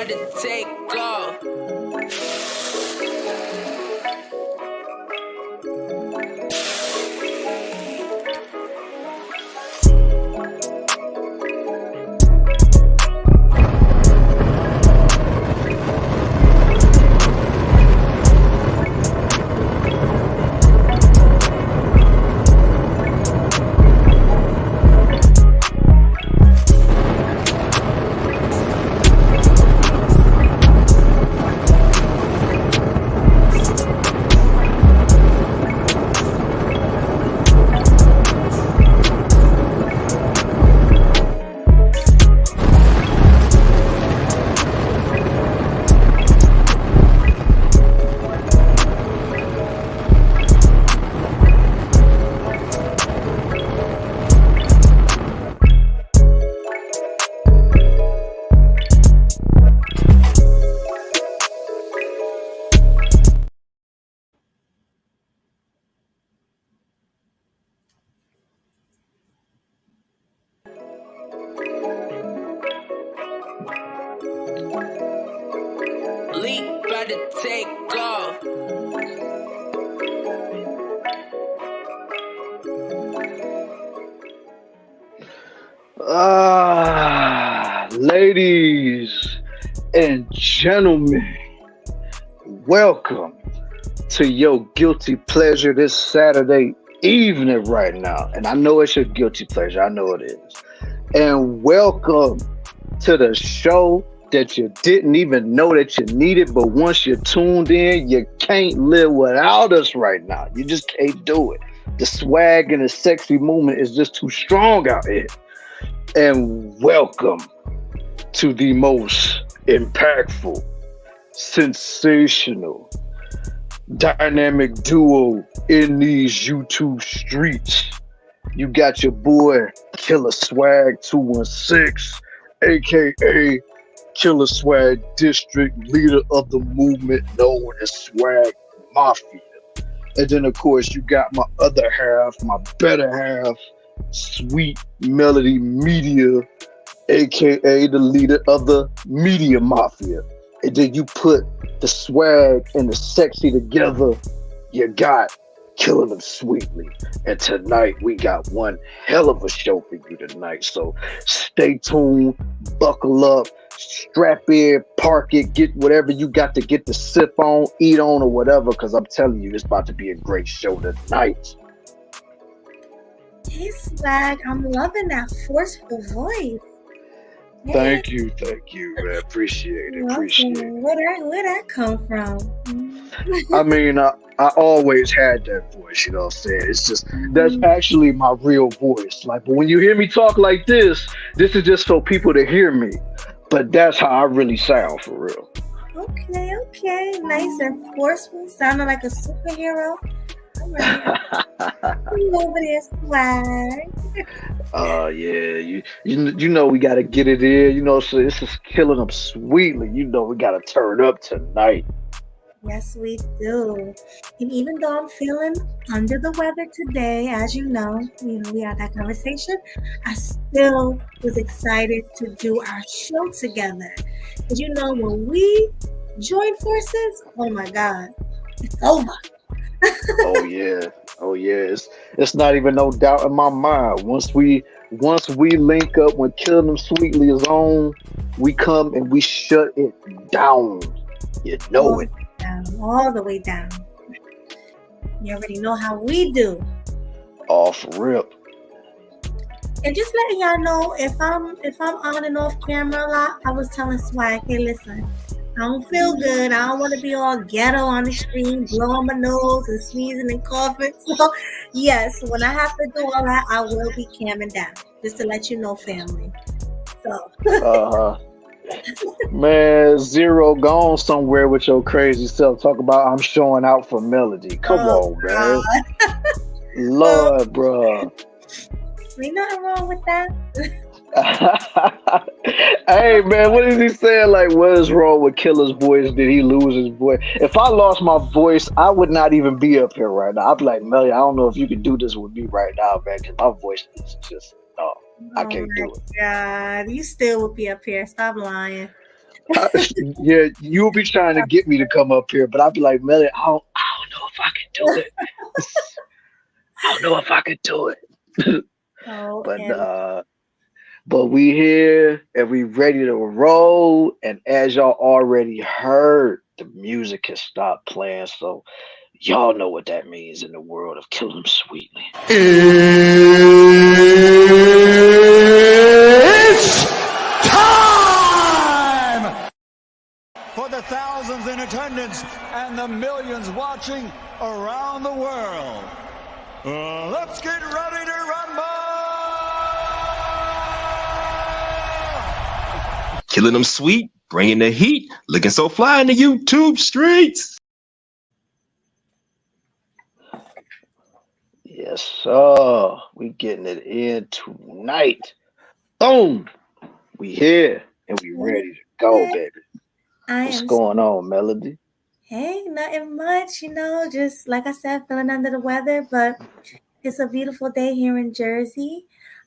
about to take off. Leap about to take off. Ladies and gentlemen, welcome to your guilty pleasure this Saturday evening right now. And I know it's your guilty pleasure. I know it is. And welcome to the show that you didn't even know that you needed, but once you're tuned in, you can't live without us right now. You just can't do it. The swag and the sexy movement is just too strong out here. And welcome to the most impactful, sensational, dynamic duo in these YouTube streets. You got your boy Killer Swag 216, aka Killer Swag District, leader of the movement known as Swag Mafia. And then of course you got my other half, my better half, Sweet Melody Media, aka the leader of the Media Mafia. And then you put the swag and the sexy together, you got KillinEmSweetly. And tonight we got one hell of a show for you tonight. So stay tuned, buckle up, strap in, park it, get whatever you got to get to sip on, eat on, or whatever, because I'm telling you, it's about to be a great show tonight. Hey, Swag, I'm loving that forceful voice. Hey. Thank you, man. Appreciate it. Where'd that come from? I mean, I always had that voice, you know what I'm saying? It's just, that's actually my real voice. Like, but when you hear me talk like this is just for people to hear me. But that's how I really sound, for real. Okay. Nice and forceful. Sounding like a superhero. All right. Over there, Swag. Yeah, you know we gotta get it in. You know, so this is KillinEmSweetly. You know we gotta turn up tonight. Yes, we do. And even though I'm feeling under the weather today, as you know, we had that conversation, I still was excited to do our show together. Because you know, when we join forces, oh my God, it's over. Oh yeah. It's not even no doubt in my mind. Once we link up, when KillinEmSweetly is on, we come and we shut it down. You know it. All the way down. You already know how we do. Off rip. And just letting y'all know, if I'm on and off camera a lot, I was telling Swag, hey, listen, I don't feel good. I don't want to be all ghetto on the screen, blowing my nose and sneezing and coughing. So, yes, when I have to do all that, I will be camming down. Just to let you know, family. So. Man, Zero, gone somewhere with your crazy self. Talk about I'm showing out for Melody. Come on, man. Lord, bro. Ain't nothing wrong with that. Hey, man, what is he saying? Like, what is wrong with Killer's voice? Did he lose his voice? If I lost my voice, I would not even be up here right now. I'd be like, Melody, I don't know if you can do this with me right now, man, because my voice is just, no. I can't do it. God, you still would be up here. Stop lying. Yeah, you'll be trying to get me to come up here, but I'll be like, Melly, I don't know if I can do it. I don't know if I can do it. Oh, but and uh, but we here and we ready to roll. And as y'all already heard, the music has stopped playing, so y'all know what that means in the world of Kill 'Em Sweetly. It's time! For the thousands in attendance and the millions watching around the world, let's get ready to rumble! Killing them sweet, bringing the heat, looking so fly in the YouTube streets. Yes, sir. We getting it in tonight. Boom. We here and we ready to go, baby. I What's am. going on, Melody? Hey, nothing much, just like I said, feeling under the weather, but it's a beautiful day here in Jersey.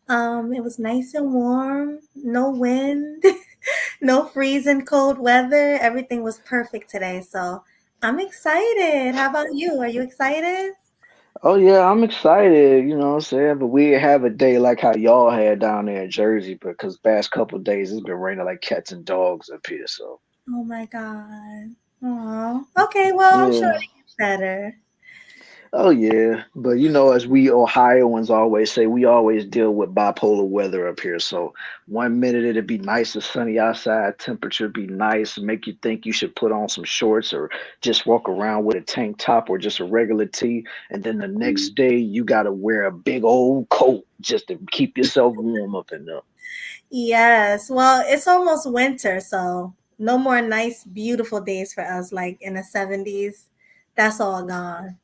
It was nice and warm, no wind, no freezing cold weather. Everything was perfect today, so I'm excited. How about you? Are you excited? Oh yeah, I'm excited, you know what I'm saying? But we didn't have a day like how y'all had down there in Jersey because past couple of days it's been raining like cats and dogs up here, so Oh my God. Oh, okay. Well, I'm sure yeah. it gets better. Oh yeah. But you know, as we Ohioans always say, we always deal with bipolar weather up here. So one minute it'd be nice and sunny outside, temperature be nice, and make you think you should put on some shorts or just walk around with a tank top or just a regular tee. And then the next day you gotta wear a big old coat just to keep yourself warm up in there. Yes. Well, it's almost winter, so no more nice, beautiful days for us like in the 70s. That's all gone.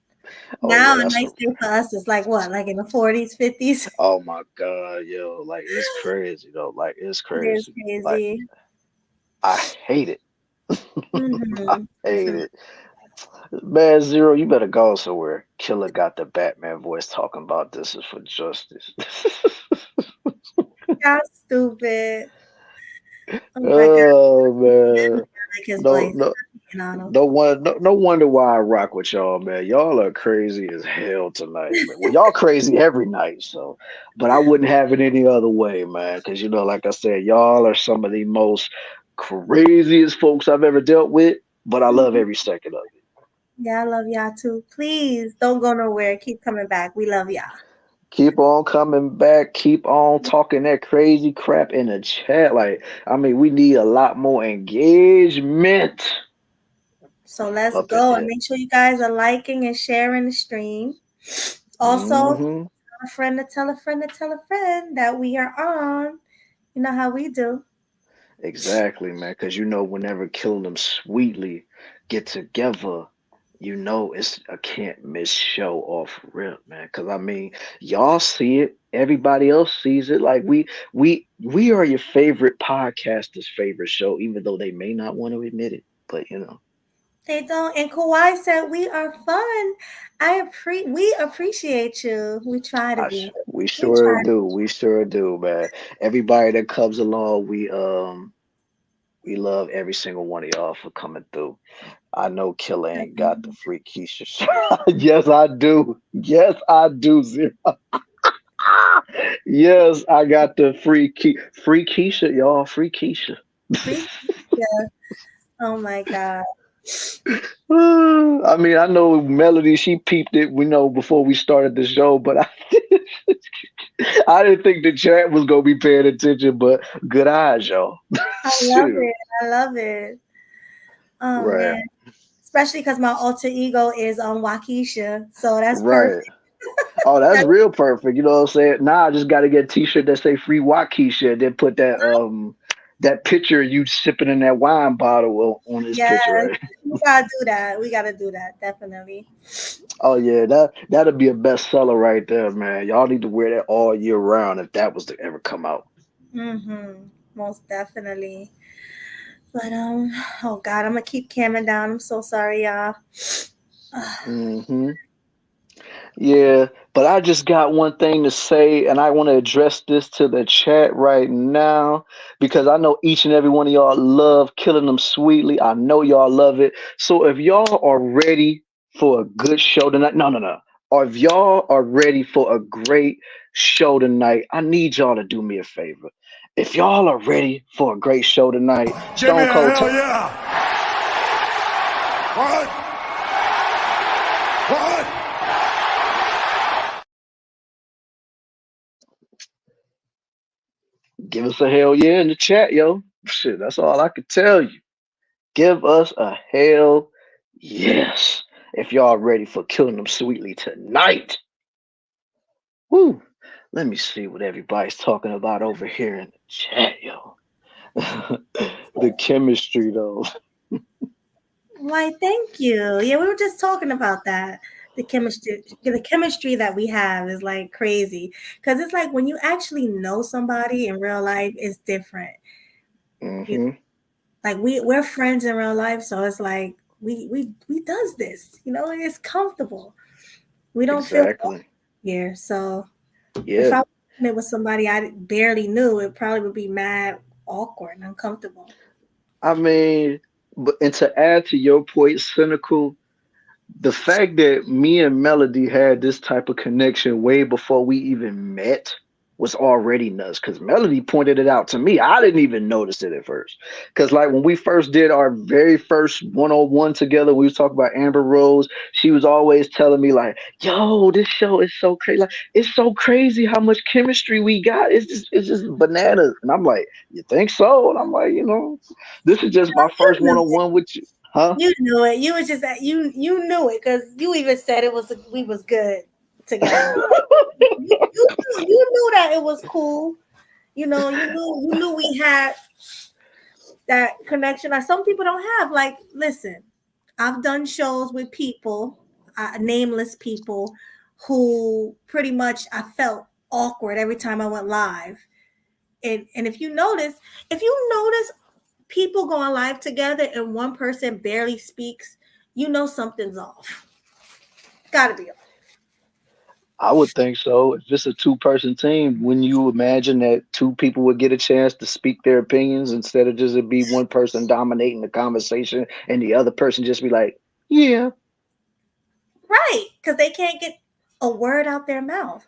Oh Now yeah, a that's nice a day for us is like what, like in the 40s, 50s? oh my god, yo, like it's crazy though. Like it's It is crazy. Like crazy. I hate it. I Mm-hmm. hate it. Man, Zero, you better go somewhere. Killer got the Batman voice talking about this is for justice. Y'all stupid. Oh my God. Oh I man. like his No voice. no You know. no wonder why I rock with y'all, man. Y'all are crazy as hell tonight, man. Well, y'all crazy every night, so but I wouldn't have it any other way, man. Cause you know, like I said, y'all are some of the most craziest folks I've ever dealt with, but I love every second of it. Yeah, I love y'all too. Please don't go nowhere. Keep coming back. We love y'all. Keep on coming back. Keep on talking that crazy crap in the chat. Like, I mean, we need a lot more engagement So let's up in go and here. make sure you guys are liking and sharing the stream. Also, Hmm. tell a friend to tell a friend to tell a friend that we are on. You know how we do. Exactly, man. Because you know, whenever Killing Them Sweetly get together, you know it's a can't miss show off rip, man. Because I mean, y'all see it. Everybody else sees it. Like we are your favorite podcaster's favorite show, even though they may not want to admit it. But you know. They don't. And Kawhi said we are fun. We appreciate you. We try to be. We We sure try. do. We sure do, man. Everybody that comes along, we love every single one of y'all for coming through. I know Killer ain't got the free Keisha shot. Yes, I do. Yes, I do, Zero. Yes, I got the free Keisha, y'all. Free Keisha. Free. Yeah. Oh my God. I mean, I know Melody, she peeped it, we know before we started the show, but I didn't think the chat was gonna be paying attention, but good eyes, y'all. I love Shoot. it. I love it. Oh Right. man. Especially because my alter ego is on Waukesha. So that's perfect. Right. Oh, that's That's real perfect. You know what I'm saying? Now I just gotta get a t-shirt that say free Waukesha and then put that picture of you sipping in that wine bottle on this yes. picture, right? We gotta do that. We gotta do that, definitely. Oh yeah, that'll be a bestseller right there, man. Y'all need to wear that all year round if that was to ever come out. Mm-hmm. Most definitely. But oh God, I'm gonna keep calming down. I'm so sorry, y'all. Hmm. Yeah, But I just got one thing to say, and I want to address this to the chat right now because I know each and every one of y'all love Killing Them Sweetly. I know y'all love it. So if y'all are ready for a good show tonight, no. Or if y'all are ready for a great show tonight, I need y'all to do me a favor. If y'all are ready for a great show tonight, Give me Stone a Cold. hell yeah. What? What? Give us a hell yeah in the chat, yo. Shit, that's all I can tell you. Give us a hell yes if y'all ready for Killing Them Sweetly tonight. Woo! Let me see what everybody's talking about over here in the chat, yo. The chemistry, though. Why, thank you. Yeah, we were just talking about that. The chemistry that we have is like crazy because it's like when you actually know somebody in real life, it's different. You Mm-hmm. Like we're friends in real life, so it's like we does this. It's comfortable. We don't feel Exactly. here. So if Yeah. I was doing it with somebody I barely knew, it probably would be mad awkward and uncomfortable. I mean, but and to add to your point, cynical, the fact that me and Melody had this type of connection way before we even met was already nuts because Melody pointed it out to me. I didn't even notice it at first. Because like when we first did our very first one-on-one together, we was talking about Amber Rose. She was always telling me like, yo, this show is so crazy. Like, it's so crazy how much chemistry we got. It's just bananas. And I'm like, you think so? And I'm like, this is just my You first knew it. one-on-one with you. Huh? You knew it. You was just that you knew it because you even said we was good together. You knew that it was cool. You knew we had that connection. Like some people don't have. Like, listen, I've done shows with people, nameless people, who pretty much I felt awkward every time I went live. And if you notice people going live together and one person barely speaks, something's off. Gotta be off. I would think so. If it's a two-person team, wouldn't you imagine that two people would get a chance to speak their opinions instead of just it be one person dominating the conversation and the other person just be like, yeah. Right, because they can't get a word out their mouth.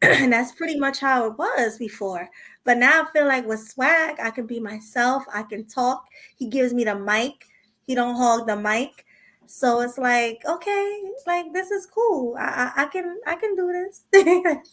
And that's pretty much how it was before. But now I feel like with Swag, I can be myself. I can talk. He gives me the mic. He don't hog the mic. So it's like, okay, like this is cool. I can do this.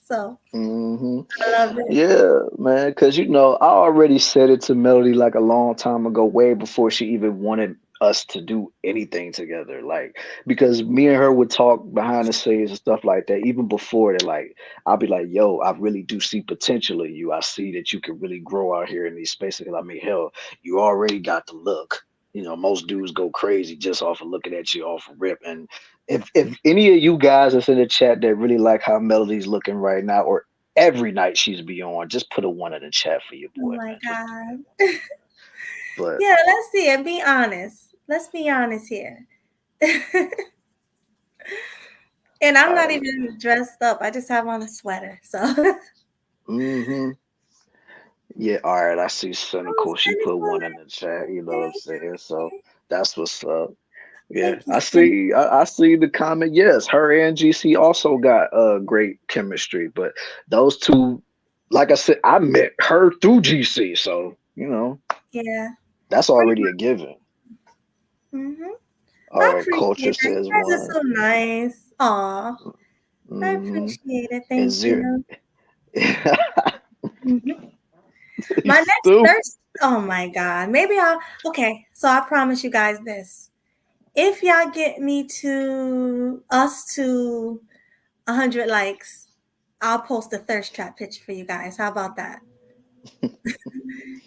So Hmm. I love it. Yeah, man. Because I already said it to Melody like a long time ago, way before she even wanted us to do anything together. Like, because me and her would talk behind the scenes and stuff like that. Even before that, like, I'll be like, "Yo, I really do see potential in you. I see that you can really grow out here in these spaces. I mean, hell, you already got the look. Most dudes go crazy just off of looking at you off rip. And if any of you guys that's in the chat that really like how Melody's looking right now, or every night she's be on. Just put a one in the chat for your Oh boy, my man. Just do God. that. But Yeah, let's see and be honest. Let's be honest here. And I'm all not right. even dressed up. I just have on a sweater. So Mm-hmm. Yeah, all right. I see oh, cynical. She put cynical. one in the chat, you know what I'm Okay, saying? So okay. that's what's up. Yeah, Thank you, I cynical. see. I see the comment. Yes, her and GC also got great chemistry, but those two, like I said, I met her through GC, so Yeah, that's pretty already a much. given. All I right, culture appreciate that. You says guys are one. so nice. Aw, I Mm-hmm. appreciate it. And Thank zero. you. Mhm. My He's next stupid. thirst. Oh my God. Maybe I'll. Okay, so I promise you guys this. If y'all get me to us to 100 likes, I'll post a thirst trap picture for you guys. How about that?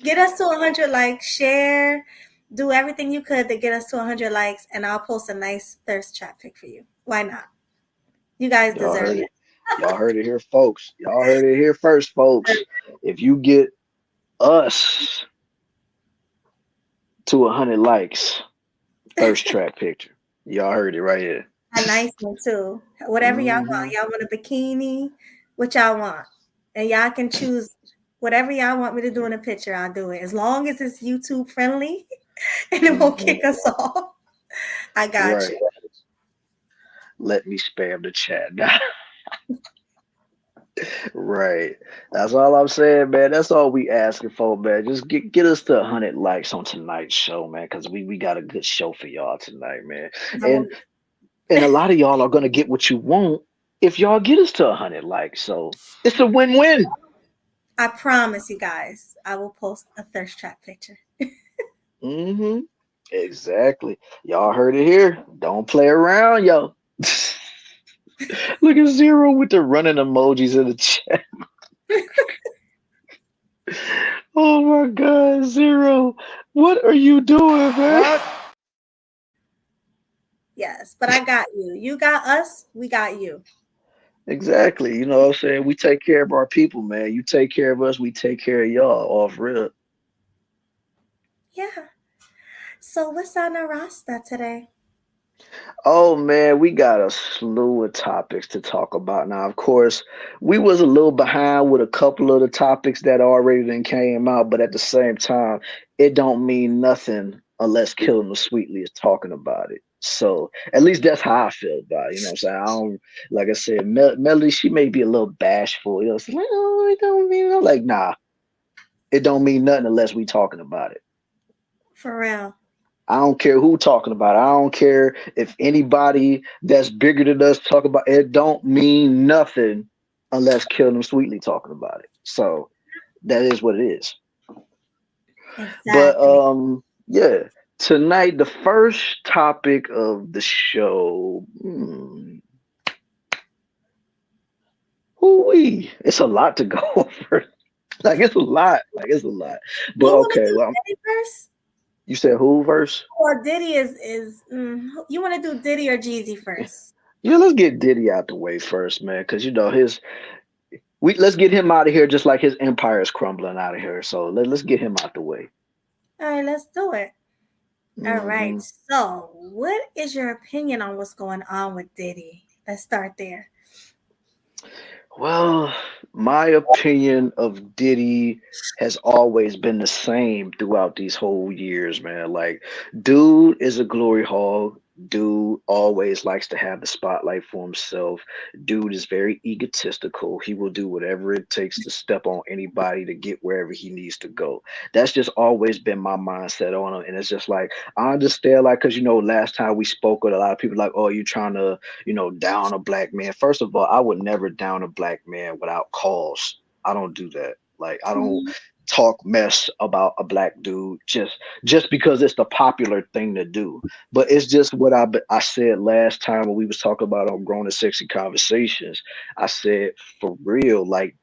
Get us to 100 likes, share, do everything you could to get us to 100 likes, and I'll post a nice thirst trap pic for you. Why not? You guys Y'all deserve heard it. it. Y'all heard it here, folks. Y'all heard it here first, folks. If you get us to 100 likes, thirst trap picture. Y'all heard it right here. A nice one too. Whatever y'all want. Mhm. Y'all want a bikini? What y'all want? And y'all can choose whatever y'all want me to do in a picture. I'll do it as long as it's YouTube friendly and it won't Mhm. kick us off. I got Right. you. Let me spam the chat. Right. That's all I'm saying, man. That's all we asking for, man. Just get us to 100 likes on tonight's show, man, because we got a good show for y'all tonight, man. That will And and a lot of y'all are gonna get what you want if y'all get us to 100 likes. So it's a win-win. I promise you guys, I will post a thirst trap picture. Hmm. Exactly. Y'all heard it here. Don't play around, yo. Look at Zero with the running emojis in the chat. Oh my God, Zero. What are you doing, man? What? Yes, but I got you. You got us, we got you. Exactly. You know what I'm saying? We take care of our people, man. You take care of us, we take care of y'all off rip. Yeah. So what's on the roster today? Oh man, we got a slew of topics to talk about. Now, of course, we was a little behind with a couple of the topics that already then came out, but at the same time, it don't mean nothing unless Killing the Sweetly is talking about it. So at least that's how I feel about it. You know what I'm saying? I don't like I said, Melody, she may be a little bashful. You know, she's like, oh, it don't mean I'm like, nah, it don't mean nothing unless we talking about it. For real. I don't care who talking about it. I don't care if anybody that's bigger than us talk about it. It don't mean nothing unless Kill Them Sweetly talking about it. So that is what it is. But Exactly. yeah. Tonight the first topic of the show. We it's a lot to go over. Like it's a lot. Like it's a lot. But You want to okay, do well Diddy first? you said who verse? Or Diddy you want to do Diddy or Jeezy first? Yeah, let's get Diddy out the way first, man, because you know his we let's get him out of here just like his empire is crumbling out of here. So let's get him out the way. All right, let's do it. All right. Hmm. So, what is your opinion on what's going on with Diddy? Let's start there. Well, my opinion of Diddy has always been the same throughout these whole years, man. Like, dude is a glory hog. Dude always likes to have the spotlight for himself. Dude is very egotistical. He will do whatever it takes to step on anybody to get wherever he needs to go. That's just always been my mindset on him. And it's just like, I understand, like, because, you know, last time we spoke with a lot of people, like, oh, you trying to down a black man. First of all, I would never down a black man without cause. I don't do that. Like I don't Mhm. talk mess about a black dude just because it's the popular thing to do. But it's just what I said last time when we was talking about on Grown and Sexy Conversations. I said for real, like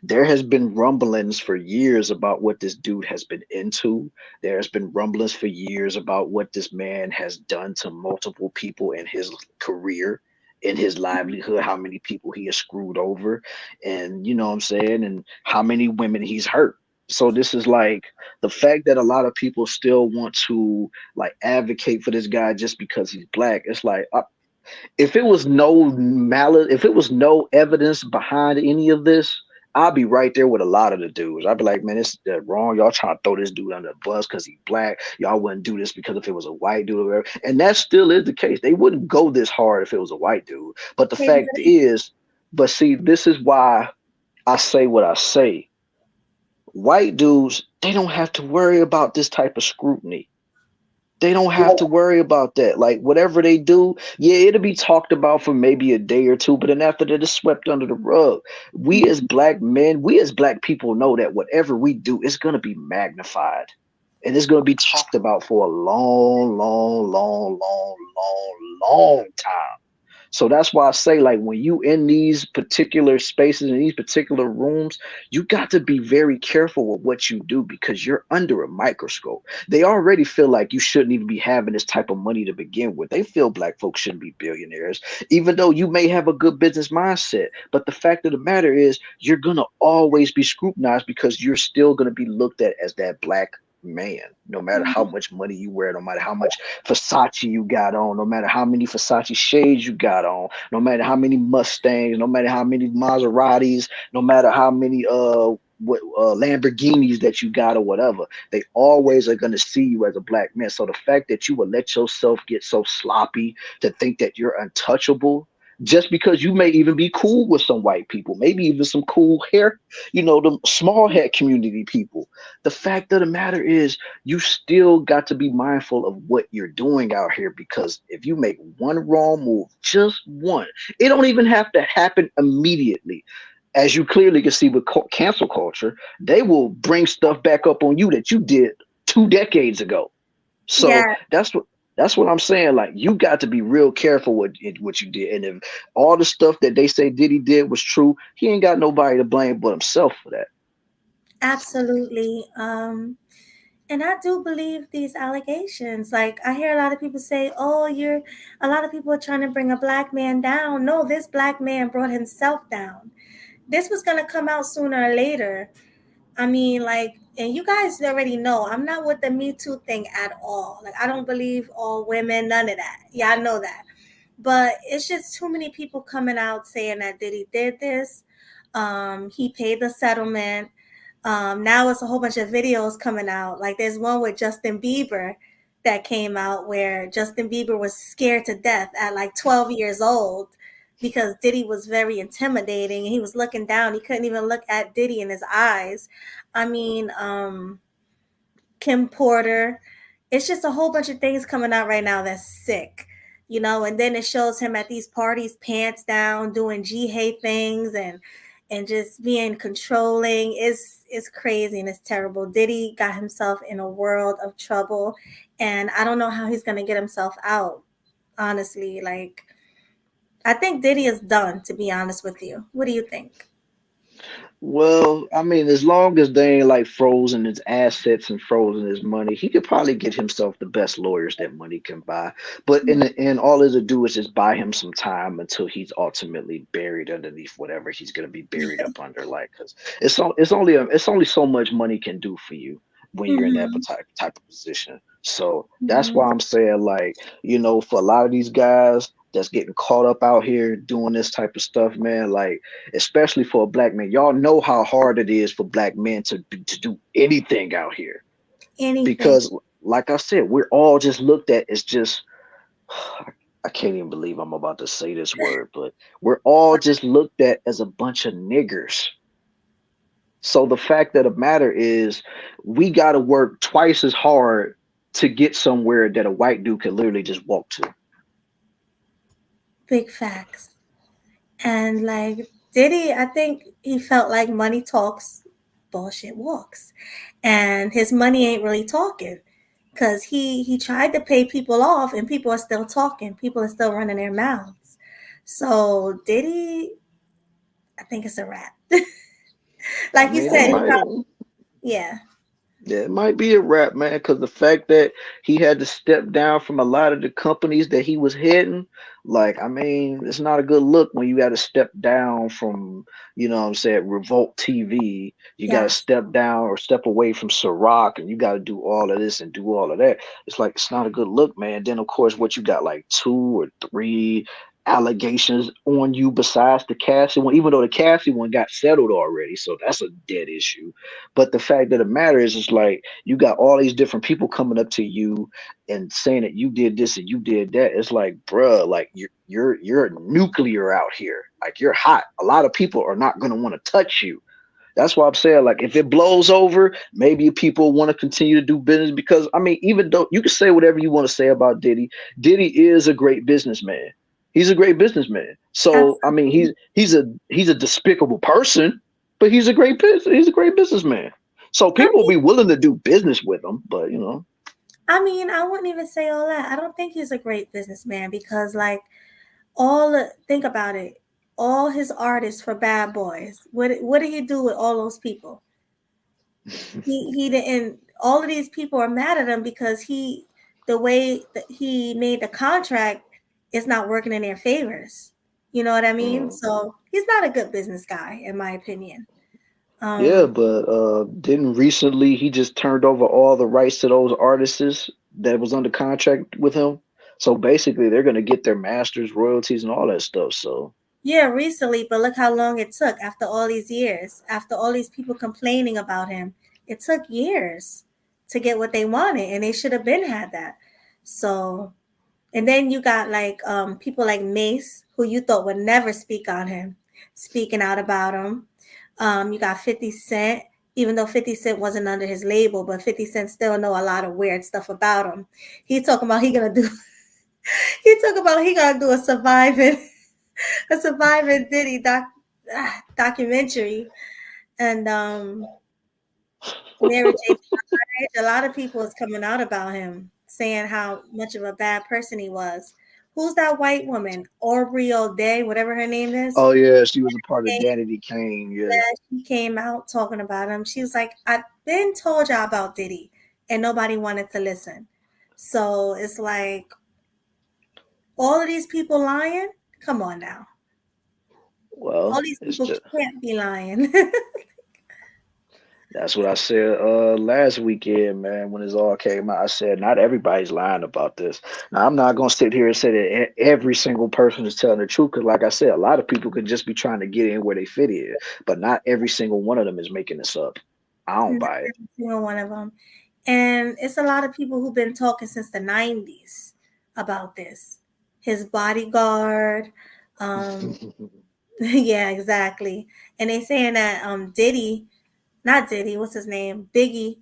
there has been rumblings for years about what this dude has been into. There's been rumblings for years about what this man has done to multiple people in his career, in his livelihood, how many people he has screwed over, and you know what I'm saying, and how many women he's hurt. So this is like the fact that a lot of people still want to like advocate for this guy just because he's black. It's like if it was no malice, if it was no evidence behind any of this, I'd be right there with a lot of the dudes. I'd be like, man, it's wrong. Y'all trying to throw this dude under the bus because he's black. Y'all wouldn't do this because if it was a white dude or whatever. And that still is the case. They wouldn't go this hard if it was a white dude. But the fact Exactly. is, but see, this is why I say what I say. White dudes, they don't have to worry about this type of scrutiny. They don't have to worry about that. Like whatever they do, yeah, it'll be talked about for maybe a day or two, but then after that, it's swept under the rug. We as black men, we as black people know that whatever we do, it's gonna be magnified. And it's gonna be talked about for a long, long, long, long, long, long time. So that's why I say, like, when you in these particular spaces, in these particular rooms, you got to be very careful with what you do because you're under a microscope. They already feel like you shouldn't even be having this type of money to begin with. They feel black folks shouldn't be billionaires, even though you may have a good business mindset. But the fact of the matter is, you're gonna always be scrutinized because you're still gonna be looked at as that black man. No matter how much money you wear, no matter how much Versace you got on, no matter how many Versace shades you got on, no matter how many Mustangs, no matter how many Maseratis, no matter how many Lamborghinis that you got or whatever, they always are going to see you as a black man. So the fact that you will let yourself get so sloppy to think that you're untouchable just because you may even be cool with some white people, maybe even some cool hair, the small head community people. The fact of the matter is, you still got to be mindful of what you're doing out here, because if you make one wrong move, just one, it don't even have to happen immediately. As you clearly can see with cancel culture, they will bring stuff back up on you that you did 2 decades ago. So Yeah, that's what I'm saying. Like, you got to be real careful with what you did. And if all the stuff that they say Diddy did was true, he ain't got nobody to blame but himself for that. absolutely. And I do believe these allegations. Like, I hear a lot of people say, "Oh, a lot of people are trying to bring a black man down." No, this black man brought himself down. This was gonna come out sooner or later. I mean, like, and you guys already know I'm not with the Me Too thing at all. Like, I don't believe all women, none of that. Yeah, I know that. But it's just too many people coming out saying that Diddy did this. He paid the settlement. Now it's a whole bunch of videos coming out. Like, there's one with Justin Bieber that came out where Justin Bieber was scared to death at like 12 years old because Diddy was very intimidating and he was looking down. He couldn't even look at Diddy in his eyes. I mean, Kim Porter. It's just a whole bunch of things coming out right now that's sick, and then it shows him at these parties, pants down, doing G things and just being controlling. It's crazy and it's terrible. Diddy got himself in a world of trouble, and I don't know how he's gonna get himself out. Honestly, like, I think Diddy is done. To be honest with you, what do you think? Well, I mean, as long as they ain't like frozen his assets and frozen his money, he could probably get himself the best lawyers that money can buy. But in the end, all it'll do is just buy him some time until he's ultimately buried underneath whatever he's gonna be buried up under. Like, because it's only so much money can do for you when you're in that Hmm. type of position. So that's Hmm. why I'm saying, like, for a lot of these guys that's getting caught up out here doing this type of stuff, man, like, especially for a black man. Y'all know how hard it is for black men to do anything out here, Anything. because, like I said, we're all just looked at as just. I can't even believe I'm about to say this word, but we're all just looked at as a bunch of niggers. So the fact of the matter is, we got to work twice as hard to get somewhere that a white dude can literally just walk to. Big facts. And like Diddy, I think he felt like money talks, bullshit walks. And his money ain't really talking. Cause he tried to pay people off and people are still talking. People are still running their mouths. So Diddy, I think it's a wrap. I Like you mean, it said, he might. probably, yeah. Yeah, it might be a wrap, man, because the fact that he had to step down from a lot of the companies that he was heading, like, I mean, it's not a good look when you got to step down from, what I'm saying, Revolt TV. You got to Yes. step down or step away from Ciroc, and you got to do all of this and do all of that. It's like, it's not a good look, man. Then, of course, what you got, like two or three allegations on you besides the Cassie one, even though the Cassie one got settled already, so that's a dead issue. But the fact of the matter is, it's like, you got all these different people coming up to you and saying that you did this and you did that. It's like, bruh, like, you're nuclear out here. Like, you're hot. A lot of people are not gonna want to touch you. That's why I'm saying, like, if it blows over, maybe people want to continue to do business, because, I mean, even though you can say whatever you want to say about Diddy, Diddy is a great businessman. He's a great businessman. So, I mean, Absolutely. he's a despicable person, but he's a great businessman. So I people will mean be willing to do business with him, but I wouldn't even say all that. I don't think he's a great businessman because like think about it. All his artists for Bad Boys. What did he do with all those people? He didn't. All of these people are mad at him because the way that he made the contract is not working in their favors. You know what I mean? mm, So he's not a good business guy, in my opinion. Yeah, Um, but didn't recently he just turned over all the rights to those artists that was under contract with him. So basically, they're gonna get their masters, royalties, and all that stuff. So yeah, recently, but look how long it took after all these years, after all these people complaining about him. It took years to get what they wanted, and they should have been had that. So, and then you got like people like Mace, who you thought would never speak on him, speaking out about him. You got 50 Cent, even though 50 Cent wasn't under his label, but 50 Cent still know a lot of weird stuff about him. He talking about he gonna do he talking about he gonna do a surviving Diddy documentary. And Mary J. Blige, a lot of people is coming out about him, saying how much of a bad person he was. Who's that white woman? Aubrey O'Day, whatever her name is. oh yeah, she was a part of Danity Kane. Yeah. Yeah, she came out talking about him. She was like, I've been told y'all about Diddy, and nobody wanted to listen. So it's like all of these people lying. Come on now. All Well, these it's people just can't be lying. that's what I said last weekend, man, when it all came out. I said not everybody's lying about this. Now I'm not gonna sit here and say that every single person is telling the truth, because like I said, a lot of people could just be trying to get in where they fit in, but not every single one of them is making this up. I don't Not buy it. every single one of them. And it's a lot of people who've been talking since the 90s about this. His bodyguard. Um, yeah, exactly. And they saying that Diddy, not Diddy, what's his name? Biggie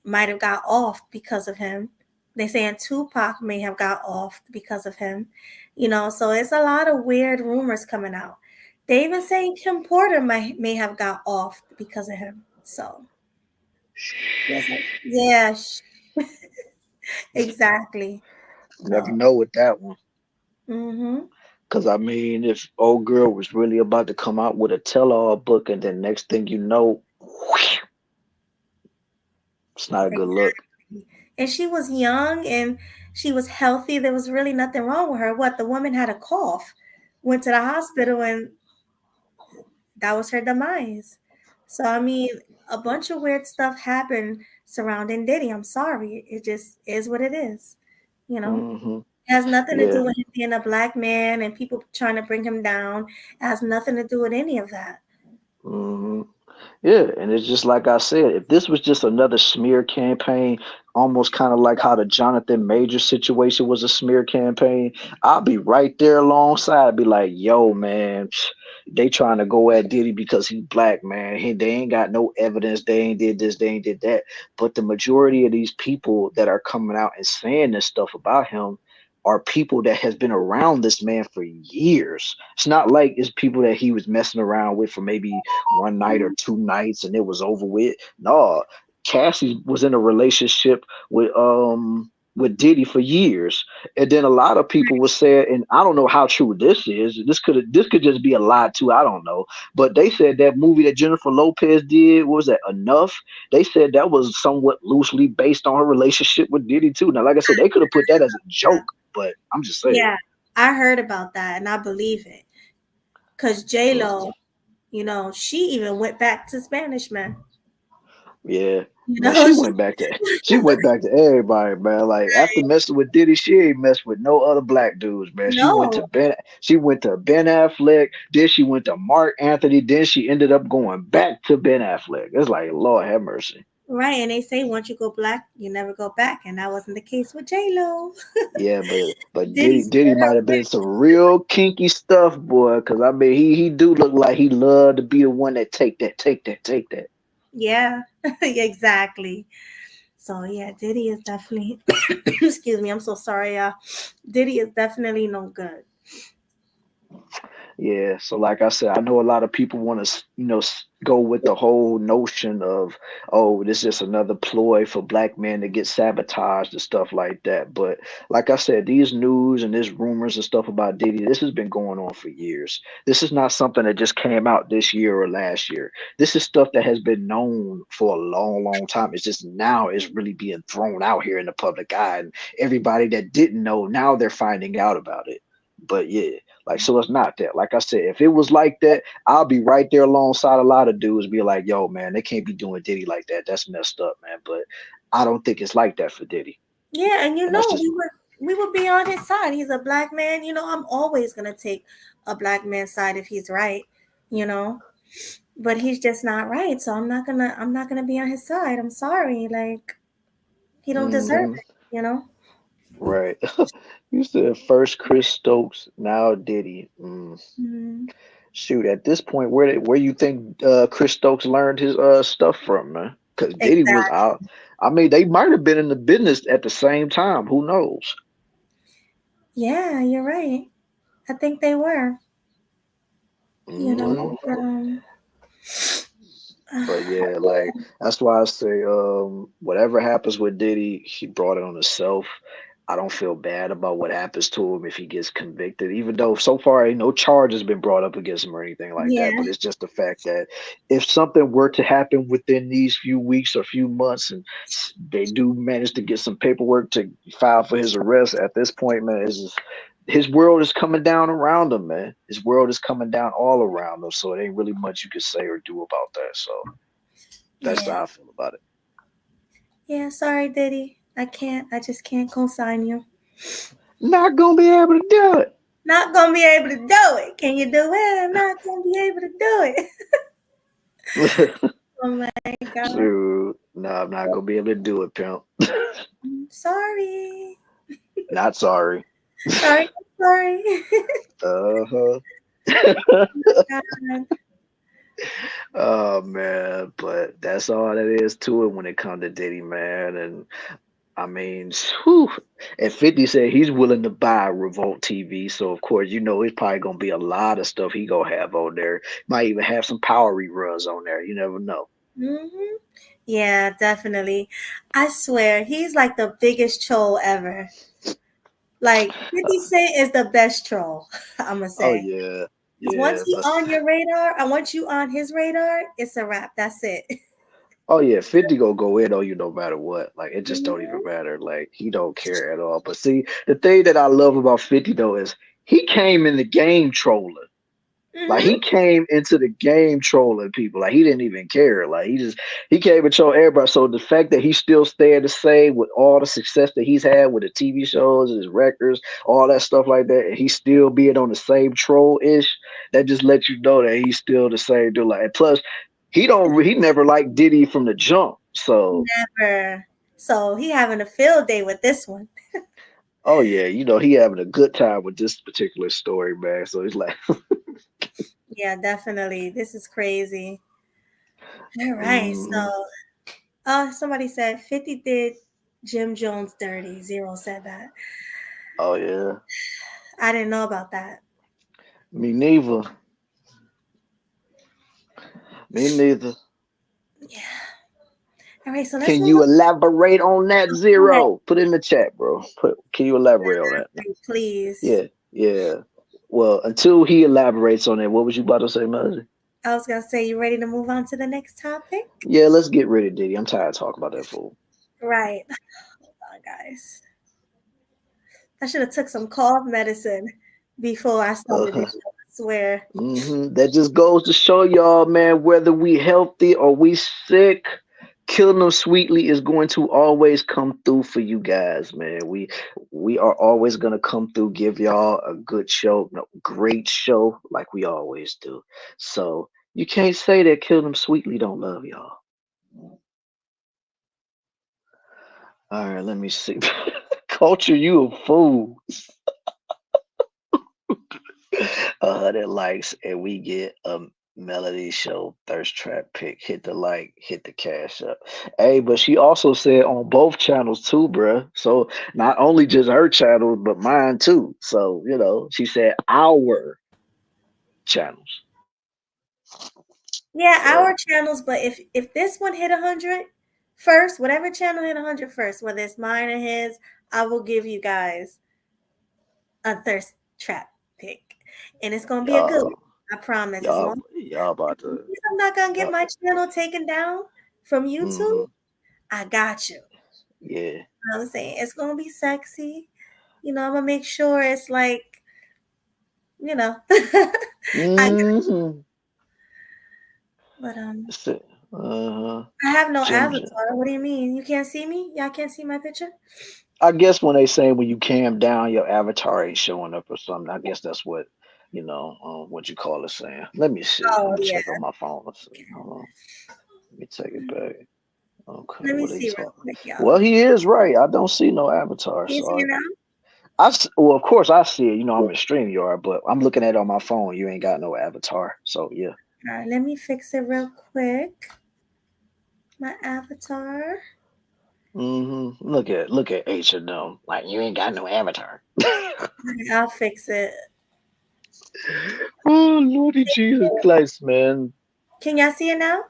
might have got off because of him. They saying Tupac may have got off because of him. So it's a lot of weird rumors coming out. They even saying Kim Porter may have got off because of him. So yeah, exactly. Never So, know with that one. hmm Cause I mean, if old girl was really about to come out with a tell-all book, and then next thing you know, it's not a good look. exactly. And she was young and she was healthy. There was really nothing wrong with her. What? The woman had a cough, went to the hospital, and that was her demise. So, I mean, a bunch of weird stuff happened surrounding Diddy. I'm sorry. It just is what it is. You know, Hmm. it has nothing to Yeah. do with him being a black man and people trying to bring him down. It has nothing to do with any of that. Hmm. Yeah, and it's just like I said, if this was just another smear campaign, almost kind of like how the Jonathan Major situation was a smear campaign, I'll be right there alongside, be like, yo, man, they trying to go at Diddy because he black, man. They ain't got no evidence. They ain't did this, they ain't did that. But the majority of these people that are coming out and saying this stuff about him are people that has been around this man for years. It's not like it's people that he was messing around with for maybe one night or two nights and it was over with. No, Cassie was in a relationship with Diddy for years. And then a lot of people were saying, and I don't know how true this is. This could just be a lie too. I don't know. But they said that movie that Jennifer Lopez did, what was that, Enough? They said that was somewhat loosely based on her relationship with Diddy too. Now, like I said, they could have put that as a joke, but I'm just saying. Yeah, I heard about that and I believe it. Because J Mm. Lo, she even went back to Spanish men. Yeah. You Man, know, she went back to everybody, man. Like after messing with Diddy, she ain't messed with no other black dudes, man. no, She went to Ben Affleck, then she went to Mark Anthony, then she ended up going back to Ben Affleck. It's like Lord have mercy. right? And they say once you go black, you never go back, and that wasn't the case with J Lo. Yeah, but Diddy Diddy scared her might have been away. some real kinky stuff, boy. Cause I mean he do look like he loved to be the one that take that. Yeah, exactly. So yeah, Diddy is definitely. Excuse me, I'm so sorry, y'all. Diddy is definitely no good. Yeah, so like I said, I know a lot of people want to, go with the whole notion of, oh, this is just another ploy for black men to get sabotaged and stuff like that. But like I said, these news and these rumors and stuff about Diddy, this has been going on for years. This is not something that just came out this year or last year. This is stuff that has been known for a long, long time. It's just now it's really being thrown out here in the public eye, and everybody that didn't know now they're finding out about it. But yeah, like so it's not that. Like I said, if it was like that, I'll be right there alongside a lot of dudes, be like, yo, man, they can't be doing Diddy like that. That's messed up, man. But I don't think it's like that for Diddy. Yeah, and And that's just we would be on his side. He's a black man. I'm always gonna take a black man's side if he's right. You know, but he's just not right. So I'm not gonna be on his side. I'm sorry. Like he don't deserve hmm it. You know. right. You said first Chris Stokes, now Diddy. Mhm. Shoot, at this point, where you think Chris Stokes learned his stuff from, man? Because Diddy was Exactly. out. I mean, they might have been in the business at the same time. Who knows? Yeah, you're right. I think they were. hmm But But yeah, like that's why I say, whatever happens with Diddy, he brought it on himself. I don't feel bad about what happens to him if he gets convicted, even though so far ain't no charges been brought up against him or anything like that. yeah, But it's just the fact that if something were to happen within these few weeks or few months, and they do manage to get some paperwork to file for his arrest, at this point, man, his world is coming down around him, man. His world is coming down all around him. So it ain't really much you could say or do about that. So that's yeah, how I feel about it. yeah. Sorry, Diddy. I can't. I just can't co-sign you. Not gonna be able to do it. Not gonna be able to do it. Can you do it? I'm not gonna be able to do it. Oh my god. Shoot. No, I'm not gonna be able to do it, pimp. Sorry. Not sorry. Sorry. Sorry. Uh-huh. God. Oh man, but that's all that is to it when it comes to Diddy, man. And I mean, whew. And 50 said he's willing to buy Revolt TV, so of course, it's probably gonna be a lot of stuff he gonna have on there. Might even have some power reruns on there. You never know. hmm Yeah, definitely. I swear, he's like the biggest troll ever. Like 50 Cent is the best troll, I'm gonna Oh say. yeah, Because once yeah. he on your radar, and once you on his radar, it's a wrap. That's it. Oh yeah, 50 gonna go in on you no matter what. Like it just don't even hmm matter. Like he don't care at all. But see, the thing that I love about 50 though is he came in the game trolling. Like hmm he came into the game trolling people. Like he didn't even care. Like he came and trolled everybody. So the fact that he's still staying the same with all the success that he's had with the TV shows and his records, all that stuff like that, and he's still being on the same troll ish, that just lets you know that he's still the same dude. Like and plus, he never liked Diddy from the jump. So Never. So he having a field day with this one. oh yeah, he having a good time with this particular story, man. So he's like, Yeah, definitely. This is crazy. All right. mm, So, somebody said 50 did Jim Jones dirty. Zero said that. oh yeah, I didn't know about that. me neither. Me neither. Yeah. All right. So let's Can move you on. elaborate on that Go ahead. zero? Put it in the chat, bro. Can you elaborate on that? Please. Yeah, yeah. Well, until he elaborates on it, what was you about to say, Muzzy? I was gonna say, you ready to move on to the next topic? Yeah, let's get rid of Diddy. I'm tired of talking about that fool. Right. Hold on, guys. I should have took some cough medicine before I started Uh-huh. this show. I swear. That just goes to show y'all, man, whether we healthy or we sick, Killing Them Sweetly is going to always come through for you guys, man. We are always gonna come through, give y'all a good show, no, great show, like we always do. So you can't say that Kill Them Sweetly don't love y'all. All right, let me see. Culture, you a fool. 100 likes and we get a Melody Show thirst trap pick. Hit the like, hit the cash up. Hey, but she also said on both channels too, bruh. So not only just her channel, but mine too. So, she said our channels. Yeah, So, our channels, but if this one hit 100 first, whatever channel hit 100 first, whether it's mine or his, I will give you guys a thirst trap pick. And it's gonna be a good one. y'all, I promise. y'all about As long to, as I'm not gonna get y'all, my channel taken down from YouTube, mm-hmm, I got you. yeah. You know what I'm saying? It's gonna be sexy. I'm gonna make sure it's like you know. Mm-hmm. But Uh-huh. I have no Jim, Jim. avatar. What do you mean? You can't see me? Y'all can't see my picture? I guess when they say when you cam down, your avatar ain't showing up or something. I guess that's what what you call it saying. Let me see. Oh Let me yeah. check on my phone. Let's see. Hold on. Let me take it back. Okay, Let me what are you see real talking? quick, y'all. Well, he is right. I don't see no avatar. Can you see it Sorry. now? Well, of course I see it. I'm in StreamYard, but I'm looking at it on my phone. You ain't got no avatar. So yeah. All right, let me fix it real quick. My avatar. Look at H&M. Like you ain't got no avatar. Okay, I'll fix it. Oh Lordy Jesus Christ, man. Can y'all see it now?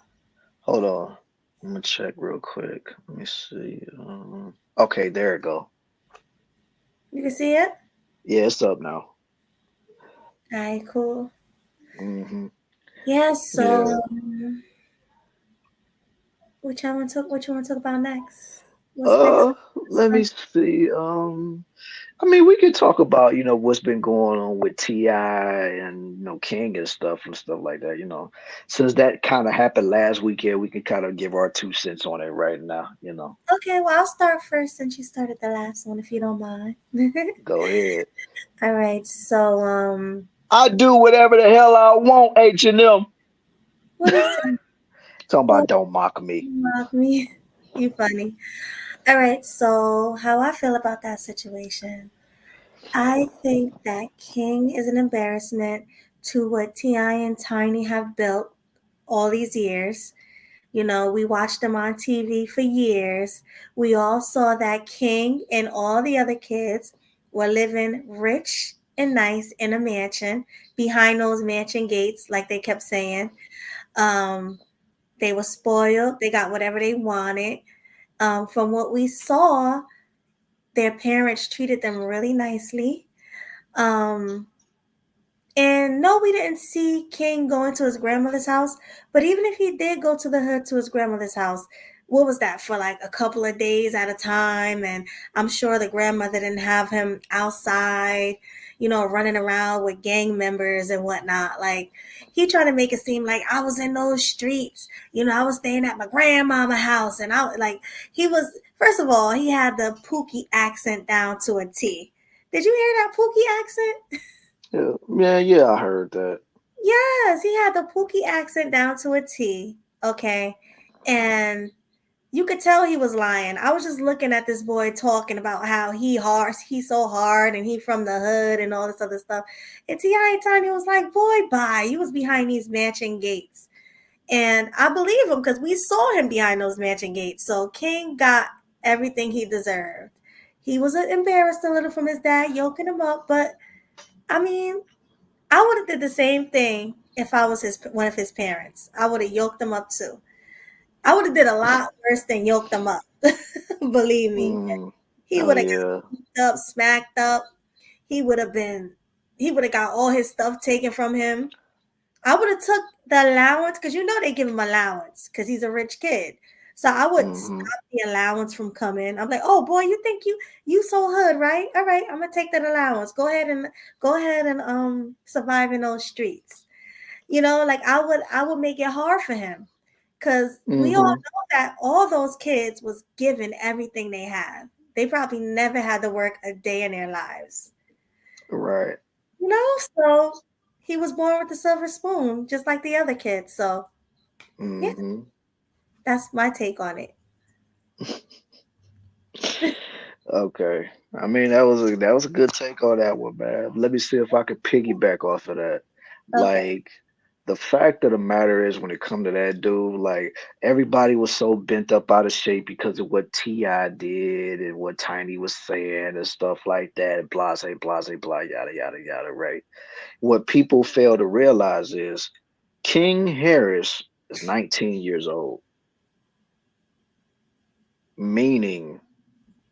Hold on. I'm gonna check real quick. Let me see. Okay, there it go. You can see it? Yeah, it's up now. All right, cool. hmm Yeah, Yeah. so what you want to talk about next? What's next? Let me see. I mean, we could talk about, what's been going on with T.I. and, King and stuff like that, Since that kind of happened last weekend, we can kind of give our 2 cents on it right now. Okay, well, I'll start first since you started the last one, if you don't mind. Go ahead. All right, so I do whatever the hell I want, H&M. what is it? Talking Don't about don't mock me. mock me. You funny. All right, so how I feel about that situation. I think that King is an embarrassment to what T.I. and Tiny have built all these years. You know, we watched them on TV for years. We all saw that King and all the other kids were living rich and nice in a mansion behind those mansion gates, like they kept saying. Um, they were spoiled, they got whatever they wanted. From what we saw, their parents treated them really nicely. Um, And no, we didn't see King going to his grandmother's house. But even if he did go to the hood to his grandmother's house, what was that for like a couple of days at a time? And I'm sure the grandmother didn't have him outside, running around with gang members and whatnot. Like he tried to make it seem like I was in those streets. I was staying at my grandmama house, and he was. First of all, he had the Pookie accent down to a T. Did you hear that Pookie accent? Yeah, I heard that. Yes, he had the Pookie accent down to a T. Okay. And you could tell he was lying. I was just looking at this boy talking about how he's so hard and he from the hood and all this other stuff. And T.I. and Tiny was like, boy, bye. You was behind these mansion gates. And I believe him because we saw him behind those mansion gates. So King got everything he deserved. He was embarrassed a little from his dad yoking him up, but I mean, I would have did the same thing if I was one of his parents. I would have yoked them up too. I would have did a lot worse than yoked them up. Believe me. Mm. He Oh would have yeah. got beat up, smacked up. He would have been he would have got all his stuff taken from him. I would have took the allowance because they give him allowance because he's a rich kid. So I would hmm stop the allowance from coming. I'm like, oh boy, you think you so hood, right? All right, I'm gonna take that allowance. Go ahead and survive in those streets. Like I would make it hard for him because we all hmm know that all those kids was given everything they had. They probably never had to work a day in their lives. Right. So he was born with a silver spoon, just like the other kids. So yeah, hmm that's my take on it. Okay. I mean, that was a good take on that one, man. Let me see if I could piggyback off of that. Okay. Like, the fact of the matter is, when it come to that dude, like everybody was so bent up out of shape because of what Ti did and what Tiny was saying and stuff like that, and blase, blase, blah, yada, yada, yada. Right. What people fail to realize is King Harris is 19 years old, meaning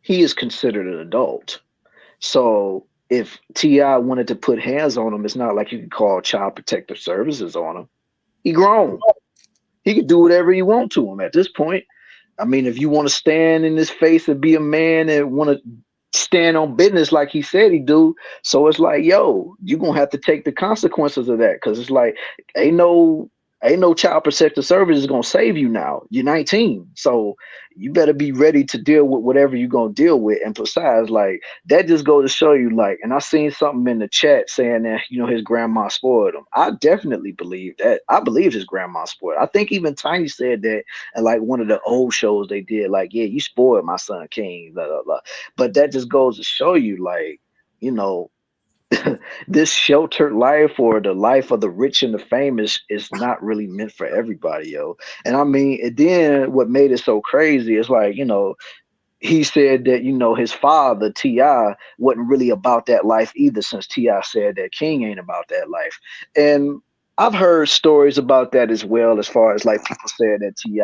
he is considered an adult. So if Ti wanted to put hands on him, it's not like you can call Child Protective Services on him. He grown. He can do whatever you want to him at this point. I mean, if you want to stand in his face and be a man and want to stand on business like he said he do. So it's like, yo, you gonna have to take the consequences of that, because it's like ain't no ain't no child protective service is gonna save you now. You're 19, so you better be ready to deal with whatever you're gonna deal with. And besides, like that just goes to show you, like, and I seen something in the chat saying that his grandma spoiled him. I definitely believe that. I believe his grandma spoiled. I think even Tiny said that in like one of the old shows they did, like, yeah, you spoiled my son King, blah blah blah. But that just goes to show you, like, you know, this sheltered life or the life of the rich and the famous is not really meant for everybody, yo. And I mean, and then what made it so crazy is like, he said that his father Ti wasn't really about that life either, since Ti said that King ain't about that life. And I've heard stories about that as well, as far as like people said that Ti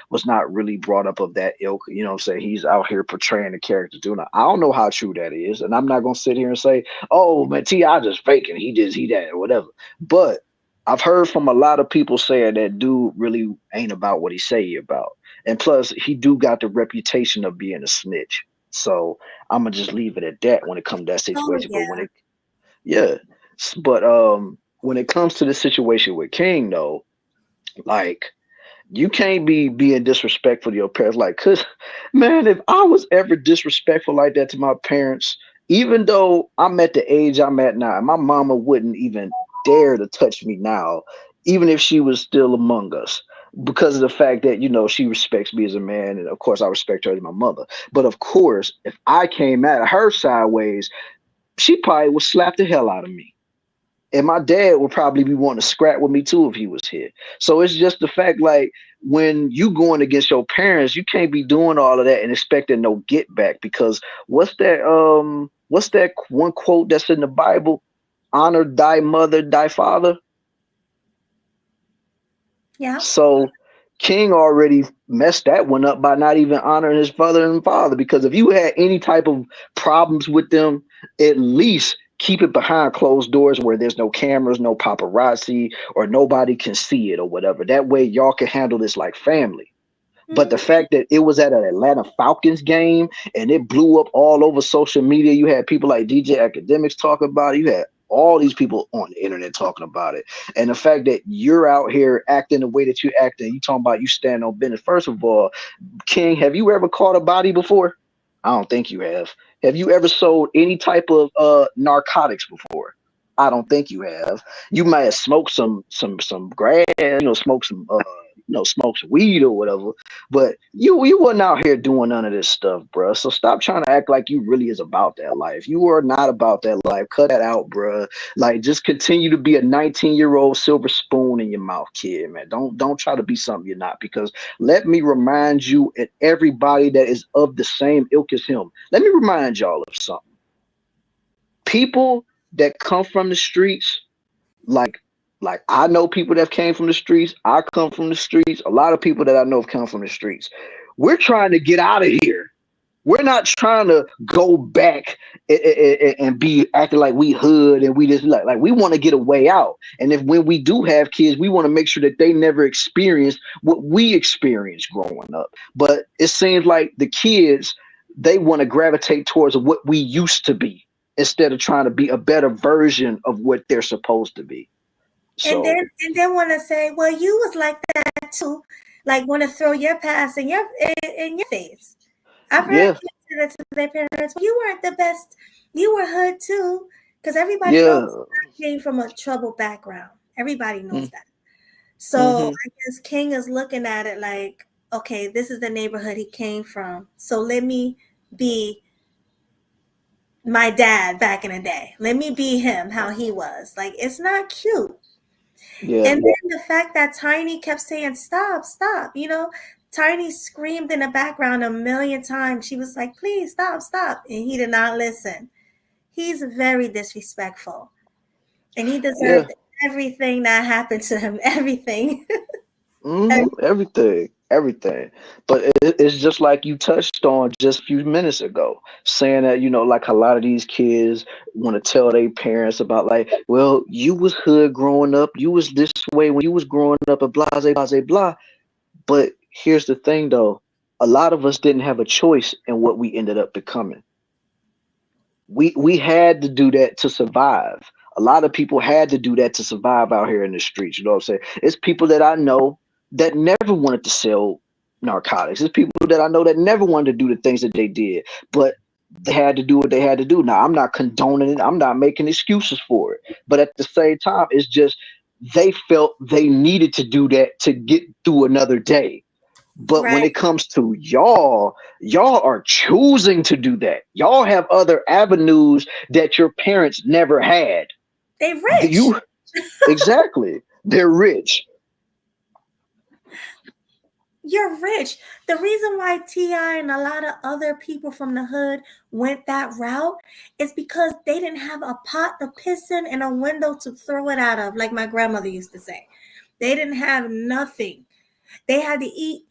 was not really brought up of that ilk. You know what I'm saying? He's out here portraying the character doing it. I don't know how true that is, and I'm not gonna sit here and say, oh man, Ti just faking, he that or whatever. But I've heard from a lot of people saying that dude really ain't about what he say he about. And plus, he do got the reputation of being a snitch. So I'm gonna just leave it at that when it comes to that Oh situation. But yeah. yeah, but when it comes to the situation with King, though, like you can't be being disrespectful to your parents. Like, cause man, if I was ever disrespectful like that to my parents, even though I'm at the age I'm at now, my mama wouldn't even dare to touch me now, even if she was still among us. Because of the fact that, she respects me as a man, and of course I respect her as my mother. But of course, if I came at her sideways, she probably would slap the hell out of me. And my dad would probably be wanting to scrap with me too if he was here. So it's just the fact, like, when you going against your parents, you can't be doing all of that and expecting no get back. Because what's that one quote that's in the Bible? Honor thy mother, thy father. Yeah. So King already messed that one up by not even honoring his mother and father. Because if you had any type of problems with them, at least keep it behind closed doors where there's no cameras, no paparazzi, or nobody can see it or whatever. That way y'all can handle this like family. But the Mhm. fact that it was at an Atlanta Falcons game and it blew up all over social media, you had people like DJ Academics talking about it. You had all these people on the internet talking about it. And the fact that you're out here acting the way that you act, and you talking about you stand on business. First of all, King, have you ever caught a body before? I don't think you have. Have you ever sold any type of narcotics before? I don't think you have. You might have smoked some grass, smoke some smoke some weed or whatever. But you wasn't out here doing none of this stuff, bro. So stop trying to act like you really is about that life. You are not about that life. Cut that out, bro. Like, just continue to be a 19-year-old silver spoon in your mouth, kid, man. Don't try to be something you're not. Because let me remind you and everybody that is of the same ilk as him. Let me remind y'all of something. People that come from the streets, like I know people that came from the streets. I come from the streets. A lot of people that I know have come from the streets. We're trying to get out of here. We're not trying to go back and be acting like we hood and we just like we want to get a way out. And if when we do have kids, we want to make sure that they never experience what we experienced growing up. But it seems like the kids, they want to gravitate towards what we used to be instead of trying to be a better version of what they're supposed to be. And So then want to say, well, you was like that too, like want to throw your past in your face. I've heard yeah, kids say that to their parents. Well, you weren't the best. You were hood too, because everybody knows yeah, I came from a troubled background. Everybody knows that. So mm-hmm, I guess King is looking at it like, okay, this is the neighborhood he came from. So let me be my dad back in the day. Let me be him, how he was. Like, it's not cute. yeah, And then the fact that Tiny kept saying, stop, stop, Tiny screamed in the background a million times. She was like, please stop, stop. And he did not listen. He's very disrespectful. And he yeah. deserved everything that happened to him. Everything. Everything, everything. But it's just like you touched on just a few minutes ago, saying that like a lot of these kids want to tell their parents about, like, well, you was hood growing up, you was this way when you was growing up, and blah, blah, blah, blah. But here's the thing, though, a lot of us didn't have a choice in what we ended up becoming. We had to do that to survive. A lot of people had to do that to survive out here in the streets. You know what I'm saying? It's people that I know that never wanted to sell narcotics. It's people that I know that never wanted to do the things that they did, but they had to do what they had to do. Now, I'm not condoning it. I'm not making excuses for it. But at the same time, it's just they felt they needed to do that to get through another day. But when Right. it comes to y'all are choosing to do that. Y'all have other avenues that your parents never had. They rich. You exactly. They're rich. You're rich. The reason why T.I. and a lot of other people from the hood went that route is because they didn't have a pot to piss in and a window to throw it out of, like my grandmother used to say. They didn't have nothing. They had to eat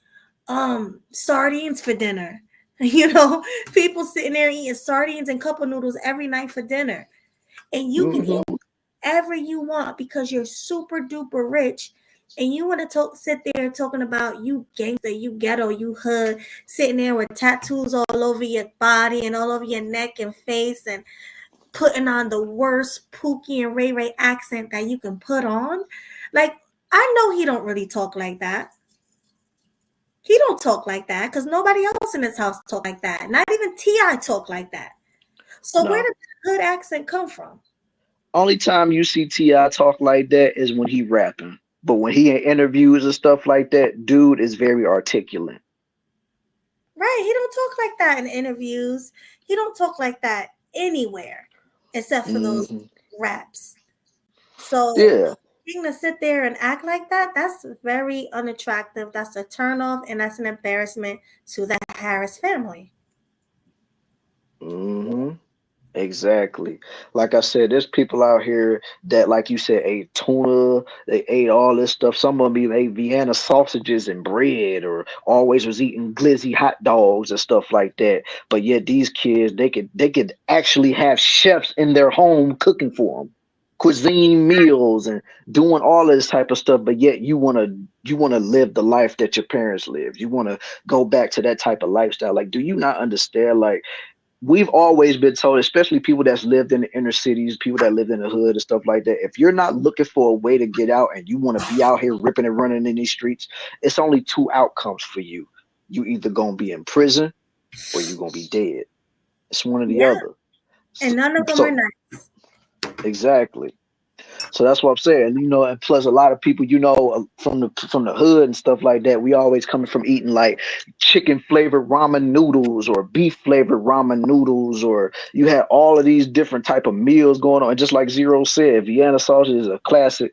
sardines for dinner. You know, people sitting there eating sardines and cup of noodles every night for dinner. And you can eat Hmm. whatever you want because you're super duper rich. And you want to sit there talking about you gangster, you ghetto, you hood, sitting there with tattoos all over your body and all over your neck and face and putting on the worst Pookie and Ray Ray accent that you can put on. Like, I know he don't really talk like that. He don't talk like that because nobody else in his house talk like that. Not even T.I. talk like that. So where No. did the hood accent come from? Only time you see T.I. talk like that is when he rapping. But when he in interviews and stuff like that, dude is very articulate. Right. He don't talk like that in interviews. He don't talk like that anywhere except for those Hmm. raps. So Yeah. being to sit there and act like that, that's very unattractive. That's a turnoff and that's an embarrassment to the Harris family. Hmm. Exactly. Like I said, there's people out here that, like you said, ate tuna, they ate all this stuff. Some of them even ate Vienna sausages and bread, or always was eating glizzy hot dogs and stuff like that. But yet these kids, they could actually have chefs in their home cooking for them, cuisine meals and doing all this type of stuff. But yet you wanna live the life that your parents lived. You wanna go back to that type of lifestyle. Like, do you not understand? Like, we've always been told, especially people that's lived in the inner cities, people that lived in the hood and stuff like that, if you're not looking for a way to get out and you want to be out here ripping and running in these streets, it's only two outcomes for you. You either gonna be in prison or you gonna be dead. It's one or the Yeah. other. And So, none of them are so nice. exactly. So that's what I'm saying. And plus a lot of people, from the hood and stuff like that, we always coming from eating like chicken flavored ramen noodles or beef flavored ramen noodles, or you had all of these different type of meals going on. And just like Zero said, Vienna sausage is a classic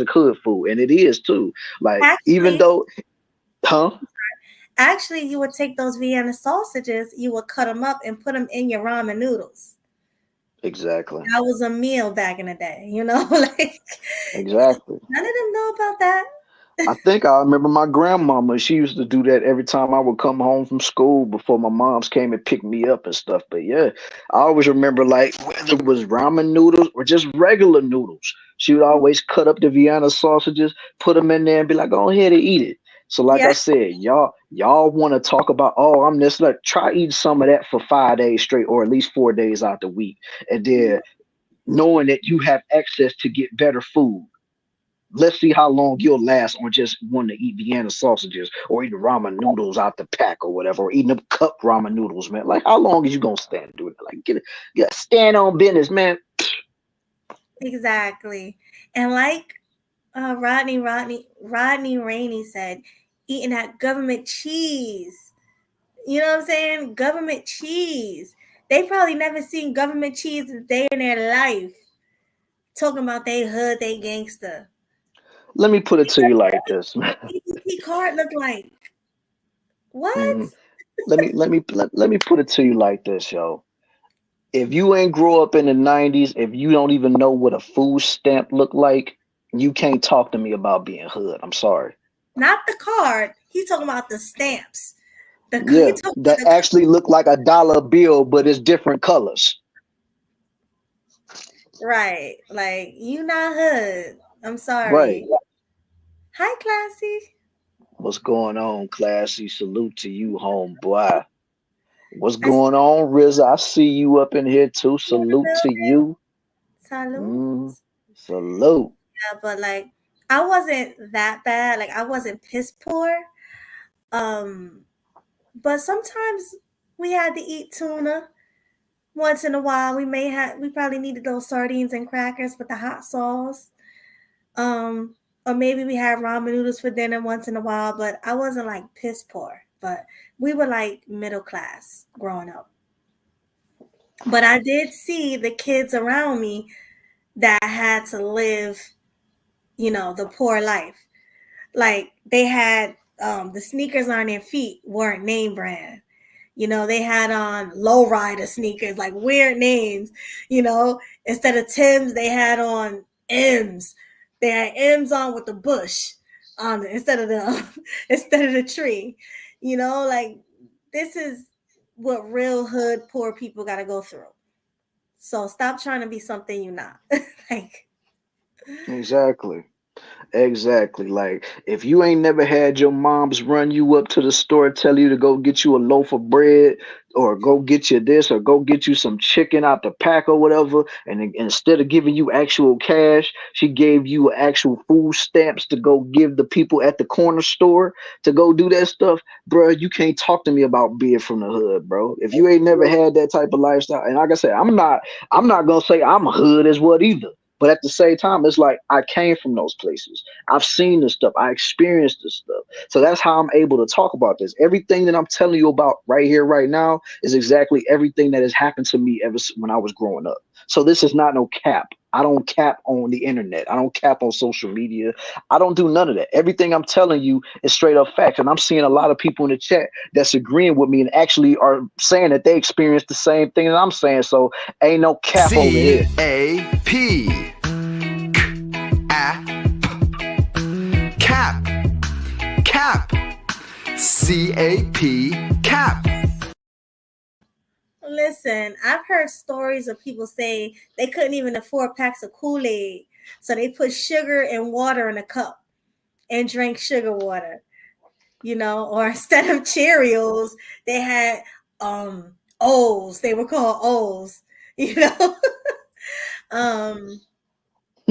hood food, and it is too. Like, even Actually, though, huh? actually, you would take those Vienna sausages, you would cut them up and put them in your ramen noodles. Exactly. That was a meal back in the day, you know, like Exactly. none of them know about that. I think I remember my grandmama. She used to do that every time I would come home from school before my moms came and picked me up and stuff. But yeah, I always remember, like, whether it was ramen noodles or just regular noodles, she would always cut up the Vienna sausages, put them in there, and be like, "Go ahead and eat it." So, like Yeah, I said, y'all want to talk about, oh, I'm this. Like, try eating some of that for 5 days straight, or at least 4 days out the week, and then knowing that you have access to get better food. Let's see how long you'll last on just wanting to eat Vienna sausages or eating ramen noodles out the pack or whatever, or eating them cup ramen noodles, man. Like, how long is you gonna stand doing it? Like, stand on business, man. exactly. And like Rodney Rainey said, eating that government cheese. You know what I'm saying? Government cheese. They probably never seen government cheese a day in their life. Talking about they hood, they gangster. Let me put it to you like this. EBT card look like what? Mhm. Let me put it to you like this, yo. If you ain't grow up in the '90s, if you don't even know what a food stamp look like, you can't talk to me about being hood. I'm sorry. Not the card. He's talking about the stamps. He Yeah, talking about that actually look like a dollar bill, but it's different colors. right. Like you not hood. I'm Right. sorry. Hi, classy. What's going on, classy? Salute to you, homeboy. What's That's going on, Riz? I see you up in here too. in the Salute to building. you. Salute. Mm, salute. Yeah, but like I wasn't that bad. Like I wasn't piss poor. Um, but sometimes we had to eat tuna once in a while. We probably needed those sardines and crackers with the hot sauce. Um, or maybe we had ramen noodles for dinner once in a while, but I wasn't like piss poor. But we were like middle class growing up. But I did see the kids around me that had to live, the poor life. Like they had the sneakers on their feet weren't name brand. They had on lowrider sneakers, like weird names. Instead of Tim's, they had on M's. They had M's on with the bush on it instead of the instead of the tree. Like this is what real hood poor people got to go through. So stop trying to be something you're not. Like, Exactly. Exactly. Like if you ain't never had your moms run you up to the store, tell you to go get you a loaf of bread or go get you this or go get you some chicken out the pack or whatever, and instead of giving you actual cash, she gave you actual food stamps to go give the people at the corner store to go do that stuff, bro. You can't talk to me about being from the hood, bro. If you ain't never had that type of lifestyle, and like I said, I'm not gonna say I'm hood as what either. But at the same time, it's like I came from those places. I've seen this stuff. I experienced this stuff. So that's how I'm able to talk about this. Everything that I'm telling you about right here, right now, is exactly everything that has happened to me when I was growing up. So this is not no cap. I don't cap on the internet. I don't cap on social media. I don't do none of that. Everything I'm telling you is straight up fact. And I'm seeing a lot of people in the chat that's agreeing with me and actually are saying that they experienced the same thing that I'm saying. So ain't no cap over here. CAP. Cap. Cap. CAP. Cap. listen, I've heard stories of people say they couldn't even afford packs of Kool-Aid, so they put sugar and water in a cup and drank sugar water, or instead of Cheerios, they had O's. They were called O's, you know. um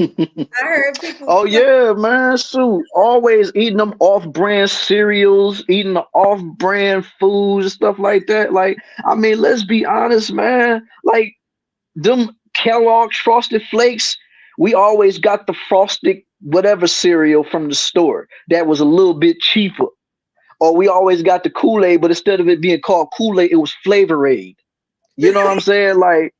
I heard people Oh yeah, man. Shoot, always eating them off-brand cereals, eating the off-brand foods and stuff like that. Like, I mean, let's be honest, man. Like them Kellogg's Frosted Flakes, we always got the frosted whatever cereal from the store that was a little bit cheaper. Or we always got the Kool-Aid, but instead of it being called Kool-Aid, it was Flavor Aid. You know what I'm saying? Like,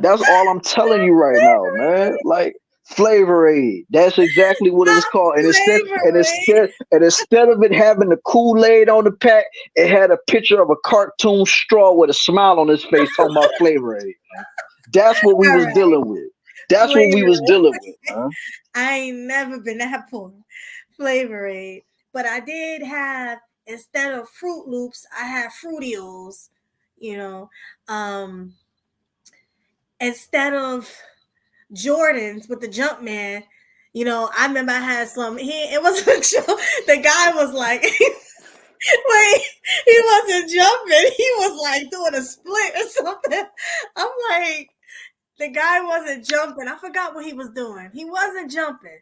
that's all I'm telling you right now, man. Like Flavor Aid. That's exactly what it was not called. And instead Flavor and Aid. instead and instead of it having the Kool-Aid on the pack, it had a picture of a cartoon straw with a smile on his face talking about Flavor Aid. Man. That's what we All was right, dealing with. That's what we Flavor was dealing with, Aid. man. I ain't never been that poor. Flavor Aid. But I did have, instead of Fruit Loops, I had Fruitios, you know. Um, Instead of Jordans with the Jumpman, I remember I had some. It wasn't a joke. The guy was like, wait, he wasn't jumping. He was like doing a split or something. I'm like, the guy wasn't jumping. I forgot what he was doing. He wasn't jumping.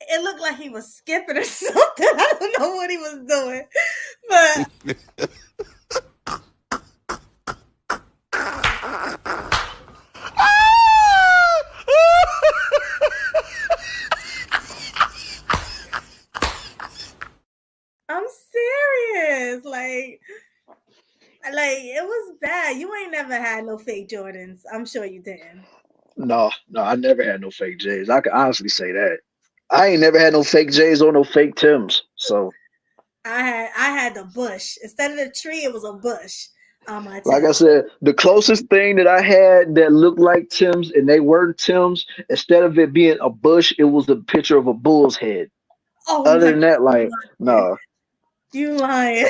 It looked like he was skipping or something. I don't know what he was doing, but I'm serious. Like it was bad. You ain't never had no fake Jordans. I'm sure you didn't. No, no, I never had no fake J's. I can honestly say that. I ain't never had no fake J's or no fake Tims. So I had the bush. Instead of the tree, it was a bush on my like I tail. said, the closest thing that I had that looked like Tim's and they weren't Tim's, instead of it being a bush, it was a picture of a bull's head. Oh Other my than that, god, like, no. you lying.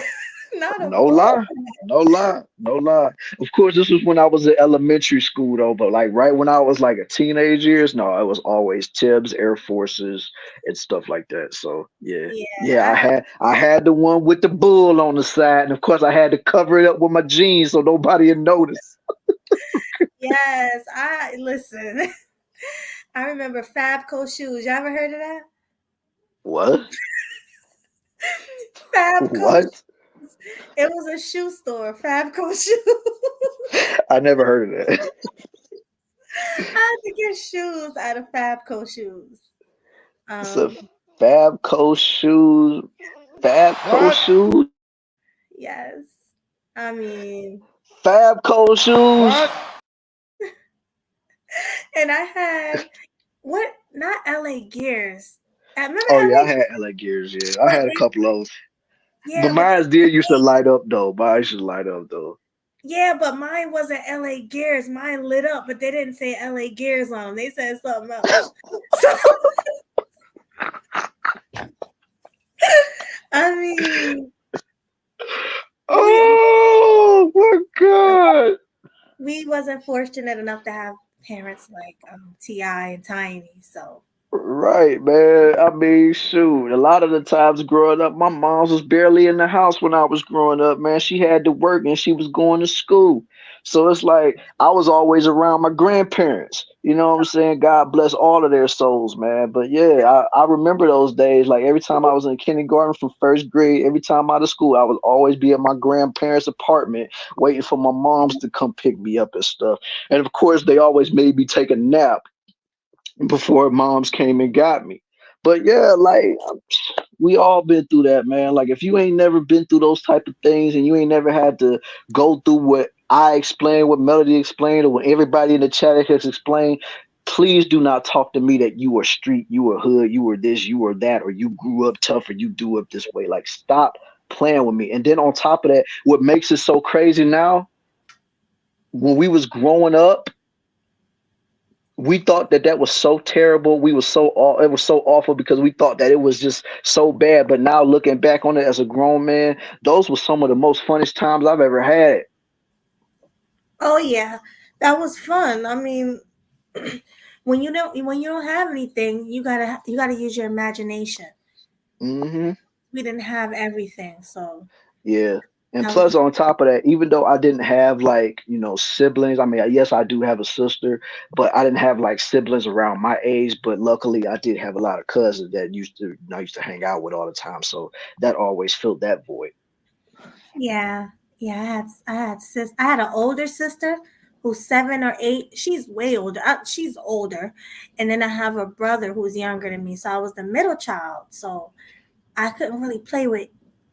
Not a No bull. lie. No lie. No lie. Of course, this was when I was in elementary school though, but like right when I was like a teenage years, no, it was always Tibbs, Air Forces, and stuff like that. So yeah. Yeah, Yeah, I, I had the one with the bull on the side, and of course I had to cover it up with my jeans so nobody would notice. yes. I listen. I remember Fabco shoes. You ever heard of that? What? Fabco What? shoes. It was a shoe store. Fabco shoes. I never heard of that. I had to get shoes out of Fabco shoes. It's a Um, Fabco shoes. Fabco What? shoes. yes. I mean, Fabco shoes. What? and I had what? Not LA Gears. I remember Oh yeah, LA, I had LA Gears. Yeah, I but had a couple of those. But yeah, but mine did used to light up though. Mine used to light up though. yeah, but mine wasn't LA Gears. Mine lit up, but they didn't say LA Gears on them. They said something else. So I mean, we Oh my god! we wasn't fortunate enough to have parents like Ti and Tiny. So Right, man. I mean, shoot. A lot of the times growing up, my mom was barely in the house when I was growing up, man. She had to work and she was going to school. So it's like I was always around my grandparents. You know what I'm saying? God bless all of their souls, man. But yeah, I remember those days. Like every time I was in kindergarten from first grade, every time out of school, I would always be at my grandparents' apartment waiting for my moms to come pick me up and stuff. And of course, they always made me take a nap before moms came and got me. But yeah, like we all been through that, man. Like if you ain't never been through those type of things and you ain't never had to go through what I explained, what Melody explained, or what everybody in the chat has explained, please do not talk to me that you are street, you are hood, you are this, you are that, or you grew up tough, or you do it this way. Like stop playing with me. And then on top of that, what makes it so crazy now, when we was growing up, we thought that that was so terrible. We was it was so awful because we thought that it was just so bad. But now looking back on it as a grown man, those were some of the most funnest times I've ever had. oh yeah, that was fun. I mean, when you don't have anything, you gotta use your imagination. Hmm. We didn't have everything, so Yeah. And that was plus, on top of that, even though I didn't have like, siblings, I mean, yes, I do have a sister, but I didn't have like siblings around my age. But luckily, I did have a lot of cousins that I used to hang out with all the time. So that always filled that void. yeah, yeah. I had an older sister who's 7 or 8. She's way older. She's older, and then I have a brother who's younger than me. So I was the middle child. So I couldn't really play with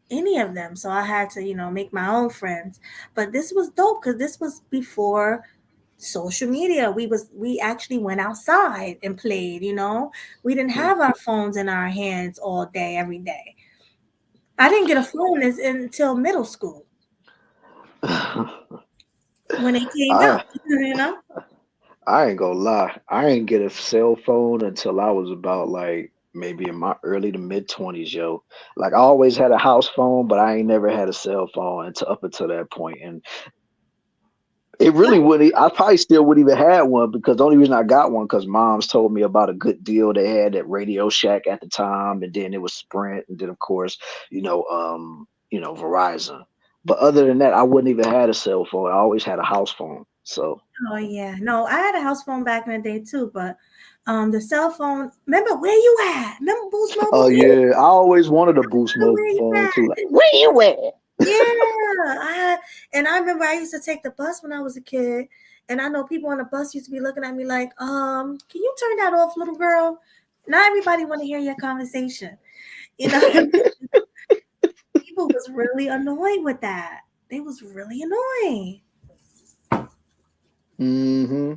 any of them. So I had to, make my own friends. But this was dope because this was before social media. We actually went outside and played, We didn't have our phones in our hands all day, every day. I didn't get a phone until middle school when it came I out, you know? I ain't gonna lie. I ain't get a cell phone until I was about like maybe in my early to mid 20s, yo. Like I always had a house phone, but I ain't never had a cell phone until up until that point. And it really wouldn't. I probably still wouldn't even had one because the only reason I got one because moms told me about a good deal they had at Radio Shack at the time, and then it was Sprint, and then of course, Verizon. But other than that, I wouldn't even had a cell phone. I always had a house phone. So. Oh yeah. No, I had a house phone back in the day too, but the cell phone, remember where you at? Remember Boost Oh Mobile? yeah, I always wanted a Boost Remember mobile where you phone too. Like, at? where you at? Yeah, and I remember I used to take the bus when I was a kid, and I know people on the bus used to be looking at me like, can you turn that off, little girl? Not everybody want to hear your conversation, you know. People was really annoyed with that. They was really annoying. Hmm.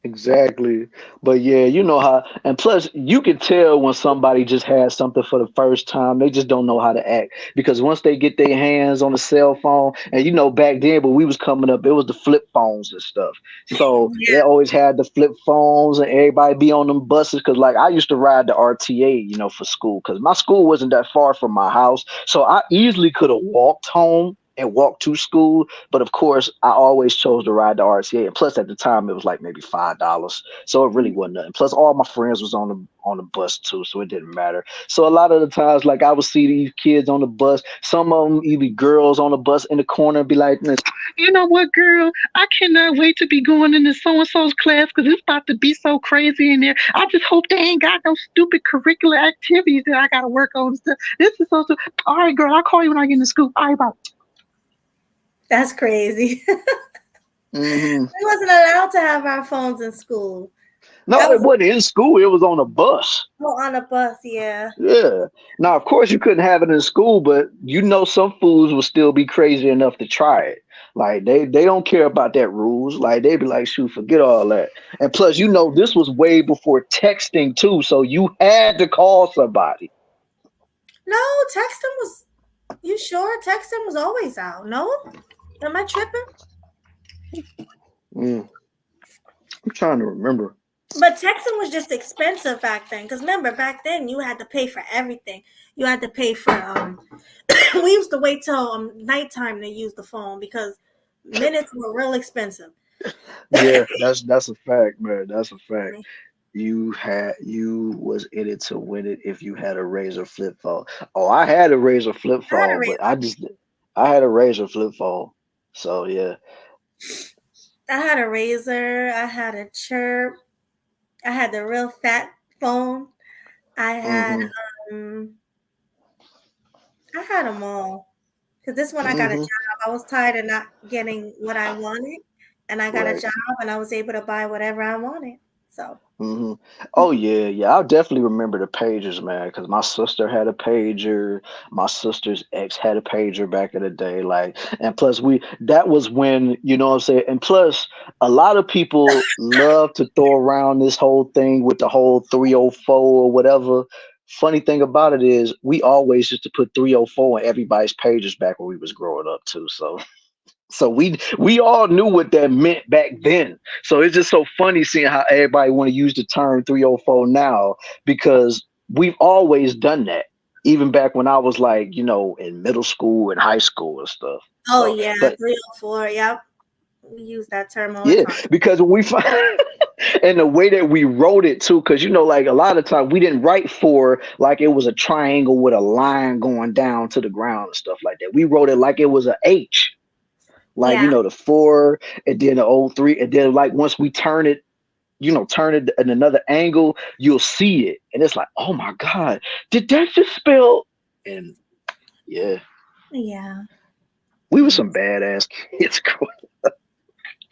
Exactly. But yeah, you know how, and plus you can tell when somebody just has something for the first time, they just don't know how to act. Because once they get their hands on a cell phone, and you know, back then, but we was coming up, it was the flip phones and stuff. So they always had the flip phones and everybody be on them buses. Cause like I used to ride the RTA, you know, for school. Cause my school wasn't that far from my house. So I easily could have walked home and walked to school, but of course, I always chose to ride the RTA. And plus, at the time, it was like maybe $5, so it really wasn't nothing. Plus, all my friends was on the bus too, so it didn't matter. So a lot of the times, like I would see these kids on the bus. Some of them even girls on the bus in the corner, and be like, "You know what, girl? I cannot wait to be going into so and so's class because it's about to be so crazy in there. I just hope they ain't got no stupid curricular activities that I got to work on and stuff. This is so. All right, girl, I'll call you when I get into school. All right, bye." That's crazy. Hmm. We wasn't allowed to have our phones in school. That No, it was wasn't in school. It was on a bus. on a bus, yeah. Yeah. Now, of course, you couldn't have it in school, but you know some fools will still be crazy enough to try it. Like they don't care about that rules. Like they be like, shoot, forget all that. And plus, you know, this was way before texting too, so you had to call somebody. No, texting was. You sure texting was always out? No, am I tripping? Mm, I'm trying to remember. But texting was just expensive back then. Because remember, back then you had to pay for everything. You had to pay for. We used to wait till nighttime to use the phone because minutes were real expensive. Yeah, that's a fact, man. That's a fact. You was in it to win it if you had a razor flip phone. Oh, I had a razor flip I had a phone, but razor. I had a razor flip phone. So yeah. I had a razor. I had a chirp. I had the real fat phone. I had Hmm. um I had them all. Because this one I got a Hmm. job. I was tired of not getting what I wanted, and I got a Right. job, and I was able to buy whatever I wanted. So Hmm. Oh yeah, yeah. I definitely remember the pagers, man, because my sister had a pager. My sister's ex had a pager back in the day. Like, and plus we that was when, you know what I'm saying? And plus a lot of people love to throw around this whole thing with the whole 304 or whatever. Funny thing about it is we always used to put 304 in everybody's pages back when we was growing up too. So we all knew what that meant back then. So it's just so funny seeing how everybody want to use the term 304 now because we've always done that. Even back when I was like, you know, in middle school and high school and stuff. oh So, yeah, but 304. Yep. We use that term all the yeah, time. because when we find and the way that we wrote it too, because you know, like a lot of times we didn't write for like it was a triangle with a line going down to the ground and stuff like that. We wrote it like it was a H. Like, you Yeah. know, the four and then the old three. And then like once we turn it, you know, turn it in another angle, you'll see it. And it's like, oh my God, did that just spell? And yeah, Yeah. we were Yeah. some badass kids.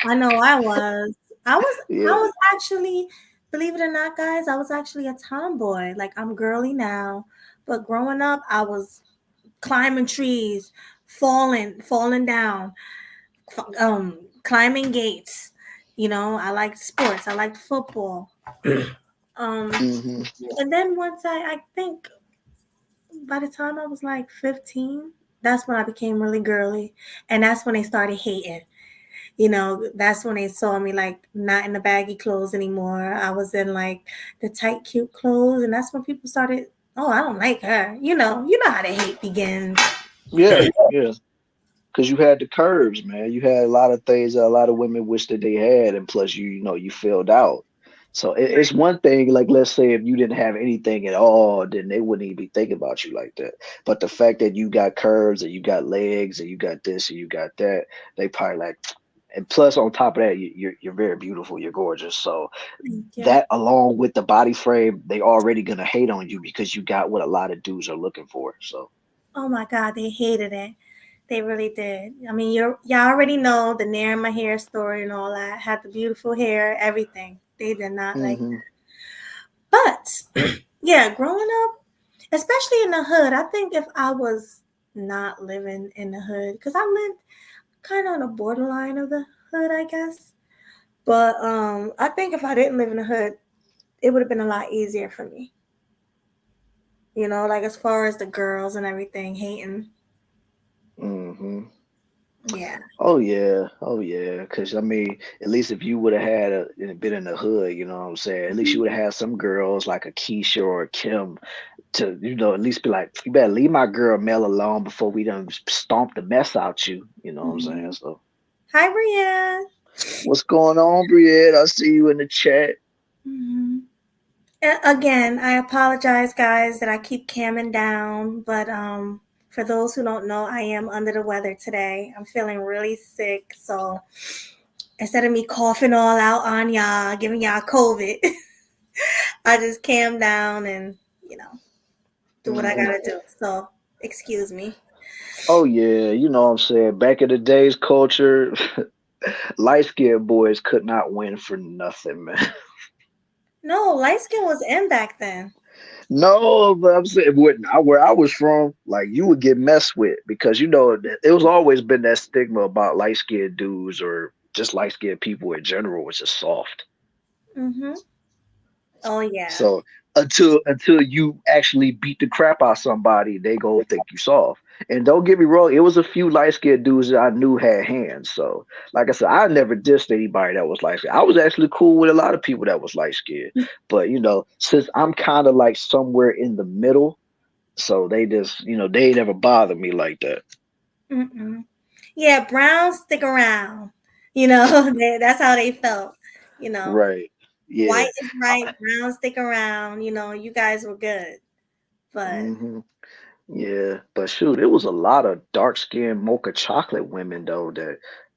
I know I was. I Yeah. was actually, believe it or not, guys, I was actually a tomboy. Like I'm girly now, but growing up, I was climbing trees, falling down, climbing gates. You know, I liked sports. I liked football. Um, Hmm. and then once I think by the time I was like 15, that's when I became really girly, and that's when they started hating. You know, that's when they saw me like not in the baggy clothes anymore. I was in like the tight, cute clothes, and that's when people started. Oh, I don't like her. You know how the hate begins. Yeah. Yeah. Because you had the curves, man. You had a lot of things that a lot of women wish that they had, and plus, you know, you filled out. So it's one thing, like let's say if you didn't have anything at all, then they wouldn't even be thinking about you like that. But the fact that you got curves and you got legs and you got this and you got that, they probably like. And plus, on top of that, you're very beautiful. You're gorgeous. So Thank you. that, along with the body frame, they already gonna hate on you because you got what a lot of dudes are looking for. So. Oh my God, they hated it. They really did. I mean, y'all already know the nair in my hair story and all that. Had the beautiful hair, everything. They did not like. Hmm. But yeah, growing up, especially in the hood, I think if I was not living in the hood, because I lived kind of on the borderline of the hood, I guess. But I think if I didn't live in the hood, it would have been a lot easier for me. You know, like as far as the girls and everything hating. Hmm. Yeah. Oh yeah, oh yeah. Because I mean, at least if you would have had been in the hood, you know what I'm saying. At least you would have had some girls like a Keisha or a Kim to, at least be like, you better leave my girl Mel alone before we done stomp the mess out you. You know what I'm saying? Mhm. So, Hi, Brienne. what's going on, Briette? I see you in the chat. Mhm. Again, I apologize, guys, that I keep camming down. But for those who don't know, I am under the weather today. I'm feeling really sick. So instead of me coughing all out on y'all, giving y'all COVID, I just cam down and, you know, do what I Hmm. gotta do. So excuse me. Oh yeah, you know what I'm saying. Back in the days, culture, light skinned boys could not win for nothing, man. No, light skin was in back then. No, but I'm saying where I was from, like you would get messed with because it was always been that stigma about light skinned dudes or just light skinned people in general, which is soft. Mm-hmm. Oh yeah. So until you actually beat the crap out of somebody, they go think you soft. And don't get me wrong, it was a few light skinned dudes that I knew had hands. So like I said, I never dissed anybody that was light skinned. I was actually cool with a lot of people that was light skinned. But since I'm kind of like somewhere in the middle, so they just they never bothered me like that. Mm-mm. Yeah, browns stick around. You know, that's how they felt. You know, Right. white Yeah. is right, brown stick around. You know, you guys were good, but Hmm. Yeah, but shoot, it was a lot of dark skinned mocha chocolate women though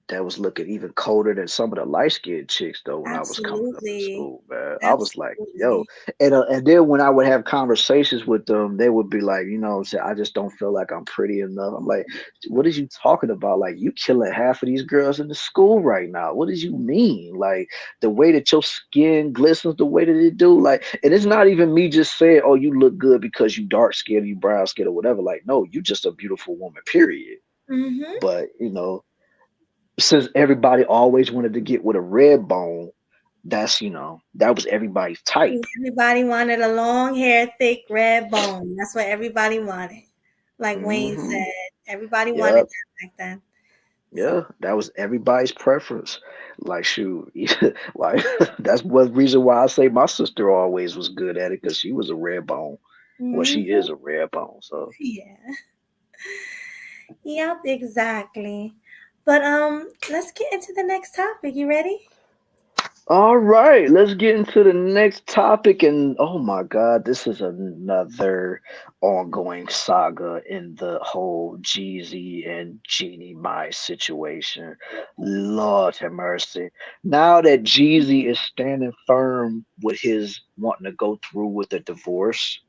that was looking even colder than some of the light skinned chicks though when I was coming up in absolutely, school, man. I was like, yo, absolutely. and then when I would have conversations with them, they would be like, say, I just don't feel like I'm pretty enough. I'm like, what is you talking about? Like you killing half of these girls in the school right now. What does you mean? Like the way that your skin glistens, the way that it do, like, and it's not even me just saying, "Oh, you look good because you dark skinned, you brown skinned, or whatever." Like, no, you just a beautiful woman, period. Mm-hmm. But since everybody always wanted to get with a red bone, that was everybody's type. Everybody wanted a long hair, thick red bone. That's what everybody wanted. Like Wayne Hmm. said, everybody wanted Yep. that back then. So, Yeah, that was everybody's preference. Like, shoot, like that's one reason why I say my sister always was good at it because she was a red bone. Well, she mhm. is a red bone. So, Yeah. Yep, exactly. But let's get into the next topic. You ready? all right, let's get into the next topic. And oh my God, this is another ongoing saga in the whole Jeezy and Jeannie Mai situation. Lord have mercy. Now that Jeezy is standing firm with his wanting to go through with the divorce,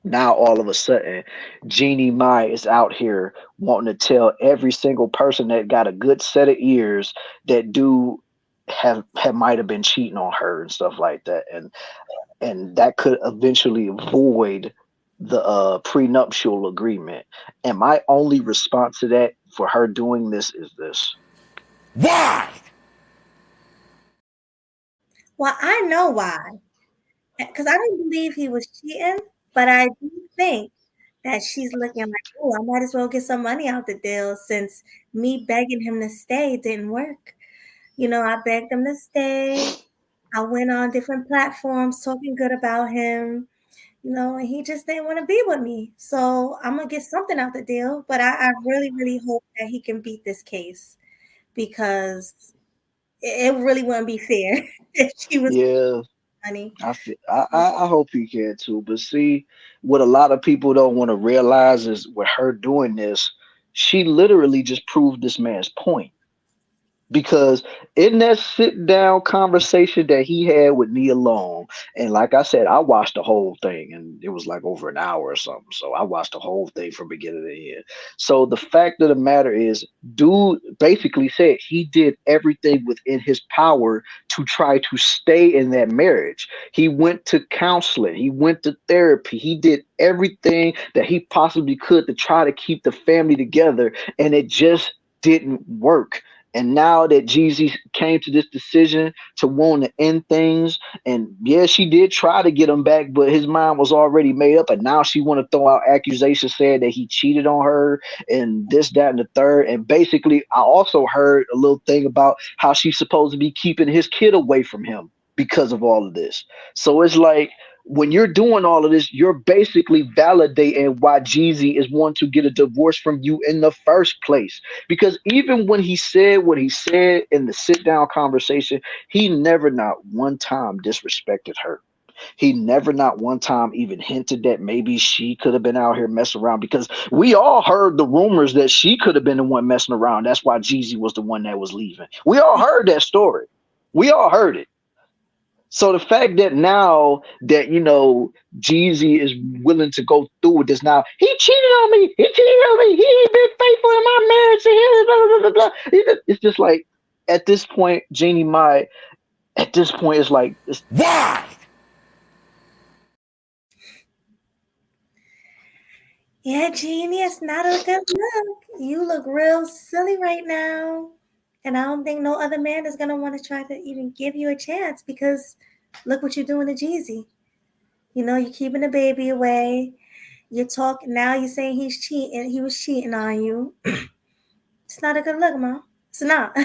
now all of a sudden, Jeannie Mai is out here wanting to tell every single person that got a good set of ears that dude have might have been cheating on her and stuff like that, and that could eventually void the prenuptial agreement. And my only response to that for her doing this is this. Why? Well, I know why. Because I didn't believe he was cheating, but I do think that she's looking like, oh, I might as well get some money out the deal since me begging him to stay didn't work. You know, I begged him to stay. I went on different platforms talking good about him, you know, and he just didn't want to be with me. So I'm gonna get something out the deal, but I really, really hope that he can beat this case because it really wouldn't be fair if she was Yeah, money. I hope he can too. But see, what a lot of people don't want to realize is with her doing this, she literally just proved this man's point. Because in that sit down conversation that he had with Nia Long, and like I said, I watched the whole thing, and it was like over an hour or something. So I watched the whole thing from beginning to end. So the fact of the matter is, dude basically said he did everything within his power to try to stay in that marriage. He went to counseling, he went to therapy, he did everything that he possibly could to try to keep the family together, and it just didn't work. And now that Jeezy came to this decision to want to end things, and yeah, she did try to get him back, but his mind was already made up. And now she want to throw out accusations saying that he cheated on her and this, that, and the third. And basically, I also heard a little thing about how she's supposed to be keeping his kid away from him because of all of this. So it's like when you're doing all of this, you're basically validating why Jeezy is wanting to get a divorce from you in the first place. Because even when he said what he said in the sit down conversation, he never not one time disrespected her. He never not one time even hinted that maybe she could have been out here messing around, because we all heard the rumors that she could have been the one messing around. That's why Jeezy was the one that was leaving. We all heard that story. We all heard it. So the fact that now that Jeezy is willing to go through with this, now he cheated on me. He cheated on me. He ain't been faithful in my marriage. Blah, blah, blah, blah. It's just like at this point, Jeannie Mai. At this point, it's like Why? Yeah, Jeannie, it's not a good look. You look real silly right now. And I don't think no other man is going to want to try to even give you a chance, because look what you're doing to Jeezy. You're keeping the baby away. You're talking, now you're saying he's cheating. He was cheating on you. It's not a good look, Mom. It's not.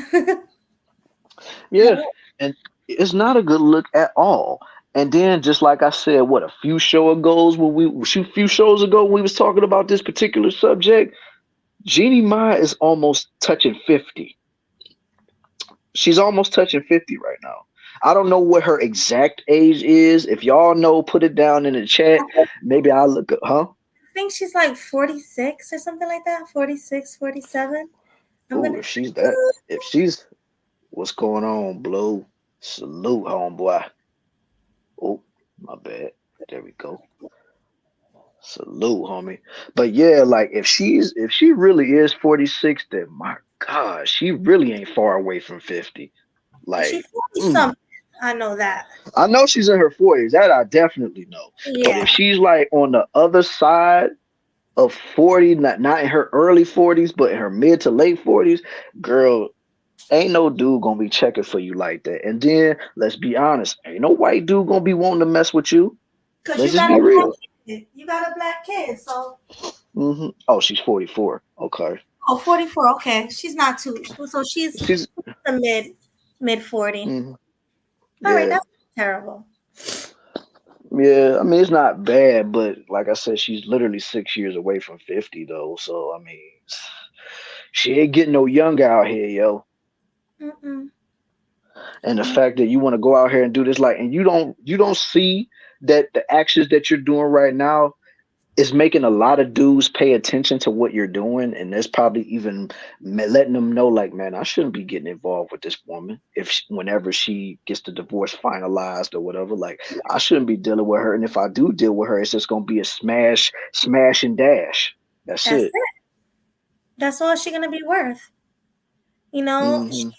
yeah, and it's not a good look at all. And then, just like I said, what a few shows ago when we was talking about this particular subject, Jeannie Mai is almost touching 50. She's almost touching 50 right now. I don't know what her exact age is. If y'all know, put it down in the chat. Maybe I'll look up, huh? I think she's like 46 or something like that. 46, 47. Ooh, if she's what's going on, Blue? Salute, homeboy. Oh, my bad. There we go. Salute, homie. But yeah, like if she really is 46, then my God, she really ain't far away from 50. She's Like, 40 something. I know that. I know she's in her 40s. That I definitely know. Yeah. But if she's like on the other side of 40, not in her early 40s, but in her mid to late 40s, girl, ain't no dude gonna be checking for you like that. And then let's be honest, ain't no white dude gonna be wanting to mess with you. Let's just be real. You got a black kid, so. Mm-hmm. Oh, she's 44. Okay. Oh, 44. Okay, she's not too. So she's a mid 40. Mm-hmm. All right, that's terrible. Yeah, I mean it's not bad, but like I said, she's literally 6 years away from 50 though. So I mean, she ain't getting no younger out here, yo. Mm-mm. And the fact that you want to go out here and do this, like, and you don't see that the actions that you're doing right now is making a lot of dudes pay attention to what you're doing, and there's probably even letting them know, like, man, I shouldn't be getting involved with this woman whenever she gets the divorce finalized or whatever. Like, I shouldn't be dealing with her, and if I do deal with her, it's just gonna be a smash and dash. That's it. That's all she's gonna be worth. Mm-hmm.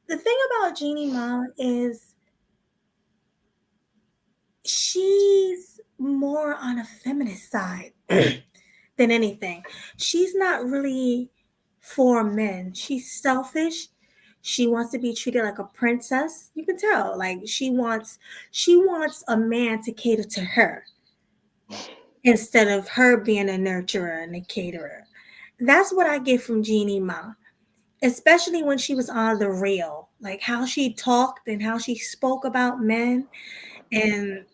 The thing about Jeannie Mai is she's more on a feminist side than anything. She's not really for men. She's selfish. She wants to be treated like a princess. You can tell. Like she wants a man to cater to her instead of her being a nurturer and a caterer. That's what I get from Jeannie Mai, especially when she was on The Real, like how she talked and how she spoke about men. And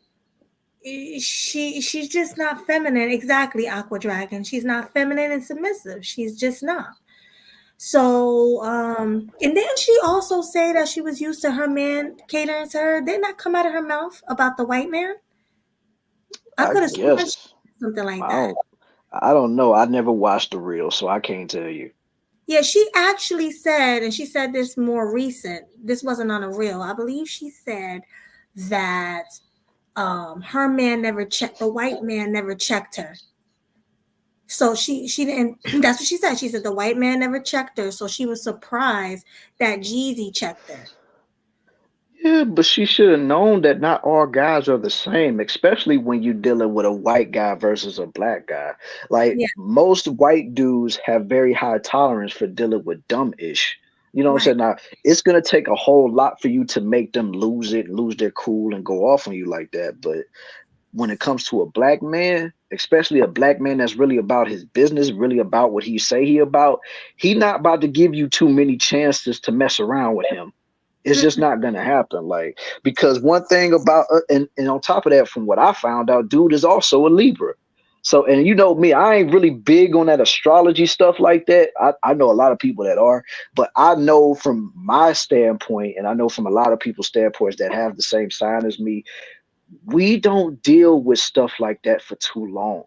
she's just not feminine. Exactly, Aqua Dragon. She's not feminine and submissive. She's just not. So, and then she also say that she was used to her man catering to her. Didn't that come out of her mouth about the white man? I could have sworn something like that. I don't know. I never watched The Real, so I can't tell you. Yeah, she actually said, and she said this more recent. This wasn't on A Real. I believe she said that her man never checked. The white man never checked her. So she didn't. That's what she said. She said the white man never checked her. So she was surprised that Jeezy checked her. Yeah, but she should have known that not all guys are the same, especially when you're dealing with a white guy versus a black guy. Like Yeah, most white dudes have very high tolerance for dealing with dumb ish. You know what I'm right. saying? Now, it's gonna take a whole lot for you to make them lose it, lose their cool, and go off on you like that. But when it comes to a black man, especially a black man that's really about his business, really about what he say he not about to give you too many chances to mess around with him. It's just Mm-mm. not gonna happen. Like because one thing about and on top of that, from what I found out, dude is also a Libra. So and you know me, I ain't really big on that astrology stuff like that. I know a lot of people that are, but I know from my standpoint, and I know from a lot of people's standpoints that have the same sign as me, we don't deal with stuff like that for too long.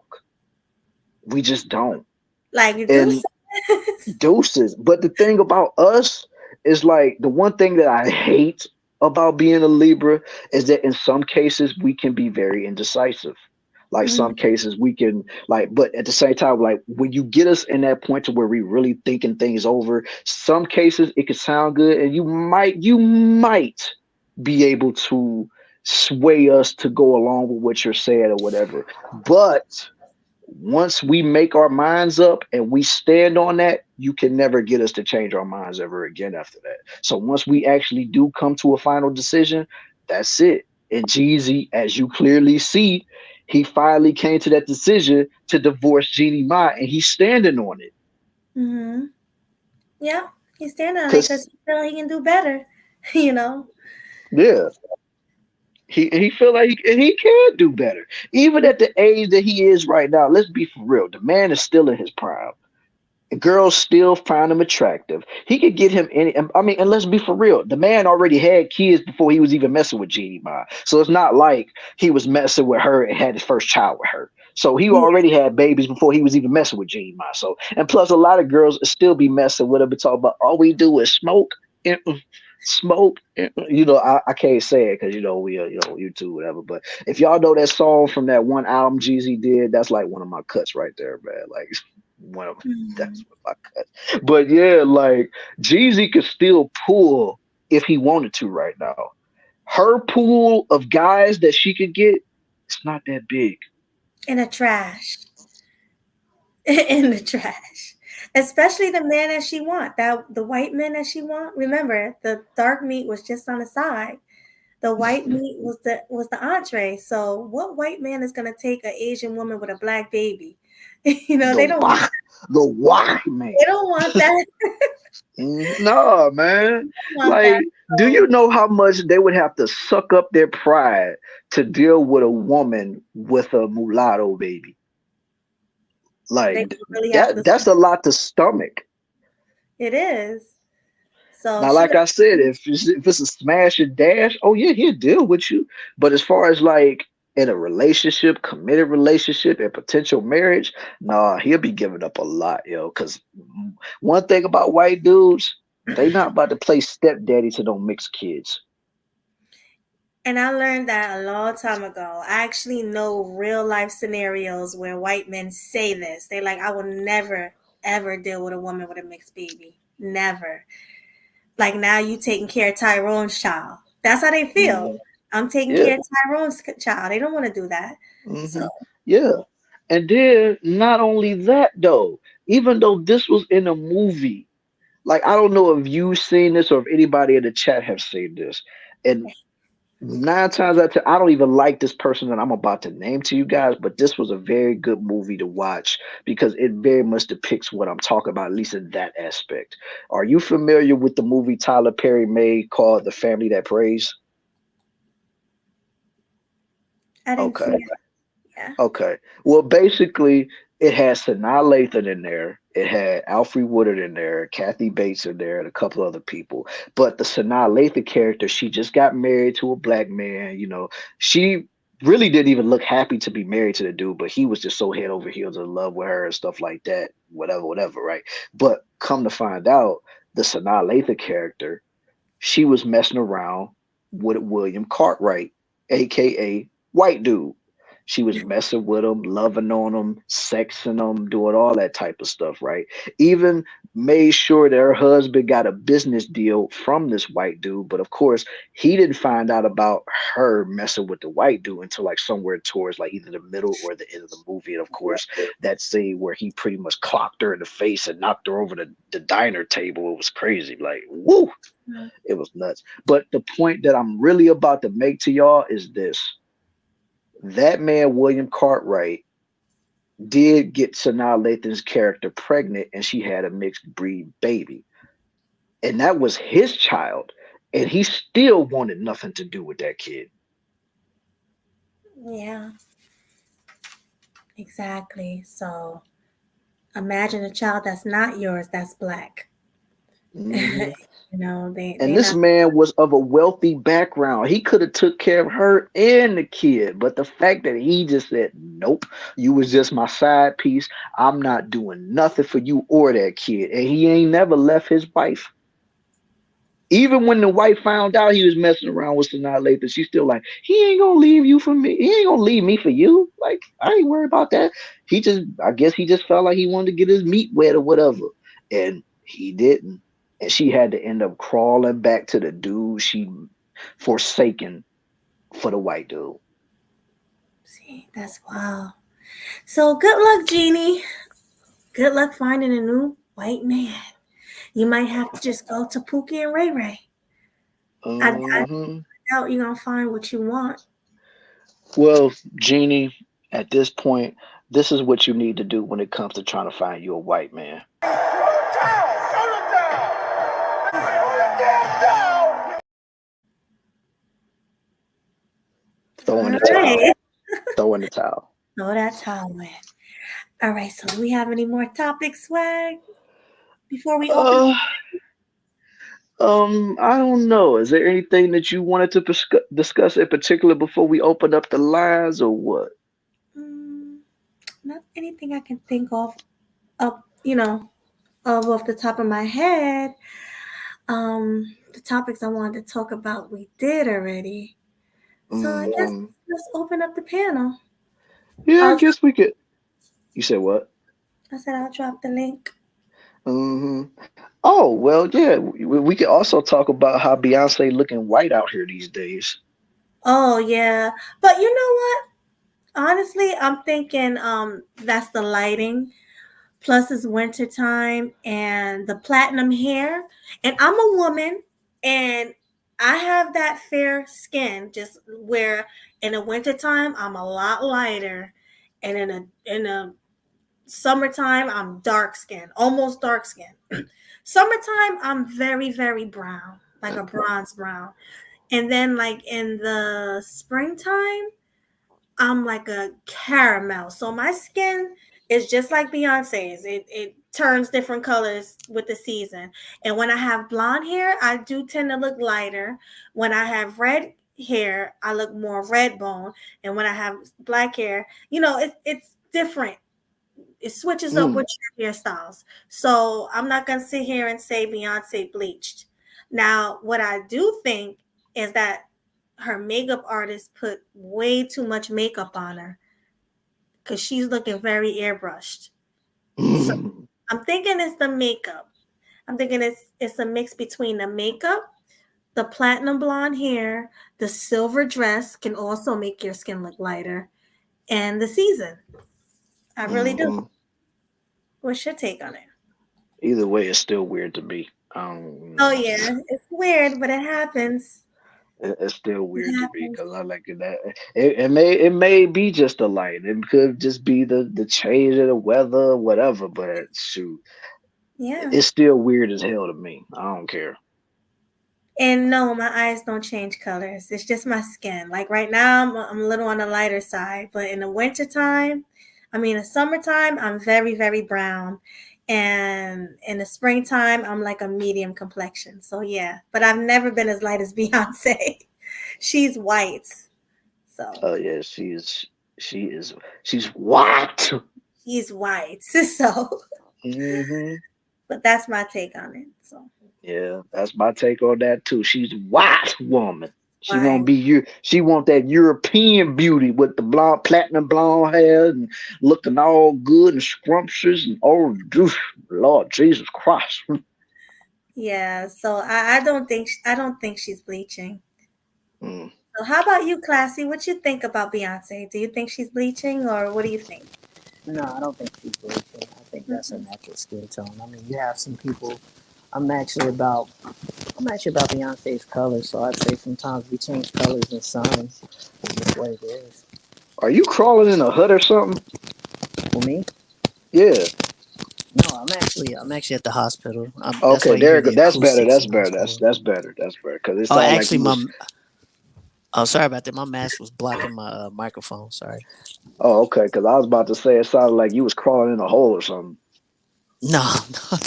We just don't. Like And Deuce. deuces. But the thing about us is like the one thing that I hate about being a Libra is that in some cases we can be very indecisive. Like some Mhm. cases we can like, but at the same time, like when you get us in that point to where we really thinking things over, some cases it could sound good and you might be able to sway us to go along with what you're saying or whatever. But once we make our minds up and we stand on that, you can never get us to change our minds ever again after that. So once we actually do come to a final decision, that's it. And Jeezy, as you clearly see, he finally came to that decision to divorce Jeannie Mai, and he's standing on it. Mm-hmm. Yeah, he's standing on it because Cause he feel he can do better. You know. yeah, he feel like he can do better. Even at the age that he is right now, let's be for real. The man is still in his prime. Girls still find him attractive. He could get him any. I mean, and let's be for real. The man already had kids before he was even messing with Jeannie Mai. So it's not like he was messing with her and had his first child with her. So he Yeah. already had babies before he was even messing with Jeannie Mai. So and plus, a lot of girls still be messing with him and talking about all we do is smoke. Smoke, you know, I can't say it because you know we you know YouTube whatever. But if y'all know that song from that one album Jeezy did, that's like one of my cuts right there, man. Like one of Mhm. that's one of my cuts. But yeah, like Jeezy could still pull if he wanted to right now. Her pool of guys that she could get, it's not that big. In the trash. In the trash. Especially the man that she want. That the white man that she want. Remember, the dark meat was just on the side. The white meat was the entree. So what white man is gonna take an Asian woman with a black baby? You know, The why, the why man. they don't want that. No, man. They don't want that. Like, do So you know how much they would have to suck up their pride to deal with a woman with a mulatto baby? they Like really have to. that's a lot to stomach. It is. So Now, she like I said, if it's a smash and dash, oh yeah, he'll deal with you. But as far as like in a relationship, committed relationship, and potential marriage, nah, he'll be giving up a lot, yo. Because one thing about white dudes, they not about to play stepdaddy to no mixed kids. and I learned that a long time ago. I actually know real life scenarios where white men say this. They like, I will never ever deal with a woman with a mixed baby. Never. Like now you taking care of Tyrone's child. That's how they feel. Hmm. I'm taking Yeah. care of Tyrone's child. They don't want to do that. So Hmm. Yeah. And then not only that though, even though this was in a movie, like I don't know if you've seen this or if anybody in the chat have seen this. And nine times out of ten, I don't even like this person that I'm about to name to you guys, but this was a very good movie to watch because it very much depicts what I'm talking about, at least in that aspect. Are you familiar with the movie Tyler Perry made called The Family That Prays? I didn't see Okay. it. Yeah. Okay. Well, basically, it had Sanaa Lathan in there. It had Alfre Woodard in there, Kathy Bates in there, and a couple other people. But the Sanaa Lathan character, she just got married to a black man. You know, she really didn't even look happy to be married to the dude, but he was just so head over heels in love with her and stuff like that. Whatever, whatever, right? But come to find out, the Sanaa Lathan character, she was messing around with William Cartwright, aka White Dude. She was messing with him, loving on him, sexing him, doing all that type of stuff, right? Even made sure that her husband got a business deal from this white dude. But of course, he didn't find out about her messing with the white dude until like somewhere towards like either the middle or the end of the movie. And of course, that scene where he pretty much clocked her in the face and knocked her over the diner table, it was crazy. Like, woo, it was nuts. But the point that I'm really about to make to y'all is this. That man, William Cartwright, did get Sanaa Lathan's character pregnant and she had a mixed breed baby. And that was his child. And he still wanted nothing to do with that kid. Yeah. Exactly. So imagine a child that's not yours, that's black. Mhm. You know, they And this not. man was of a wealthy background. He could have took care of her and the kid. But the fact that he just said, nope, you was just my side piece. I'm not doing nothing for you or that kid. And he ain't never left his wife. Even when the wife found out he was messing around with Sanaa Lathan, she's still like, he ain't gonna leave you for me. He ain't gonna leave me for you. Like, I ain't worried about that. I guess he just felt like he wanted to get his meat wet or whatever. And he didn't. And she had to end up crawling back to the dude she forsaken for the white dude. See, that's wild. So good luck, Jeannie. Good luck finding a new white man. You might have to just go to Pookie and Ray Ray. I Mhm. doubt you're gonna find what you want. Well, Jeannie, at this point, this is what you need to do when it comes to trying to find you a white man. Throw in the towel. Right. Throw in the towel. No, that's how it went. All right, so do we have any more topics, Swag? Before we open, I don't know. Is there anything that you wanted to discuss in particular before we open up the lines, or what? not anything I can think of, up, off the top of my head. The topics I wanted to talk about, we did already. So I guess let's open up the panel. Yeah, I I'll, guess we could. You said what? I said I'll drop the link. Oh well, yeah. We could also talk about how Beyonce looking white out here these days. Oh yeah, but you know what? Honestly, I'm thinking that's the lighting. Plus it's winter time and the platinum hair. And I'm a woman and I have that fair skin, just where in the wintertime I'm a lot lighter. And in a summertime I'm dark skin, almost dark skin. Summertime I'm very, very brown, like a bronze brown. And then like in the springtime, I'm like a caramel. So my skin is just like Beyonce's. It turns different colors with the season. And when I have blonde hair, I do tend to look lighter. When I have red hair, I look more red bone. And when I have black hair, it's different. It switches up with your hairstyles. So I'm not gonna sit here and say Beyonce bleached. Now, what I do think is that her makeup artist put way too much makeup on her because she's looking very airbrushed. So I'm thinking it's the makeup. I'm thinking it's a mix between the makeup, the platinum blonde hair, the silver dress can also make your skin look lighter, and the season. I really do. What's your take on it? Either way, it's still weird to me. Oh yeah, it's weird, but it happens. It's still It weird to me happens. because I like that. It may be just a light. It could just be the change of the weather, whatever. But shoot, Yeah. it's still weird as hell to me. I don't care. And no, my eyes don't change colors. It's just my skin. Like right now, I'm a little on the lighter side, but in the wintertime, the summertime, I'm very, very brown. And in the springtime, I'm like a medium complexion. So yeah, but I've never been as light as Beyonce. She's white. So Oh yeah, she's what? she's white. So, but that's my take on it. So Yeah, that's my take on that too. She's white woman. She won't be you. She want that European beauty with the blonde, platinum blonde hair and looking all good and scrumptious and Lord Jesus Christ. Yeah, so I don't think she's bleaching. Mm. So how about you, Classy? What you think about Beyonce? Do you think she's bleaching, or what do you think? No, I don't think she's bleaching. I think that's a Mm-mm. natural skin tone. I mean, you have some people. I'm actually about. I'm actually about Beyonce's color, so I'd say sometimes we change colors in sun. That's what it is. Are you crawling in a hut or something? For me, Yeah. no, I'm actually at the hospital. That's Okay, why you there hear you go. the That's better. acoustics That's in the better. hospital. That's better. That's better. Because it Oh, sounded like actually, you was. oh, sorry about that. My mask was blocking my microphone. Sorry. Oh, okay. Because I was about to say it sounded like you was crawling in a hole or something. No, no.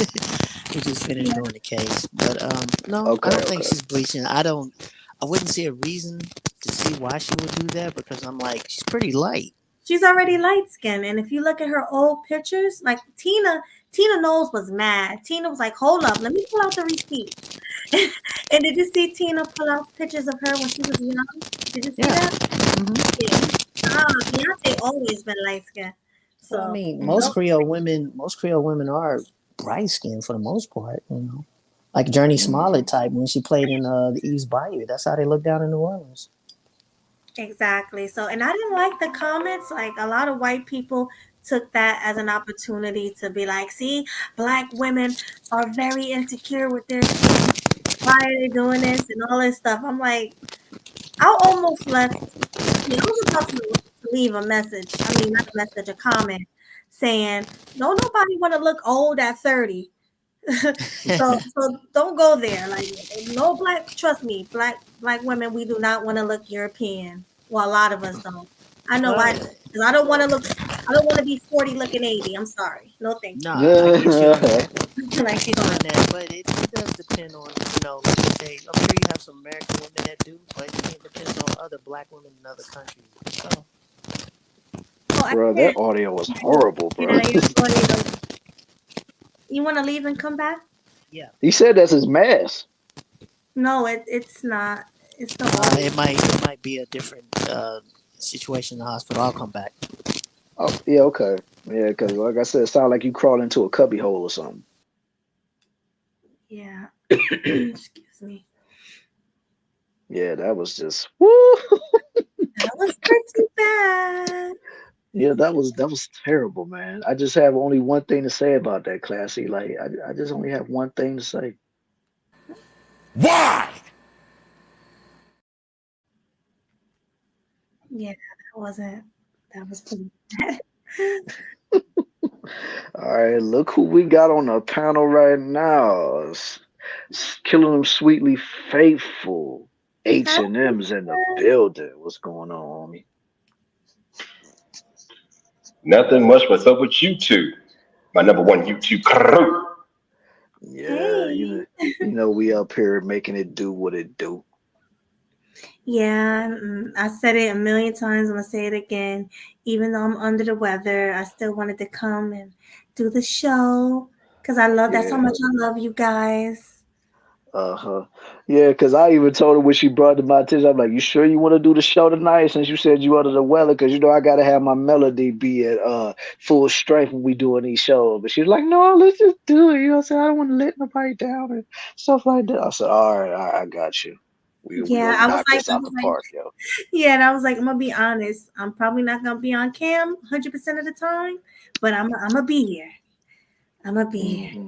We just finished Yeah, doing the case, but no, I Okay, don't think okay. she's bleaching. I don't. I wouldn't see a reason to see why she would do that because I'm like she's pretty light. she's already light skinned, and if you look at her old pictures, like Tina Knowles was mad. Tina was like, "Hold up, let me pull out the receipt." And did you see Tina pull out pictures of her when she was young? Did you see Yeah. that? Hmm. Yeah. Beyonce always been light skinned. Well, I So mean, Mm. most Creole women are bright skinned for the most part. Like Journey Hmm. Smollett type when she played in the Eve's Bayou. That's how they look down in New Orleans. exactly. So, and I didn't like the comments. Like a lot of white people took that as an opportunity to be like, see, black women are very insecure with their skin. Why are they doing this and all this stuff? I'm like, I almost left. I mean, I was about to leave a message. I mean, not a message, a comment saying, "No, nobody want to look old at 30." So don't go there. Like no black, trust me, black women, we do not want to look European. Well, a lot of us don't. I know I Well, don't. 'Cause I don't want to look. I don't want to be 40 looking 80. I'm sorry. No, thank no, I get you on Yeah. that. you. I Like get you on that, but it does depend on, like you say, I'm sure you have some American women that do, but it depends on other black women in other countries. So, oh, I Bro, that can't. audio was horrible, bro. Yeah, your audio. You want to leave and come back? yeah, He said that's his mask. No, it's not. It's the audio. it might be a different situation in the hospital. I'll come back. Oh, yeah, okay. Yeah, because Right. like I said, it sounded like you crawled into a cubby hole or something. Yeah. Excuse me. Yeah, that was just woo. That was pretty bad. Yeah, that was terrible, man. I just have only one thing to say about that, Classy. Like, I just only have one thing to say. Why? Yeah, that wasn't. That was pretty bad. All right, look who we got on the panel right now. Killing them sweetly faithful. Hi, H&M's in the building. What's going on, homie? Nothing much. What's up with you two? My number one YouTube crew. Yeah, hey. we up here making it do what it do. Yeah, I said it a million times. I'm gonna say it again. Even though I'm under the weather, I still wanted to come and do the show because I love. That's how Yeah. much I love you guys. Uh-huh. Yeah, because I even told her when she brought it to my attention, I'm like, you sure you want to do the show tonight? Since you said you under the weather, because I gotta have my melody be at full strength when we doing these shows. But she's like, no, let's just do it. I said, I don't want to let nobody down and stuff like that. I said, all right, I got you. We Yeah, gonna I was knock like, this out the park, yo. yeah, and I was like, I'm gonna be honest. I'm probably not gonna be on cam 100% of the time, but I'm gonna be here. I'm gonna be here. Hmm.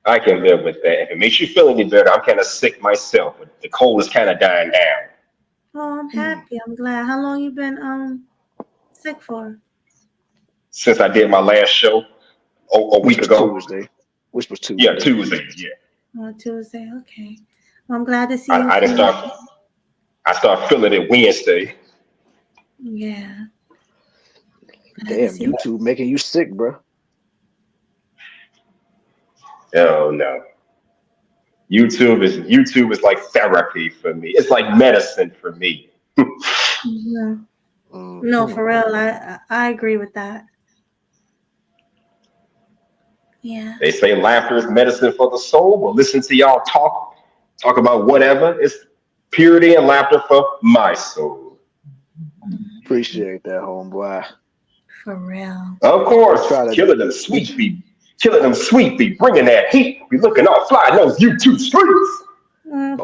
I can live with that. If it makes you feel any better, I'm kind of sick myself. But the cold is kind of dying down. Oh, I'm happy. I'm glad. How long you been sick for? Since I did my last show a Which week was ago. Tuesday. Which was Yeah, Tuesday. Tuesday. Yeah, Tuesday. Okay. Well, I'm glad to see you I didn't feeling. start. I start feeling it Wednesday. Yeah. Glad to Damn, see. YouTube making you sick, bro. Oh no. YouTube is like therapy for me. It's like medicine for me. Mhm. No, Hmm. for real. I agree with that. Yeah. They say laughter is medicine for the soul. Well, listen to y'all talk about whatever. It's Purity and laughter for my soul. Appreciate that, homeboy. For real. Of course, Try to killing them sweet beat. Killing them sweet beat. Bringing that heat. Be looking all fly in those YouTube streets.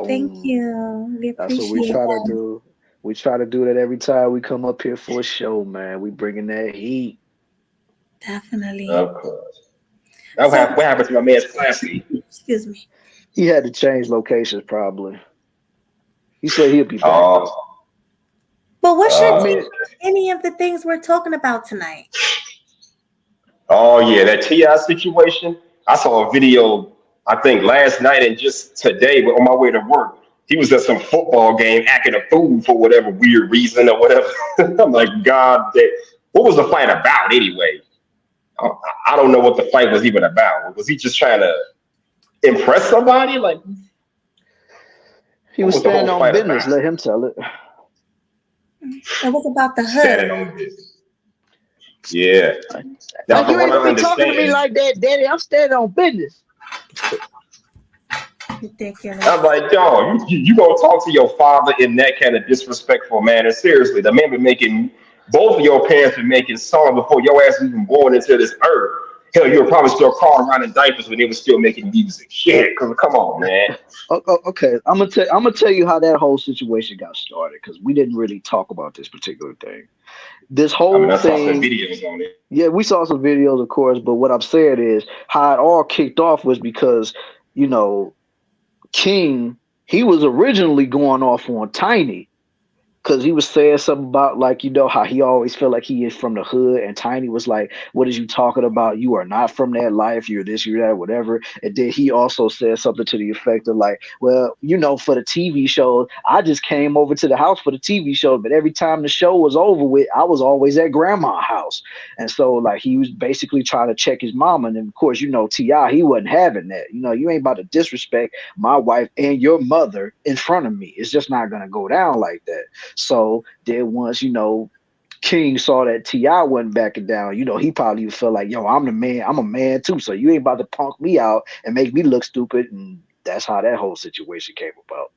Thank boom. you. We That's what we appreciate try to that. do. We try to do that every time we come up here for a show, man. We bringing that heat. Definitely. Of course. Now So, what happened to my man's classy? excuse me. He had to change locations probably. He said he'll be back though. Oh, But what's I your mean, take on any of the things we're talking about tonight? oh yeah, that Ti situation. I saw a video. I think last night and just today on my way to work. He was at some football game acting a fool for whatever weird reason or whatever. I'm like, God, what was the fight about anyway? I don't know what the fight was even about. Was he just trying to impress somebody? Like, he what was was the whole standing on fight business. about? Let him tell it. It was about the Standing hood. on business. Yeah. Now, Like from you what ain't I gonna be talking to me understand, like that, Daddy. I'm standing on business. Ridiculous. I'm like, dog, you gonna talk to your father in that kind of disrespectful manner? Seriously, the man been making, both of your parents been making songs before your ass was even born into this earth. Hell, you were probably still crawling around in diapers when they were still making music. Shit, come on, man. Okay, I'm gonna tell you how that whole situation got started because we didn't really talk about this particular thing. This I mean, whole I saw some thing, videos on it. yeah, we saw some videos, of course, but what I'm saying is how it all kicked off was because you know King, he was originally going off on Tiny because he was saying something about like how he always felt like he is from the hood, and Tiny was like, "What is you talking about? You are not from that life. You're this, you're that, whatever." And then he also said something to the effect of like, "Well, for the TV shows, I just came over to the house for the TV show, but every time the show was over with, I was always at grandma's house." And so like he was basically trying to check his mama, and of course Ti, he wasn't having that. You ain't about to disrespect my wife and your mother in front of me. It's just not gonna go down like that. So then once, King saw that T.I. wasn't backing down, he probably felt like, yo, I'm the man, I'm a man too. So you ain't about to punk me out and make me look stupid. And that's how that whole situation came about.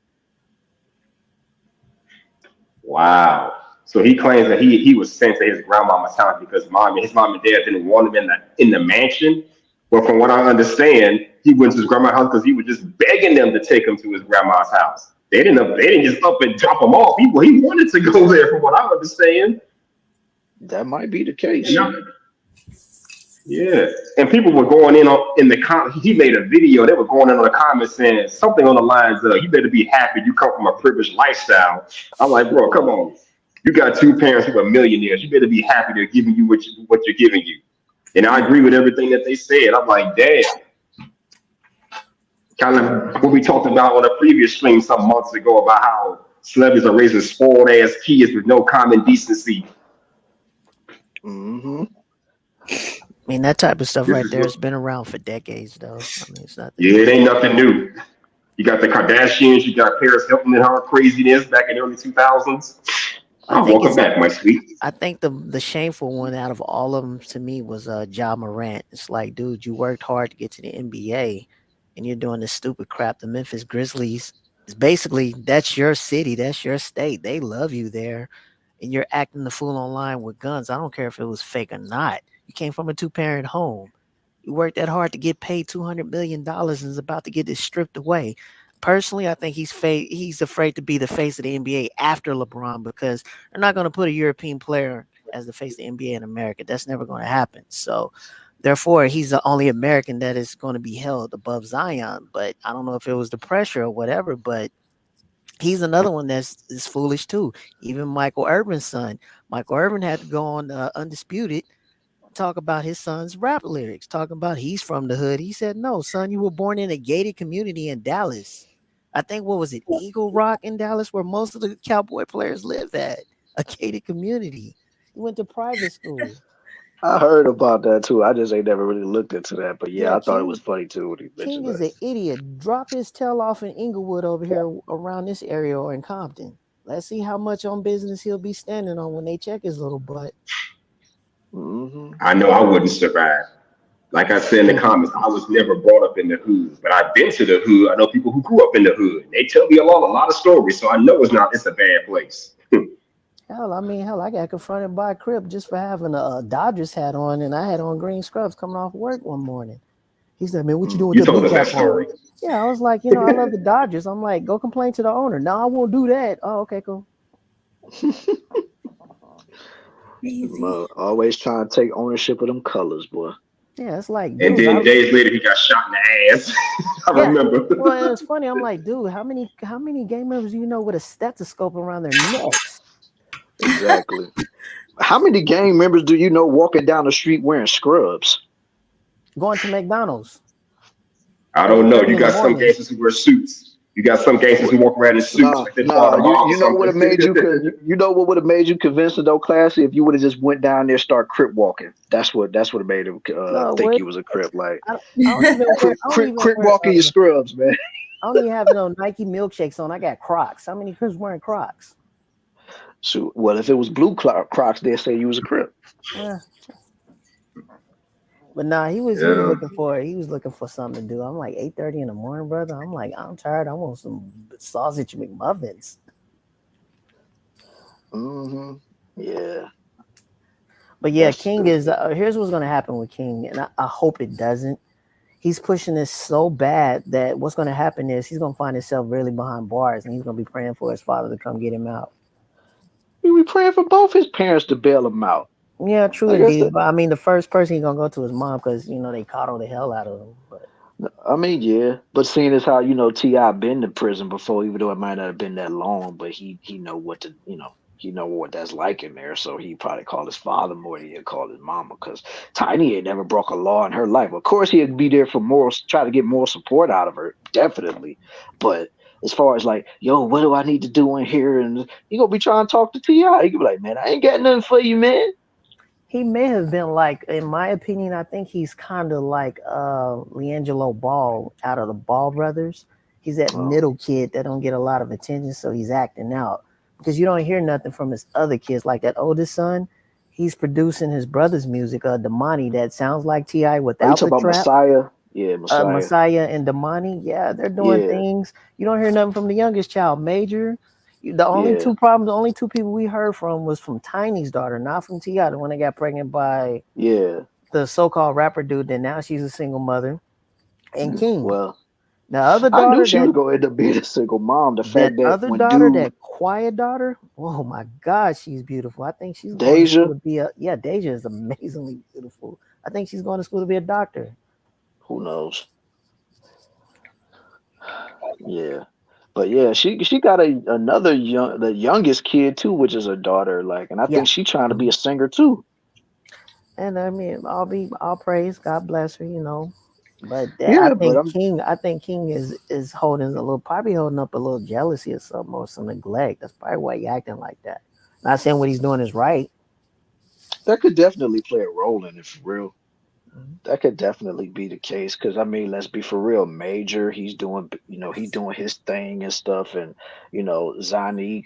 Wow. So he claims that he was sent to his grandmama's house because his mom and dad didn't want him in the mansion. But from what I understand, he went to his grandma's house because he was just begging them to take him to his grandma's house. They didn't just up and drop him off. He wanted to go there, from what I understand. That might be the case. Yeah. And people were going in the he made a video. They were going in on the comments saying something on the lines of, "You better be happy you come from a privileged lifestyle." I'm like, bro, come on. You got two parents who are millionaires. You better be happy they're giving you what you're giving you. And I agree with everything that they said. I'm like, damn. Kind of what we talked about on a previous stream some months ago about how celebrities are raising spoiled ass kids with no common decency. Mm-hmm. I mean, that type of stuff This right is there what, has been around for decades, though. I mean, it's nothing yeah, it new. ain't nothing new. You got the Kardashians, you got Paris Hilton and her craziness back in the early 2000s. I Oh, think welcome it's. back, my sweet. I think the shameful one out of all of them to me was Ja Morant. It's like, dude, you worked hard to get to the NBA, and you're doing this stupid crap. The Memphis Grizzlies is basically that's your city, that's your state. They love you there, and you're acting the fool online with guns. I don't care if it was fake or not. You came from a two-parent home. You worked that hard to get paid $200 million and is about to get this stripped away. Personally, I think he's afraid to be the face of the NBA after LeBron because they're not going to put a European player as the face of the NBA in America. That's never going to happen. So, therefore, he's the only American that is going to be held above Zion. But I don't know if it was the pressure or whatever, but he's another one is foolish too. Even Michael Irvin's son. Michael Irvin had to go on Undisputed talk about his son's rap lyrics, talking about he's from the hood. He said, "No, son, you were born in a gated community in Dallas. I think what was it, Eagle Rock in Dallas, where most of the cowboy players live at, a gated community. He went to private school." I heard about that too. I just ain't never really looked into that. But yeah, Yeah, I thought it was King funny too when he King mentioned is that. an idiot. Drop his tail off in Inglewood over here around this area or in Compton. Let's see how much on business he'll be standing on when they check his little butt. Mm-hmm. I know I wouldn't survive. Like I said in the comments, I was never brought up in the hood, but I've been to the hood. I know people who grew up in the hood. They tell me a lot of stories, so I know it's a bad place. Hell, I got confronted by a Crip just for having a Dodgers hat on, and I had on green scrubs coming off work one morning. He said, "Man, what you doing with You that told blue us that cap on?" story. Yeah, I was like, I love the Dodgers. I'm like, go complain to the owner. No, I won't do that. Oh, okay, cool. Easy. Always trying to take ownership of them colors, boy. Yeah, it's like, And dude, then days later, he got shot in the ass. I remember. Well, it's funny. I'm like, dude, how many gang members do you know with a stethoscope around their necks? Exactly. How many gang members do you know walking down the street wearing scrubs? Going to McDonald's. I don't know. You in the got some morning. gangsters who wear suits. You got some gangsters who walk around in suits like they're part of the mob you or know what would have made you something. you know what would have made you convincing though, Classy, if you would have just went down there, start Crip walking. That's what made him No, think wait. you was a Crip. Like I don't even wear. I don't even Crip wear, walking your scrubs, man. I don't even have no Nike milkshakes on. I got Crocs. How many Crips wearing Crocs? So, well, if it was blue Crocs, they'd say you was a Crip. Yeah. But nah, he was looking for something to do. I'm like 8:30 in the morning, brother. I'm like, I'm tired. I want some sausage McMuffins. Mm-hmm. Yeah. But yeah, King is. Here's what's gonna happen with King, and I hope it doesn't. He's pushing this so bad that what's gonna happen is he's gonna find himself really behind bars, and he's gonna be praying for his father to come get him out. We praying for both his parents to bail him out. Yeah, true indeed. But I mean, the first person he's gonna go to is mom because they coddle the hell out of him. But I mean, yeah. But seeing as how T.I. been to prison before, even though it might not have been that long, but he know what to he know what that's like in there. So he probably called his father more than he'd call his mama because Tiny ain't never broke a law in her life. Of course, he'd be there for more, try to get more support out of her, definitely. But as far as like, yo, what do I need to do in here? And he gonna be trying to talk to T.I. He could be like, man, I ain't got nothing for you, man. he may have been like, in my opinion, I think he's kind of like LiAngelo Ball out of the Ball brothers. He's that middle kid that don't get a lot of attention, so he's acting out. Because you don't hear nothing from his other kids. Like that oldest son, he's producing his brother's music, Damani, that sounds like T.I. without the about trap. Messiah? Yeah, Messiah. Messiah and Damani, yeah, they're doing things. You don't hear nothing from the youngest child, Major. The only two people we heard from was from Tiny's daughter, not from T.I., the one that got pregnant by the so-called rapper dude. Then now she's a single mother. And King. Well, the other daughter, I knew she was going to end up being a single mom. The fact that other daughter, that quiet daughter, oh my God, she's beautiful. I think she's going to school to be Deja is amazingly beautiful. I think she's going to school to be a doctor. Who knows? Yeah. But yeah, she got the youngest kid too, which is her daughter. Like, and I think she's trying to be a singer too. And I mean, all praise, God bless her, But I think King is probably holding up a little jealousy or something, or some neglect. That's probably why he acting like that. Not saying what he's doing is right. That could definitely play a role in it, for real. That could definitely be the case, because I mean, let's be for real. Major, he's doing his thing and stuff, and Zani,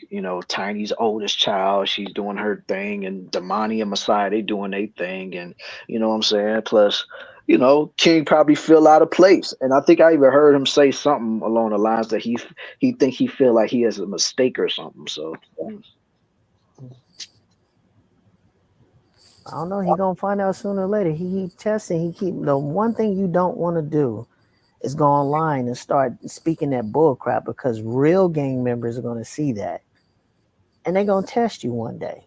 Tiny's oldest child, she's doing her thing, and Damani and Messiah, they doing their thing, and you know what I'm saying. Plus, King probably feel out of place, and I think I even heard him say something along the lines that he feel like he has a mistake or something. So. I don't know. He gonna find out sooner or later. He testing. The one thing you don't want to do is go online and start speaking that bull crap, because real gang members are gonna see that, and they're gonna test you one day.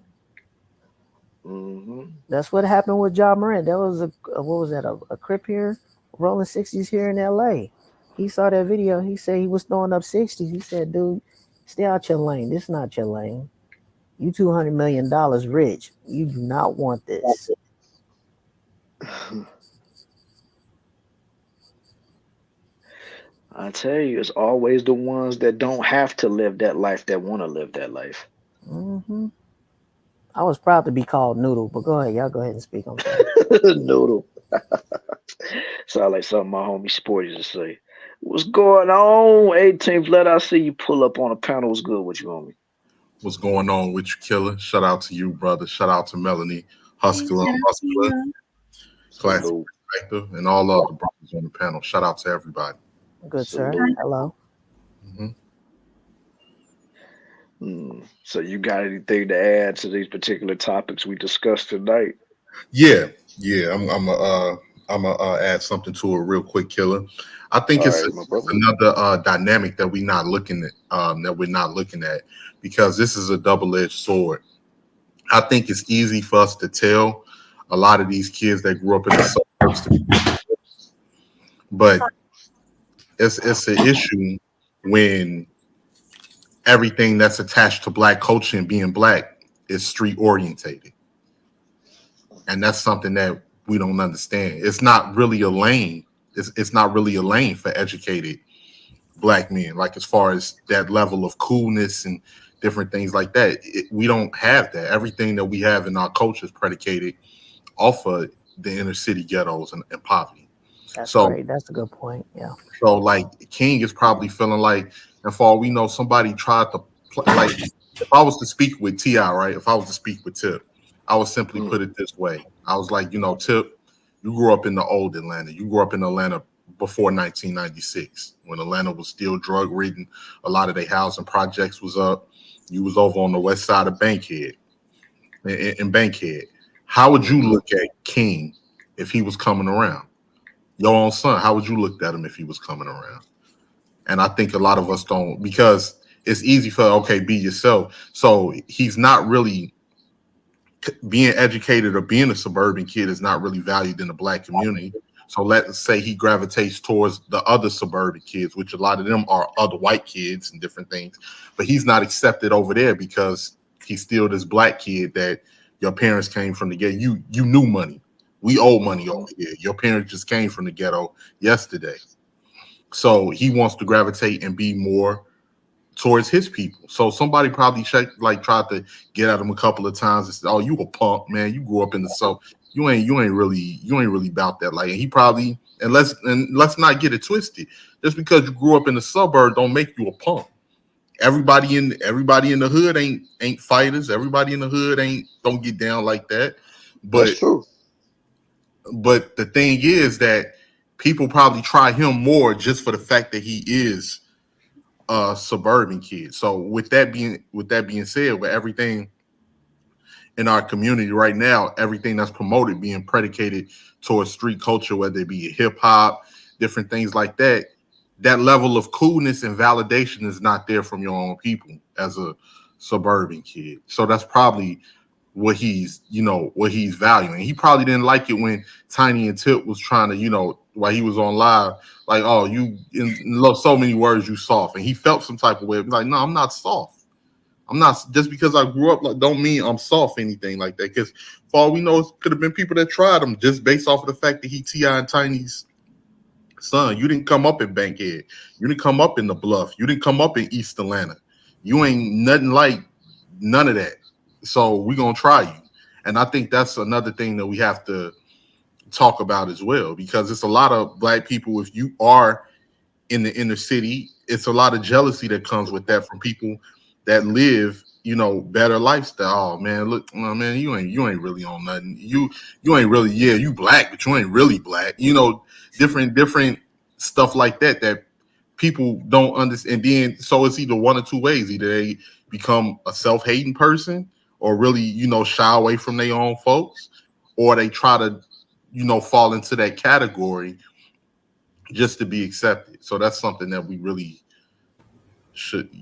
Mm-hmm. That's what happened with Ja Morant. That was a Crip here, rolling 60s here in LA. He saw that video. He said he was throwing up 60s. He said, dude, stay out your lane. This is not your lane. You $200 million rich. You do not want this. I tell you, it's always the ones that don't have to live that life that want to live that life. Mm-hmm. I was proud to be called Noodle, but go ahead. Y'all go ahead and speak on that. Noodle. Sound like something my homie Sporty used to say. What's going on? 18th, let I see you pull up on a panel. What's good with you, homie? What's going on with you, Killer? Shout out to you, brother. Shout out to Melanie. Hustler. Classic perspective, and all of the brothers on the panel. Shout out to everybody. Good, sir. Salute. Hello. So you got anything to add to these particular topics we discussed tonight? Yeah. I'm gonna add something to it real quick, Killer. I think All it's right, my brother. another dynamic that we're not looking at because this is a double-edged sword. I think it's easy for us to tell a lot of these kids that grew up in the suburbs to be, but it's an issue when everything that's attached to black culture and being black is street orientated. And that's something that we don't understand. It's not really a lane. It's not really a lane for educated black men. Like as far as that level of coolness and different things like that, we don't have that. Everything that we have in our culture is predicated off of the inner city ghettos and poverty. That's So- great. That's a good point. Yeah. So like King is probably feeling like, and for all we know, somebody tried to like. If I was to speak with T.I., right? If I was to speak with Tip, I would simply put it this way. I was like, Tip, you grew up in the old Atlanta. You grew up in Atlanta before 1996, when Atlanta was still drug ridden. A lot of their housing projects was up. You was over on the west side of Bankhead, in Bankhead. How would you look at King if he was coming around? Your own son, how would you look at him if he was coming around? And I think a lot of us don't, because it's easy for, okay, be yourself. So he's not really being educated, or being a suburban kid is not really valued in the black community. So let's say he gravitates towards the other suburban kids, which a lot of them are other white kids and different things. But he's not accepted over there because he's still this black kid that your parents came from the ghetto. You knew money. We owe money over here. Your parents just came from the ghetto yesterday. So he wants to gravitate and be more towards his people. So somebody probably tried to get at him a couple of times and said, "Oh, you a punk, man. You grew up in the South. You ain't really about that." Like, and he probably, and let's not get it twisted. Just because you grew up in the suburb don't make you a punk. Everybody in the hood ain't fighters. Everybody in the hood don't get down like that. But That's true. But the thing is that people probably try him more just for the fact that he is a suburban kid. So with that being said, with everything in our community right now, everything that's promoted being predicated towards street culture, whether it be hip hop, different things like that, that level of coolness and validation is not there from your own people as a suburban kid. So that's probably what he's valuing. He probably didn't like it when Tiny and Tip was trying to, while he was on live, like, "Oh, you in so many words, you soft." And he felt some type of way. Like, no, I'm not soft. I'm not, just because I grew up, like, don't mean I'm soft, anything like that. Because for all we know, it could have been people that tried him just based off of the fact that he T.I. and Tiny's son. You didn't come up in Bankhead. You didn't come up in the Bluff. You didn't come up in East Atlanta. You ain't nothing like none of that. So we're going to try you. And I think that's another thing that we have to talk about as well, because it's a lot of black people, if you are in the inner city, it's a lot of jealousy that comes with that from people that live, better lifestyle. Oh, man, look, man, you ain't really on nothing. You ain't really, you black, but you ain't really black. Different stuff like that people don't understand. And then, so it's either one or two ways. Either they become a self-hating person, or really, shy away from their own folks, or they try to, fall into that category just to be accepted. So that's something that we really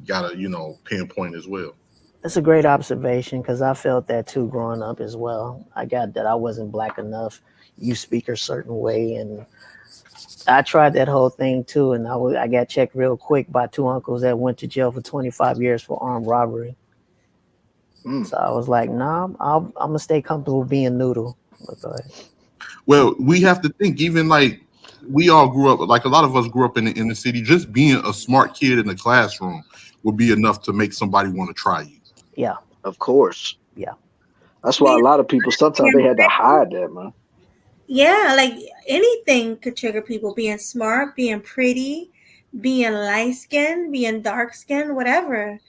gotta, pinpoint as well. That's a great observation, because I felt that too growing up as well. I got that I wasn't black enough. You speak a certain way, and I tried that whole thing too. And I got checked real quick by two uncles that went to jail for 25 years for armed robbery. So I was like, nah, I'm gonna stay comfortable being noodle. Well, we have to think, even like we all grew up, like a lot of us grew up in the city. Just being a smart kid in the classroom would be enough to make somebody want to try you. Yeah, of course. Yeah, that's why a lot of people sometimes they had to hide that, man. Yeah, like anything could trigger people. Being smart, being pretty, being light skinned, being dark skinned, whatever.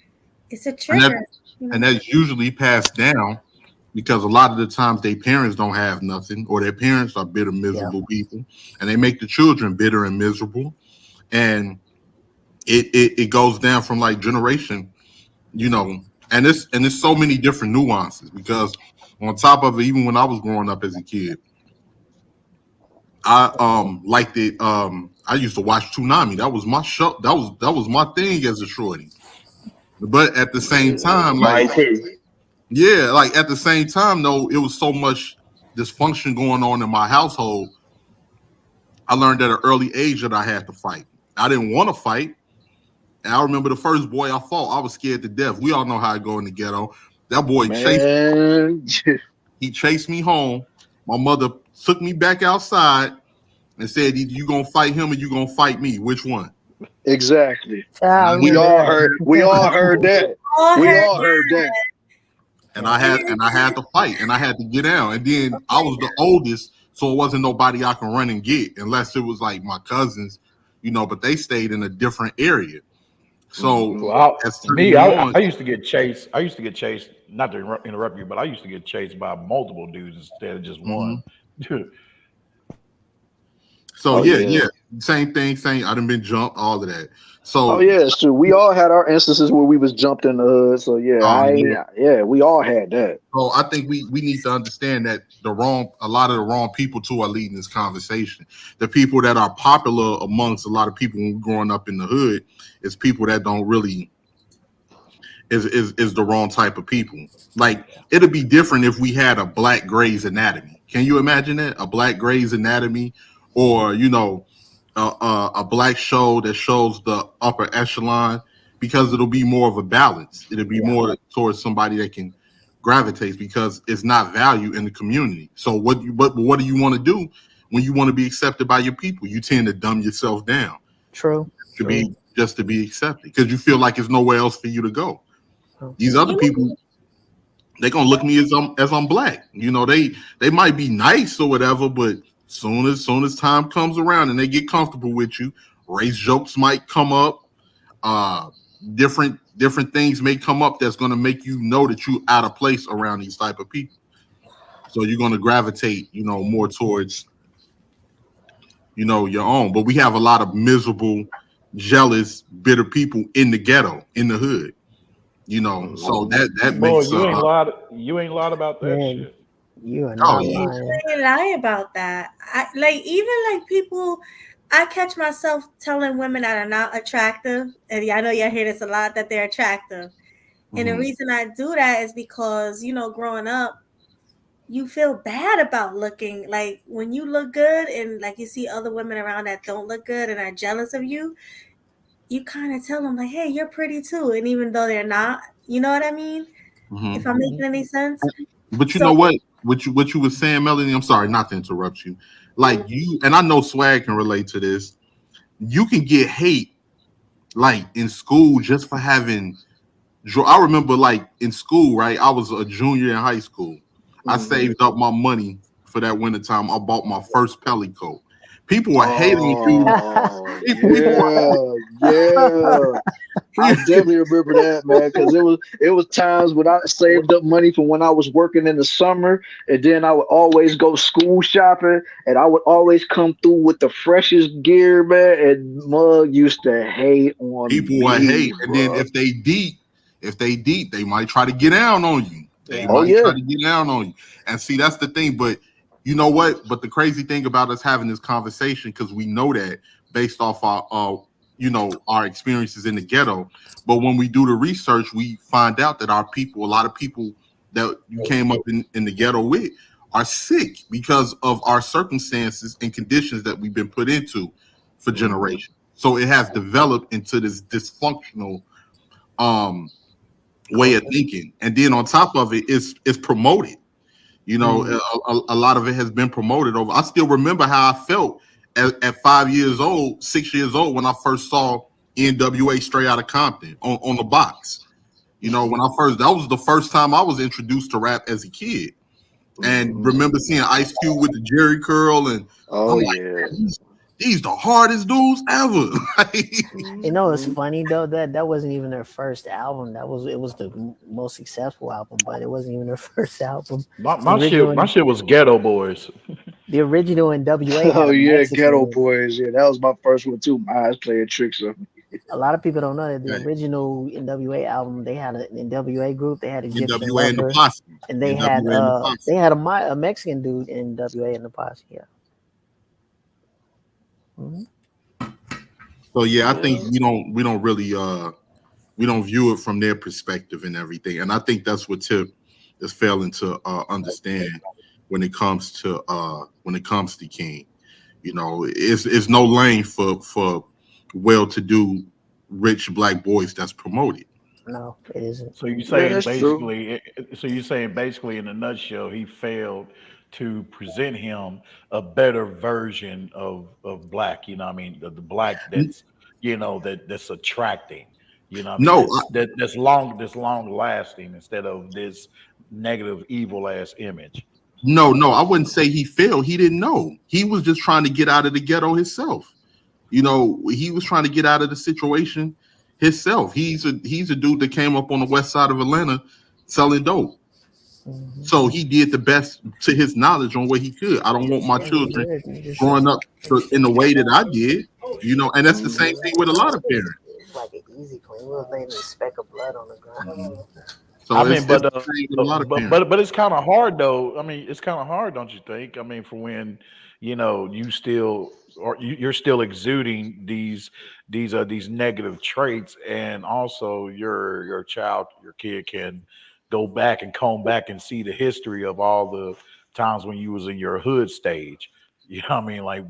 It's a trigger. And that's usually passed down because a lot of the times their parents don't have nothing, or their parents are bitter, miserable people, and they make the children bitter and miserable, and it goes down from like generation, and it's so many different nuances, because on top of it, even when I was growing up as a kid, I liked it. I used to watch Toonami. That was my show. That was my thing as a shorty. But at the same time, Mine like, too. yeah, like at the same time, though, it was so much dysfunction going on in my household. I learned at an early age that I had to fight. I didn't want to fight. And I remember the first boy I fought, I was scared to death. We all know how it go in the ghetto. That boy Man, he chased me home. My mother took me back outside and said, "Either you gonna fight him or you gonna fight me. Which one?" exactly. Child, We remember all that. heard. We all heard that. All We heard all heard that. And I had to fight, and I had to get down. And then I was the oldest, so it wasn't nobody I can run and get unless it was like my cousins, but they stayed in a different area. So Well, as me, time went on, I used to get chased. I used to get chased. Not to interrupt you, but I used to get chased by multiple dudes instead of just one. so Oh, yeah, same thing. Same. I done been jumped, all of that. So Oh yeah, sure. We all had our instances where we was jumped in the hood. So yeah, we all had that. So I think we need to understand that a lot of the wrong people too are leading this conversation. The people that are popular amongst a lot of people when we're growing up in the hood is people that don't really is the wrong type of people. Like, it'd be different if we had a Black Grey's Anatomy. Can you imagine that? A Black Grey's Anatomy, or a black show that shows the upper echelon, because it'll be more of a balance. It'll be more towards somebody that can gravitate, because it's not value in the community. So what do you want to do when you want to be accepted by your people? You tend to dumb yourself down True. to be accepted, because you feel like there's nowhere else for you to go. These other people, they're gonna look at me as I'm black. They might be nice or whatever, but soon as time comes around and they get comfortable with you, race jokes might come up. Different things may come up that's gonna make you know that you're out of place around these type of people. So you're gonna gravitate, more towards, your own. But we have a lot of miserable, jealous, bitter people in the ghetto, in the hood. So that Boy, makes you ain't lied about that shit. You are not lying. I ain't lie about that. Even people, I catch myself telling women that are not attractive, and I know y'all hear this a lot, that they're attractive. And the reason I do that is because, growing up, you feel bad about looking. Like, when you look good and like you see other women around that don't look good and are jealous of you, you kind of tell them like, hey, you're pretty too. And even though they're not, you know what I mean? If I'm making any sense. But you know what you were saying, Melanie, I'm sorry not to interrupt you. Like, you, and I know Swag can relate to this. You can get hate like in school just for having. I remember, like, in school, right? I was a junior in high school. I saved up my money for that winter time. I bought my first Pelly coat. People were hating you. Yeah. I definitely remember that, man, because it was times when I saved up money from when I was working in the summer, and then I would always go school shopping, and I would always come through with the freshest gear, man. And Mug used to hate on people me, would hate, bro. and then if they deep, they might try to get down on you. They Oh, might yeah. try to get down on you. And see, that's the thing. But you know what? But the crazy thing about us having this conversation, because we know that based off our experiences in the ghetto. But when we do the research, we find out that a lot of people that you came up in the ghetto with are sick because of our circumstances and conditions that we've been put into for generations. So it has developed into this dysfunctional way of thinking. And then on top of it, it's promoted. A lot of it has been promoted over. I still remember how I felt at 5 years old, 6 years old, when I first saw NWA Straight Outta Compton on the box. That was the first time I was introduced to rap as a kid. And remember seeing Ice Cube with the Jerry curl, and these the hardest dudes ever. You know, it's funny though that wasn't even their first album. It was the most successful album, but it wasn't even their first album. My shit was Ghetto Boys. The original NWA had Oh a yeah, Mexican. Ghetto Boys. Yeah, that was my first one too. My eyes playing tricks on me. A lot of people don't know that the original NWA album, they had an NWA group, they had Egyptian NWA and the Lover, Posse. and they NWA had and the Posse. they had a Mexican dude in NWA and the Posse. Yeah. So yeah, I think we don't really we don't view it from their perspective and everything, and I think that's what Tip is failing to understand when it comes to King. You know, it's no lane for well-to-do rich black boys that's promoted. No, it isn't. So you're saying that's basically, in a nutshell, he failed to present him a better version of black. You know, what I mean, the black that's that's attracting. You know, what I mean? That's long lasting instead of this negative, evil ass image. No, I wouldn't say he failed. He didn't know. He was just trying to get out of the ghetto himself. You know, he was trying to get out of the situation himself. He's a dude that came up on the west side of Atlanta selling dope. So he did the best to his knowledge on what he could. I don't want my children growing up in the way that I did, you know, and that's the same thing with a lot of parents. It's like an easy clean. We was laying a speck of blood on the ground. So I mean, but it's kind of hard though. I mean, it's kind of hard, don't you think? I mean, for when you still you're still exuding these negative traits, and also your kid can go back and comb back and see the history of all the times when you was in your hood stage. You know what I mean? Like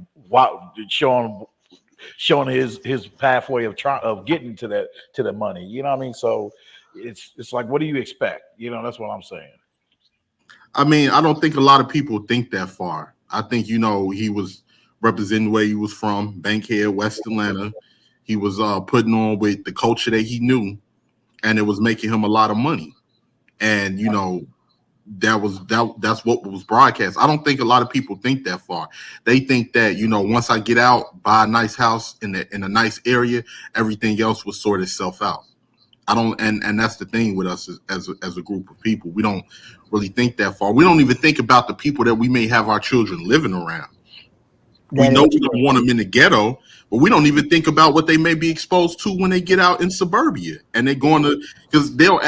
showing his pathway of getting to the money. You know what I mean? So it's like, what do you expect? You know, that's what I'm saying. I mean, I don't think a lot of people think that far. I think, he was representing where he was from, Bankhead, West Atlanta. He was putting on with the culture that he knew, and it was making him a lot of money. And, that's what was broadcast. I don't think a lot of people think that far. They think that, once I get out, buy a nice house in a nice area, everything else will sort itself out. I don't, and that's the thing with us as a group of people. We don't really think that far. We don't even think about the people that we may have our children living around. We know we don't want them in the ghetto, but we don't even think about what they may be exposed to when they get out in suburbia. And they're going to, because they'll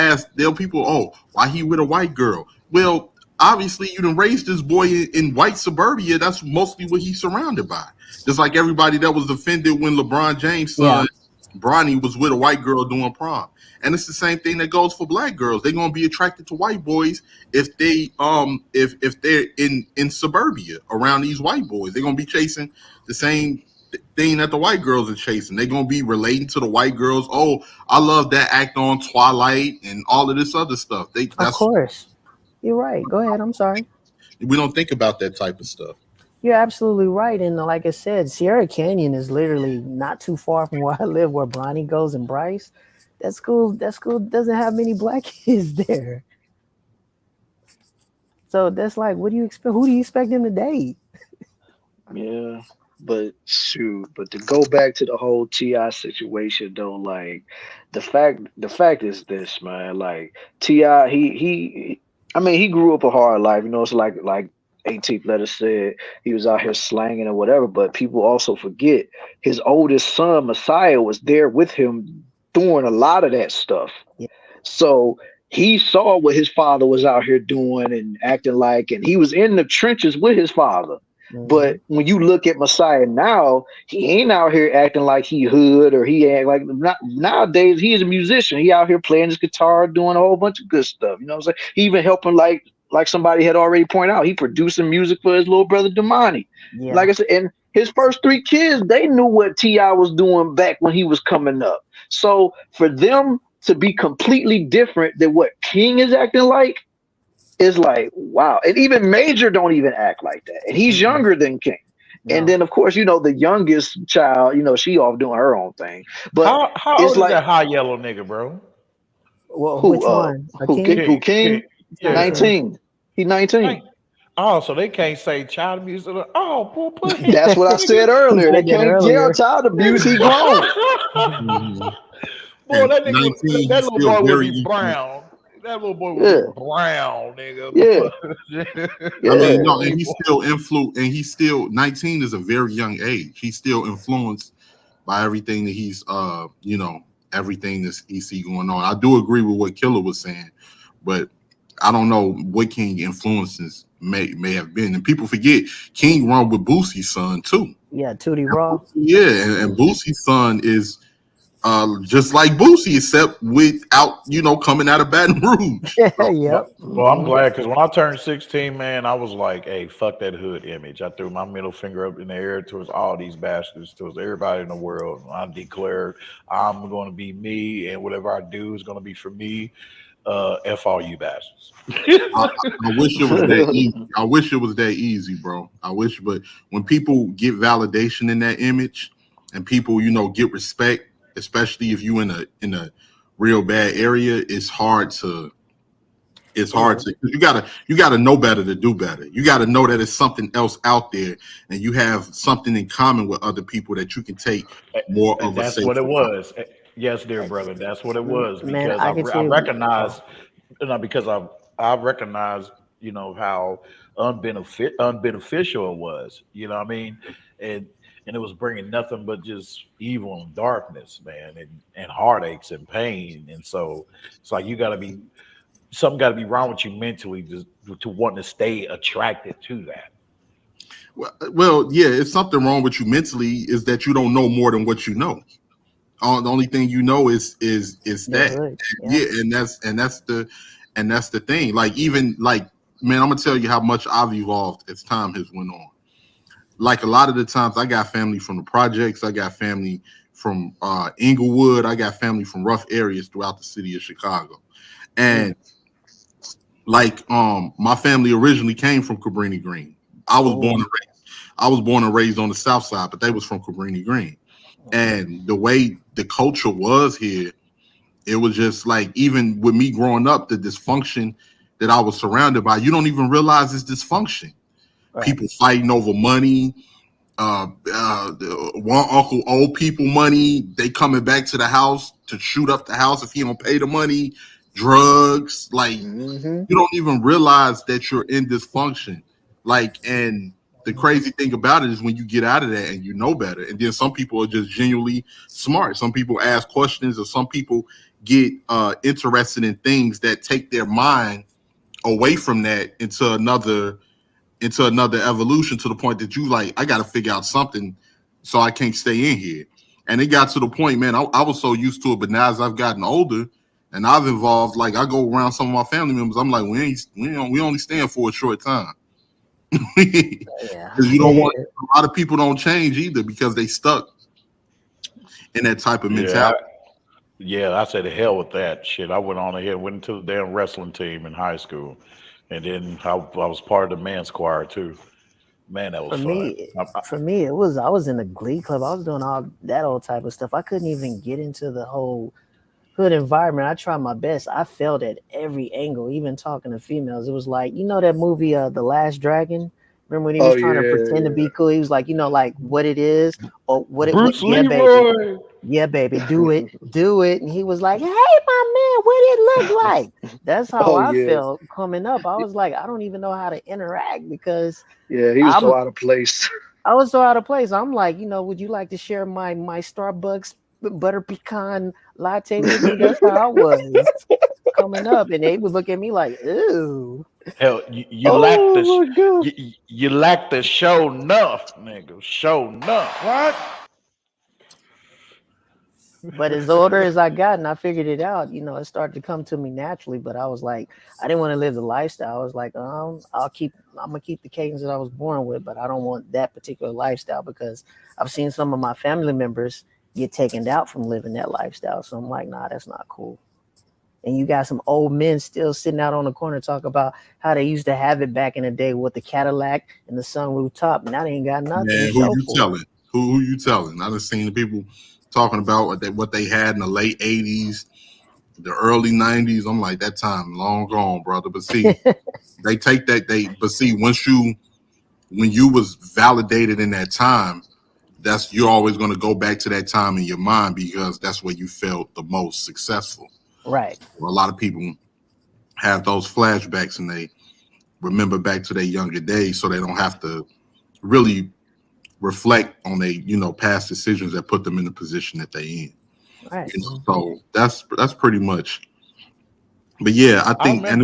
people, oh, why he with a white girl? Well, obviously you done raised this boy in white suburbia. That's mostly what he's surrounded by. Just like everybody that was offended when LeBron James' son, Bronny, was with a white girl doing prom. And it's the same thing that goes for black girls. They're gonna be attracted to white boys if they if they're in suburbia around these white boys. They're gonna be chasing the same thing that the white girls are chasing. They're gonna be relating to the white girls. Oh, I love that act on Twilight and all of this other stuff. Of course, you're right. Go ahead. I'm sorry. We don't think about that type of stuff. You're absolutely right. And like I said, Sierra Canyon is literally not too far from where I live, where Bronny goes and Bryce. That school doesn't have many black kids there. So that's like, what do you expect? Who do you expect them to date? Yeah, but to go back to the whole T.I. situation though, like the fact is this, man. Like T.I., he grew up a hard life, it's like 18th letter said, he was out here slanging or whatever, but people also forget his oldest son, Messiah, was there with him doing a lot of that stuff. Yeah. So he saw what his father was out here doing and acting like, and he was in the trenches with his father. Mm-hmm. But when you look at Messiah now, he ain't out here acting like he hood or he ain't like, not nowadays. He is a musician. He out here playing his guitar, doing a whole bunch of good stuff. You know what I'm saying? He even helping like somebody had already pointed out, he producing music for his little brother Damani. Yeah. Like I said, and his first 3 kids, they knew what T.I. was doing back when he was coming up. So for them to be completely different than what King is acting like is like, wow. And even Major don't even act like that. And he's younger than King. No. And then, of course, the youngest child, she off doing her own thing. But how old is that high yellow nigga, bro? Well, which one? Who King? Yeah. 19. He's 19. Oh, so they can't say child abuse. Oh, boy, put him. That's what I said earlier. They can't yell child abuse. He grown. Boy, that nigga, 19, that he's little still boy would very be brown. That little boy would Yeah. be brown, nigga. Yeah. I mean, Yeah. no, and he's still influenced, and he's still 19 is a very young age. He's still influenced by everything that he's you know, everything that he see going on. I do agree with what Killer was saying, but I don't know what King influences may have been. And people forget King run with Boosie's son too. Yeah, Tootie Raw. Yeah, and Boosie's son is just like Boosie, except without, you know, coming out of Baton Rouge. Yep. Well, I'm glad because when I turned 16, man, I was like, hey, fuck that hood image. I threw my middle finger up in the air towards all these bastards, towards everybody in the world. I declared I'm going to be me, and whatever I do is going to be for me. F all you bastards. I wish it was that easy. I wish it was that easy, bro. I wish, but when people get validation in that image and people, you know, get respect, especially if you in a real bad area, it's hard to you gotta know better to do better. You gotta know that it's something else out there and you have something in common with other people that you can take more And of that's a what it safe was. Yes, dear brother, that's what it was. Man, Because I can I tell you- recognize, because I recognize, you know, how unbeneficial it was. You know what I mean? And it was bringing nothing but just evil and darkness, man, and heartaches and pain. And so it's like something got to be wrong with you mentally to want to stay attracted to that. Well, yeah, if something wrong with you mentally is that you don't know more than what you know. The only thing you know is that. Hood. Yeah, and that's the thing. Like, even like, man, I'm gonna tell you how much I've evolved as time has went on. Like, a lot of the times I got family from the projects, I got family from Inglewood, I got family from rough areas throughout the city of Chicago. And like my family originally came from Cabrini Green. I was born and raised on the south side, but they was from Cabrini Green. And the way the culture was here, it was just like, even with me growing up, the dysfunction that I was surrounded by, you don't even realize it's dysfunction. Right. People fighting over money, one uncle owe people money, they coming back to the house to shoot up the house if he don't pay the money, drugs, like you don't even realize that you're in dysfunction. Like, and the crazy thing about it is when you get out of that and you know better, and then some people are just genuinely smart. Some people ask questions, or some people get interested in things that take their mind away from that into another evolution, to the point that you like, I got to figure out something so I can't stay in here. And it got to the point, man, I was so used to it, but now as I've gotten older and I've evolved, like, I go around some of my family members, I'm like, we only stand for a short time. Because you don't want, a lot of people don't change either because they stuck in that type of mentality. Yeah, I said, the hell with that shit. I went on ahead, went into the damn wrestling team in high school. And then I was part of the men's choir too. Man, that was fun. For me, it was, I was in a glee club. I was doing all that old type of stuff. I couldn't even get into the whole hood environment. I tried my best. I failed at every angle, even talking to females. It was like, you know that movie, The Last Dragon? Remember when he was trying to pretend to be cool? He was like, you know, like what it is, or what it was. Yeah, baby. Yeah, baby, do it. And he was like, hey, my man, what did it look like? That's how I felt coming up. I was like, I don't even know how to interact because he was so out of place. I was so out of place. I'm like, you know, would you like to share my Starbucks butter pecan latte with me? That's how I was coming up, and they would look at me like, ooh. Hell, you lack the show enough, nigga. Show enough. What? But as older as I got and I figured it out, you know, it started to come to me naturally. But I was like, I didn't want to live the lifestyle. I was like, I'm gonna keep the cadence that I was born with, but I don't want that particular lifestyle because I've seen some of my family members get taken out from living that lifestyle. So I'm like, nah, that's not cool. And you got some old men still sitting out on the corner talking about how they used to have it back in the day with the Cadillac and the sunroof top. Now they ain't got nothing. Man, who you telling? Who you telling? I done seen the people talking about what they had in the late 80s, the early 90s, I'm like, that time long gone, brother. But see, they take that but see, when you was validated in that time, you're always going to go back to that time in your mind because that's where you felt the most successful. Right. A lot of people have those flashbacks and they remember back to their younger days, so they don't have to really reflect on their past decisions that put them in the position that they in. Right. So that's pretty much. But yeah, I think, I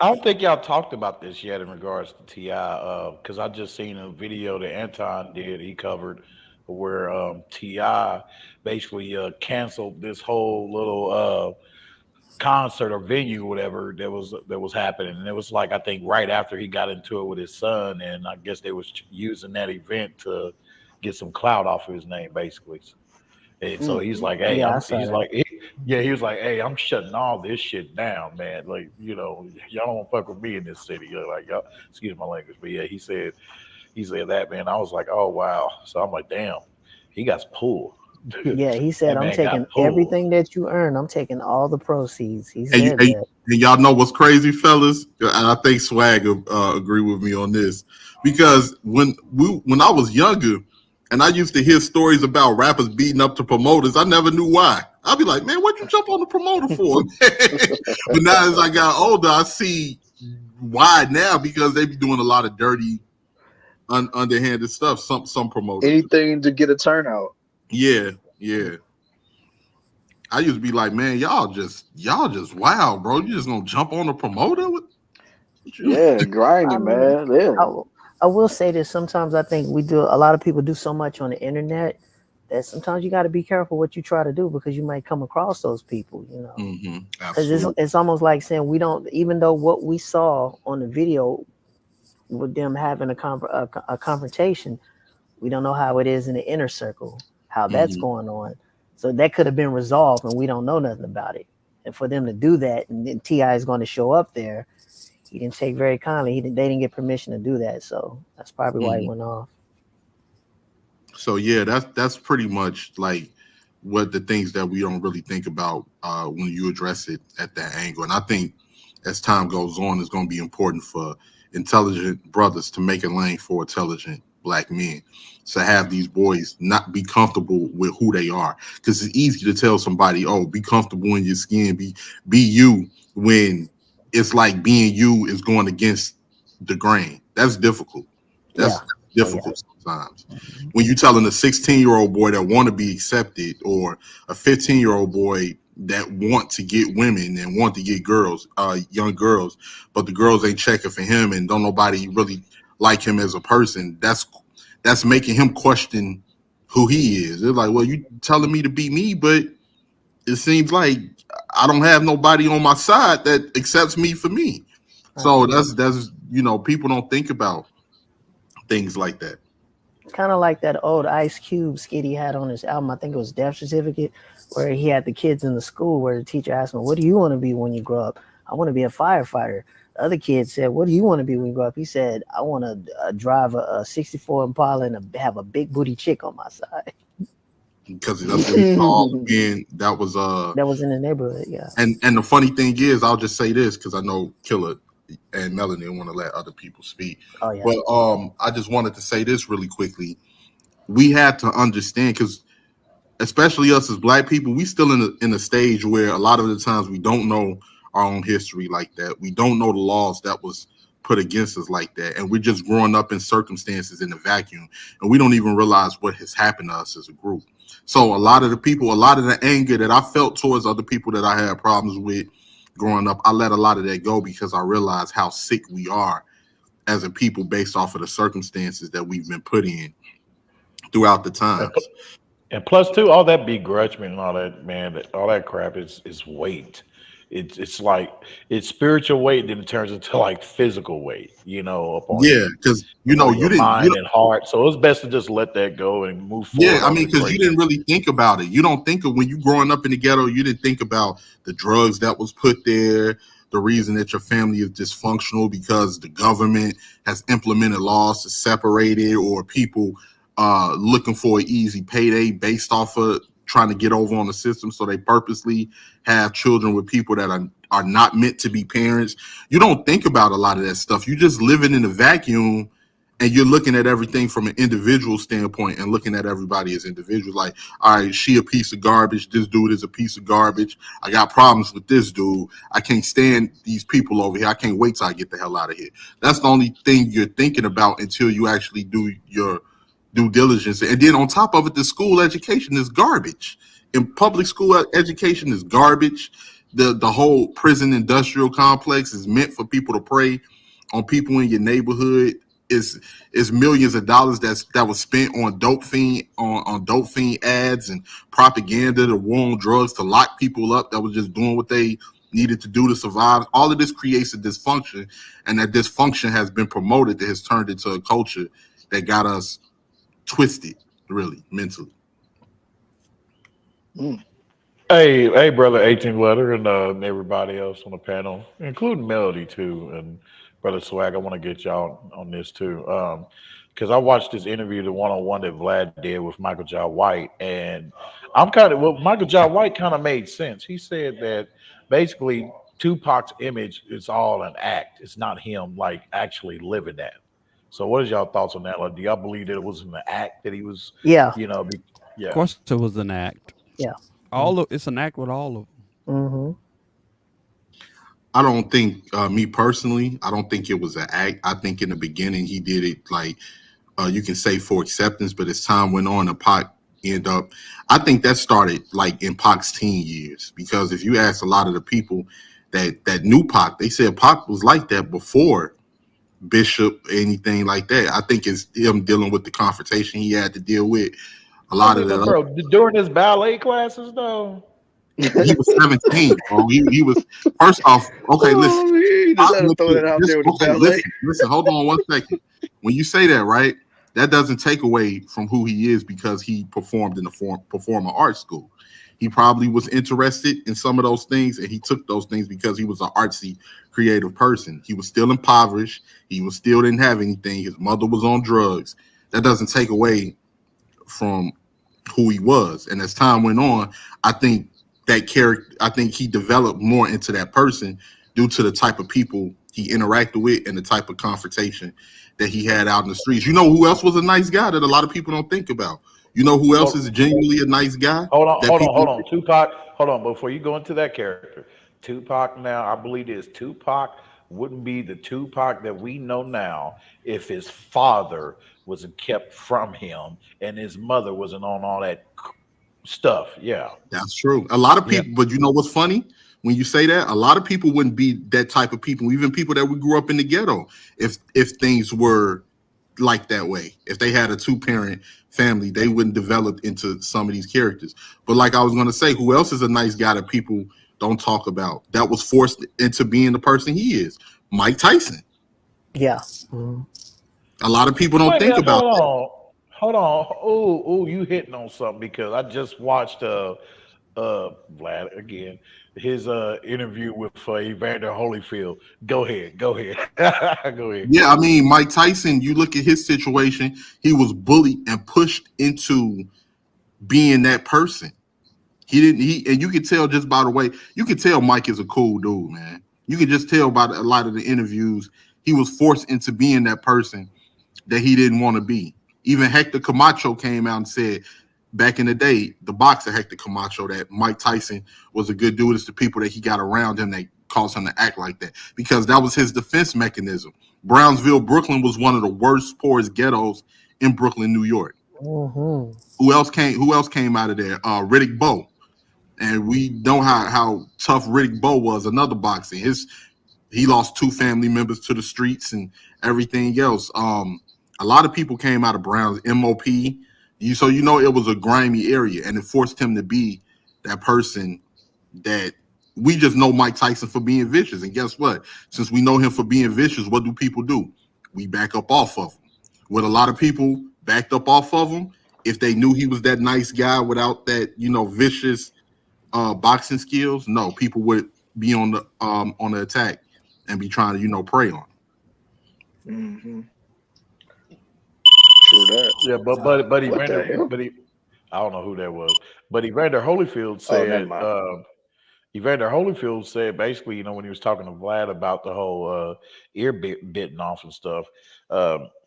don't think y'all talked about this yet in regards to T.I. Because I just seen a video that Anton did. He covered where T.I. basically canceled this whole little concert or venue, whatever that was happening, and it was like I think right after he got into it with his son, and I guess they was using that event to get some clout off of his name, basically. And so he's like, hey, he was like, hey, I'm shutting all this shit down, man. Like, y'all don't fuck with me in this city. Like, y'all, excuse my language, but yeah, he said that, man. I was like, oh wow. So I'm like, damn, he got pulled. Yeah, he said, I'm taking everything that you earn. I'm taking all the proceeds. He said that. And y'all know what's crazy, fellas? And I think Swag agree with me on this. Because when I was younger, and I used to hear stories about rappers beating up the promoters, I never knew why. I'd be like, man, what'd you jump on the promoter for? But now as I got older, I see why now, because they be doing a lot of dirty, underhanded stuff. Some promoters. Anything to get a turnout. Yeah. I used to be like, man, y'all just wild, bro. You just gonna jump on a promoter? Yeah, grinding, man. Yeah. I will say this. Sometimes I think a lot of people do so much on the internet that sometimes you got to be careful what you try to do because you might come across those people, Because it's almost like saying we don't, even though what we saw on the video with them having a confrontation, we don't know how it is in the inner circle, how that's going on. So that could have been resolved and we don't know nothing about it. And for them to do that, and then T.I. is going to show up there, he didn't take very kindly. They didn't get permission to do that. So that's probably why he went off. So yeah, that's pretty much like what the things that we don't really think about when you address it at that angle. And I think as time goes on, it's going to be important for intelligent brothers to make a lane for intelligent black men, to have these boys not be comfortable with who they are, because it's easy to tell somebody, oh, be comfortable in your skin, be you, when it's like being you is going against the grain. That's difficult. That's difficult sometimes. When you're telling a 16-year-old boy that want to be accepted, or a 15-year-old boy that want to get women and want to get girls, young girls, but the girls ain't checking for him and don't nobody really like him as a person, that's making him question who he is. They're like, well, you telling me to be me, but it seems like I don't have nobody on my side that accepts me for me. So that's people don't think about things like that. Kind of like that old Ice Cube skit he had on his album. I think it was Death Certificate, where he had the kids in the school where the teacher asked him, what do you want to be when you grow up? I want to be a firefighter. The other kid said, what do you want to be when you grow up? He said, I want to drive a 64 Impala and have a big booty chick on my side. Because that's what he called, and that was in the neighborhood, yeah. And the funny thing is, I'll just say this because I know Killer and Melanie want to let other people speak. Oh yeah. But I just wanted to say this really quickly. We had to understand, because especially us as black people, we still in a stage where a lot of the times we don't know our own history like that. We don't know the laws that was put against us like that, and we're just growing up in circumstances in a vacuum, and we don't even realize what has happened to us as a group. So a lot of the anger that I felt towards other people that I had problems with growing up, I let a lot of that go because I realized how sick we are as a people based off of the circumstances that we've been put in throughout the times. And plus, too, all that begrudgment and all that, man, all that crap is weight. It's like it's spiritual weight, then it turns into like physical weight, upon because you didn't mind and heart. So it's best to just let that go and move forward. Yeah, I mean, because you didn't really think about it. You don't think of when you growing up in the ghetto, you didn't think about the drugs that was put there, the reason that your family is dysfunctional because the government has implemented laws to separate it, or people looking for an easy payday based off of trying to get over on the system, so they purposely have children with people that are not meant to be parents. You don't think about a lot of that stuff. You just living in a vacuum, and you're looking at everything from an individual standpoint and looking at everybody as individuals. Like, all right, she a piece of garbage. This dude is a piece of garbage. I got problems with this dude. I can't stand these people over here. I can't wait till I get the hell out of here. That's the only thing you're thinking about until you actually do your due diligence. And then on top of it, the school education is garbage. And public school education is garbage. The whole prison industrial complex is meant for people to prey on people in your neighborhood. Is millions of dollars that was spent on dope fiend ads and propaganda, the war on drugs to lock people up that was just doing what they needed to do to survive. All of this creates a dysfunction, and that dysfunction has been promoted, that has turned into a culture that got us twisted, really, mentally. Hey, brother, 18 letter, and everybody else on the panel, including Melody too, and Brother Swag. I want to get y'all on this too, because I watched this interview, the one-on-one that Vlad did with Michael Jai White, and Michael Jai White kind of made sense. He said that basically Tupac's image is all an act. It's not him like actually living that. So, what is y'all thoughts on that? Like, do y'all believe that it was an act that he was? Yeah. Of course, it was an act. Yeah. It's an act with all of them. Mm-hmm. I don't think, me personally, I don't think it was an act. I think in the beginning he did it like, you can say for acceptance, but as time went on, and Pac ended up, I think that started like in Pac's teen years, because if you ask a lot of the people that knew Pac, they said Pac was like that before Bishop, anything like that. I think it's him dealing with the confrontation he had to deal with. A lot of that. Bro, during his ballet classes, though. He was 17, bro. He was, first off, okay, listen. Listen, hold on 1 second. When you say that, right, that doesn't take away from who he is, because he performed in the performing arts school. He probably was interested in some of those things, and he took those things because he was an artsy, creative person. He was still impoverished. He still didn't have anything. His mother was on drugs. That doesn't take away from who he was. And as time went on, I think that character, I think he developed more into that person due to the type of people he interacted with and the type of confrontation that he had out in the streets. You know who else was a nice guy that a lot of people don't think about? You know who else is genuinely a nice guy? Hold on. Tupac, hold on. Before you go into that character, Tupac now, I believe this, Tupac wouldn't be the Tupac that we know now if his father wasn't kept from him and his mother wasn't on all that stuff. Yeah, that's true. A lot of people, but you know what's funny? When you say that, a lot of people wouldn't be that type of people, even people that we grew up in the ghetto, if things were like that way. If they had a 2-parent family, they wouldn't develop into some of these characters. But like I was going to say, who else is a nice guy that people don't talk about, that was forced into being the person he is? Mike Tyson. Yeah. Mm-hmm. A lot of people don't think about that. Hold on. Oh, you hitting on something, because I just watched Vlad again, his interview with Evander Holyfield. Go ahead. Go ahead. Yeah, I mean, Mike Tyson, you look at his situation, he was bullied and pushed into being that person. And you could tell just by the way, you could tell Mike is a cool dude, man. You could just tell by a lot of the interviews, he was forced into being that person that he didn't want to be. Even Hector Camacho came out and said back in the day, the boxer Hector Camacho, that Mike Tyson was a good dude. It's the people that he got around him that caused him to act like that, because that was his defense mechanism. Brownsville, Brooklyn was one of the worst, poorest ghettos in Brooklyn, New York. Mm-hmm. Who else came out of there? Riddick Bowe. And we know how tough Riddick Bowe was, another boxer. He lost 2 family members to the streets and everything else. A lot of people came out of Browns, MOP. So you know it was a grimy area, and it forced him to be that person that we just know Mike Tyson for being vicious. And guess what? Since we know him for being vicious, what do people do? We back up off of him. What a lot of people backed up off of him, if they knew he was that nice guy without that, vicious boxing skills, no, people would be on the attack and be trying to, prey on him. Mm-hmm. True that. Yeah, but I don't know who that was, but Evander Holyfield Oh, never said. mind. Evander Holyfield said basically, when he was talking to Vlad about the whole ear bitten off and stuff,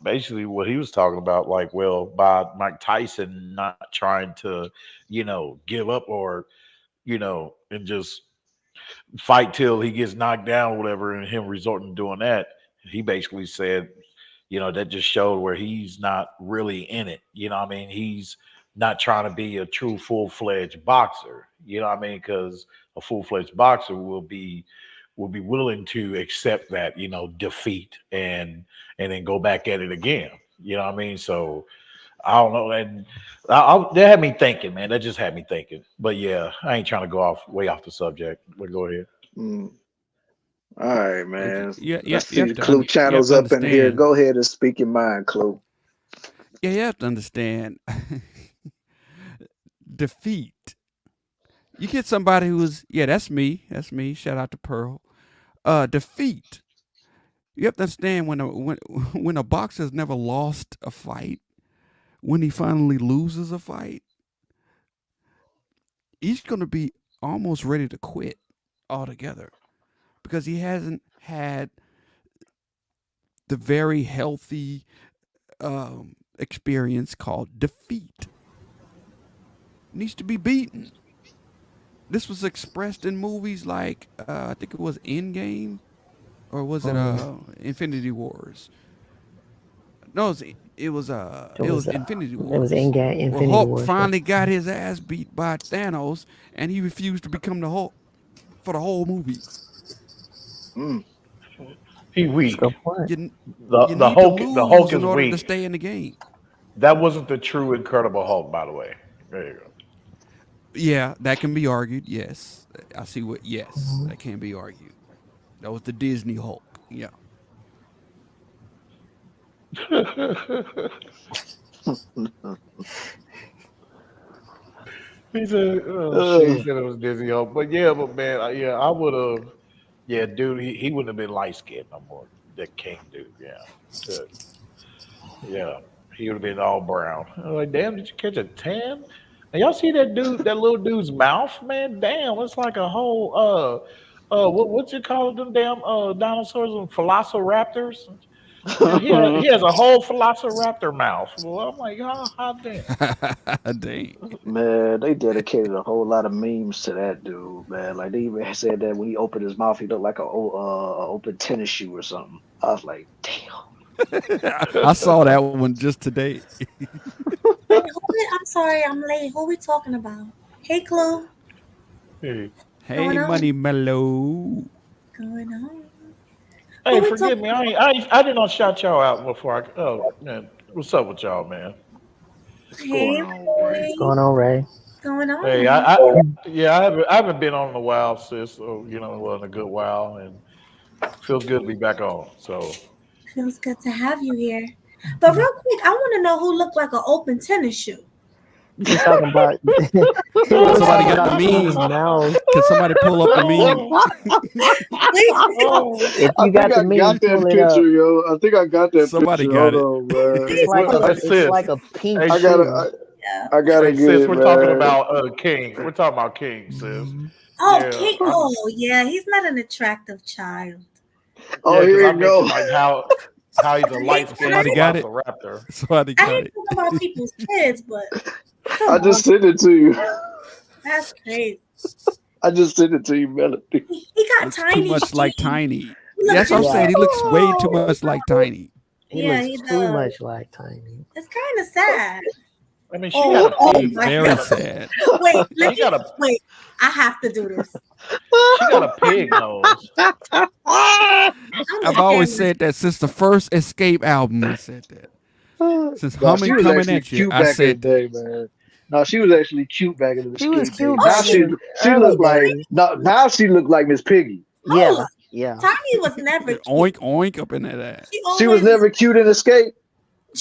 basically what he was talking about, like, well, by Mike Tyson not trying to, give up or, and just fight till he gets knocked down or whatever, and him resorting to doing that, he basically said, that just showed where he's not really in it. You know what I mean? He's not trying to be a true full-fledged boxer. You know what I mean? Because a full-fledged boxer will be willing to accept that, defeat and then go back at it again. You know what I mean? So I don't know. And that had me thinking, man. That just had me thinking. But yeah, I ain't trying to go way off the subject. But go ahead. All right, man. Yeah, Let's see the Clue channels up in here. Go ahead and speak your mind, Clue. Yeah, you have to understand. Defeat. You get somebody who's that's me. That's me. Shout out to Pearl. Defeat. You have to understand when a boxer's never lost a fight, when he finally loses a fight, he's gonna be almost ready to quit altogether because he hasn't had the very healthy experience called defeat. Needs to be beaten. This was expressed in movies like I think it was Endgame, or was it Infinity Wars? No, it was Infinity Wars. It was Infinity where Hulk Wars. finally got his ass beat by Thanos, and he refused to become the Hulk for the whole movie. He weak. The Hulk is in order weak to stay in the game. That wasn't the true Incredible Hulk, by the way. There you go. Yeah, that can be argued. Yes, I see what. Yes, that can be argued. That was the Disney Hulk. Yeah. He said, she said it was Disney Hulk. But man, I would have. Yeah, dude, he wouldn't have been light skinned no more. That King dude, yeah, he would have been all brown. I was like, damn, did you catch a tan? And y'all see that little dude's mouth, man? Damn, it's like a whole what you call them damn dinosaurs and velociraptors? He has a whole velociraptor mouth. Well, I'm like, how damn. Dang. Man, they dedicated a whole lot of memes to that dude, man. Like they even said that when he opened his mouth, he looked like a open tennis shoe or something. I was like, damn. I saw that one just today. I'm sorry, I'm late. Who are we talking about? Hey, Clue. Hey, Money Mellow. Going on. Hey, forgive me. I did not shout y'all out before. Oh man, what's up with y'all, man? Hey, What's going on, Ray? Going on. Hey, I haven't been on in a while, sis. So, in a good while, and feels good to be back on. So feels good to have you here. But real quick, I want to know who looked like an open tennis shoe. You're talking about somebody got the meme now. Can somebody pull up the meme? If you got the meme, that picture, yo. I think I got that somebody picture. Got Hold it. On, it's like a pink. I gotta get sis, it, we're man. talking about King. We're talking about King, sis. Oh, yeah. King. Oh, yeah. He's not an attractive child. Oh, here you go. Like how he's a light skinned velociraptor. Somebody got it. I didn't talk about people's kids, but I just sent it to you. That's crazy. I just sent it to you, Melody. He got looks tiny. Too much like Tiny. That's what I'm saying. He looks way too much like Tiny. He looks too much like Tiny. It's kind of sad. I mean, she got a pig. Very sad. Wait. I have to do this. She got a pig nose. I've always said that since the first Escape album. I said that. Since Humming Coming At You, I said that. Man. No, she was actually cute back in the day. She was cute. Now she looked like now she looked like Miss Piggy. Yeah. Tiny was never cute. Oink up in that ass. She was never cute in Escape.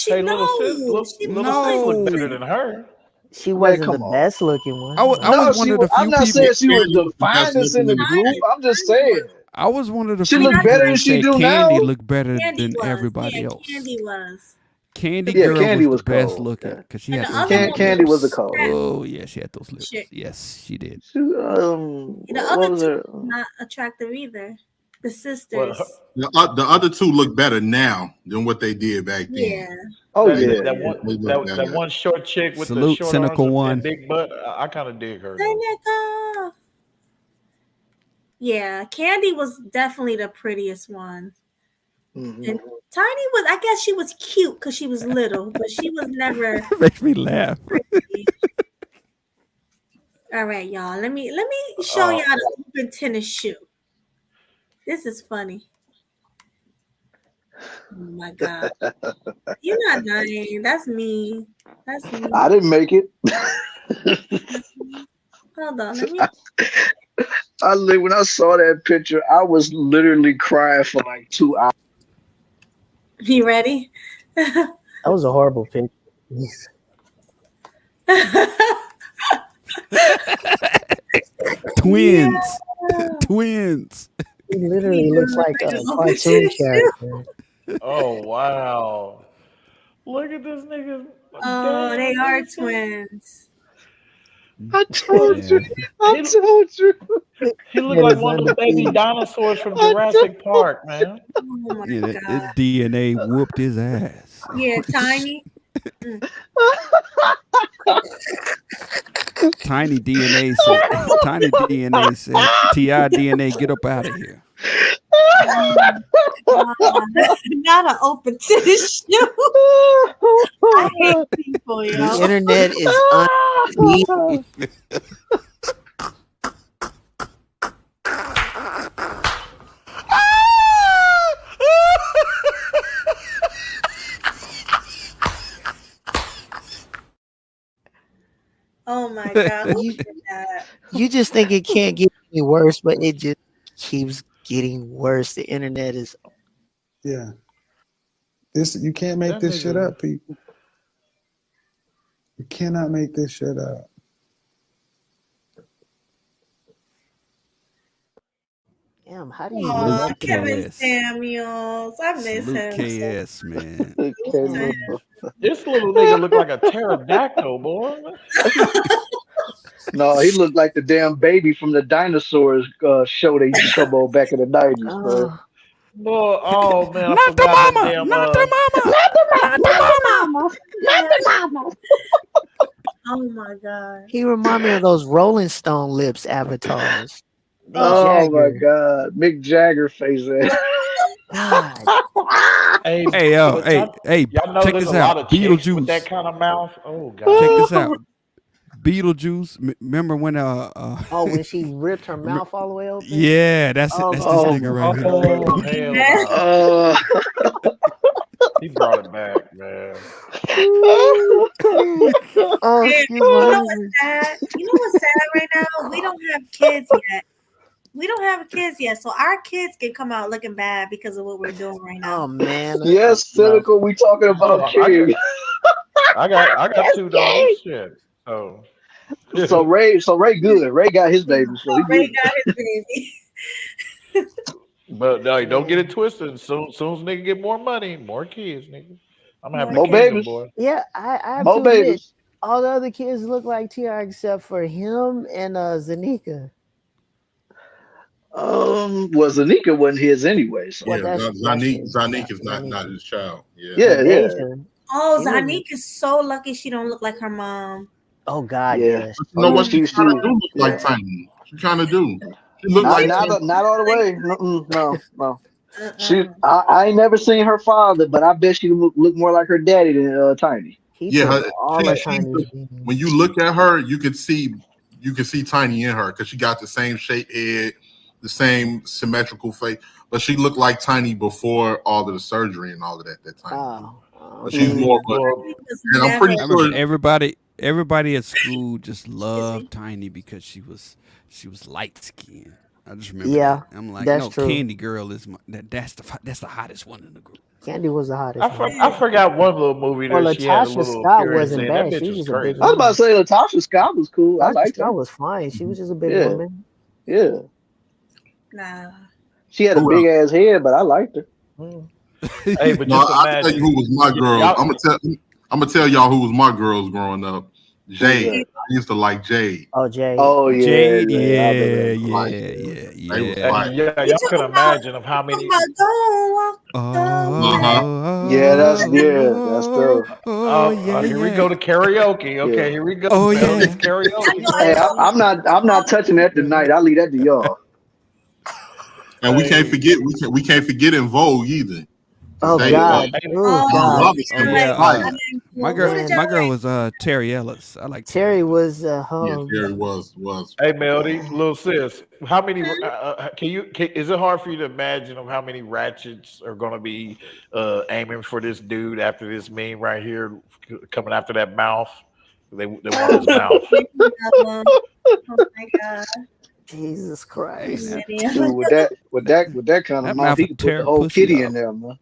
Little sis looked better than her. She wasn't the best looking one. I was one of the few I'm not saying she was the people finest in the group. I'm just saying. I was one of the She few looked people better that than she said do Candy now. looked better Candy than was. everybody else. Candy was. Candy Yeah, Girl Candy was the was best cold. looking Yeah. because she And had the those other big one Candy was a lips. cold. Oh yeah, she had those lips. Shit. Yes, she did. She, The what other was two it? not attractive either. The Well, sisters. The other two look better now than what they did back then. Yeah. Oh that, They, yeah. that they one look better. that one short chick with the Salute, short arms cynical and one. big butt. I kind of dig her Hey, though. nigga. Yeah, Candy was definitely the prettiest one. Mhm. And Tiny was, I guess she was cute because she was little, but she was never Makes me laugh. pretty. All right, y'all. Let me show y'all the open tennis shoe. This is funny. Oh my god. You're not dying. That's me. That's me. I didn't make it. Hold on. Let me When I saw that picture, I was literally crying for like 2 hours. be ready. That was a horrible picture. Twins. Yeah. Twins. He literally looks like a cartoon character. Oh wow! Look at this nigga. Oh, they Damn, are nigga. twins. I told you. I He- told you. He looked like one of the baby dinosaurs from Jurassic Park, man. Oh my Yeah, god. that DNA whooped his ass. Yeah, Tiny. Tiny DNA said, T.I. DNA, get up out of here. Not an open tennis shoe. I hate people, The yo. internet is undefeated. Oh my god. Who You- did that? You just think it can't get any worse, but it just keeps getting worse. The internet is Yeah. You can't make That this shit nigga- up, people. You cannot make this shit up. damn. How do you Aw, Salute look to Kevin KS. Samuels. I miss Salute him. KS, man. Okay, This little nigga look like a pterodactyl, boy. no, he looked like the damn baby from the dinosaurs show they used to come on back in the 90s, man. Oh, Boy, oh man, I Not the forgot mama. that damn. Not the mama. Not the mama. Oh my god. he remind me of those Rolling Stone lips avatars. Mick Oh my Jagger. God. Mick Jagger face ass. God. Hey, Hey, yo, but hey, hey, y'all know check there's this a lot out. of chicks with that Beetlejuice. kind of mouth. Oh god. Check this out. Beetlejuice. Remember when Oh, when she ripped her mouth all the way open? yeah, that's Oh, this oh, nigga right here. Oh hell no. Uh, He brought it back, man. Oh, Yeah, excuse you know my what's sad? You know what's sad right now? We don't have kids yet. We don't have kids yet, so our kids can come out looking bad because of what we're doing right now. Oh man. yes, cynical. We talking about Oh, King. I got two daughters. Shit. So So Ray good. Ray got his baby. So he Ray good. got his baby. but no, don't get it twisted. Soon as nigga get more money, more kids, nigga. I'm gonna have More a kingdom, babies. boy. Yeah, I have Mo to admit, babies. all the other kids look like T.I. except for him and Zanika. Well, Zanika wasn't his anyway. So Well, Yeah, that's Zanique is not Zanika. his child. Yeah. yeah. Deja. Oh, She was- Zanique is so lucky she don't look like her mom. Oh God, Yeah. yes. You know what? She- She kind of she- do look like yeah. Tiny. She kind of do. She look Not, like not all the way. No. Uh-uh. I ain't never seen her father, but I bet she look more like her daddy than Tiny. He Yeah, took her- all she- her she tiny. took- when you look at her, you could see Tiny in her because she got the same shaped head, the same symmetrical face, but she looked like Tiny before all of the surgery and all of that time. But she's more, but Tiny was and I'm pretty I remember sure everybody at school just loved Tiny because she was light skinned. I just remember. Yeah, that. I'm like, that's no, true. Candy Girl is that's the hottest one in the group. Candy was the hottest. I forgot one little movie Well, that she had a Latasha little Scott appearance wasn't in. That bad. bitch She was was just a big crazy. I was about to say Latasha Scott was cool. I Latasha liked her. Scott was fine. She was just a big Yeah. woman. Yeah. Nah. She had a Who big ass head, but I liked her. Hey, but No, just I'll tell you imagine. who was my girl. Y'all, I'm gonna tell y'all who was my girls growing up. Who's Jade. that? I used to like Jade. Oh, Jay. Oh yeah, Jade, yeah, I remember yeah, that. Like, yeah. they was hey, fire. yeah, You y'all can talking imagine of how about many. don't walk away. Yeah, that's tough. Oh, yeah, Here we yeah. go to karaoke. Okay, Yeah. here we go. Oh, Melody's yeah. I karaoke. know Hey, it's all I'm not touching that tonight. I leave that to y'all. And we can't Hey, forget we can't forget In Vogue either. Because Oh they God. hey, Oh Oh, God. Oh y'all yeah. like fire. My who did y'all girl like? was Terry Ellis. I like Terry Ellis. was Yeah, Jerry was hey, Melody, little sis. How many? Hmm? Is it hard for you to imagine of how many ratchets are going to be aiming for this dude after this meme right here, coming after that mouth? They want his mouth. No. Oh my God. Jesus Hey, Christ. that Shoot, with that kind of that mouth, mouth he would can put the tear whole pussy kitty up. in there, man.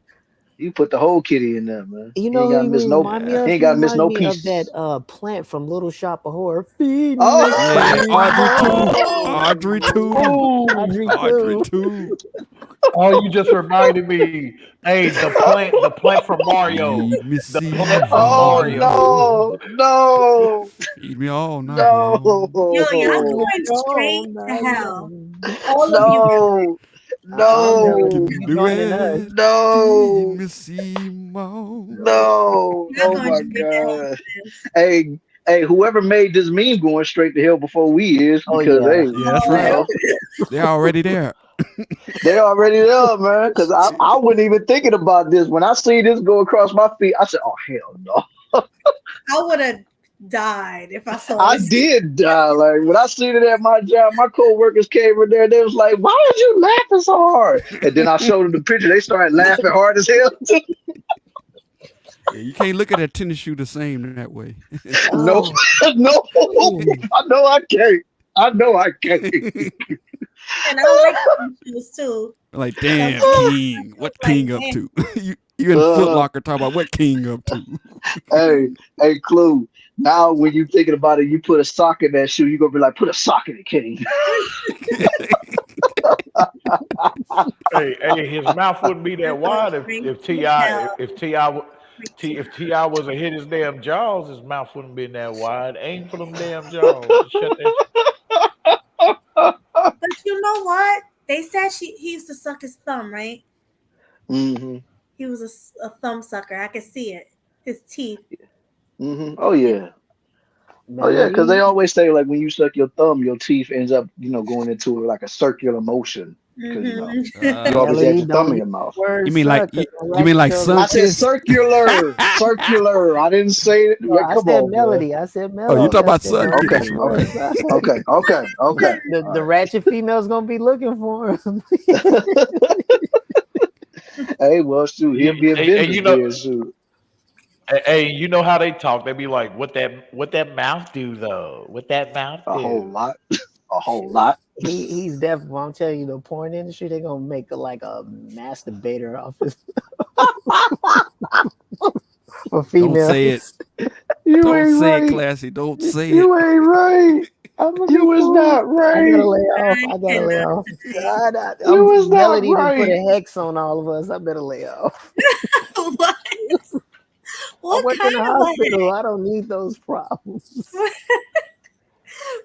You put the whole kitty in there, man. You He know ain't who gotta you miss no. remind me Yeah. He of? ain't He gotta miss reminded no me of that pieces. plant from Little Shop of Horror. Feed me, Oh, Yeah, feed Audrey too. me. Audrey too. Oh, Audrey Audrey too. too. oh, you just reminded me. Hey, the plant from Mario. Feed me The plant from oh Mario. Seymour. no, Feed me all night long. Yo, y'all Feed me no, going all straight to night hell. long. All of you no, Melody, no, Can you do joining us? it. Feed no, me Seymour. no. Y'all Oh going my straight to hell god. for this. Hey, whoever made this meme going straight to hell before we is Oh because yeah. hey, Yeah, that's you right. know, They're already there. they already there, man. Because I wasn't even thinking about this when I see this go across my feet. I said, "Oh hell no!" I would have died if I saw I this. did die. Like when I seen it at my job, my coworkers came in there. They was like, "Why are you laughing so hard?" And then I showed them the picture. They started laughing hard as hell. Yeah, you can't look at a tennis shoe the same that way. No, Oh. no, Ooh. I know I can't. I know I can't. And I like these shoes too. Like, So damn, King, what like, King up man, to? you in Foot Uh, Locker talking about what King up to? hey, Clue. Now, when you thinking about it, you put a sock in that shoe. You gonna be like, put a sock in it, King. Hey, his mouth wouldn't be I that go wide straight if to Ti hell. if Ti was to hit his damn jaws, his mouth wouldn't be that wide. Aim for them damn jaws. Shut that. But you know what? They said he used to suck his thumb, right? hmm He was a thumb sucker. I could see it. His teeth. Oh yeah. Oh yeah, because they Melody. always say like when you suck your thumb, your teeth ends up, going into like a circular motion because you always had Melody, your thumb don't in use your the mouth. word You mean like suck because you mean like girls are I said Sunkist? circular, circular. I didn't say it. no, Yeah, I come said on, man. melody. I said Oh, you melody. talking I about said don't use Okay, the Sunkist, word okay, right? suck. okay, okay, okay. All The right. ratchet female's gonna be looking for him. Hey, well, shoot, he'll be in Hey, business then, shoot. hey, you know how they talk? They be like, what that mouth do though? What that mouth A whole do?" lot, a whole lot. He's definitely. Well, I'm telling you, the porn industry, they're gonna make like a masturbator off his for Don't say it. females. You Don't ain't say it, right. classy. Don't say it. You ain't right. I'm gonna be You is cool. not I gotta right. lay off. I I gotta lay cannot off. today. You is not Melody done put right. a hex on all of us. I better lay off. What? I What work in kind the of hospital. I don't need those problems.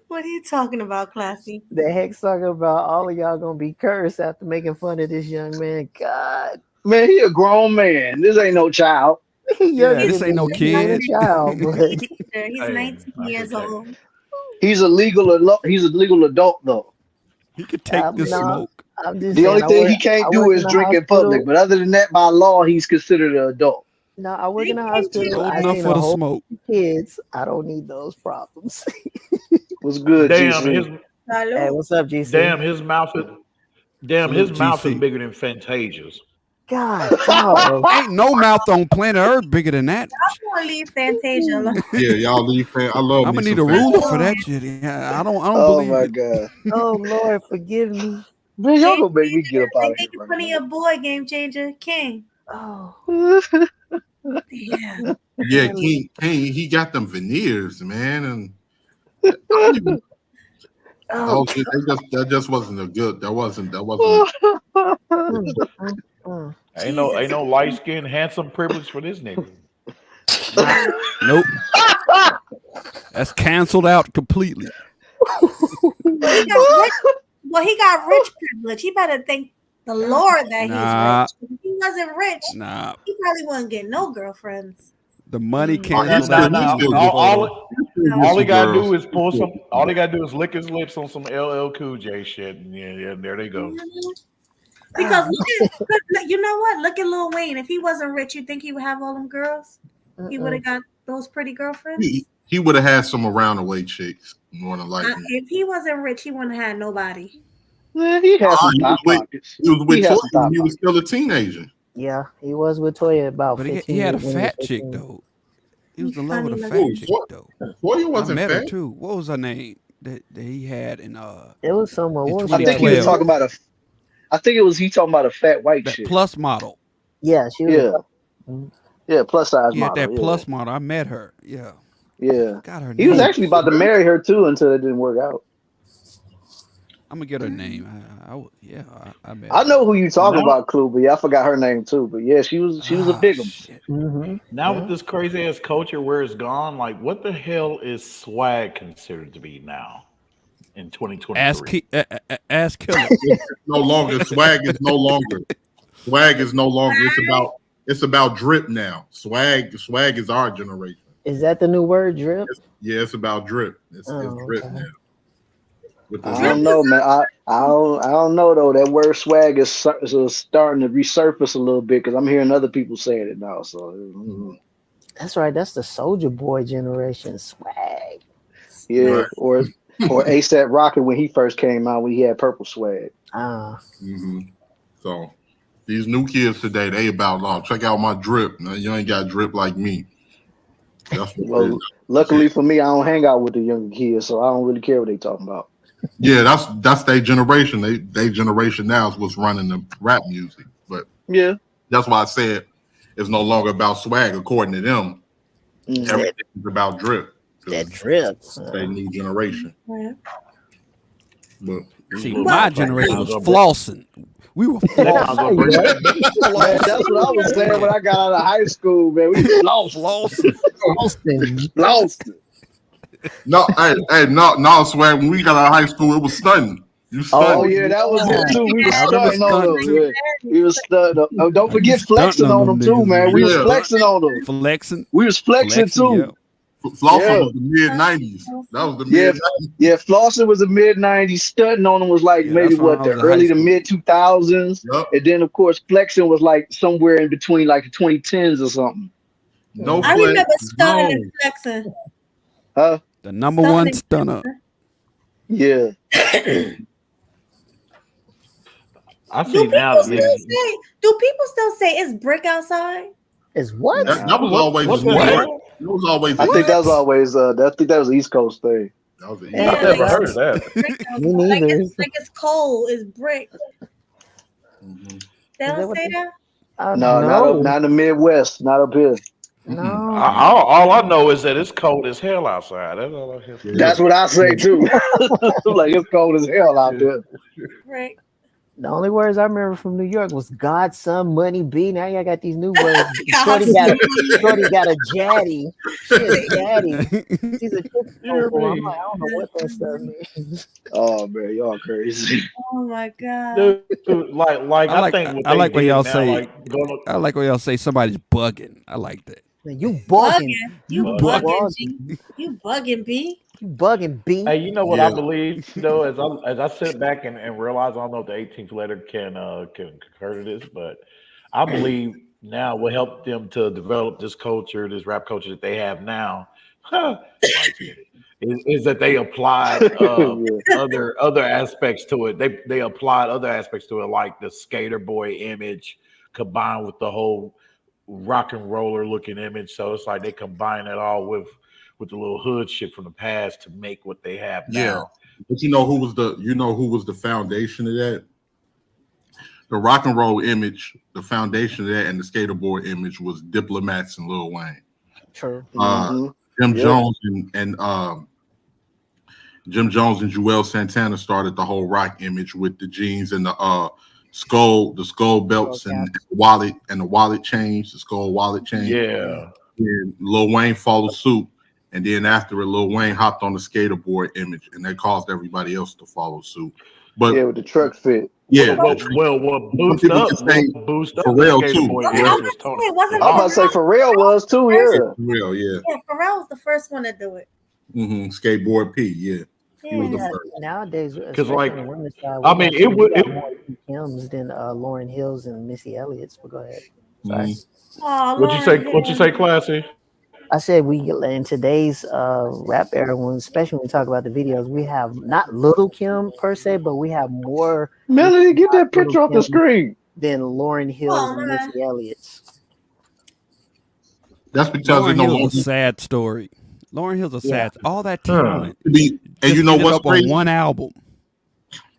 what are you talking about, Classy? The hex talking about all of y'all gonna be cursed after making fun of this young man. God, Man, he a grown man. This ain't no child. he Yeah, younger He's this ain't than no me. He ain't a kid. child, but he's Hey, 19 I years forget. old. He's a legal adult though. He could take I'm this not. smoke. I'm just The saying. only thing he can't I do work in is the drink in public. hospital. But other than that, by law, he's considered an adult. No, I work in the Thank He's hospital. you. old I enough seen for a the whole smoke. bunch of kids. I don't need those problems. What's good, Damn GC? his Hey, Salud. what's up, GC? damn his mouth is damn his Salute, mouth is GC. bigger than Fantasia's. God, dog. Ain't no mouth on planet Earth bigger than that. I'm gonna leave Fantasia alone. Yeah, y'all leave fan. I love I'm me gonna some need a ruler fantasy. for that shit. Yeah, I don't Oh believe my it. god. Oh Lord, forgive me. Man, y'all Game gonna make me get changer. up out They of here making right fun of your boy, Game Changer King. Oh, now. Yeah. Yeah, man. King, he got them veneers, man, and I don't even. Oh, That just wasn't a good. That wasn't. mm, mm, mm. Ain't no light skinned, handsome privilege for this nigga. Nope. That's canceled out completely. Well, he got rich privilege. He better thank the Lord that he's rich. If he wasn't rich, he probably wouldn't get no girlfriends. The money canceled out. All he gotta do is pull some. All he gotta do is lick his lips on some LL Cool J shit, and yeah, there they go. Because you know what? Look at Lil Wayne. If he wasn't rich, you think he would have all them girls? He would have got those pretty girlfriends. He would have had some around the way chicks more than likely. If he wasn't rich, he wouldn't have had nobody. Man, he had some top pockets. He was with Toya when he was still a teenager. Yeah, he was with Toya about. But 15 he had a years fat when chick though. He was in love with a fat chick though. Toya wasn't I met fat. her too. What was her name that he had in It was someone. I think he was talking about I think it was he talking about a fat white chick. Plus model. Yeah, she was. Yeah, plus size Yeah, model. that plus model. I met her. Yeah. Yeah. Got her He was name. actually about to marry her too until it didn't work out. I'm gonna get her name. I met. I know who you talking about, Clue, but yeah, I forgot her name too. But yeah, she was a big one. Now with this crazy ass culture where it's gone, like what the hell is swag considered to be now in 2023? Ask Killer. It's no longer swag is no longer. Swag is no longer. It's about drip now. Swag is our generation. Is that the new word, drip? It's about drip. It's drip now. I don't know, man. I don't know though. That word swag is starting to resurface a little bit because I'm hearing other people saying it now. So that's right. That's the Soldier Boy generation swag. Yeah, Right. or ASAP Rocky when he first came out when he had purple swag. So these new kids today, they about law. Check out my drip. Now, you ain't got drip like me. That's what it is. Luckily for me, I don't hang out with the younger kids, so I don't really care what they talking about. Yeah, that's their generation. They generation now is what's running the rap music. But yeah, that's why I said it's no longer about swag, according to them. Everything is about drip. That drip. They new generation. But see, my generation was flossing. We were flossing. Man, that's what I was saying when I got out of high school, man. We flossing. Flossing. No, no, swag. When we got out of high school, it was stunning. You stunning. Oh yeah, that was it too. We was stunting on them. Yeah. We was stunting. Oh, don't forget flexing on them too, man. We was flexing on them. Flexing. We was flexing too. Yeah. Flossing was the mid-90s. That was the mid-90s. Yeah, flossing was the mid-90s. Stunting on them was like maybe the early to mid-2000s. Yep. And then, of course, flexing was like somewhere in between like the 2010s or something. No, I remember stunning and flexing. Huh? The number one stunner. Yeah. I see now. Do people still say it's brick outside? It's what? That was always what it was always. I think that was always. I think that was an East Coast thing. That was I've never heard of that. Me neither. Like it's coal, it's brick. They don't say that? No, not in the Midwest, not up here. No. All I know is that it's cold as hell outside. That's all I hear. That's what I say too. Like it's cold as hell out there. Right. The only words I remember from New York was God, Son, Money, B. Now y'all got these new words. Shorty got a jaddy. Shit, jaddy. She's a chick. I'm like, I don't know what that stuff means. Oh man, y'all crazy. Oh my god. Dude, I like when y'all say. I like when y'all say somebody's bugging. I like that. You bugging. You bugging. You bugging, B. You bugging, B. Hey, you know what I believe though, as I sit back and realize I don't know if the 18th letter can concur to this, but I believe now will help them to develop this culture, this rap culture that they have now. Is that they applied other aspects to it. They applied other aspects to it, like the skater boy image combined with the whole rock and roller looking image. So it's like they combine it all with the little hood shit from the past to make what they have now. Yeah, but you know who was the foundation of that? The rock and roll image, the foundation of that, and the skater boy image was Diplomats and Lil Wayne. True. Jim Jones and Jim Jones and Joel Santana started the whole rock image with the jeans and the the skull belts and the wallet change, the skull wallet change. Yeah. And Lil Wayne followed suit, and then after it, Lil Wayne hopped on the skater board image, and that caused everybody else to follow suit. But yeah, with the truck fit. Yeah, what boost up? Pharrell too. I'm about to say Pharrell was too. Yeah, Pharrell, yeah. Yeah, Pharrell was the first one to do it. Skateboard P, yeah. He was the Yeah, first. nowadays, Because especially like, on the women's side, I mean, it would. more Kim's than Lauren Hills and Missy Elliott's. But go ahead. Sorry. What'd you say, Classy? I said we in today's rap era, especially when we talk about the videos, we have not Little Kim per se, but we have more. Melody, get that picture off the screen. Than Lauren Hills and Missy Elliott's. That's because Lauren Hill's a sad story. Lauren Hill's a sad. All that talent, and you know what's up crazy? on one album.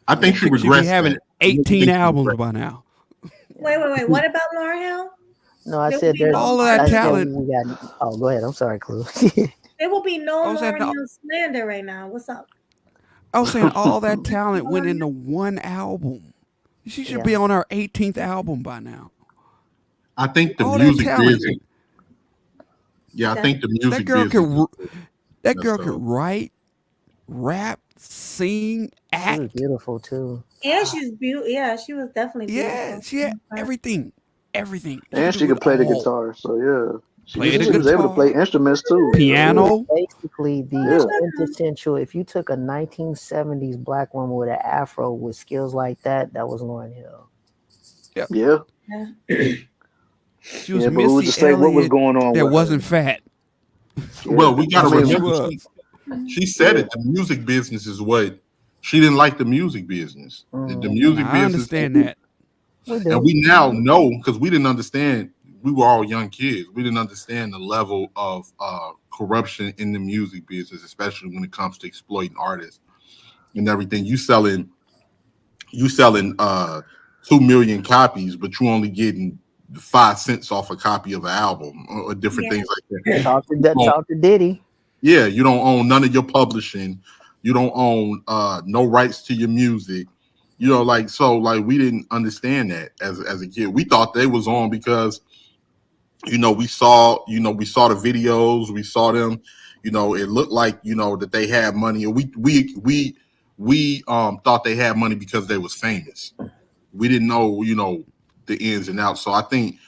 I think she should be regrets having 18 albums by now. Wait. What about Lauryn Hill? No, I said there's all of that talent. We got, go ahead. I'm sorry, Clue. There will be no Lauryn Hill slander right now. What's up? I was saying all that talent went into one album. She should be on her 18th album by now. I think the all music that talent. business. Yeah, I think the music that girl business. That girl could write, rap, sing, act. She was beautiful too. And she's beautiful. Yeah, she was definitely beautiful. Yeah, she had everything. And she could play the guitar. So yeah. She was able to play instruments too. Piano. Basically, the quintessential. If you took a 1970s black woman with an afro with skills like that, that was Lauryn Hill. Yeah. She was but Missy who's to say what was going on? That with wasn't her? fat. Well, we gotta remember. She said it. The music business is what she didn't like. The music business. The music business. I understand that. And we now know because we didn't understand. We were all young kids. We didn't understand the level of corruption in the music business, especially when it comes to exploiting artists and everything. You selling 2 million copies, but you only getting 5 cents off a copy of an album or different things like that. Talk to Diddy. Yeah, you don't own none of your publishing. You don't own no rights to your music. You know, we didn't understand that as a kid. We thought they was on because we saw the videos, we saw them, it looked like, that they had money. And we thought they had money because they was famous. We didn't know, the ins and outs. So I think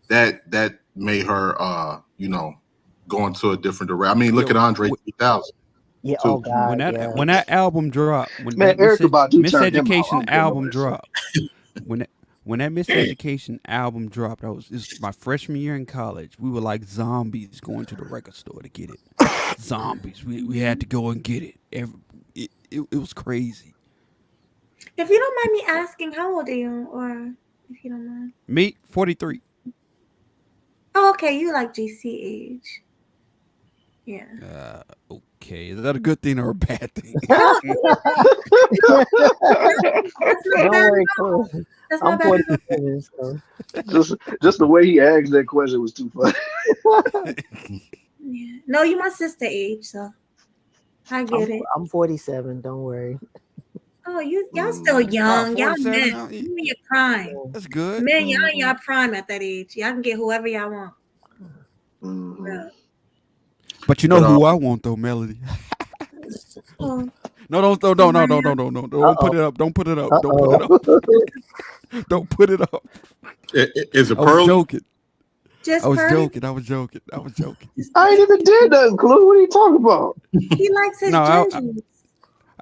that made her go into a different direction. I mean, look at Andre 3000. Yeah, too. oh God. When that album dropped, when Man, that Miseducation album dropped, when that Miseducation album dropped, it was my freshman year in college. We were like zombies going to the record store to get it. Zombies. We had to go and get it. It was crazy. If you don't mind me asking, how old are you? Or if you don't mind. Me, 43. Oh, okay. You like GC age. Yeah. Okay. Is that a good thing or a bad thing? I'm 47. So. Just the way he asked that question was too funny. Yeah. No, you my sister age, so I get it. I'm 47. Don't worry. Oh, y'all still young. Y'all men. You in your prime. That's good. Men, y'all in your prime at that age. Y'all can get whoever y'all want. Mm-hmm. But you know who I want though, Melody. No, don't put it up. Don't put it up. Don't put it up. Don't put it up. Is it I was Pearl? joking. Just I was Pearly? joking. I was joking. I ain't even did nothing, Clue. What are you talking about? He likes his No, gingers.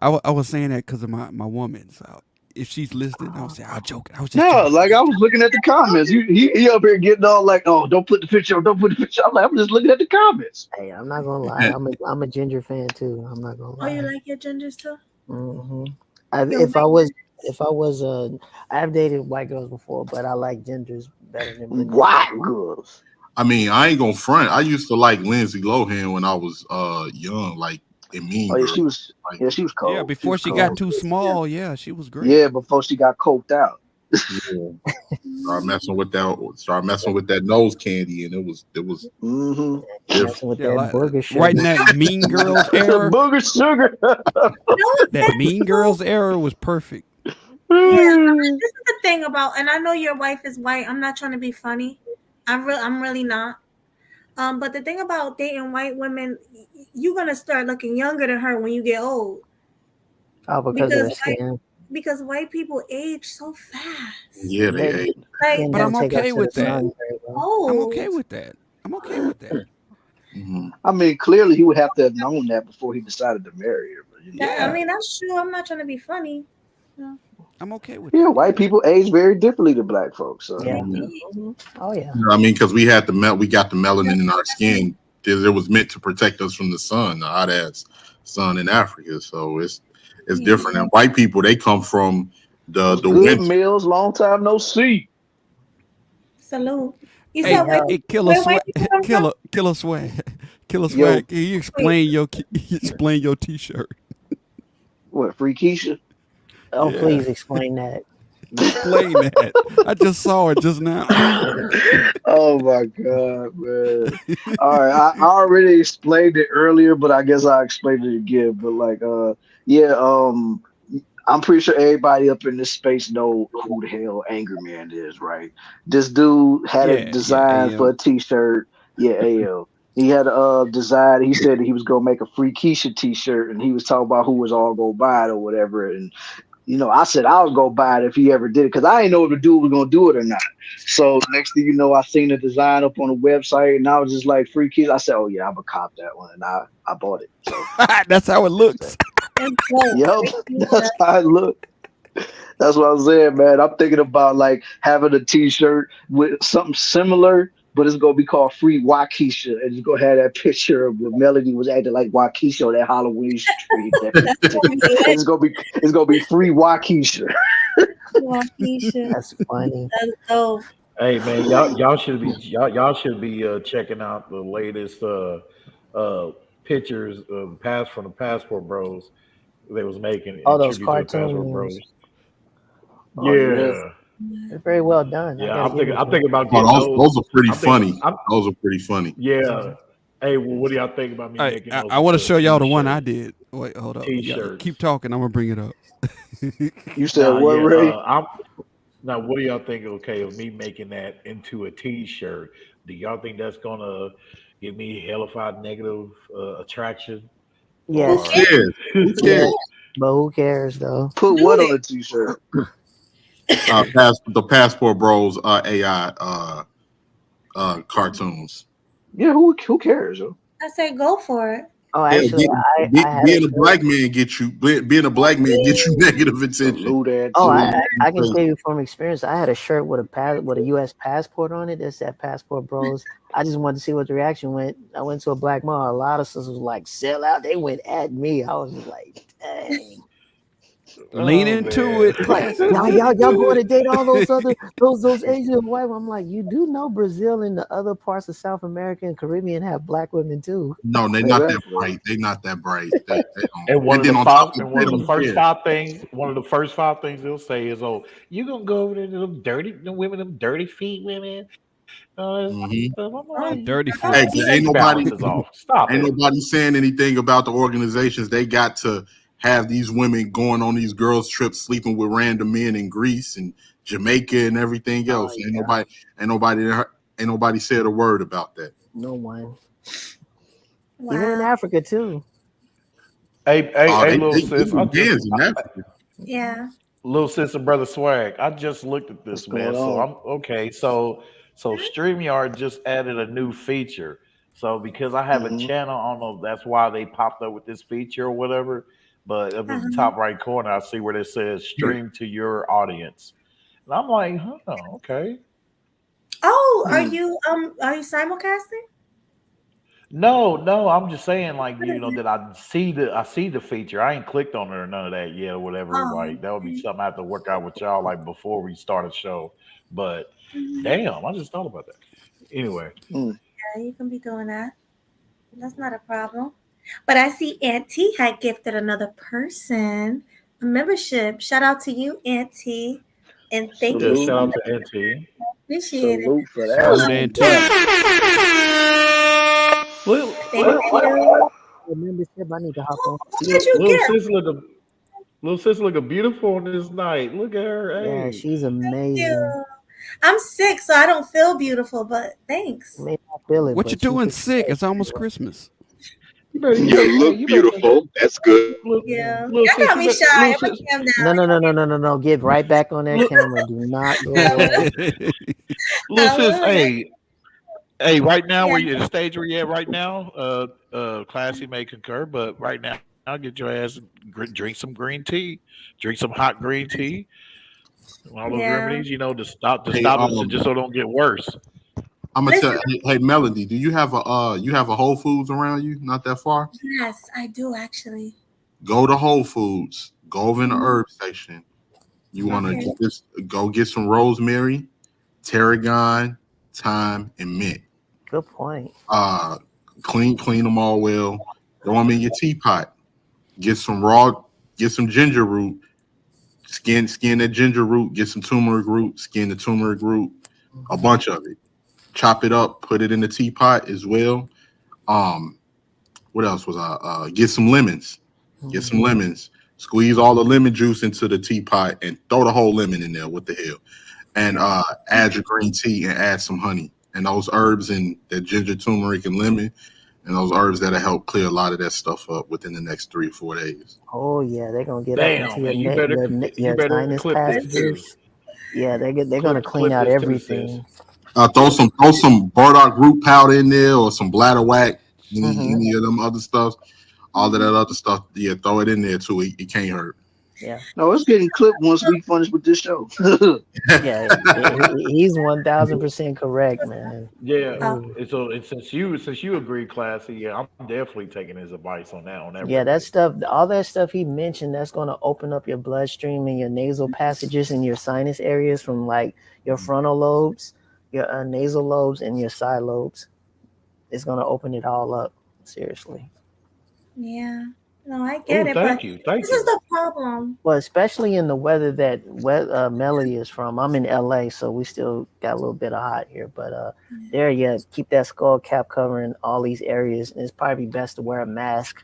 I was saying that because of my woman. So if she's listening, I was saying I'll joke. I was just No, joking. like I was looking at the comments. He up here getting all like, oh, don't put the picture up, don't put the picture up. I'm just looking at the comments. Hey, I'm not gonna lie. I'm a ginger fan too. I'm not gonna Oh, lie. you like your gingers too? Mm-hmm. If I was I've dated white girls before, but I like gingers better than black White girls. I mean, I ain't gonna front. I used to like Lindsay Lohan when I was young, like in Mean Oh yeah, Girls. she was cold. Yeah, before she was got cold. too small. Yeah, she was great. Yeah, before she got coked out. Yeah. Start messing with that nose candy, and it was Mm-hmm. messing with Yeah, that like, burger sugar. right in that Mean Girls era. Booger sugar. That Mean Girls era was perfect. Yeah, this is the thing thing about, and I know your wife is white. I'm not trying to be funny. I'm really not. But the thing about dating white women, you're gonna start looking younger than her when you get old. Oh, because of the skin. Because white people age so fast. Yeah, they age. Like, But I'm okay with that. Oh, I'm okay with that. Mm-hmm. I mean, clearly he would have to have known that before he decided to marry her. But, I mean, that's true. I'm not trying to be funny. No. I'm okay with that. White people age very differently to black folks. So. Yeah. Mm-hmm. Oh yeah. I mean, because we got the melanin in our skin. It was meant to protect us from the sun, the hot ass sun in Africa. So it's different. And white people, they come from the good winter. meals. Long time no see. Salute. You Hey, said Killer Swag. Can you explain your T-shirt? What, Free Keisha? Oh, please explain that. Explain that. I just saw it just now. Oh my god, man! All right, I already explained it earlier, but I guess I'll explain it again. But like, I'm pretty sure everybody up in this space know who the hell Angry Man is, right? This dude had a design for a T-shirt. Yeah, AL. He had a design. He said that he was gonna make a Free Keisha T-shirt, and he was talking about who was all gonna buy it or whatever. And I said I was gonna buy it if he ever did it, because I didn't know if the dude was gonna do it or not. So next thing you know, I seen the design up on the website, and I was just like, Free Keisha. I said, oh yeah, I'm gonna cop that one, and I bought it. So that's how it looks. Yep, that's how it looked. That's what I'm saying, man. I'm thinking about like having a T-shirt with something similar, but it's gonna be called Free Waukesha, and it's gonna have that picture of where Melody was acting like Waukesha on that Halloween street. It's gonna be Free Waukesha. Waukesha. That's funny. That's dope. Hey man, y'all should be checking out the latest pictures from the Passport Bros they was making. Oh, those tribute to the Passport cartoons. Bros. Oh, Yeah. It's very well done. Yeah, I'm thinking about getting those are pretty funny. Those are pretty funny. Yeah. Hey, well, what do y'all think about me making those? I want to show y'all the one I did. Wait, hold up. T-shirts. Keep talking. I'm gonna bring it up. You said what, Ray? Now, what do y'all think? Okay, of me making that into a T-shirt, do y'all think that's gonna give me hellified negative attraction? Yes. Who cares? But who cares though? Put what on a T-shirt? The Passport Bros AI cartoons. Yeah, who cares? Yo? I said go for it. Oh, actually, being a black man get you negative attention. Oh, I can tell you from experience. I had a shirt with a U.S. passport on it. That said Passport Bros. I just wanted to see what the reaction went. I went to a black mall. A lot of sisters was like, sell out. They went at me. I was just like, dang. Lean into it. Like, y'all going to date all those other those Asian white women. I'm like, you do know Brazil and the other parts of South America and Caribbean have black women too. No, they're not that bright. They're not that bright. And one of the first five things they'll say is, "Oh, you gonna go over there to them dirty feet women." Dirty feet. Hey, ain't nobody saying anything about the organizations they got to have these women going on these girls trips, sleeping with random men in Greece and Jamaica and everything else. Ain't nobody said a word about that. No one. Wow. Even in Africa too. Hey, little sis. Yeah. Little sis and brother Swag. I just looked at this, man. So I'm okay. So StreamYard just added a new feature. So because I have a channel, I don't know if that's why they popped up with this feature or whatever. But up in the top right corner, I see where it says stream to your audience. And I'm like, okay. Oh, are you simulcasting? No, I'm just saying, like, that I see the feature. I ain't clicked on it or none of that yet or whatever. Like, that would be something I have to work out with y'all like before we start a show. But damn, I just thought about that. Anyway. Yeah, you can be doing that. That's not a problem. But I see Auntie had gifted another person a membership. Shout out to you, Auntie. And thank you. Shout out to Auntie. Appreciate it. For that. Auntie. The membership, I need to hop on. What did you get? Little sis looking beautiful on this night. Look at her. Yeah, Hey, she's Thank amazing. you. I'm sick, so I don't feel beautiful, but I thanks. may not feel it, What you but you doing look sick? great. It's almost Christmas. You hey, look you better, beautiful. That's good. little, Yeah. little Y'all sis, got you me better, shy. little I'm gonna sis, calm down. No, no, no, no, no, no, no. Get right back on that look, camera. Do not go I away. will. little I sis. will. Hey, right now, Yeah. where you at the stage where you at right now? Classy may concur, but right now, get your ass drink some green tea, drink some hot green tea, all those Yeah. remedies, to Hey, stop it, so just so it don't get worse. I'm gonna tell. Listen, Hey, Melody, do you have a Whole Foods around you? Not that far. yes, I do actually. Go to Whole Foods. Go over in the Mhm. herb section. You want to Okay. just go get some rosemary, tarragon, thyme, and mint. Good point. Uh, clean them all well. Throw them in your teapot. Get some raw. Get some ginger root. Skin that ginger root. Get some turmeric root. Skin the turmeric root. A bunch of it. Chop it up. Put it in the teapot as well. Um, what else was I? Get some lemons. Get some lemons. Squeeze all the lemon juice into the teapot and throw the whole lemon in there. What the hell? And add your green tea and add some honey and those herbs and that ginger, turmeric, and lemon, and those herbs that'll help clear a lot of that stuff up within the next 3 or 4 days. Oh yeah, they're gonna get up into Damn, your man, you neck, better you your better sinus clip this too. passages. Yeah, they're gonna clean Clip out this too, sis. everything. Throw some burdock root powder in there or some bladderwhack, Mm-hmm. any of them other stuff. All of that other stuff, yeah, throw it in there too. It can't hurt. Yeah, No, it's getting clipped once we finish with this show. yeah. He's 1000% correct, man. Yeah, Oh, Ooh. and so and since you agreed, classy, yeah, I'm definitely taking his advice on that Yeah, that remedy. stuff, all that stuff he mentioned, that's gonna open up your bloodstream and your nasal passages and your sinus areas from like your frontal lobes, your nasal lobes, and your side lobes. It's gonna open it all up. Seriously. yeah. No, I Oh, get it, but thank you, thank this is you. the problem. Well, especially in the weather that Melody is from. I'm in LA, so we still got a little bit of hot here. But there, yeah, keep that skull cap covering all these areas. And it's probably best to wear a mask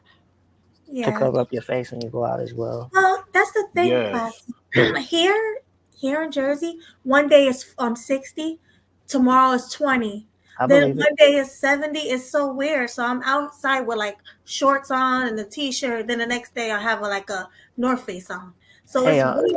to Yeah. cover up your face when you go out as well. Well, that's the thing, Yes. class. Here, here in Jersey, one day is 60, tomorrow is 20. I Then believe it. one day is 70. It's so weird. So I'm outside with like shorts on and a t-shirt. Then the next day I have like a North Face on. So Hey, it's weird.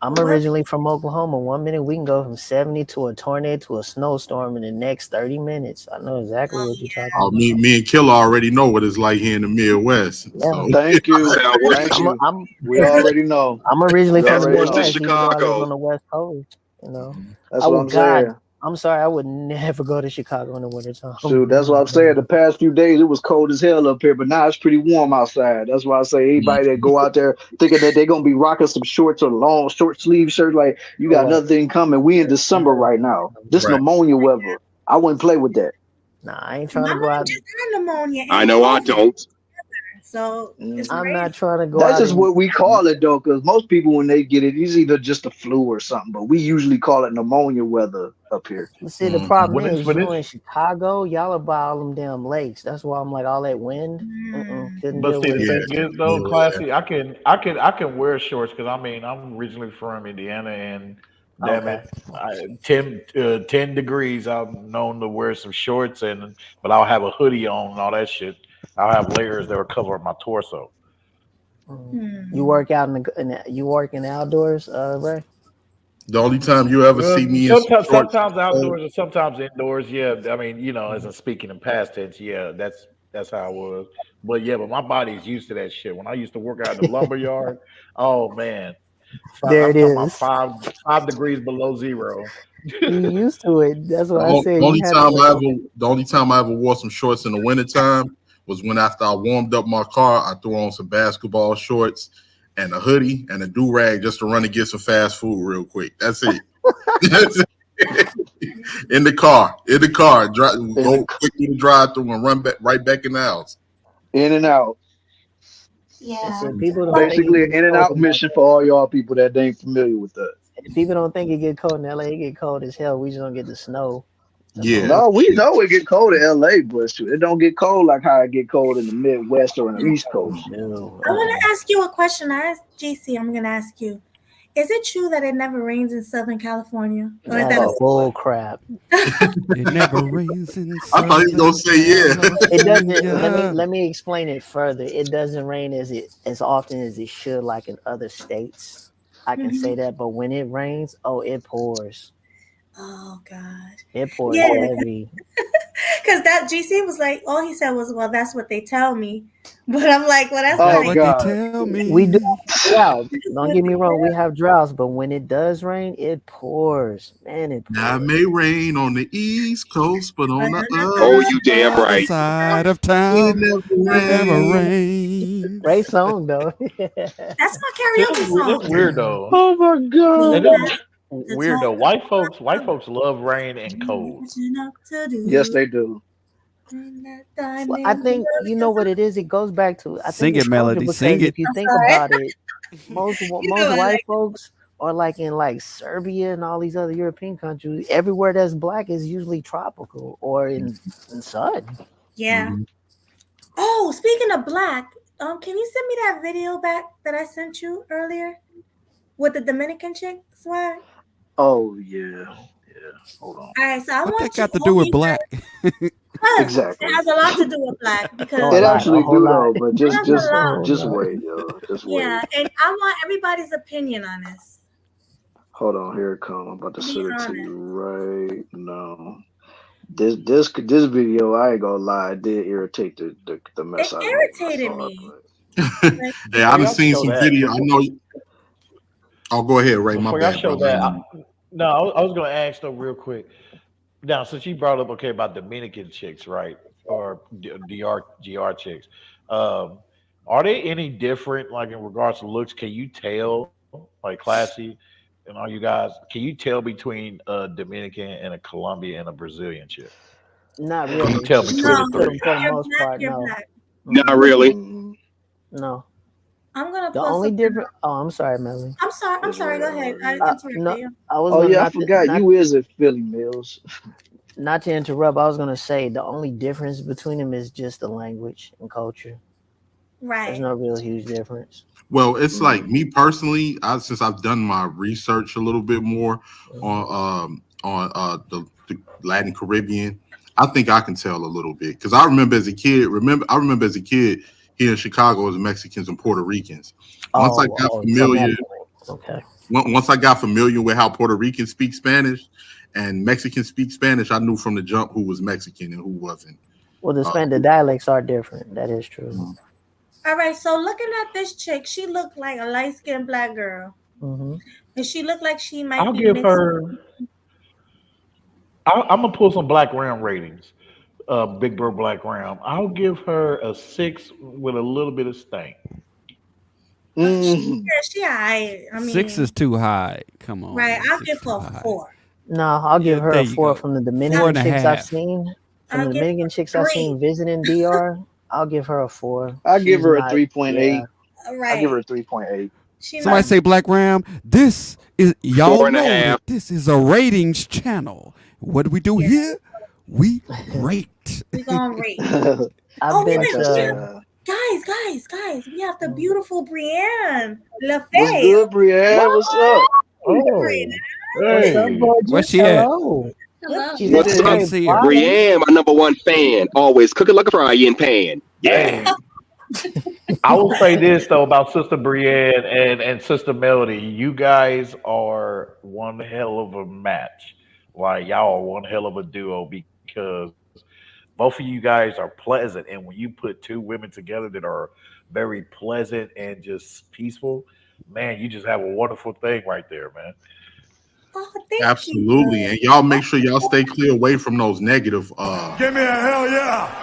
I'm What? originally from Oklahoma. 1 minute we can go from 70 to a tornado to a snowstorm in the next 30 minutes. I know exactly Oh, what you're talking Oh, about. me and Killer already know what it's like here in the Midwest. Yeah, So Thank you. Sound Thank worse. you. I'm We already know. I'm originally We from the That's already worse than know. Midwest, even though I live on Chicago. the West Coast. You know. That's what Oh I'm God, saying. I'm sorry. I would never go to Chicago in the wintertime. Shoot, that's what I'm saying. The past few days it was cold as hell up here, but now it's pretty warm outside. That's why I say anybody that go out there thinking that they're gonna be rocking some shorts or long short sleeve shirts, like you Oh, got what? nothing coming. We in December right now. This right. pneumonia weather. I wouldn't play with that. Nah, I ain't My trying to go mom out. just had pneumonia I and know I COVID. don't. So it's Mm. I'm crazy. not trying to go That's out just and what we call it though, because most people when they get it, it's either just a flu or something. But we usually call it pneumonia weather up here. see. The problem When it's is when you it's in Chicago. Y'all are by all them damn lakes. That's why I'm like all that wind. Mm. Couldn't But deal see, with the it. Yeah, thing is though, yeah. classy, I can wear shorts because I mean I'm originally from Indiana and damn Okay. it, 10 degrees. I'm known to wear some shorts but I'll have a hoodie on and all that shit. I'll have layers that will cover my torso. You Hmm. work out you work in the outdoors, Ray? The only time you ever see me in some shorts, Sometimes outdoors and sometimes indoors. Yeah, I mean, as I'm speaking in past tense, yeah, that's how it was. But yeah, but my body's used to that shit. When I used to work out in the lumber yard, oh man, There I'm it talking about is. five degrees below zero. You used to it. That's why I the said you only had to time work out. the only time I ever wore some shorts in the wintertime was when after I warmed up my car, I threw on some basketball shorts and a hoodie and a do-rag just to run and get some fast food real quick. That's it. That's it. In the car, go quickly to drive through and run back right back in the house. In and out. Yeah. So people don't think it Basically an gets in and cold out in mission for all y'all people that ain't familiar with that. People don't think it get cold in LA. It get cold as hell. We just don't get the snow. Yeah. No, we know it get cold in LA, but shoot, it don't get cold like how it get cold in the Midwest or in the East Coast. No. I want to ask you a question. I asked GC. I'm gonna ask you. Is it true that it never rains in Southern California? Or is that That's bull crap. It never rains in I thought you were gonna say yeah. It doesn't. Let me explain it further. It doesn't rain as often as it should, like in other states. I can say that, but when it rains, it pours. Oh God! It pours heavy. Because that GC was like, all he said was, "Well, that's what they tell me," but I'm like, "Well, that's Oh not God! They tell me. We do have droughts. Don't get me wrong. We have droughts, but when it does rain, it pours. Man, it pours. Now it may rain on the East Coast, but on the Oh, you damn other right. side of town, it never rains. Great song though. That's my karaoke song." It's weird though. Oh my God! And that's weird though. White folks love rain and cold. Yes, they do. Well, I think you know what it is. It goes back to Sing think it, Melody. because Sing it. if you think about it, most white folks are like in like Serbia and all these other European countries. Everywhere that's black is usually tropical or in sun. Yeah. Mm-hmm. Oh, speaking of black, can you send me that video back that I sent you earlier with the Dominican chick swag? Oh yeah. Hold on. All right, so I What want that got you to do with black? Exactly. It has a lot to do with black because It actually do though, but It has a lot. just wait, yo. Just wait. Yeah, and I want everybody's opinion on this. Hold on, here it comes. I'm about to Be send it to honest. you right now. This video, I ain't gonna lie, it did irritate the mess It out of me. irritated me. Yeah, I done seen some video. I know. Oh, go ahead, Ray. My Before y'all bad, show brother. that, I was going to ask though real quick. Now, since you brought up about Dominican chicks, right, or GR chicks, are they any different, like in regards to looks? Can you tell, like Classy and all you guys, can you tell between a Dominican and a Colombian and a Brazilian chick? Not Can really. you tell between the three? For the most part, You're no. black. Not really. No. I'm gonna The post only something. different. Oh, I'm sorry, Melly. I'm sorry. Go ahead. I interrupted No, you. I was. Oh gonna, yeah, I not to- forgot not- you is a Philly Mills. Not to interrupt, I was gonna say the only difference between them is just the language and culture. Right. There's no real huge difference. Well, it's like me personally. Since I've done my research a little bit more on the Latin Caribbean, I think I can tell a little bit because I remember as a kid. I remember as a kid here in Chicago as Mexicans and Puerto Ricans. Once I got familiar, once I got familiar with how Puerto Ricans speak Spanish and Mexicans speak Spanish, I knew from the jump who was Mexican and who wasn't. Well, the dialects are different. That is true. All right. So looking at this chick, she looked like a light-skinned black girl, and she looked like she might. I'll be give mixed. her. I'm gonna pull some Black Round ratings. Big Bird Black Round. I'll give her a 6 with a little bit of stank. She alright. I mean, 6 is too high. Come on. right. man, I'll 6 give too her high. 4. No, I'll give her there a you 4 go. from the 4 Dominican and a chicks I've half. seen. From I'll the give Dominican her chicks I've 3. seen visiting DR, I'll give her a 4. I give She's her a not- 3.8. Right. I give her a 3.8. Somebody say Black Ram. This is y'all 4.5. know that this is a ratings channel. What do we do here? We rate. We gonna rate. I've been Guys, we have the beautiful Brienne What's LaFay. good, Brienne? What's up? What's up, gorgeous? Where's she at? Hello. Hello. She's What's looking up, very see her. fine. Brienne, my number one fan. Always cooking like a frying pan. Yeah. I will say this though about Sister Brienne and Sister Melody. You guys are one hell of a match. Like y'all are one hell of a duo because both of you guys are pleasant. And when you put two women together that are very pleasant and just peaceful, man, you just have a wonderful thing right there, man. Oh, thank Absolutely. you. And y'all make sure y'all stay clear away from those negative Give me a hell yeah.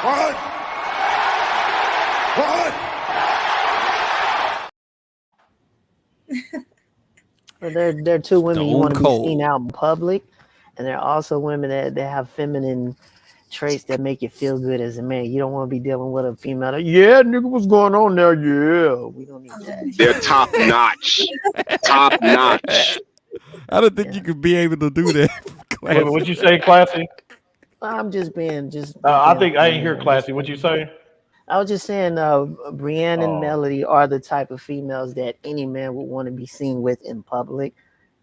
What? They're two women you want to be Cold. seen out in public, and they're also women that have feminine traits that make you feel good as a man. You don't want to be dealing with a female. Yeah, nigga, what's going on there? Yeah, we don't need that. They're top notch. Top notch. I don't think you could be able to do that. What you say, Classy? I'm just being I being think I ain't hear funny. Classy. What you say? I was just saying, Brienne and Melody are the type of females that any man would want to be seen with in public,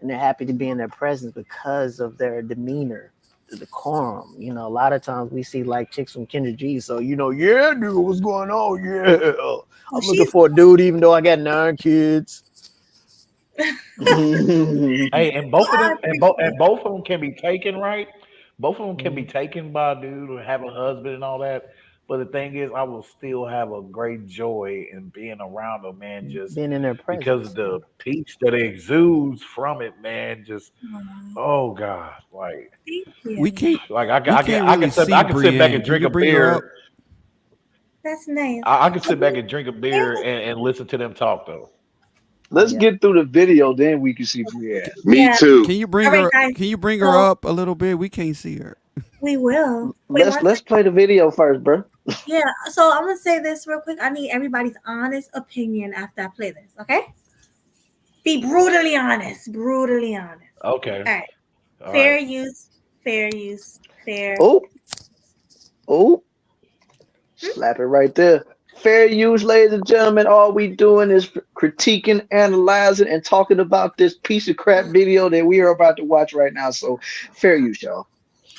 and they're happy to be in their presence because of their demeanor, the decorum. You know, a lot of times we see like chicks from Kendra G. So yeah, dude, what's going on? Yeah, I'm looking for a dude, even though I got 9 kids. Hey, and both of them, and both of them can be taken, right? Both of them can be taken by a dude or have a husband and all that. But the thing is, I will still have a great joy in being around a man, just being in their because presence. of the peace that exudes from it, man. Just oh god, like We can't I really can see sit back Brienne. and Can drink you a bring her up? beer. That's nice. I can sit back and drink a beer and listen to them talk though. Let's get through the video, then we can see Brienne. Me Yeah. too. Can you bring All right, her? guys. Can you bring So her up a little bit? We can't see her. we will. Wait, Let's play the video first, bro. yeah. So I'm gonna say this real quick. I need everybody's honest opinion after I play this. Okay? Be brutally honest. Brutally honest. Okay. All right. All Fair right. use. Fair use. Fair. Oh, slap it right there. Fair use, ladies and gentlemen. All we doing is critiquing, analyzing, and talking about this piece of crap video that we are about to watch right now. So, fair use, y'all.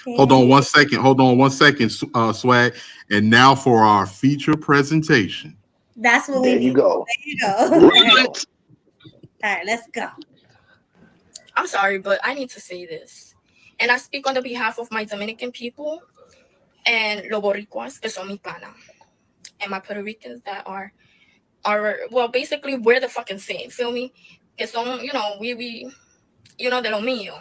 Hold on 1 second. Hold on 1 second, Swag. And now for our feature presentation. That's what we There need. you go. There you go. All right, let's go. I'm sorry, but I need to say this. And I speak on the behalf of my Dominican people and los boricuas, que son mi pana. And my Puerto Ricans that are well, basically we're the fucking same. Feel me? Que son, we de lo mío.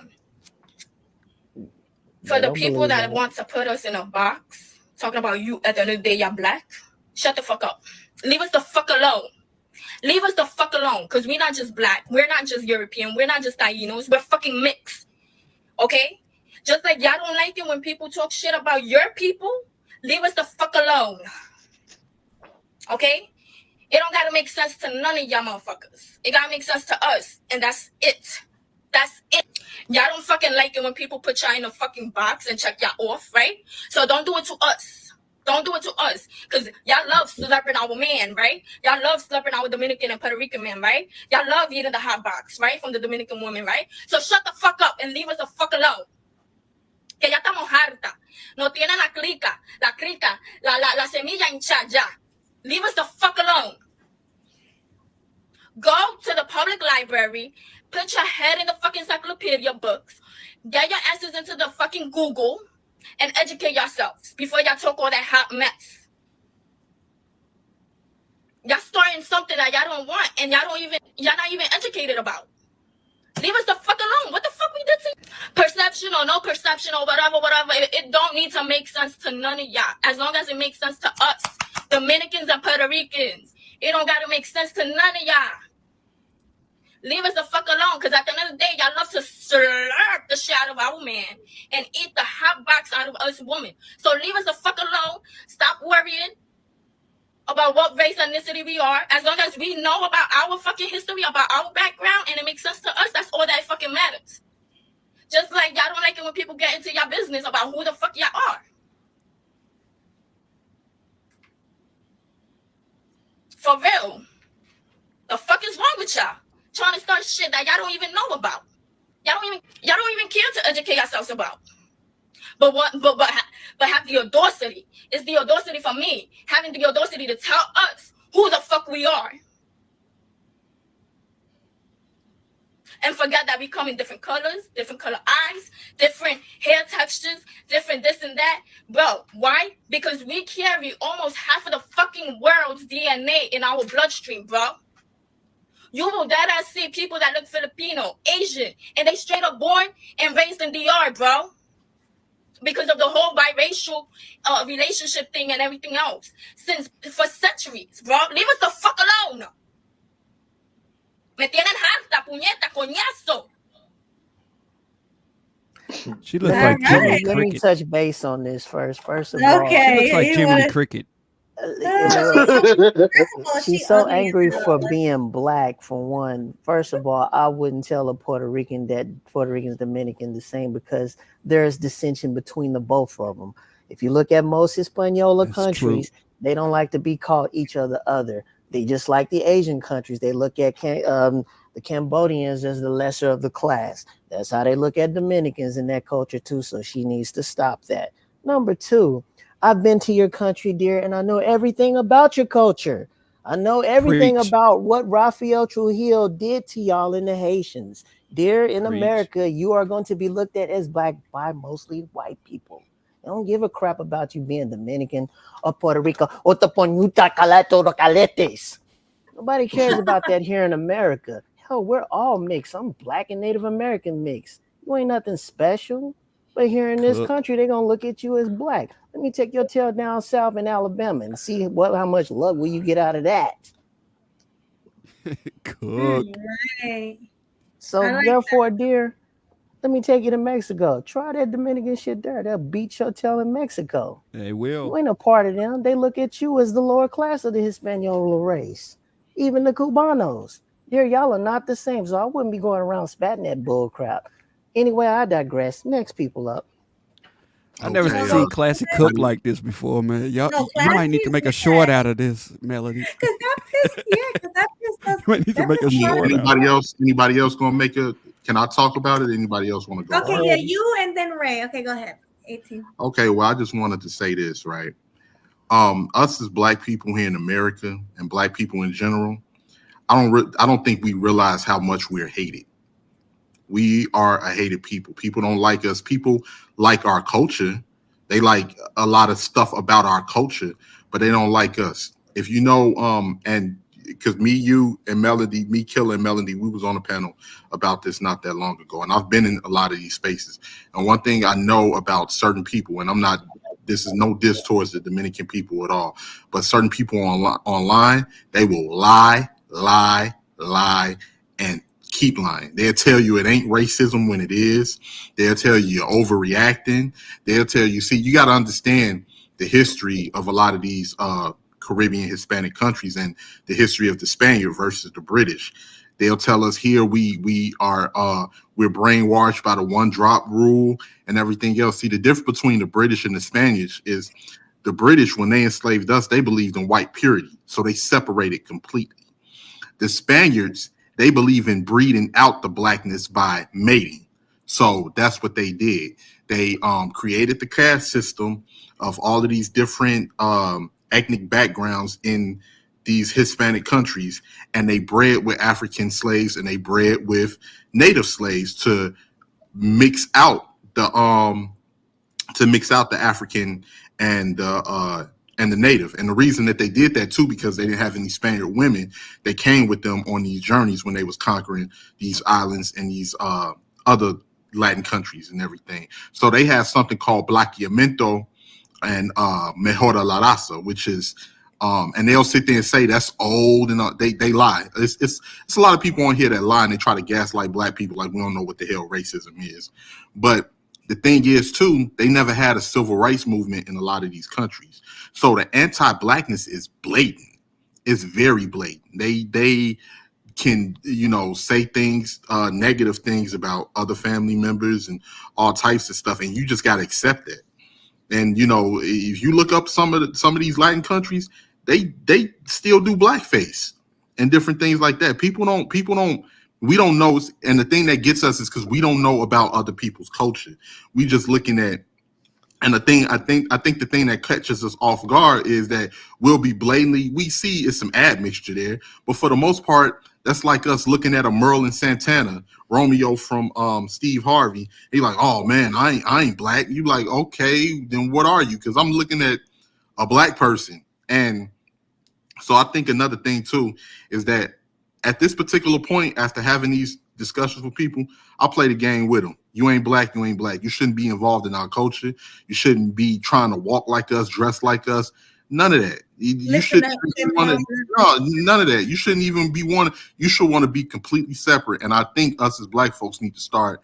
For the people that want to put us in a box, talking about you at the end of the day, you're black, shut the fuck up. Leave us the fuck alone. Leave us the fuck alone. Because we're not just black. We're not just European. We're not just Tainos. We're fucking mixed. Okay? Just like y'all don't like it when people talk shit about your people, leave us the fuck alone. Okay? It don't gotta make sense to none of y'all motherfuckers. It gotta make sense to us. And that's it. That's it. Y'all don't fucking like it when people put y'all in a fucking box and check y'all off, right? So don't do it to us. Don't do it to us. Because y'all love slapping our man, right? Y'all love slapping our Dominican and Puerto Rican man, right? Y'all love eating the hot box, right? From the Dominican woman, right? So shut the fuck up and leave us the fuck alone. Que ya estamos harta. No tienen la crica, la semilla hinchada ya. Leave us the fuck alone. Go to the public library, put your head in the fucking encyclopedia books, get your answers into the fucking Google, and educate yourselves before y'all talk all that hot mess. Y'all starting something that y'all don't want, and y'all not even educated about. Leave us the fuck alone. What the fuck we did to you? Perception or no perception or whatever. It don't need to make sense to none of y'all. As long as it makes sense to us, Dominicans and Puerto Ricans. It don't gotta make sense to none of y'all. Leave us the fuck alone, because at the end of the day, y'all love to slurp the shit out of our man and eat the hot box out of us women. So leave us the fuck alone. Stop worrying about what race, ethnicity we are. As long as we know about our fucking history, about our background, and it makes sense to us, that's all that fucking matters. Just like y'all don't like it when people get into your business about who the fuck y'all are. For real. The fuck is wrong with y'all? Trying to start shit that y'all don't even know about. Y'all don't even care to educate yourselves about. But have the audacity. It's the audacity for me, having the audacity to tell us who the fuck we are. And forget that we come in different colors, different color eyes, different hair textures, different this and that. Bro, why? Because we carry almost half of the fucking world's DNA in our bloodstream, bro. You will deadass see people that look Filipino, Asian, and they straight up born and raised in DR, bro. Because of the whole biracial relationship thing and everything else. For centuries, bro. Leave us the fuck alone. Me tienen harta, puñeta, coñazo. She looks like Jiminy Let me Cricket. touch base on this first. First of all, She looks like Jiminy Cricket. She's so angry for being black, for one. First of all, I wouldn't tell a Puerto Rican that Puerto Rican's Dominican the same, because there's dissension between the both of them. If you look at most Hispaniola countries, they don't like to be called each other. They just like the Asian countries. They look at the Cambodians as the lesser of the class. That's how they look at Dominicans in that culture too. So she needs to stop that. Number two, I've been to your country, dear, and I know everything about your culture. I know everything about what Rafael Trujillo did to y'all in the Haitians. Dear, in America, you are going to be looked at as black by mostly white people. They don't give a crap about you being Dominican or Puerto Rico. Nobody cares about that here in America. Hell, we're all mixed. I'm black and Native American mixed. You ain't nothing special. But here in this country, they're going to look at you as black. Let me take your tail down south in Alabama and see how much luck will you get out of that. Right. So therefore, dear, let me take you to Mexico. Try that Dominican shit there. They'll beat your tail in Mexico. They will. You ain't a part of them. They look at you as the lower class of the Hispaniola race. Even the Cubanos. Dear, y'all are not the same. So I wouldn't be going around spatting that bull crap. Anyway, I digress. Next people up. I never seen Classic cook like this before, man. Y'all, you might need to make a short out of this, Melody. Because that pissed us. You might need to make a short. Anybody else gonna make a? Can I talk about it? Anybody else want to go? Okay, yeah, you and then Ray. Okay, go ahead. 18. Okay, well, I just wanted to say this, right? Us as black people here in America and black people in general, I don't think we realize how much we're hated. We are a hated people. People don't like us. People like our culture. They like a lot of stuff about our culture, but they don't like us. If you know, and because me, you, and Melody, me, Killer, and Melody, we was on a panel about this not that long ago, and I've been in a lot of these spaces. And one thing I know about certain people, and this is no diss towards the Dominican people at all, but certain people online, they will lie, and keep lying. They'll tell you it ain't racism when it is. They'll tell you you're overreacting. They'll tell you, see, you got to understand the history of a lot of these Caribbean Hispanic countries and the history of the Spaniard versus the British. They'll tell us here we're brainwashed by the one drop rule and everything else. See, the difference between the British and the Spaniards is the British, when they enslaved us, they believed in white purity, so they separated completely. The Spaniards, they believe in breeding out the blackness by mating. So that's what they did. They created the caste system of all of these different ethnic backgrounds in these Hispanic countries, and they bred with African slaves and they bred with native slaves to mix out the African and the native. And the reason that they did that too, because they didn't have any Spaniard women that came with them on these journeys when they was conquering these islands and these other Latin countries and everything. So they have something called blanqueamiento and mejora la raza, which is and they'll sit there and say that's old, and they lie. It's a lot of people on here that lie and they try to gaslight black people like we don't know what the hell racism is. But the thing is too, they never had a civil rights movement in a lot of these countries. So the anti-blackness is blatant. It's very blatant. They can, say things, negative things about other family members and all types of stuff, and you just got to accept it. And if you look up some of these Latin countries, they still do blackface and different things like that. We don't know. And the thing that gets us is because we don't know about other people's culture. We just looking at, and I think the thing that catches us off guard is that we'll be blatantly, we see it's some admixture there, but for the most part, that's like us looking at a Merlin Santana, Romeo from Steve Harvey. He's like, oh man, I ain't black. You like, okay, then what are you? Because I'm looking at a black person. And so I think another thing too is that at this particular point, after having these discussions with people, I play the game with them. You ain't black, you ain't black. You shouldn't be involved in our culture. You shouldn't be trying to walk like us, dress like us. None of that. You shouldn't want to. No, none of that. You shouldn't even be one. You should want to be completely separate. And I think us as black folks need to start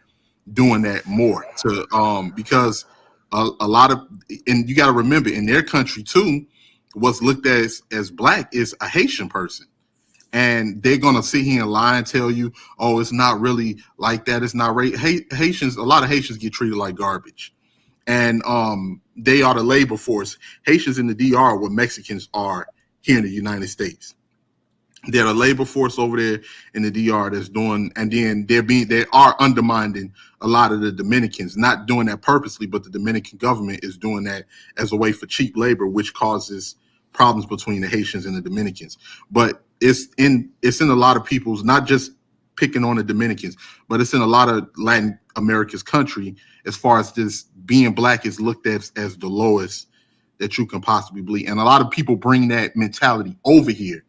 doing that more. Because a lot of, and you got to remember, in their country too, what's looked at as black is a Haitian person. And they're gonna sit here and lie and tell you, oh, it's not really like that. It's not right. Haitians, a lot of Haitians get treated like garbage. And they are the labor force. Haitians in the DR are what Mexicans are here in the United States. They're a labor force over there in the DR that's doing, and then they are undermining a lot of the Dominicans, not doing that purposely, but the Dominican government is doing that as a way for cheap labor, which causes problems between the Haitians and the Dominicans. But it's in a lot of people's, not just picking on the Dominicans, but it's in a lot of Latin America's country, as far as this being black is looked at as the lowest that you can possibly be. And a lot of people bring that mentality over here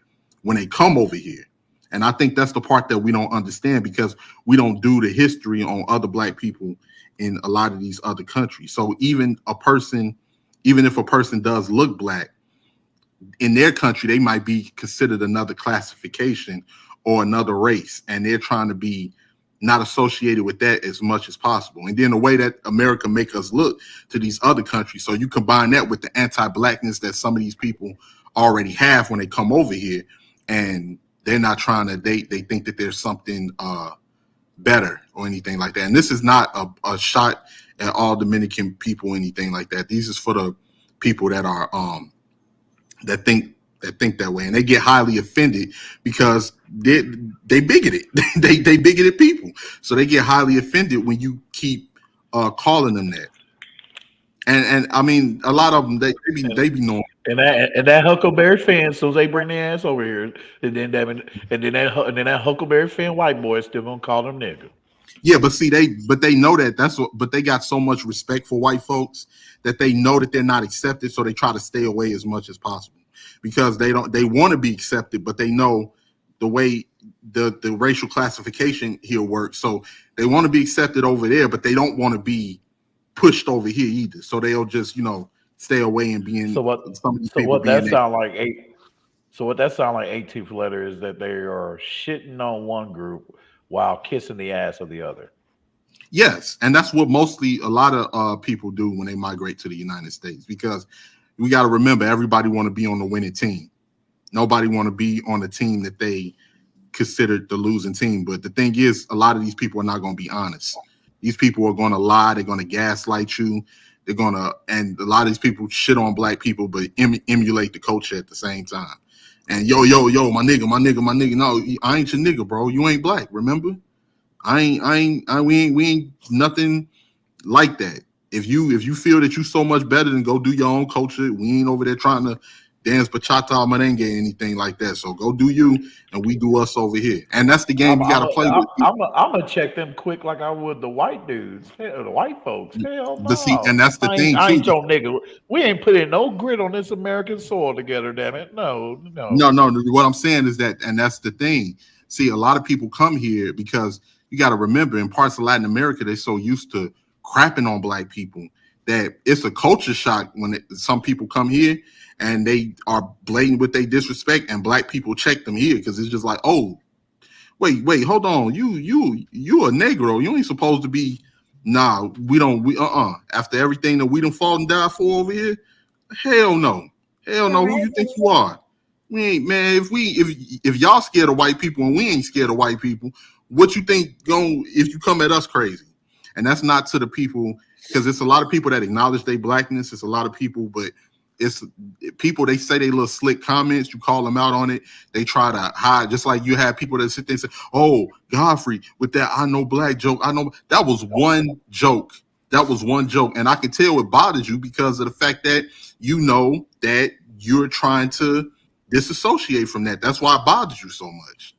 when they come over here. And I think that's the part that we don't understand, because we don't do the history on other black people in a lot of these other countries. So even if a person does look black, in their country, they might be considered another classification or another race, and they're trying to be not associated with that as much as possible. And then the way that America make us look to these other countries, so you combine that with the anti-blackness that some of these people already have when they come over here, and they're not trying to date. They think that there's something better or anything like that. And this is not a shot at all Dominican people or anything like that. These is for the people that are that think that way, and they get highly offended because they bigoted. they bigoted people, so they get highly offended when you keep calling them that. And I mean, a lot of them they be knowing. And that Huckleberry fan, so they bring their ass over here, and then that Huckleberry fan white boy is still gonna call them nigga. Yeah, but see, they know that but they got so much respect for white folks that they know that they're not accepted, so they try to stay away as much as possible, because they want to be accepted, but they know the way the racial classification here works. So they want to be accepted over there, but they don't want to be pushed over here either. So they'll just, stay away and be in. So what that sound like 18th letter is that they are shitting on one group while kissing the ass of the other. Yes, and that's what mostly a lot of people do when they migrate to the United States, because we got to remember, everybody want to be on the winning team. Nobody want to be on the team that they considered the losing team. But the thing is, a lot of these people are not going to be honest. These people are going to lie. They're going to gaslight you. And a lot of these people shit on black people, but emulate the culture at the same time. And yo, my nigga. No, I ain't your nigga, bro. You ain't black. Remember, we ain't nothing like that. If you feel that you so much better, than go do your own culture. We ain't over there trying to dance bachata or merengue, anything like that. So go do you, and we do us over here. And that's the game you got to play with. I'm gonna check them quick like I would the white dudes, the white folks. Hell no. But see, and that's the thing. I ain't your nigga. We ain't putting no grit on this American soil together. Damn it, no. What I'm saying is that, and that's the thing. See, a lot of people come here because you got to remember, in parts of Latin America, they're so used to crapping on black people that it's a culture shock when some people come here and they are blatant with their disrespect, and black people check them here, because it's just like, oh, wait, hold on, you a Negro, you ain't supposed to be. Nah, after everything that we done fought and died for over here, hell no, who you think you are? We ain't, man. If y'all scared of white people and we ain't scared of white people, what you think if you come at us crazy? And that's not to the people, because it's a lot of people that acknowledge their blackness. It's a lot of people, but it's people, they say they little slick comments, you call them out on it, they try to hide. Just like you have people that sit there and say, oh, Godfrey, with that I know black joke, I know that was one joke. And I can tell it bothers you because of the fact that you know that you're trying to disassociate from that. That's why it bothers you so much,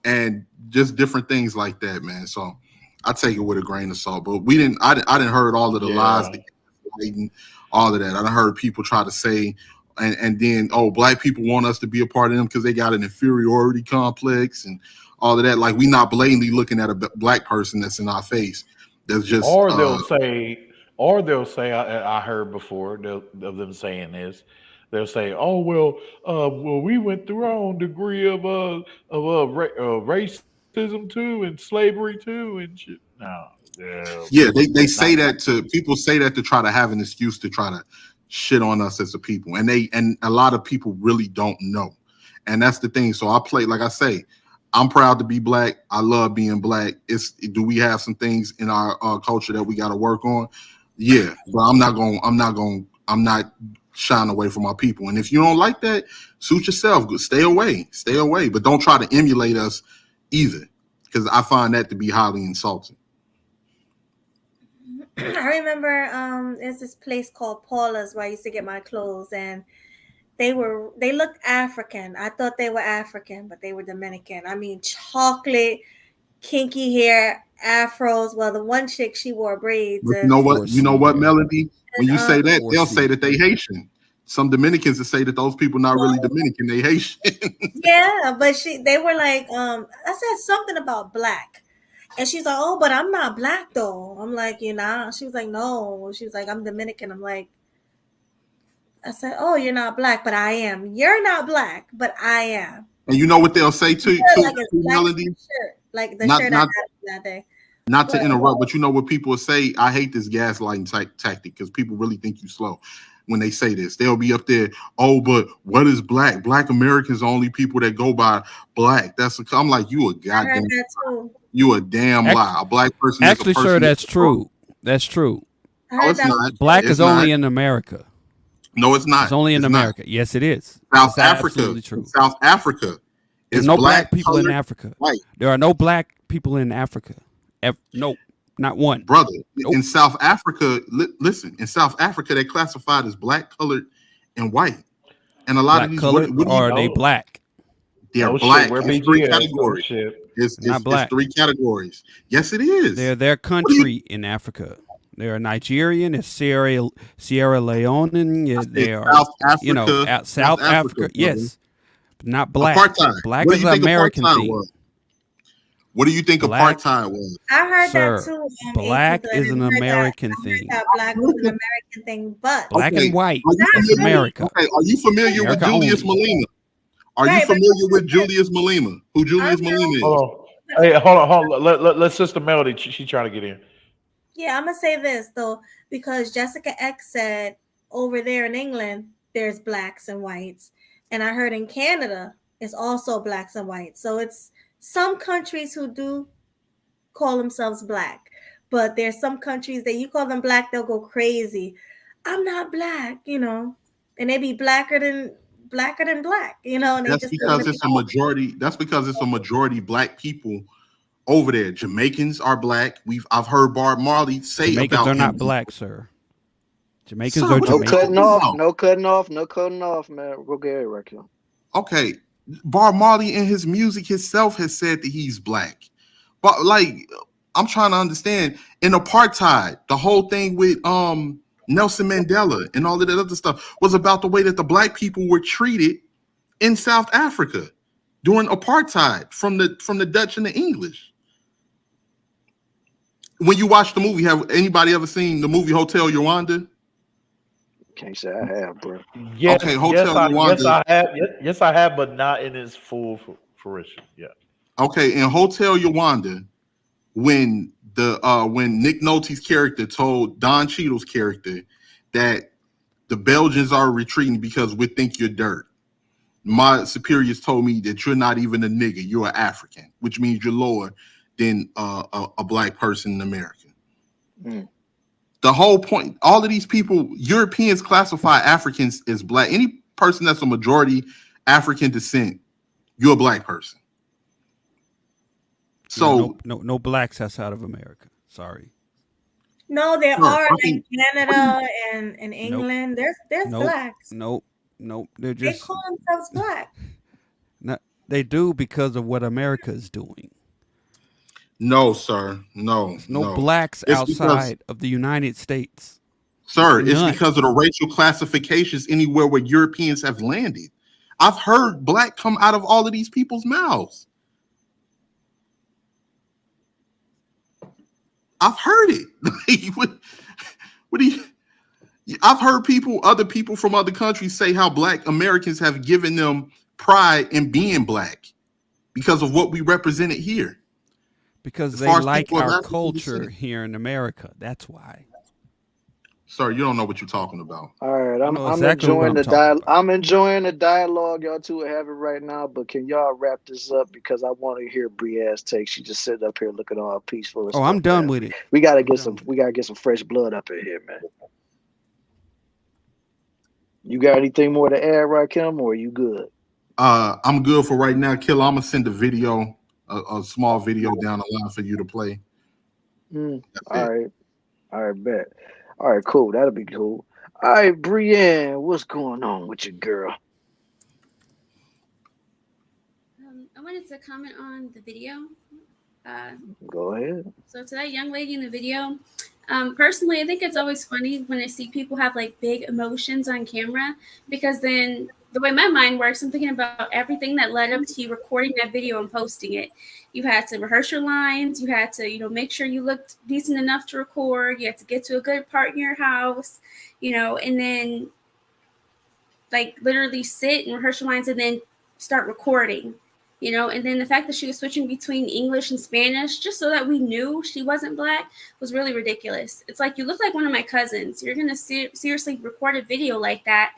and just different things like that, man. So I take it with a grain of salt, but I didn't heard all of the lies, all of that. I done heard people try to say, and then, oh, black people want us to be a part of them because they got an inferiority complex and all of that. Like, we not blatantly looking at a black person that's in our face. That's just, or they'll say, I heard before of them saying this. They'll say, "Oh well, we went through our own degree of racism too, and slavery too, and shit." No, yeah, they say that to people, say that to try to have an excuse to try to shit on us as a people, and a lot of people really don't know, and that's the thing. So I play, like I say, I'm proud to be black. I love being black. Do we have some things in our culture that we got to work on? Yeah, but I'm not shying away from my people. And if you don't like that, suit yourself. Stay away. But don't try to emulate us either, because I find that to be highly insulting. I remember there's this place called Paula's where I used to get my clothes, and they looked African. I thought they were African, but they were Dominican. I mean, chocolate, kinky hair, afros. Well, the one chick, she wore braids. But you know what, Melody? When you say that, they'll say that they Haitian. Some Dominicans will say that those people not really Dominican, they Haitian. Yeah, but they were like, I said something about black. And she's like, oh, but I'm not black though. I'm like, you're not? She was like, no. She was like, I'm Dominican. I'm like, I said, oh, you're not black, but I am. You're not black, but I am. And you know what they'll say to Melody? Like the shirt I had that day. Not to interrupt, but you know what people say? I hate this gaslighting tactic because people really think you slow when they say this. They'll be up there, oh, but what is black? Black Americans are only people that go by black. I'm like, you a goddamn lie. You a damn lie. A black person actually, is a person. Sir, that's true. That's true. No, it's not. Black is only in America. No, it's not. It's only in America. Yes, it is. South Africa. True. South Africa. There's no black people in Africa. White. There are no black people in Africa. Nope, not one. Brother, in South Africa, listen, in South Africa, they're classified as black, colored, and white. And a lot of these, what are they black? They're black. It's three categories. It's black. It's three categories. Yes, it is. They're their country in Africa. They're Nigerian. It's Sierra Leone. They are South Africa. South Africa. Yes, but not black. Apartheid. Black is an American thing. Was? What do you think apartheid was? I heard that too. Black is an American thing. Black was an American thing, but black and white is America. Okay, are you familiar with Julius Malema? Are you familiar with Julius Malema? Who Julius Malema is? Hold on. Hey, hold on. Let's Sister Melody. She's trying to get in. Yeah, I'm gonna say this though, because Jessica X said over there in England there's blacks and whites, and I heard in Canada it's also blacks and whites. So it's some countries who do call themselves black, but there's some countries that you call them black, they'll go crazy. I'm not black, and they be blacker than black, And that's because it's a majority. That's because it's a majority black people over there. Jamaicans are black. I've heard Bob Marley say Jamaicans about are not black, sir. Jamaicans are Jamaicans. No cutting off, man. Go get it right here. Okay. Bob Marley in his music himself has said that he's black. But I'm trying to understand, in apartheid, the whole thing with Nelson Mandela and all of that other stuff was about the way that the black people were treated in South Africa during apartheid from the Dutch and the English. When you watch the movie, have anybody ever seen the movie Hotel Rwanda? Can't say I have, bro. Yes, okay, Hotel Rwanda. Yes, I have, but not in its full fruition. Yeah. Okay, in Hotel Rwanda, when Nick Nolte's character told Don Cheadle's character that the Belgians are retreating because we think you're dirt. My superiors told me that you're not even a nigga, you're an African, which means you're lower than a black person in America. Mm. The whole point, all of these people, Europeans classify Africans as black. Any person that's a majority African descent, you're a black person. So no blacks outside of America. Sorry. No, there are in Canada and in England. There's blacks. Nope. They call themselves black. They do because of what America is doing. No, sir. No blacks outside of the United States. Sir, it's because of the racial classifications anywhere where Europeans have landed. I've heard black come out of all of these people's mouths. I've heard it. What do you? I've heard other people from other countries say how black Americans have given them pride in being black because of what we represented here. Because they like our culture here in America. That's why. Sir, you don't know what you're talking about. All right, I know exactly what I'm talking about. I'm enjoying the dialogue y'all two are having right now. But can y'all wrap this up because I want to hear Brianne's take. She just sitting up here looking all peaceful and Oh, stuff. I'm done man. with it. We gotta get some fresh blood up in here, man. You got anything more to add, Rakim, or are you good? I'm good for right now, Killer. I'm gonna send a video, a small video down the line for you to play. All right, bet. All right, cool. That'll be cool. All right, Brianne, what's going on with your girl? I wanted to comment on the video. Go ahead. So to that young lady in the video, personally, I think it's always funny when I see people have like big emotions on camera, because then the way my mind works, I'm thinking about everything that led up to you recording that video and posting it. You had to rehearse your lines. You had to, make sure you looked decent enough to record. You had to get to a good part in your house, and then like literally sit and rehearse your lines and then start recording. And then the fact that she was switching between English and Spanish just so that we knew she wasn't Black was really ridiculous. It's like, you look like one of my cousins. You're going to seriously record a video like that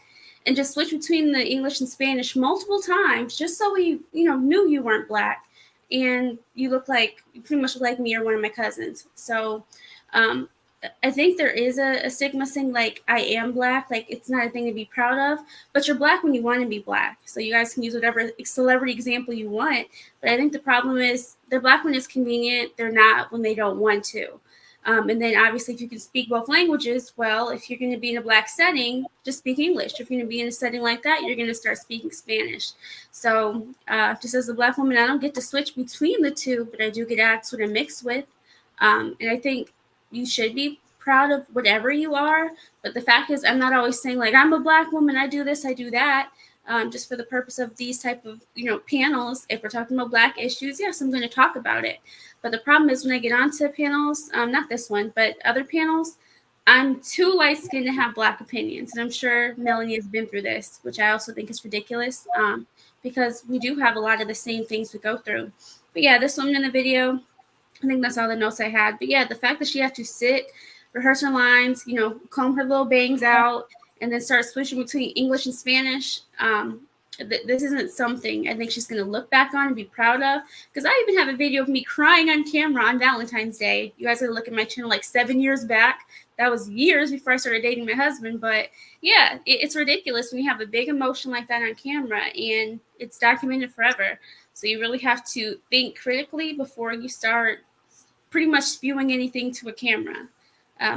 and just switch between the English and Spanish multiple times just so we, knew you weren't Black. And you pretty much look like me or one of my cousins. So I think there is a stigma saying like, I am Black, like it's not a thing to be proud of, but you're Black when you want to be Black. So you guys can use whatever celebrity example you want. But I think the problem is they're Black when it's convenient. They're not when they don't want to. And then obviously if you can speak both languages, well, if you're going to be in a Black setting, just speak English. If you're going to be in a setting like that, you're going to start speaking Spanish. So just as a Black woman, I don't get to switch between the two, but I do get asked what I mix with. And I think you should be proud of whatever you are. But the fact is, I'm not always saying like, I'm a Black woman, I do this, I do that. Just for the purpose of these type of, panels. If we're talking about Black issues, yes, I'm going to talk about it. But the problem is when I get onto panels, not this one, but other panels, I'm too light-skinned to have Black opinions. And I'm sure Melanie has been through this, which I also think is ridiculous, because we do have a lot of the same things we go through. But yeah, this woman in the video, I think that's all the notes I had. But yeah, the fact that she had to sit, rehearse her lines, comb her little bangs out, and then start switching between English and Spanish, this isn't something I think she's going to look back on and be proud of. Because I even have a video of me crying on camera on Valentine's Day. You guys are looking at my channel like 7 years back. That was years before I started dating my husband. But yeah, it's ridiculous when you have a big emotion like that on camera and it's documented forever. So you really have to think critically before you start pretty much spewing anything to a camera.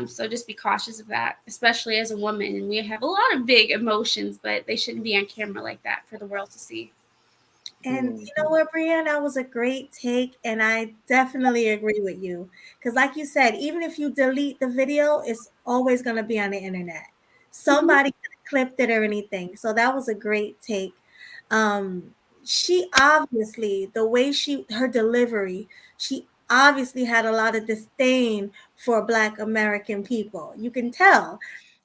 So just be cautious of that, especially as a woman. And we have a lot of big emotions, but they shouldn't be on camera like that for the world to see. And you know what, Brianne, that was a great take. And I definitely agree with you. Because like you said, even if you delete the video, it's always going to be on the internet. Somebody clipped it or anything. So that was a great take. She obviously, the way her delivery, she obviously had a lot of disdain for Black American people. You can tell.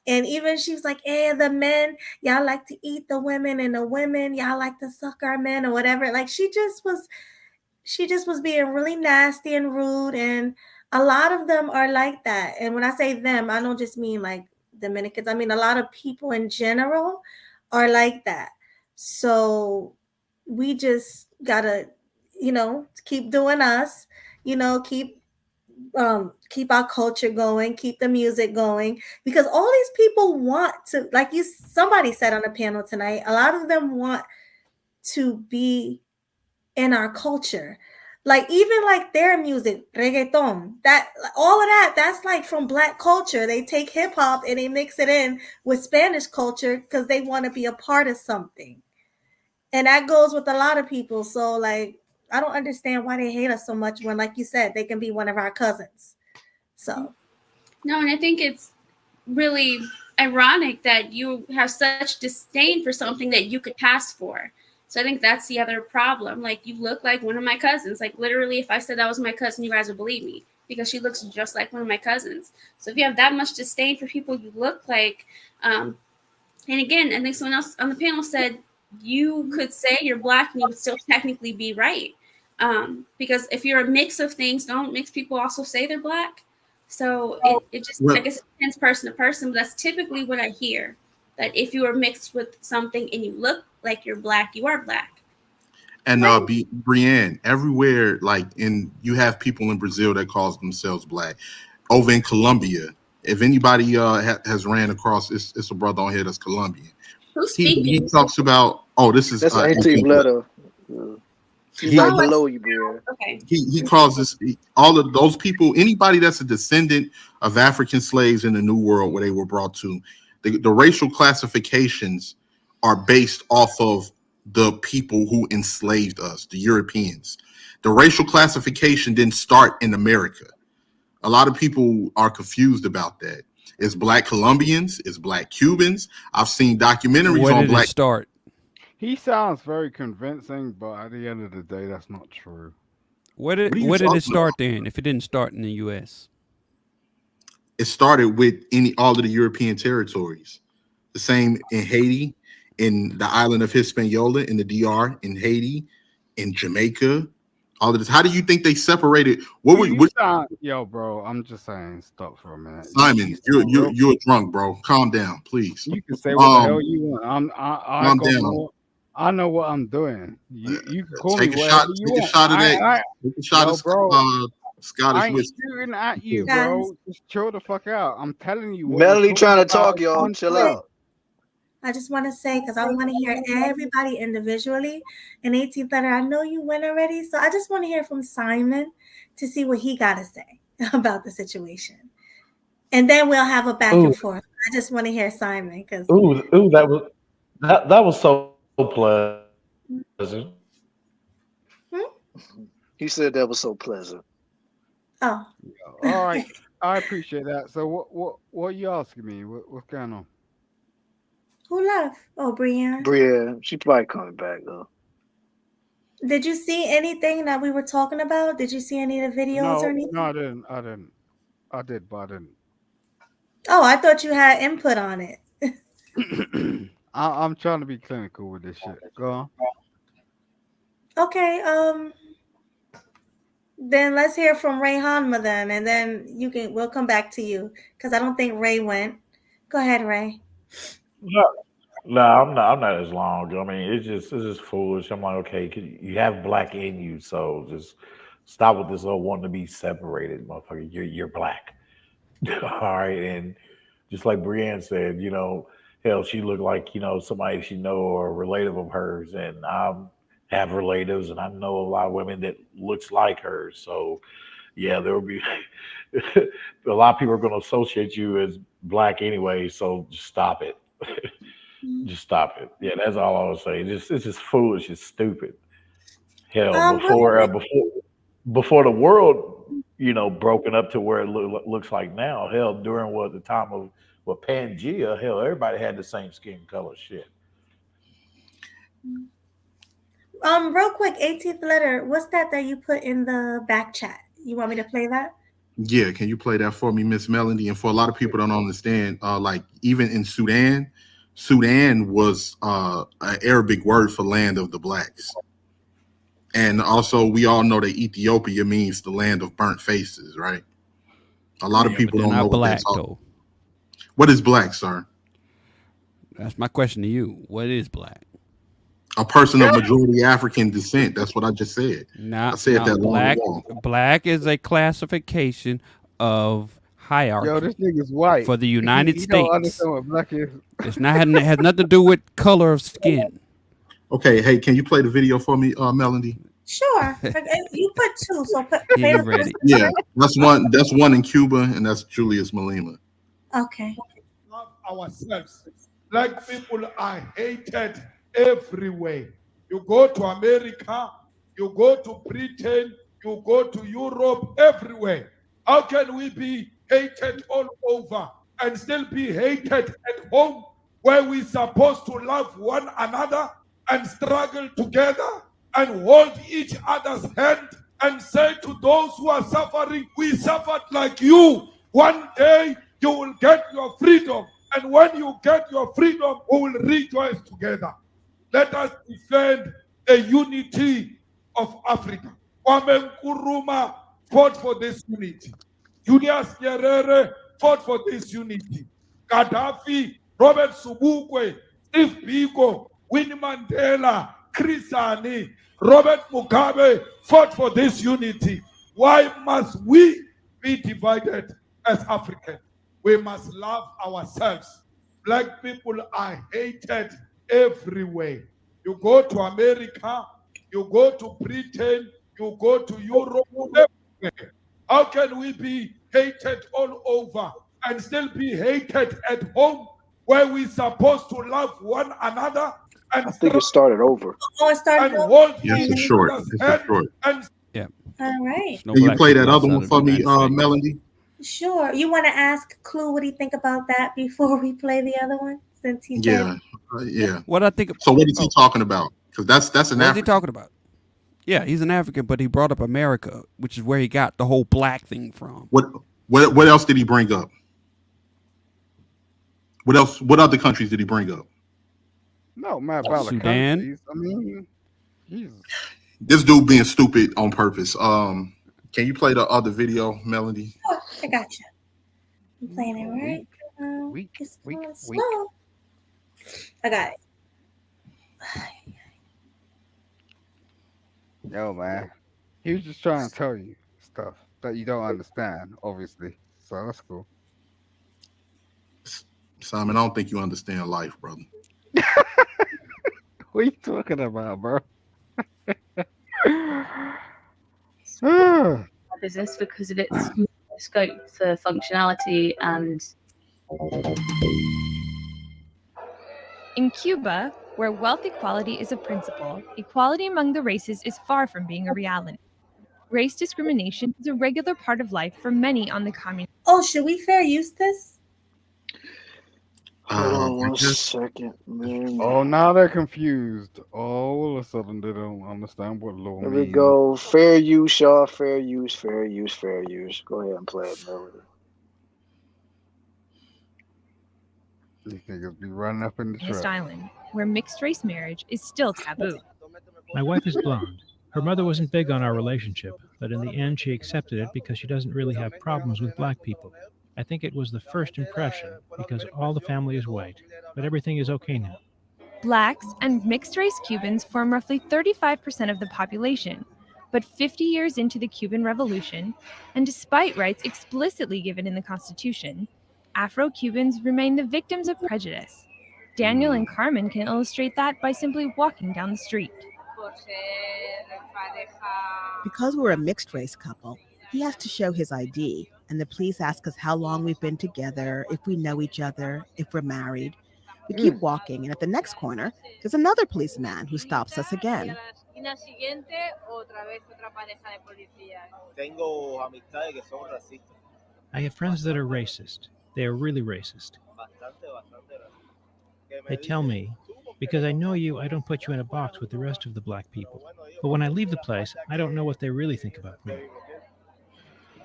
And even she was like, the men, y'all like to eat the women, and the women, y'all like to suck our men or whatever. Like she just was being really nasty and rude. And a lot of them are like that. And when I say them, I don't just mean like Dominicans. I mean, a lot of people in general are like that. So we just gotta, keep doing us, keep our culture going, keep the music going, because all these people want to, like somebody said on the panel tonight, a lot of them want to be in our culture. Like even like their music, reggaeton, that all of that's like from Black culture. They take hip hop and they mix it in with Spanish culture because they want to be a part of something. And that goes with a lot of people. So like, I don't understand why they hate us so much when, like you said, they can be one of our cousins. So. No, and I think it's really ironic that you have such disdain for something that you could pass for. So I think that's the other problem. Like, you look like one of my cousins. Like, literally, if I said that was my cousin, you guys would believe me because she looks just like one of my cousins. So if you have that much disdain for people you look like, and again, I think someone else on the panel said you could say you're Black and you would still technically be right. Because if you're a mix of things, don't mix people also say they're Black? So it just, Well, I guess it depends person to person, but that's typically what I hear. That if you are mixed with something and you look like you're black, you are black. and Brienne, everywhere, like you have people in Brazil that calls themselves black. Over in Colombia, if anybody has ran across, it's a brother on here that's Colombian. Who's He speaking? talks about, this is That's Auntie Letter. She's right below you, Brian. Okay. He calls this all of those people, anybody that's a descendant of African slaves in the New World where they were brought to, the racial classifications are based off of the people who enslaved us, the Europeans. The racial classification didn't start in America. A lot of people are confused about that. It's black Colombians, it's black Cubans. I've seen documentaries Where on did black. it start? He sounds very convincing, but at the end of the day, that's not true. Where did it start then? If it didn't start in the U.S., it started with all of the European territories. The same in Haiti, in the island of Hispaniola, in the DR, in Haiti, in Jamaica. All of this. How do you think they separated? Yo, bro, I'm just saying, stop for a minute. Simon, you're drunk, bro. Calm down, please. You can say what the hell you want. Calm down. I know what I'm doing. You can call take me a whatever shot. you Take want. a shot of that. Take a shot of bro. Scottish I ain't whiskey. shooting at you, bro. Just chill the fuck out. I'm telling you. Melody trying to talk, y'all. Chill out. I just want to say, because I want to hear everybody individually. And 18th letter, I know you went already, so I just want to hear from Simon to see what he got to say about the situation. And then we'll have a back and forth. I just want to hear Simon. Because that was so pleasant. He said that was so pleasant. Oh. All right. I appreciate that. So what are you asking me? What's going on? Who left? Oh, Brienne. Brienne. She probably coming back though. Did you see anything that we were talking about? Did you see any of the videos or anything? No, I didn't. I did, but I didn't. Oh, I thought you had input on it. I'm trying to be clinical with this shit. Go on. Okay, then let's hear from Ray Hanma then, and then we'll come back to you because I don't think Ray went. Go ahead, Ray. No, I'm not as long. I mean, it's just foolish. I'm like, okay, you have black in you, so just stop with this wanting to be separated, motherfucker. You're black. All right, and just like Brienne said, hell, she looked like somebody she know or a relative of hers, and I have relatives, and I know a lot of women that looks like her. So, yeah, there will be a lot of people are going to associate you as black anyway. So just stop it. Just stop it. Yeah, that's all I would say. It's just foolish. It's stupid. Hell, before the world, broken up to where it looks like now. Hell, during the time of Pangea, hell, everybody had the same skin color. Shit. Real quick, 18th letter. What's that you put in the back chat? You want me to play that? Yeah, can you play that for me, Miss Melody? And for a lot of people don't understand, like even in Sudan was an Arabic word for land of the blacks. And also, we all know that Ethiopia means the land of burnt faces, right? A lot of people don't know what that's all. What is black, sir? That's my question to you. What is black? A person of majority African descent. That's what I just said. I said that black. long ago. Black is a classification of hierarchy. Yo, this nigga's white. For the United States. Don't understand what black is. It's not has nothing to do with color of skin. Okay, hey, can you play the video for me, Melody? Sure. You put two, so play the ready. Yeah, that's one. That's one in Cuba, and that's Julius Malema. Okay. Love ourselves. Black people are hated everywhere. You go to America, you go to Britain, you go to Europe, everywhere. How can we be hated all over and still be hated at home where we're supposed to love one another and struggle together and hold each other's hand and say to those who are suffering, we suffered like you. One day you will get your freedom. And when you get your freedom, we will rejoice together. Let us defend the unity of Africa. Kwame Nkrumah fought for this unity. Julius Nyerere fought for this unity. Gaddafi, Robert Subukwe, Steve Biko, Winnie Mandela, Chris Hani, Robert Mugabe fought for this unity. Why must we be divided as Africans? We must love ourselves. Black people are hated everywhere. You go to America, you go to Britain, you go to Europe, everywhere. How can we be hated all over and still be hated at home where we're supposed to love one another? And I think it started over. Oh, it started and over? hold Yes, each it's short. other's It's hand short. and Yeah. All right. No Can you black play people that other outside one of for the me, United States. Melody? Sure. You want to ask Clue what he think about that before we play the other one? Since he said Yeah, yeah. What I think. So what is he talking about? Because that's an What is he African. talking about? Yeah, he's an African, but he brought up America, which is where he got the whole black thing from. What else did he bring up? What else? What other countries did he bring up? No, man, about the Sudan. countries. I mean, Jesus. This dude being stupid on purpose. Can you play the other video, Melody? Oh, I got you. I'm playing it right. It's going slow. I got it. Yo, man. He was just trying to tell you stuff that you don't understand, obviously. So that's cool. Simon, I don't think you understand life, brother. What are you talking about, bro? Business because of its scope for functionality and. In Cuba, where wealth equality is a principle, equality among the races is far from being a reality. Race discrimination is a regular part of life for many on the communist. Oh, should we fair use this? Hold on one second, man. Oh, now they're confused. All of a sudden, they don't understand what law Here means. we go. Fair use, y'all. Fair use, fair use, fair use. Go ahead and play it, Melody. These niggas be running up in the truck. Island, where mixed race marriage is still taboo. My wife is blonde. Her mother wasn't big on our relationship, but in the end she accepted it because she doesn't really have problems with black people. I think it was the first impression because all the family is white, but everything is okay now. Blacks and mixed-race Cubans form roughly 35% of the population, but 50 years into the Cuban Revolution, and despite rights explicitly given in the Constitution, Afro-Cubans remain the victims of prejudice. Daniel and Carmen can illustrate that by simply walking down the street. Because we're a mixed-race couple, he has to show his ID, and the police ask us how long we've been together, if we know each other, if we're married. We keep walking, and at the next corner, there's another policeman who stops us again. I have friends that are racist. They are really racist. They tell me, because I know you, I don't put you in a box with the rest of the black people. But when I leave the place, I don't know what they really think about me.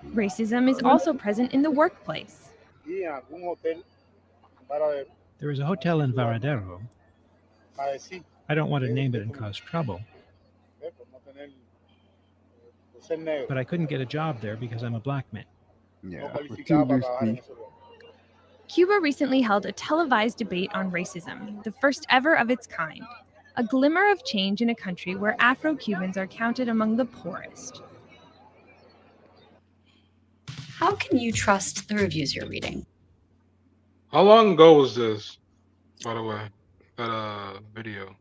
Racism is also present in the workplace. There is a hotel in Varadero. I don't want to name it and cause trouble. But I couldn't get a job there because I'm a black man. Yeah. Cuba recently held a televised debate on racism, the first ever of its kind. A glimmer of change in a country where Afro-Cubans are counted among the poorest. How can you trust the reviews you're reading? How long ago was this, by the way, that video?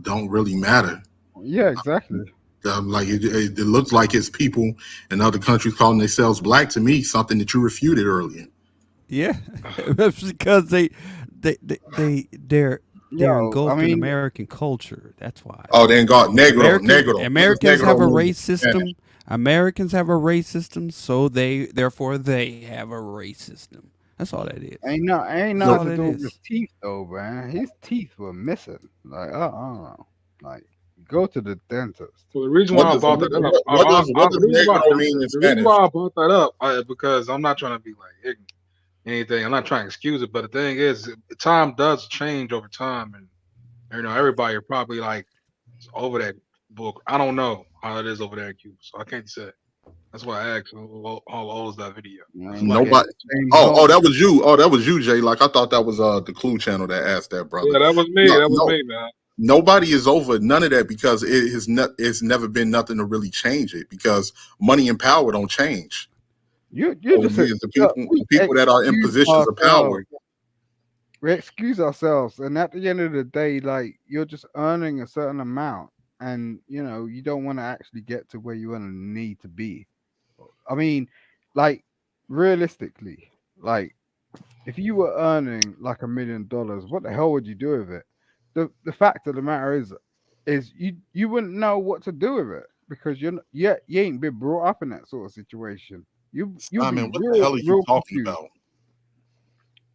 Don't really matter. Yeah, exactly. Like it looks like it's people in other countries calling themselves black. To me, something that you refuted earlier. Yeah, that's because they're engulfed in American culture. That's why. Oh, they engulfed negro. Americans have a race system. Americans have a race system, so therefore they have a race system. That's all that is. Ain't nothing to do with his teeth though, man. His teeth were missing. Like I don't know. Like go to the dentist. Well, the reason why I brought that up, the reason why I brought that up, because I'm not trying to be like ignorant, anything. I'm not trying to excuse it, but the thing is, time does change over time, and you know everybody are probably like over that book. I don't know how it is over there in Cuba, so I can't say. That's why I asked how old is that video. Nobody. Oh, that was you. Oh, that was you, Jay. Like I thought that was the Clue channel that asked that, brother. Yeah, that was me. No, that was no. me, man. Nobody is over none of that because it's never been nothing to really change it because money and power don't change. You're Over just years, the people that are in positions of power. We excuse ourselves, and at the end of the day, like you're just earning a certain amount, and you don't want to actually get to where you want to need to be. I mean, like realistically, like if you were earning like $1 million, what the hell would you do with it? The fact of the matter is you wouldn't know what to do with it because you ain't been brought up in that sort of situation. You'll Simon, be what the hell are you real talking confused. about?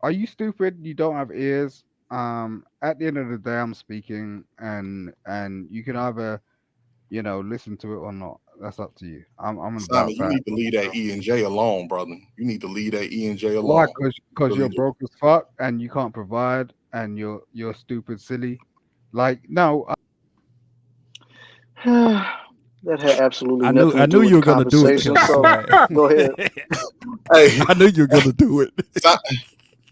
Are you stupid? You don't have ears. At the end of the day, I'm speaking, and you can either listen to it or not. That's up to you. I'm Simon, about you need to leave that E and J alone, brother. You need to leave that E and J alone. Why? Because Really you're do. broke as fuck and you can't provide, and you're stupid, silly. Like no. That had absolutely I nothing to do knew with you the were gonna do it, conversation. Killer So Swag. go ahead. Hey, I knew you were gonna do it.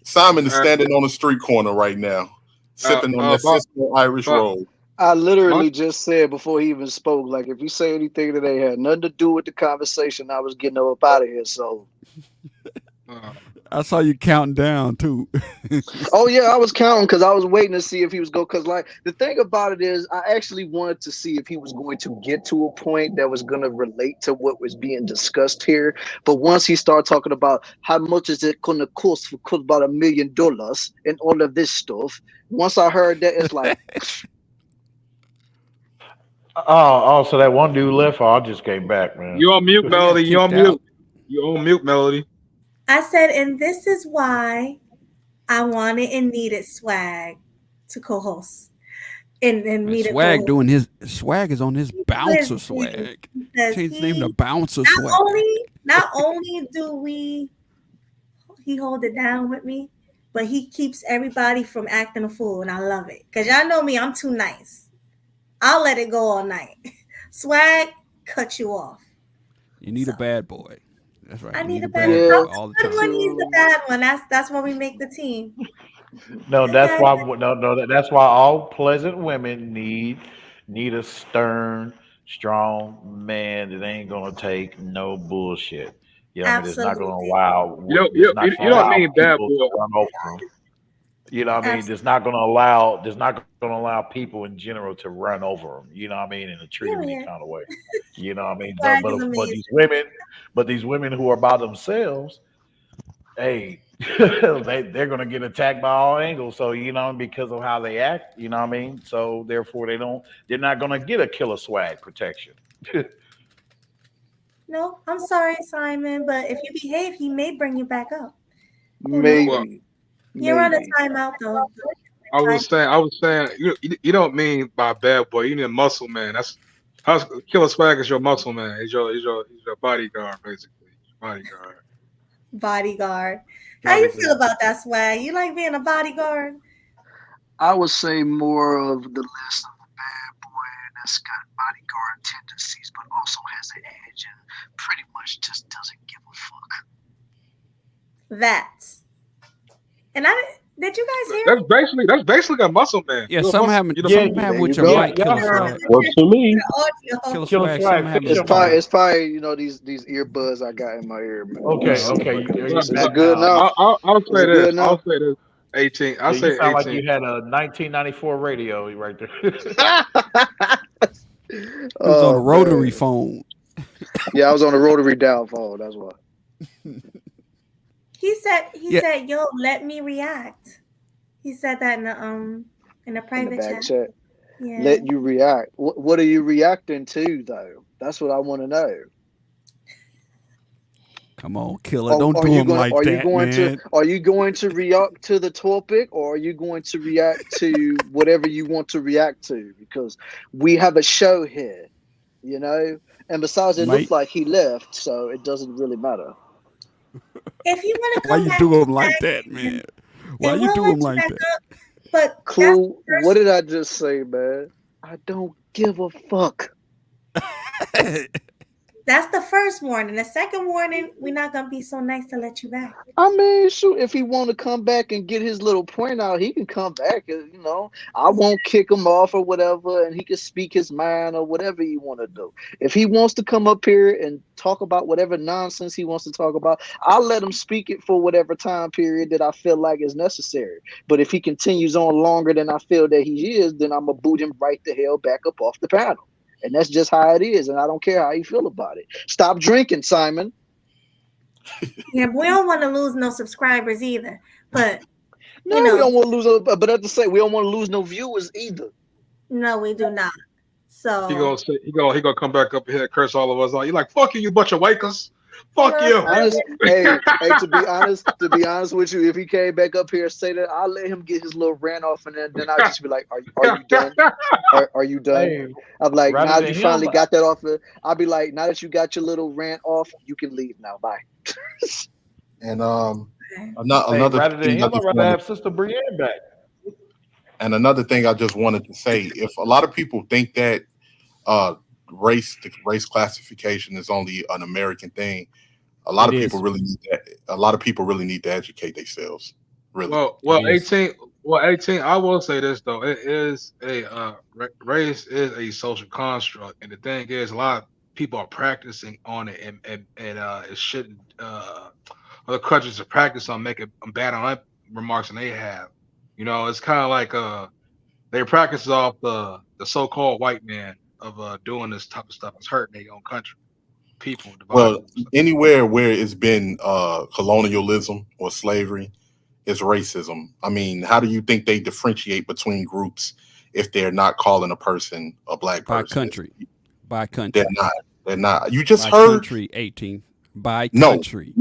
Simon is standing on the street corner right now, sipping on that Cisco Irish roll. I literally just said before he even spoke, like if you say anything that ain't had nothing to do with the conversation, I was getting up out of here. So I saw you counting down too. oh yeah, I was counting because I was waiting to see if he was going. Because like the thing about it is, I actually wanted to see if he was going to get to a point that was going to relate to what was being discussed here. But once he started talking about how much is it going to cost for about $1 million and all of this stuff, once I heard that, it's like. Oh, so that one dude left. I just came back, man. You on mute, Melody. You on mute. You on mute, Melody. I said, and this is why I wanted and needed Swag to co-host. And me to Swag co-host. doing his swag is on his bouncer swag. Change his name to bouncer swag. Not only do he hold it down with me, but he keeps everybody from acting a fool, and I love it. Cause y'all know me, I'm too nice. I'll let it go all night. Swag, cut you off. You need a bad boy. That's right. I You need a bad bad boy boy. all the Good time. one, he's the bad one. That's why we make the team. No, that's why. No, that's why all pleasant women need a stern, strong man that ain't gonna take no bullshit. You know what I mean? It's not gonna allow. You don't mean bad boy. To run over them. You know what I mean? There's not going to allow people in general to run over them. You know what I mean? And to treat them any kind of way. You know what I mean? But these women who are by themselves, hey, they're going to get attacked by all angles. So because of how they act, you know what I mean? So therefore they're not going to get a killer swag protection. No, I'm sorry, Simon, but if you behave, he may bring you back up. Maybe. You're on a timeout though. I was saying, you don't mean by bad boy. You need a muscle man. That's Killer Swag is your muscle man. He's your bodyguard, basically. Bodyguard. How you feel about that, Swag? You like being a bodyguard? I would say more of the list of the bad boy that's got bodyguard tendencies, but also has an edge and pretty much just doesn't give a fuck. That. And did you guys hear? That's basically a muscle man. Yeah, something happened with your mic, Killer Swag. Works for me. Killer Swag, It's probably these earbuds I got in my ear, man. Okay. Is it good now? I'll say this. Good now? I'll say this. 18. I'll say you sound 18. like you had a 1994 radio right there. It was on a rotary phone. Yeah, I was on a rotary dial phone. That's why. He said, "Yo, let me react." He said that in the private chat. Yeah. Let you react. What are you reacting to, though? That's what I want to know. Come on, Killer. Don't do him like that, man. Are you going to react to the topic, or are you going to react to whatever you want to react to? Because we have a show here, And besides, it looks like he left, so it doesn't really matter. If you want to Why you do him like that, man? Why you do him like that? But Clue, what did I just say, man? I don't give a fuck. That's the first warning. The second warning, we're not gonna be so nice to let you back. I mean, shoot, if he want to come back and get his little point out, he can come back. You know, I won't kick him off or whatever, and he can speak his mind or whatever he want to do. If he wants to come up here and talk about whatever nonsense he wants to talk about, I'll let him speak it for whatever time period that I feel like is necessary. But if he continues on longer than I feel that he is, then I'm gonna boot him right the hell back up off the panel. And that's just how it is, and I don't care how you feel about it. Stop drinking, Simon. Yeah, we don't want to lose no subscribers either. But no, we don't want to lose. But at the same, we don't want to lose no viewers either. No, we do not. So he gonna come back up here and curse all of us out. You're like, fuck you bunch of wakers. Fuck you. Hey, to be honest with you, if he came back up here and say that, I'll let him get his little rant off, and then I'll just be like, "Are you done? Are you done?" Hey, I'm like, now than you finally him, got that off. I'll be like, now that you got your little rant off, you can leave now. Bye. And Hey, another rather than thing I him, I'd just rather wanted, have Sister Brienne back. and another thing I just wanted to say, if a lot of people think that the race classification is only an American thing, a lot of people really need that. A lot of people really need to educate themselves. Really. Well, 18. I will say this though, it is a race is a social construct, and the thing is, a lot of people are practicing on it, and it shouldn't. Other countries are practice on making bad on remarks, and they have. You know, it's kind of like they practice off the so-called white man of doing this type of stuff. It's hurting their own country, people. Well, anywhere where it's been colonialism or slavery is racism. I mean, how do you think they differentiate between groups if they're not calling a person a black person? By country. They're not. You just by heard country 18. By no, country.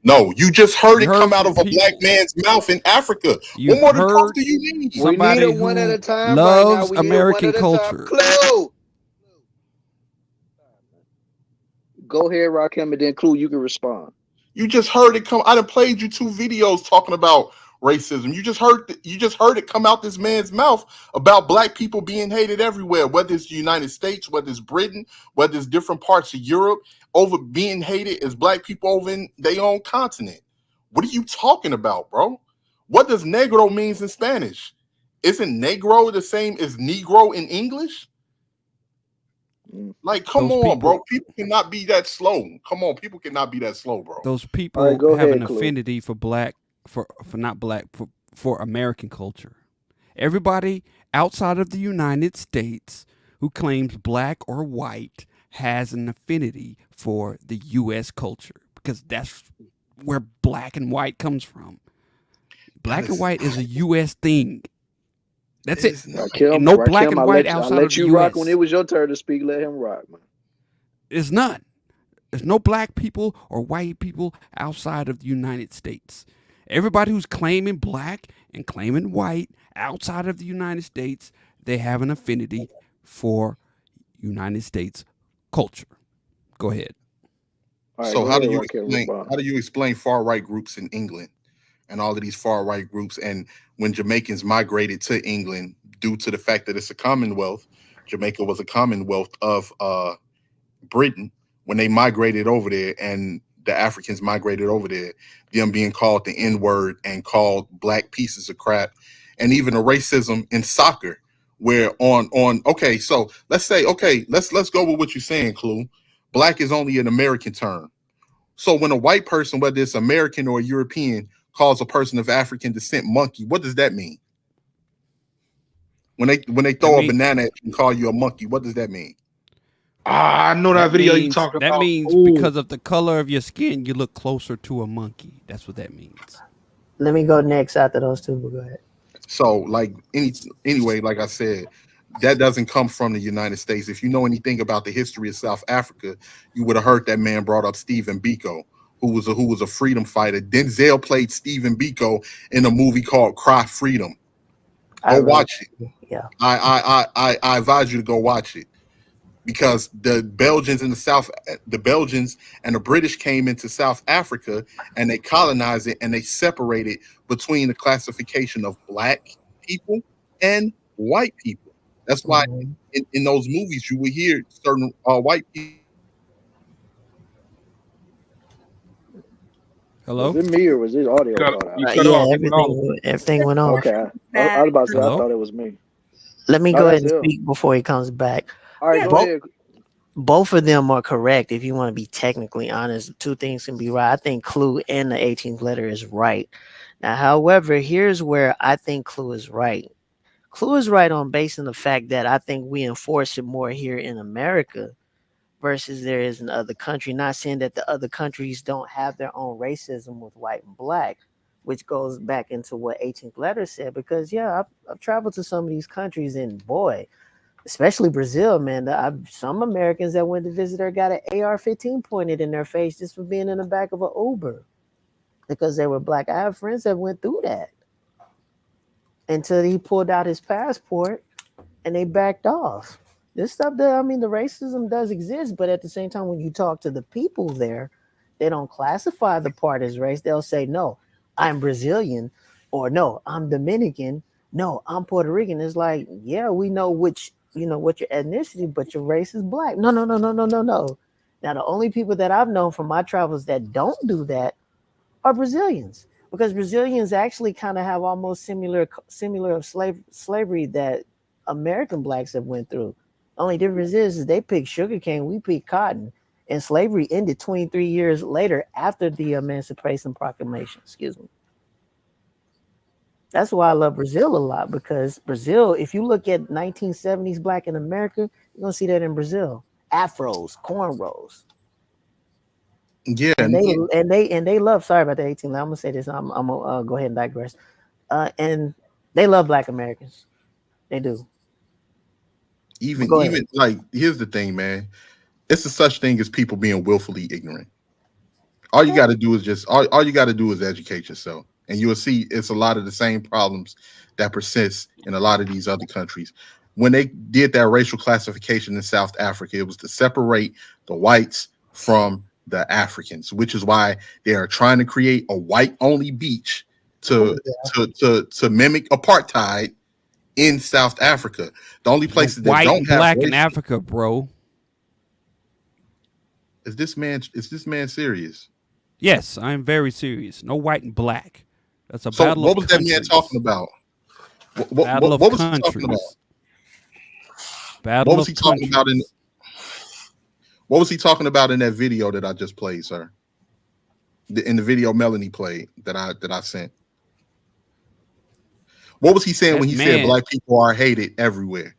no. You just heard You it come heard out of a people. black man's mouth in Africa. You What more than heard proof do you need? somebody we need it one at who a time right now. loves We need it American one at a culture. time. Clue. Go ahead, Rakim, and then Clue, you can respond. You just heard it come. I done played you 2 videos talking about racism. You just heard it come out this man's mouth about black people being hated everywhere, whether it's the United States, whether it's Britain, whether it's different parts of Europe, over being hated as black people over in their own continent. What are you talking about, bro? What does negro means in Spanish? Isn't negro the same as negro in English? Like, come on, bro. People cannot be that slow. Come on, people cannot be that slow, bro. Those people right, have ahead, an Clue. affinity for for American culture. Everybody outside of the United States who claims black or white has an affinity for the U.S. culture because that's where black and white comes from. Black and white is a U.S. thing. That's it. Rakim, And no black and white I outside let of the you U.S. rock when it was your turn to speak. Let him rock, man. It's not. There's no black people or white people outside of the United States. Everybody who's claiming black and claiming white outside of the United States, they have an affinity for United States culture. Go ahead. So how do you explain far right groups in England and all of these far right groups? And when Jamaicans migrated to England due to the fact that it's a commonwealth, Jamaica was a commonwealth of Britain. When they migrated over there and the Africans migrated over there, them being called the N-word and called black pieces of crap, and even the racism in soccer, where okay, so let's say, okay, let's go with what you're saying, Clue. Black is only an American term. So when a white person, whether it's American or European, calls a person of African descent monkey, what does that mean? When they throw a banana at you and call you a monkey, what does that mean? I know that video you talking about. That means because of the color of your skin, you look closer to a monkey. That's what that means. Let me go next after those two. But go ahead. So, like anyway, like I said, that doesn't come from the United States. If you know anything about the history of South Africa, you would have heard that man brought up Stephen Biko, who was a freedom fighter. Denzel played Stephen Biko in a movie called Cry Freedom. Go watch it. Yeah, I advise you to go watch it. Because the Belgians and the British came into South Africa and they colonized it and they separated between the classification of black people and white people. That's why in those movies you would hear certain white people Hello? Was it me or was his audio Cut, cut you out? cut Yeah, off. You went off. everything went off. Okay. I was about to say, I Hello? thought it was me. Let me No, go ahead that's and him. speak before he comes back. All right, go Both ahead. both of them are correct. If you want to be technically honest, two things can be right. I think Clue and the 18th letter is right. Now, however, here's where I think Clue is right. Clue is right on basing the fact that I think we enforce it more here in America versus there is in other countries. Not saying that the other countries don't have their own racism with white and black, which goes back into what 18th letter said. Because yeah, I've traveled to some of these countries, and boy, especially Brazil, man. Some Americans that went to visit her got an AR-15 pointed in their face just for being in the back of an Uber because they were black. I have friends that went through that until he pulled out his passport and they backed off. This stuff, I mean, the racism does exist, but at the same time, when you talk to the people there, they don't classify the part as race. They'll say, no, I'm Brazilian, or no, I'm Dominican, no, I'm Puerto Rican. It's like, yeah, we know what your ethnicity, but your race is black. No, no, no, no, no, no, no. Now, the only people that I've known from my travels that don't do that are Brazilians, because Brazilians actually kind of have almost similar of slavery that American blacks have went through. Only difference is they pick sugarcane, we pick cotton, and slavery ended 23 years later after the Emancipation Proclamation. Excuse me. That's why I love Brazil a lot, because Brazil, if you look at 1970s black in America, you're gonna see that in Brazil. Afros, cornrows. Yeah, And they love. Sorry about the 18. I'm gonna say this. I'm gonna go ahead and digress. And they love Black Americans. They do. even Go ahead. even like here's the thing, man. It's a such thing as people being willfully ignorant. All you got to do is all you got to do is educate yourself, and you will see it's a lot of the same problems that persist in a lot of these other countries. When they did that racial classification in South Africa, it was to separate the whites from the Africans, which is why they are trying to create a white-only beach to mimic apartheid in South Africa. The only places that White don't and have black in racial, Africa, bro. is this man serious? Yes, I'm very serious. No white and black. That's a So battle what of was that man countries. talking about? Battle of What was he talking about? countries. Battle What was of he talking about in countries. What was he talking about in that video that I just played, sir? In the video Melanie played that I sent. What was he saying That when he said man, black people are hated everywhere?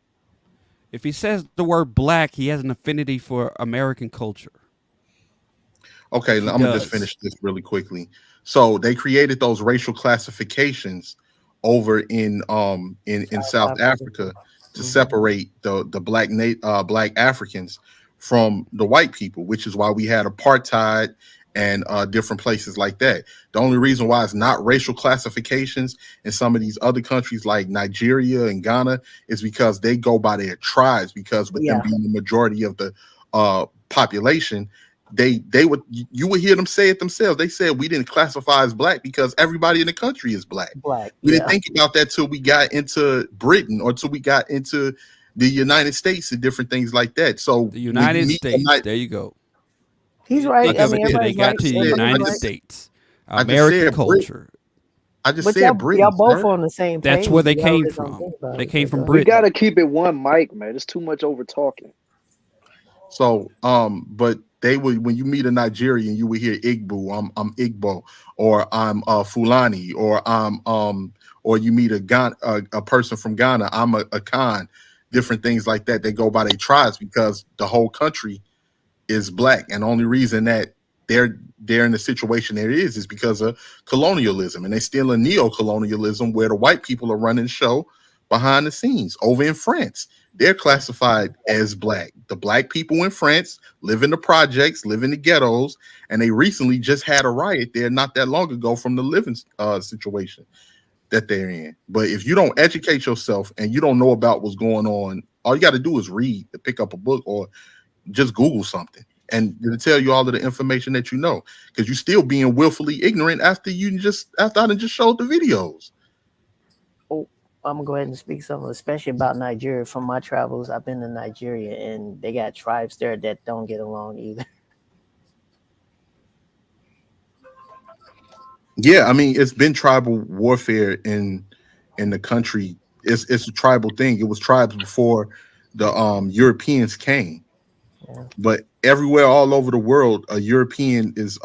if he says the word black, he has an affinity for American culture. Okay, He I'm gonna just does. finish this really quickly. So they created those racial classifications over in South Africa to separate the black Africans from the white people, which is why we had apartheid and different places like that. The only reason why it's not racial classifications in some of these other countries like Nigeria and Ghana is because they go by their tribes, because with them being the majority of the population, you would hear them say it themselves. They said we didn't classify as black because everybody in the country is black. We didn't think about that till we got into Britain or till we got into the United States and different things like that. So The United States. There you go. He's right. Think I of mean, it till they everybody's got right. to the Everybody's United right. States. I just American said culture. I just But said Britain. y'all both sir. on the same page. That's where they Y'all came just don't from. think about They it. came from Go ahead. We Britain. gotta keep it one mic, man. It's too much over talking. So, but they would, when you meet a Nigerian, you would hear Igbo, I'm Igbo, or I'm Fulani, or you meet a person from Ghana, I'm a Khan, different things like that. They go by their tribes because the whole country is black, and the only reason that they're in the situation there is because of colonialism, and they're still in neo-colonialism where the white people are running show behind the scenes. Over in France, they're classified as black. The black people in France live in the projects, live in the ghettos, and they recently just had a riot there not that long ago from the living situation that they're in. But if you don't educate yourself and you don't know about what's going on, all you got to do is read, pick up a book, or just Google something, and it'll tell you all of the information that you know, because you're still being willfully ignorant after I done just showed the videos. Oh, I'm gonna go ahead and speak something, especially about Nigeria. From my travels, I've been to Nigeria, and they got tribes there that don't get along either. Yeah, I mean, it's been tribal warfare in the country. It's a tribal thing. It was tribes before the Europeans came. But everywhere all over the world, a European is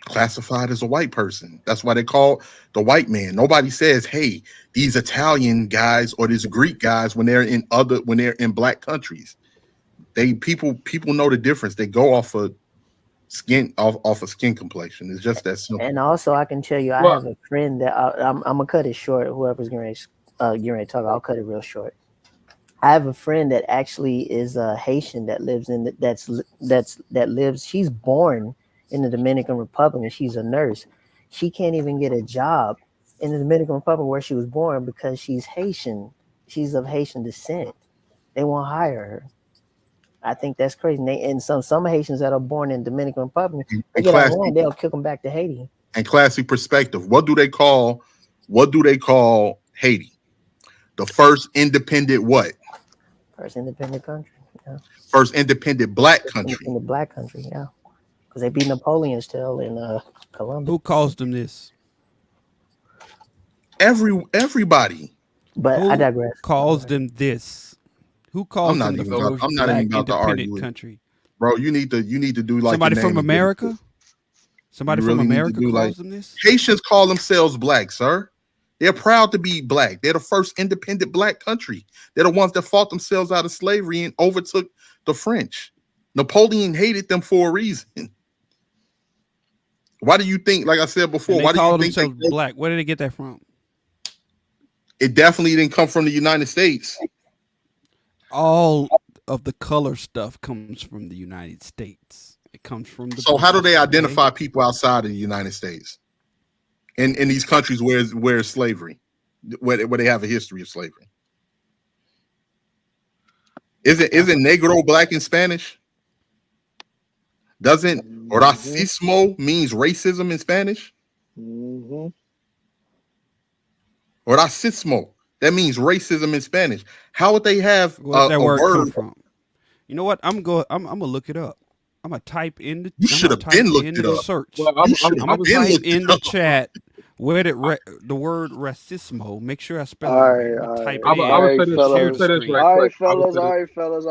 classified as a white person. That's why they call the white man. Nobody says, "Hey, these Italian guys or these Greek guys," when they're in black countries. People know the difference. They go off of skin complexion. It's just that simple. And also, I can tell you, I have a friend that I'm gonna cut it short. Whoever's getting ready to talk, I'll cut it real short. I have a friend that actually is Haitian that lives that lives. She's born in the Dominican Republic and she's a nurse. She can't even get a job in the Dominican Republic where she was born because she's Haitian. She's of Haitian descent. They won't hire her. I think that's crazy. And some Haitians that are born in Dominican Republic, they get out land, they'll kick them back to Haiti. And classic perspective. What do they call Haiti? The first independent what? First independent country. Yeah. First independent black country. Independent black country, yeah. Because they beat Napoleon's tail in Columbus. Who caused them this? Everybody. But Who I digress. caused them this? Who caused them the first I'm not black even about to argue independent it. country? Bro, you need to do like Somebody from America? Somebody from America caused them this? Haitians call themselves black, sir. They're proud to be black. They're the first independent black country. They're the ones that fought themselves out of slavery and overtook the French. Napoleon hated them for a reason. Why do you think, like I said before, why do you think themselves black? Where did they get that from? It definitely didn't come from the United States. All of the color stuff comes from the United States. It comes from the. So how do they identify people outside of the United States? In these countries where slavery, where they have a history of slavery. Isn't negro black in Spanish? Doesn't racismo means racism in Spanish? Mm-hmm. Racismo, that means racism in Spanish. How would they have Where's that word come word from? You know what? I'm gonna look it up. I'm gonna type in the. You should have been looked it up. Search. Well, I'm I'm gonna type in the chat where did the word racismo. Make sure I spell it right. I'm gonna type it in. I would say this right All right, quick. fellas.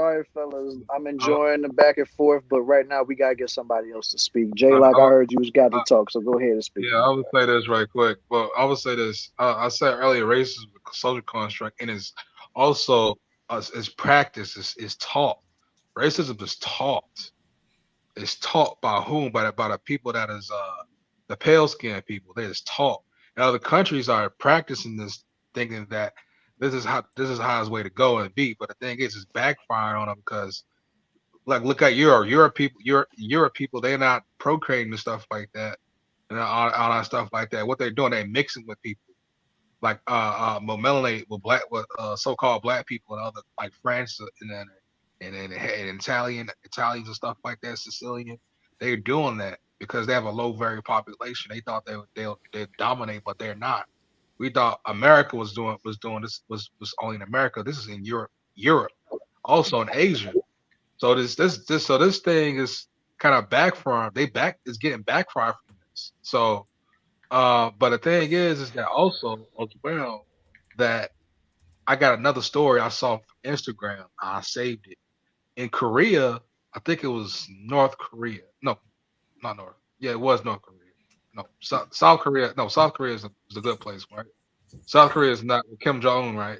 I'm enjoying the back and forth, but right now we gotta get somebody else to speak. Jay, like I heard you was got to talk, so go ahead and speak. Yeah, I would say this right quick. Well, I would say this. I said earlier, racism is a social construct, and it's also it's practice. It's taught. Racism is taught. It's taught by whom? By the people that is the pale skinned people. They is taught. And other countries are practicing this, thinking that this is how it's way to go and be. But the thing is, it's backfiring on them because, like, look at Europe people. They're not procreating and stuff like that, and all that stuff like that. What they're doing, they're mixing with people, like melanate with so-called black people and other like France and Italians and stuff like that, Sicilian. They're doing that because they have a low very population. They thought they'd dominate, but they're not. We thought America was doing this was only in America. This is in Europe, also in Asia. So this thing is kind of backfiring. Is getting backfired from this. So, but the thing is that also as well that I got another story I saw from Instagram. I saved it. In Korea, I think it was North Korea. No, not North. Yeah, it was North Korea. No, South Korea. No, South Korea is a good place, right? South Korea is not Kim Jong Un, right?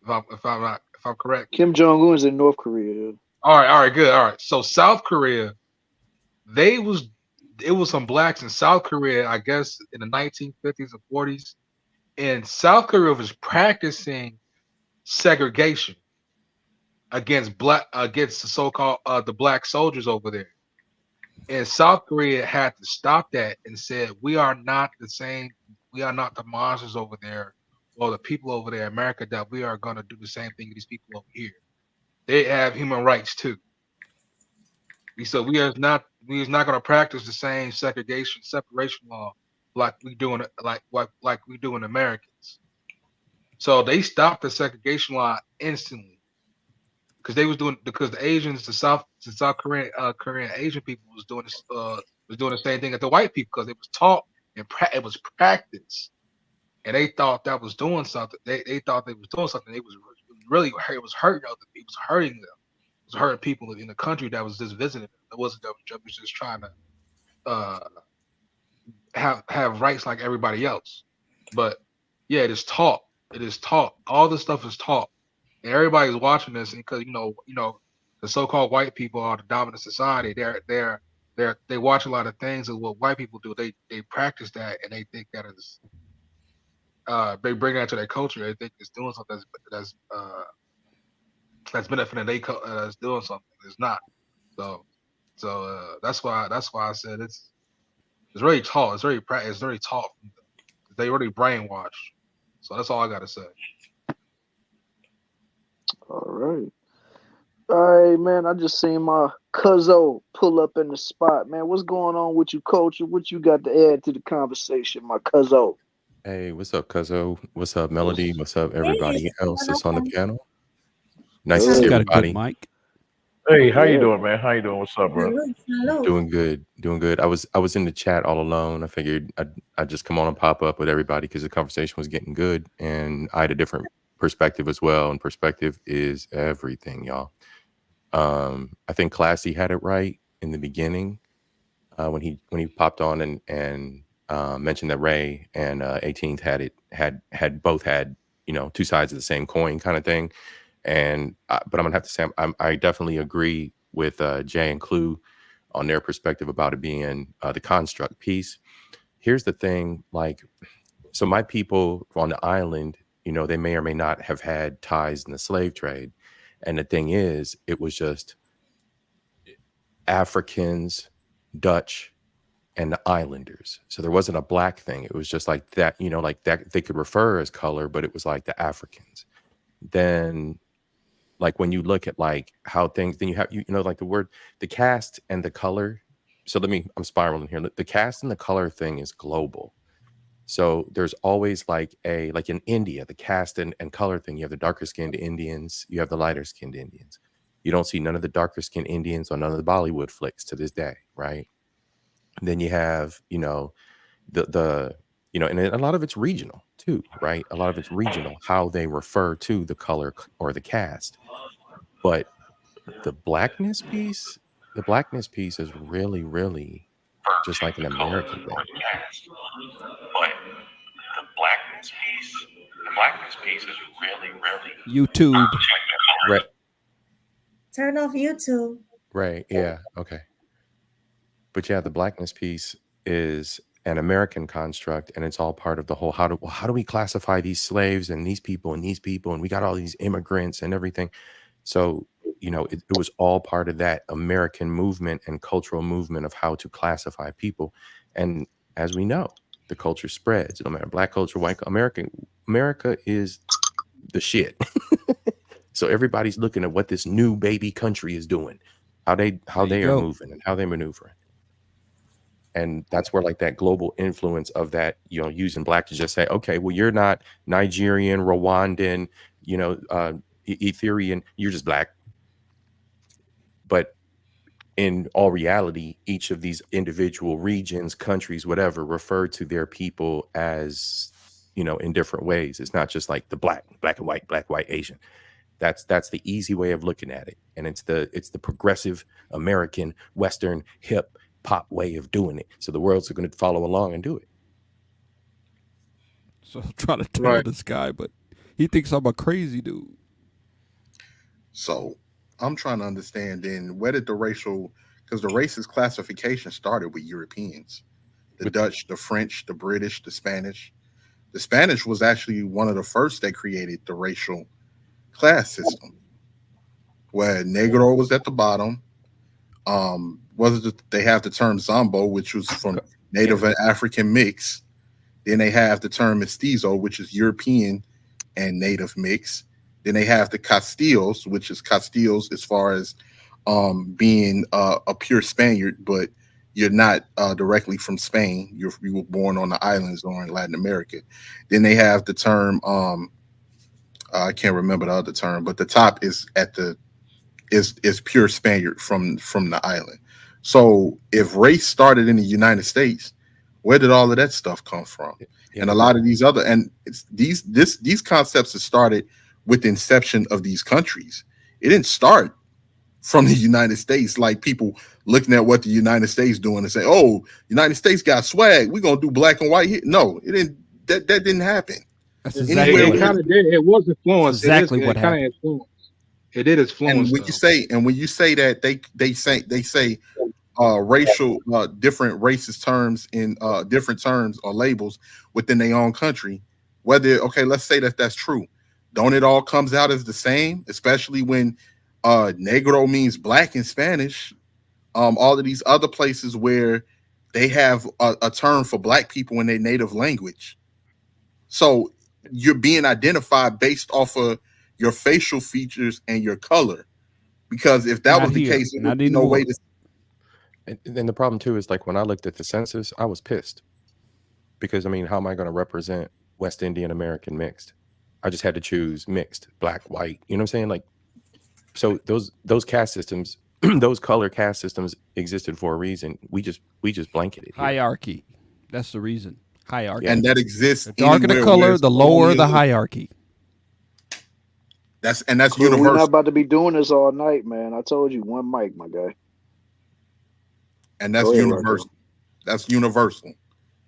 If I'm correct. Kim Jong Un is in North Korea. All right, good. All right. So South Korea, it was some blacks in South Korea, I guess, in the 1950s and 40s, and South Korea was practicing segregation against the so-called the black soldiers over there. And South Korea had to stop that and said, we are not the same. We are not the monsters over there or the people over there in America that we are going to do the same thing to these people over here. They have human rights too. So we are not going to practice the same separation law like we do in Americans. So they stopped the segregation law instantly. Because the Asians, the South Korean Asian people was doing this was doing the same thing as the white people because it was taught and it was practiced, and they thought that was doing something. They thought they was doing something. It was really it was hurting other people. It was hurting them. It was hurting people in the country that was just visiting them. It wasn't that was just trying to have rights like everybody else. But yeah, it is taught. It is taught. All this stuff is taught, and everybody's watching this because you know the so-called white people are the dominant society. They watch a lot of things of what white people do. They practice that, and they think that is they bring that to their culture. They think it's doing something that's benefiting that's doing something. It's not. So that's why I said it's really taught. It's very taught. They already brainwashed. So that's all I gotta say. All right. All right, man. I just seen my cuzzo pull up in the spot, man. What's going on with you, Culture? What you got to add to the conversation, my cuzzo? Hey, what's up, Cuzzo? What's up, Melody? What's up, everybody else that's on the panel? Nice to see everybody. Mike. Hey, how you doing, man? How you doing? What's up, bro? Doing good, doing good. I was in the chat all alone. I figured I'd just come on and pop up with everybody because the conversation was getting good, and I had a different perspective as well. And perspective is everything, y'all. I think Classy had it right in the beginning when he popped on and mentioned that Ray and 18th had both had two sides of the same coin kind of thing. And but I'm gonna have to say I definitely agree with Jay and Clue on their perspective about it being the construct piece. Here's the thing, so my people on the island, they may or may not have had ties in the slave trade. And the thing is, it was just Africans, Dutch, and the islanders. So there wasn't a black thing. It was just like that, like that they could refer as color, but it was like the Africans. Then like when you look at like how things, then you have, like the word, the caste and the color. So I'm spiraling here. The caste and the color thing is global. So there's always like in India, the caste and color thing, you have the darker skinned Indians, you have the lighter skinned Indians. You don't see none of the darker skinned Indians on none of the Bollywood flicks to this day, right? And then you have, and a lot of it's regional too, right? A lot of it's regional, how they refer to the color or the caste. But the blackness piece is really, really just like an American thing. But the blackness piece is really, really YouTube. Right. Turn off YouTube. Right. Yeah. Okay. But yeah, the blackness piece is an American construct, and it's all part of the whole how do we classify these slaves and these people, and we got all these immigrants and everything. So it was all part of that American movement and cultural movement of how to classify people. And as we know, the culture spreads. No matter black culture, white America is the shit. So everybody's looking at what this new baby country is doing, how they are moving and how they're maneuvering. And that's where like that global influence of that, using black to just say, okay, well, you're not Nigerian, Rwandan, Ethiopian, you're just black. But in all reality, each of these individual regions, countries, whatever, refer to their people as, in different ways. It's not just like the black and white, Asian. That's the easy way of looking at it. And it's the progressive American, Western, hip pop way of doing it. So the world's going to follow along and do it. So I'm trying to tell this guy, but he thinks I'm a crazy dude. So I'm trying to understand then where did because the racist classification started with Europeans, the Dutch, the French, the British, the Spanish. The Spanish was actually one of the first that created the racial class system, where Negro was at the bottom. They have the term Zombo, which was from Native and African mix. Then they have the term Mestizo, which is European and Native mix. Then they have the Castillos, which is Castillos as far as being a pure Spaniard, but you're not directly from Spain. You were born on the islands or in Latin America. Then they have the term I can't remember the other term, but the top is is pure Spaniard from the island. So if race started in the United States, where did all of that stuff come from? Yeah, and a lot of these other, and it's these concepts that started with the inception of these countries. It didn't start from the United States, like people looking at what the United States doing and say, "Oh, United States got swag. We're gonna do black and white here." No, it didn't. That didn't happen. That's It, exactly it what kind of did. It was influenced. exactly It what kind of happened. influenced. It did influence. And when you say that they say racial different racist terms in different terms or labels within their own country, whether let's say that that's true, don't it all comes out as the same, especially when negro means black in Spanish, all of these other places where they have a term for black people in their native language. So you're being identified based off of your facial features and your color, because if that Not was the here, case, it not would be no way anymore. to. And the problem too is, like, when I looked at the census, I was pissed because, I mean, how am I going to represent West Indian American mixed? I just had to choose mixed, black, white. You know what I'm saying? Like, so those caste systems, those color caste systems existed for a reason. We just blanketed here. Hierarchy. That's the reason. Hierarchy. And that exists. The darker the anywhere color, where the lower the colonialism- hierarchy. That's We're not universal. about to be doing this all night, man. I told you, one mic, my guy. And that's Go ahead, universal. That's universal.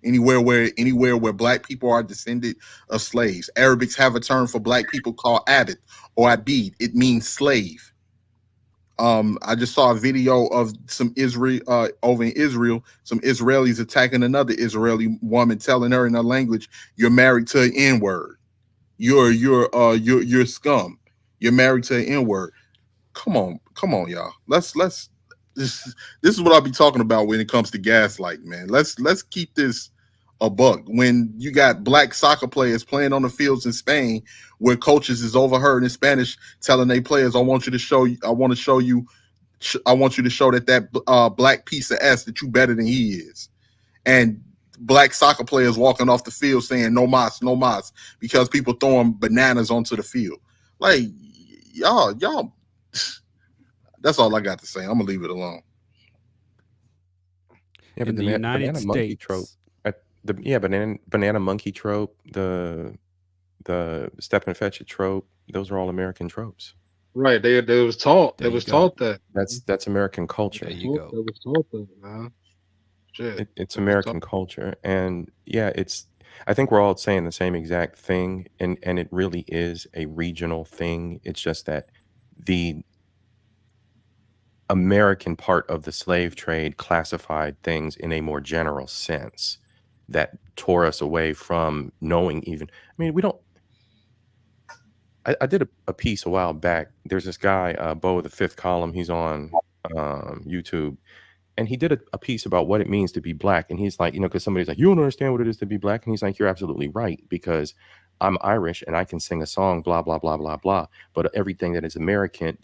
Anywhere where black people are descended of slaves. Arabics have a term for black people called abid or abid. It means slave. I just saw a video of some over in Israel, some Israelis attacking another Israeli woman, telling her in her language, "You're married to an N-word. You're scum. You're married to an N-word." Come on, y'all. Let's this is what I'll be talking about when it comes to gaslight, man. Let's keep this a buck. When you got black soccer players playing on the fields in Spain, where coaches is overheard in Spanish telling their players, I want you to show that black piece of ass that you better than he is. And black soccer players walking off the field saying no mas, because people throwing bananas onto the field. Like, y'all, that's all I got to say. I'm gonna leave it alone. Yeah, but In the United banana monkey trope. States. Banana monkey trope, the step and fetch it trope. Those are all American tropes. Right. They was taught. There They you was go. taught that. That's American culture. There you go. They was taught that, man. Shit. It's American culture, and yeah, I think we're all saying the same exact thing, and it really is a regional thing. It's just that the American part of the slave trade classified things in a more general sense that tore us away from knowing even. I mean, we don't. I did a piece a while back. There's this guy, Bo, the Fifth Column. He's on YouTube. And he did a piece about what it means to be black. And he's like, because somebody's like, you don't understand what it is to be black. And he's like, you're absolutely right, because I'm Irish and I can sing a song, blah, blah, blah, blah, blah. But everything that is American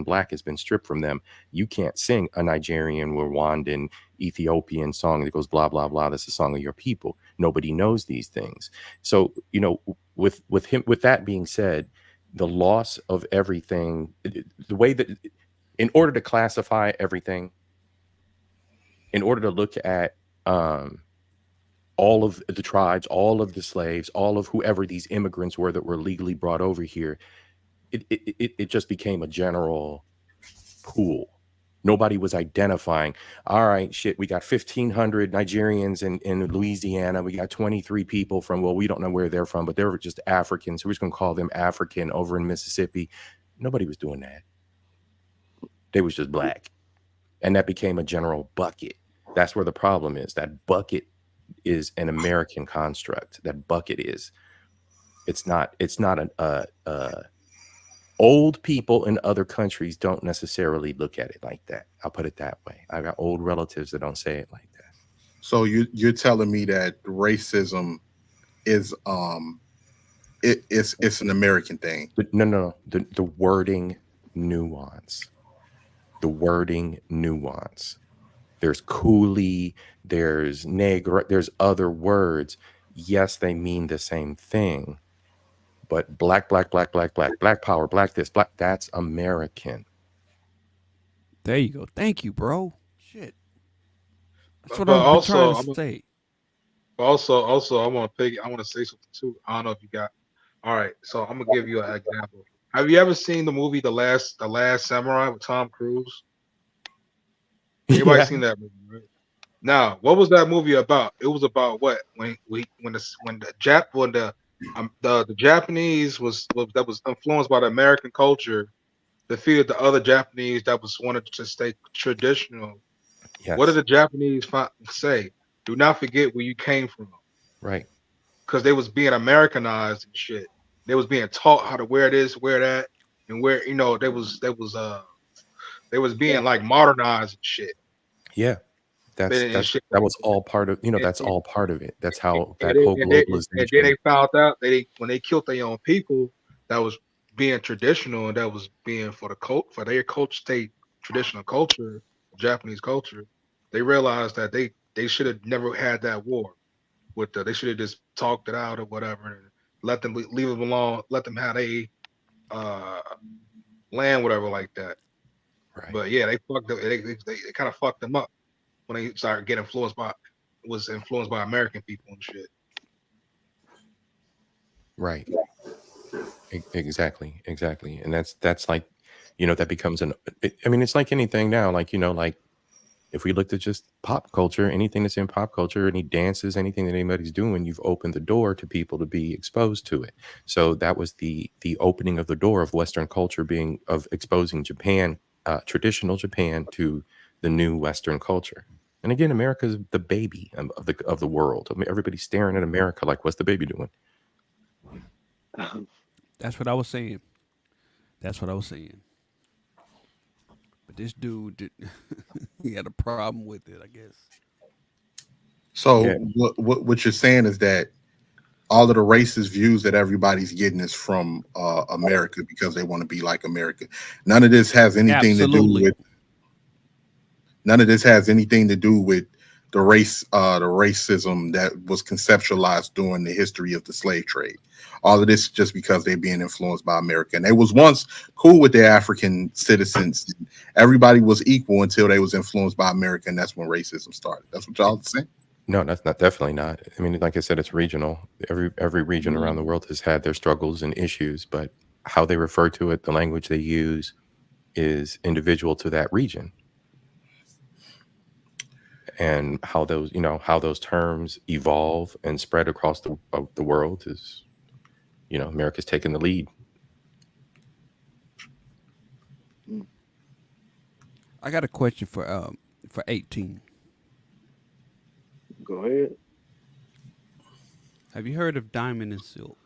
black has been stripped from them. You can't sing a Nigerian, Rwandan, Ethiopian song that goes blah, blah, blah. That's the song of your people. Nobody knows these things. So, with that being said, the loss of everything, the way that, in order to classify everything, in order to look at all of the tribes, all of the slaves, all of whoever these immigrants were that were legally brought over here, it just became a general pool. Nobody was identifying, all right, shit, we got 1,500 Nigerians in Louisiana. We got 23 people from, well, we don't know where they're from, but they're just Africans. So we're just going to call them African over in Mississippi. Nobody was doing that. They was just black. And that became a general bucket. That's where the problem is. That bucket is an American construct. That bucket is. It's not old people in other countries don't necessarily look at it like that. I'll put it that way. I got old relatives that don't say it like that. So you're telling me that racism is it's an American thing? No. The wording nuance. The wording nuance. There's coolie, there's negro, there's other words. Yes, they mean the same thing. But black power, black this, black, that's American. There you go. Thank you, bro. Shit. That's what But I've been trying also, to say. I want to I want to say something too. I don't know if you got. All right, so I'm gonna give you an example. Have you ever seen the movie The Last Samurai with Tom Cruise? Anybody Yeah. seen that movie? Right? Now, what was that movie about? It was about what when the Japanese was that was influenced by the American culture defeated the other Japanese that was wanted to stay traditional. What did Yes. the Japanese say? Do not forget where you came from, Right. because they was being Americanized and shit. They was being taught how to wear this, wear that, and wear they was being like modernized and shit. Yeah. That's And that shit that like was all part of, and, that's all part of it. That's and, how and, that they, whole and, they, and then globalization. they found out when they killed their own people that was being traditional and that was being for their culture, state traditional culture, Japanese culture. They realized that they should have never had that war they should have just talked it out or whatever and let them leave them alone, let them have a uh land, whatever like that. Right. But yeah, they fucked up. They kind of fucked them up when they started getting influenced by American people and shit. Right. Exactly. Exactly. And that's like, that becomes I mean, it's like anything now, like, like if we looked at just pop culture, anything that's in pop culture, any dances, anything that anybody's doing, you've opened the door to people to be exposed to it. So that was the opening of the door of Western culture of exposing Japan, traditional Japan, to the new Western culture. And again, America's the baby of the world. I mean, everybody's staring at America like, what's the baby doing? That's what I was saying. That's what I was saying. But this dude did he had a problem with it, I guess. So Yeah. what you're saying is that all of the racist views that everybody's getting is from America because they want to be like America. None of this has anything to do Absolutely. with none of this has anything to do with the racism that was conceptualized during the history of the slave trade. All of this just because they're being influenced by America. And they was once cool with their African citizens. Everybody was equal until they was influenced by America, and that's when racism started. That's what y'all saying? No, that's not definitely not. I mean, like I said, it's regional. Every region around the world has had their struggles and issues, but how they refer to it, the language they use is individual to that region. And how those terms evolve and spread across the world is, America's taking the lead. I got a question for 18. Go ahead. Have you heard of Diamond and Silk?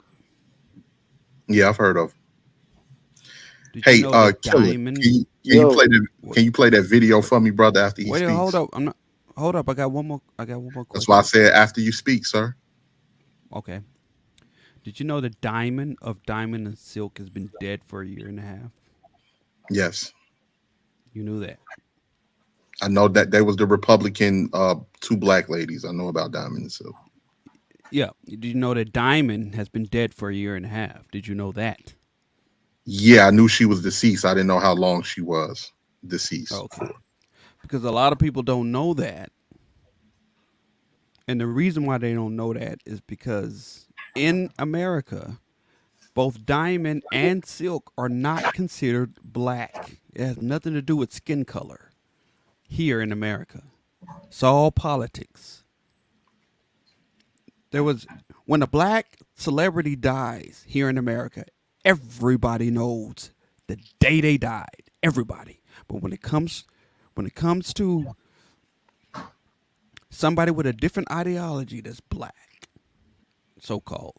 Yeah, I've heard of. Did you Hey, know that Killer, Diamond? can you play that video for me, brother, after he Wait, speaks? hold up. Hold up. I got one more question. That's why I said after you speak, sir. Okay. Did you know that Diamond and Silk has been dead for a year and a half? Yes. You knew that. I know that there was the Republican two black ladies. I know about Diamond and Silk. Yeah. Did you know that Diamond has been dead for a year and a half? Did you know that? Yeah, I knew she was deceased. I didn't know how long she was deceased. Okay. Because a lot of people don't know that. And the reason why they don't know that is because in America, both Diamond and Silk are not considered black. It has nothing to do with skin color here in America. It's all politics. When a black celebrity dies here in America, everybody knows the day they died. Everybody. But when it comes to somebody with a different ideology that's black, so called,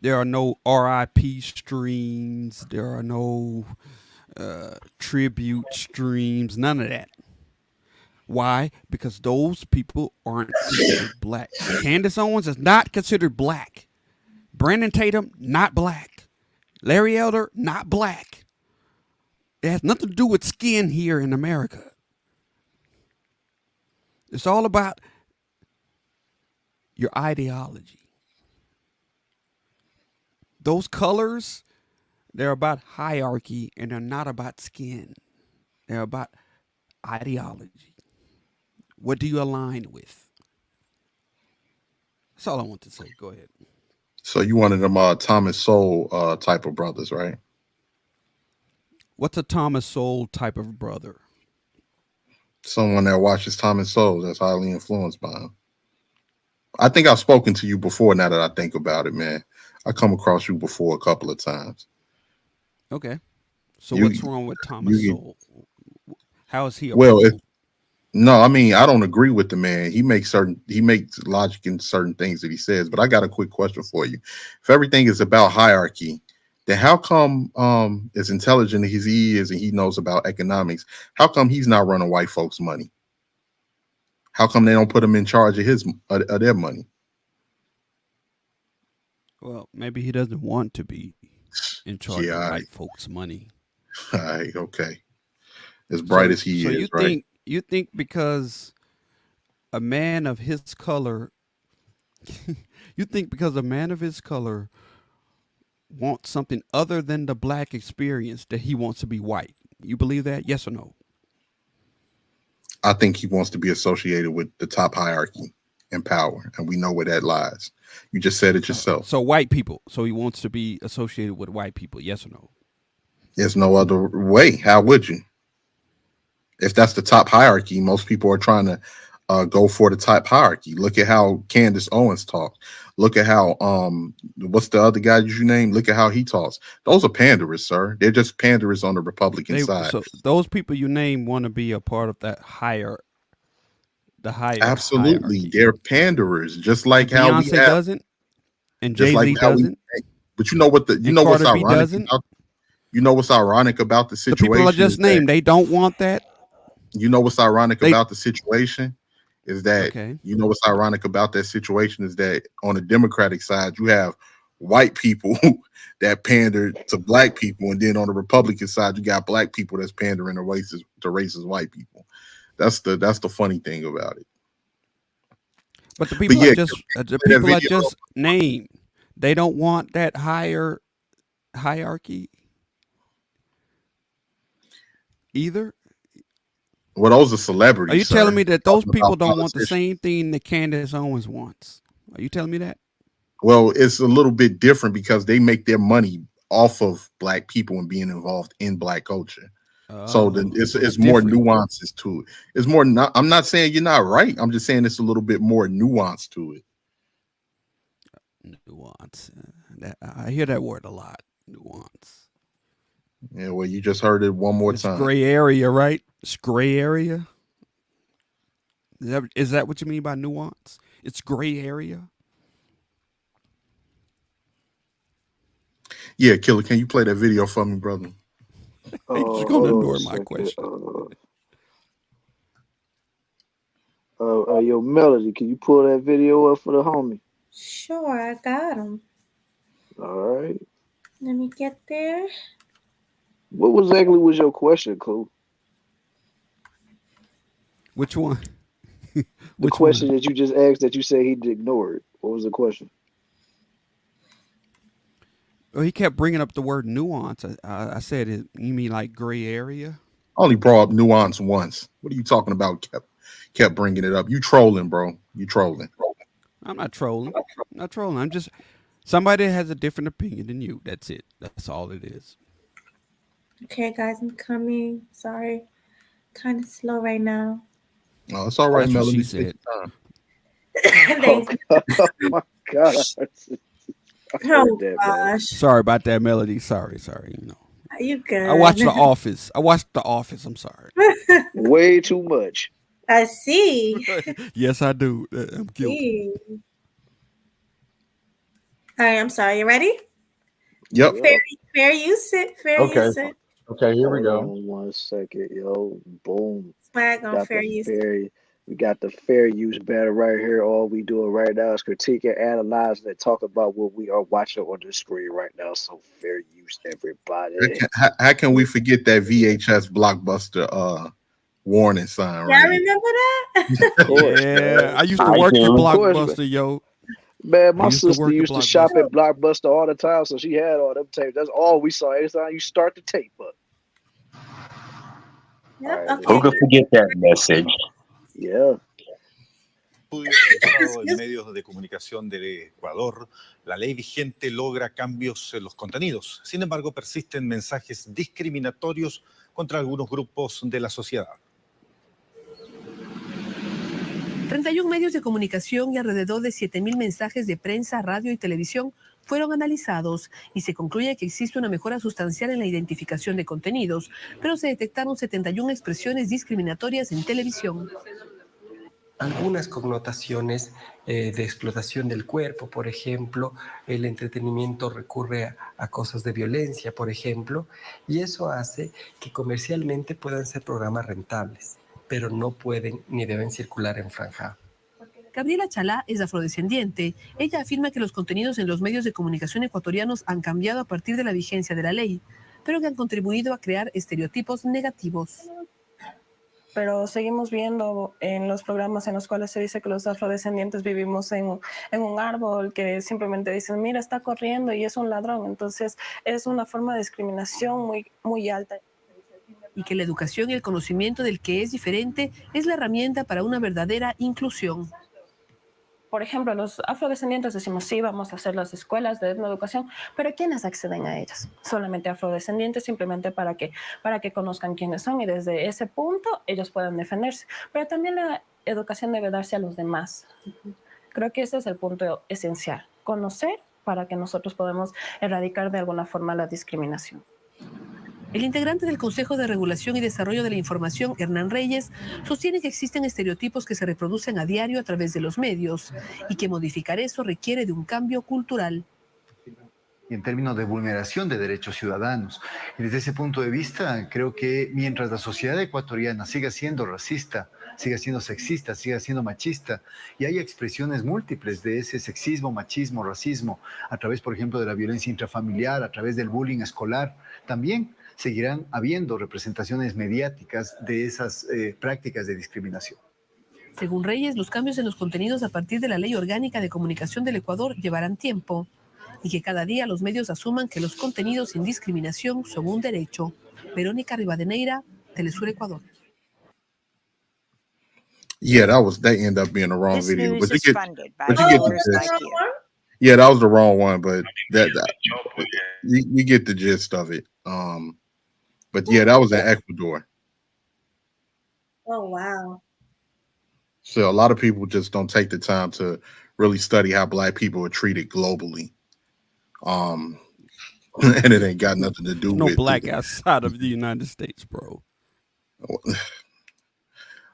there are no RIP streams. There are no tribute streams. None of that. Why? Because those people aren't considered black. Candace Owens is not considered black. Brandon Tatum, not black. Larry Elder, not black. It has nothing to do with skin here in America. It's all about your ideology. Those colors, they're about hierarchy and they're not about skin. They're about ideology. What do you align with? That's all I want to say. Go ahead. So you one of them Thomas Sowell type of brothers, right? What's a Thomas Sowell type of brother? Someone that watches Thomas Sowell that's highly influenced by him. I think I've spoken to you before. Now that I think about it, man, I come across you before a couple of times. Okay. So what's wrong with Thomas Sowell? How is he a fool? No, I mean, I don't agree with the man. He makes logic in certain things that he says. But I got a quick question for you. If everything is about hierarchy, then how come as intelligent as he is and he knows about economics, how come he's not running white folks' money? How come they don't put him in charge of their money? Well, maybe he doesn't want to be in charge of white folks' money. All right, okay. As bright as he is, right? You think because a man of his color, wants something other than the black experience that he wants to be white? You believe that? Yes or no? I think he wants to be associated with the top hierarchy and power, and we know where that lies. You just said it yourself. So white people. So he wants to be associated with white people. Yes or no? There's no other way. How would you? If that's the top hierarchy, most people are trying to go for the top hierarchy. Look at how Candace Owens talks. Look at how what's the other guy you name? Look at how he talks. Those are panderers, sir. They're just panderers on the Republican side. So those people you name want to be a part of that higher. Absolutely, hierarchy. They're panderers, just like Beyonce how we have, doesn't, and Jeezy doesn't. But you know what what's ironic about, what's ironic about the situation? The people I just named, they don't want that. You know what's ironic about the situation is that what's ironic about that situation is that on the Democratic side you have white people that pander to black people, and then on the Republican side you got black people that's pandering to racist white people. That's the funny thing about it. But the people I just named, they don't want that higher hierarchy either. Well, those are celebrities. Are you telling me that those people don't want the same thing that Candace Owens wants? Are you telling me that? Well, it's a little bit different because they make their money off of black people and being involved in black culture. So it's more nuances to it. It's more. I'm not saying you're not right. I'm just saying it's a little bit more nuance to it. Nuance. I hear that word a lot. Nuance. Yeah, well, you just heard it one more time. Gray area, right? It's gray area. Is that what you mean by nuance? It's gray area. Yeah, Killer, can you play that video for me, brother? You're gonna ignore my question. Yo, Melody, can you pull that video up for the homie? Sure, I got him. All right. Let me get there. What exactly was your question, Cole? Which one? The question that you just asked that you said he ignored. What was the question? Well, he kept bringing up the word nuance. I said, you mean like gray area? I only brought up nuance once. What are you talking about? Kept bringing it up. You trolling, bro. You trolling. I'm not trolling. I'm not trolling. I'm just somebody that has a different opinion than you. That's it. That's all it is. Okay, guys, I'm coming. Sorry. Kind of slow right now. Oh, it's all right, That's Melody. What she said. Thanks. Oh my God. Oh gosh. Sorry about that, Melody. Sorry. You know. You good? I watched The Office. I'm sorry. Way too much. I see. Yes, I do. I'm guilty. All right, I'm sorry. You ready? Yep. Fair usage. Usage. Okay, here we go. Hold on 1 second, yo. Boom. Swag on fair usage. We got the fair use battle right here. All we doing right now is critiquing, analyzing, and talk about what we are watching on the screen right now. So fair use, everybody. How can we forget that VHS Blockbuster warning sign? Yeah, I remember that. Of course, yeah, I used to work at Blockbuster, yo. Man, my sister used to shop at Blockbuster all the time, so she had all them tapes. That's all we saw. Every time you start the tape up. Yep. Who Okay. could forget that message? Yeah. Estudio realizado en medios de comunicación de Ecuador, la ley vigente logra cambios en los contenidos. Sin embargo, persisten mensajes discriminatorios contra algunos grupos de la sociedad. 31 medios de comunicación y alrededor de 7.000 mensajes de prensa, radio y televisión fueron analizados y se concluye que existe una mejora sustancial en la identificación de contenidos, pero se detectaron 71 expresiones discriminatorias en televisión. Algunas connotaciones de explotación del cuerpo, por ejemplo, el entretenimiento recurre a cosas de violencia, por ejemplo, y eso hace que comercialmente puedan ser programas rentables, pero no pueden ni deben circular en franja. Gabriela Chalá es afrodescendiente. Ella afirma que los contenidos en los medios de comunicación ecuatorianos han cambiado a partir de la vigencia de la ley, pero que han contribuido a crear estereotipos negativos. Pero seguimos viendo en los programas en los cuales se dice que los afrodescendientes vivimos en un árbol, que simplemente dicen, mira, está corriendo y es un ladrón. Entonces es una forma de discriminación muy, muy alta. Y que la educación y el conocimiento del que es diferente es la herramienta para una verdadera inclusión. Por ejemplo, los afrodescendientes decimos, sí, vamos a hacer las escuelas de etnoeducación, pero ¿quiénes acceden a ellas? Solamente afrodescendientes, simplemente para que conozcan quiénes son y desde ese punto ellos puedan defenderse. Pero también la educación debe darse a los demás. Creo que ese es el punto esencial, conocer para que nosotros podamos erradicar de alguna forma la discriminación. El integrante del Consejo de Regulación y Desarrollo de la Información, Hernán Reyes, sostiene que existen estereotipos que se reproducen a diario a través de los medios y que modificar eso requiere de un cambio cultural. Y en términos de vulneración de derechos ciudadanos. Y desde ese punto de vista, creo que mientras la sociedad ecuatoriana siga siendo racista, siga siendo sexista, siga siendo machista, y hay expresiones múltiples de ese sexismo, machismo, racismo, a través, por ejemplo, de la violencia intrafamiliar, a través del bullying escolar, también seguirán habiendo representaciones mediáticas de esas prácticas de discriminación. Según Reyes, los cambios en los contenidos a partir de la Ley Orgánica de Comunicación del Ecuador llevarán tiempo y que cada día los medios asuman que los contenidos sin discriminación son un derecho. Verónica Rivadeneira, Telesur Ecuador. Yeah, that ended up being the wrong This video. news But you is get, funded by but you get the viewers gist. like you. Yeah, that was the wrong one, but you get the gist of it. But yeah, that was in Ecuador. Oh, wow. So a lot of people just don't take the time to really study how Black people are treated globally. And it ain't got nothing to do No with black outside of the United States, bro.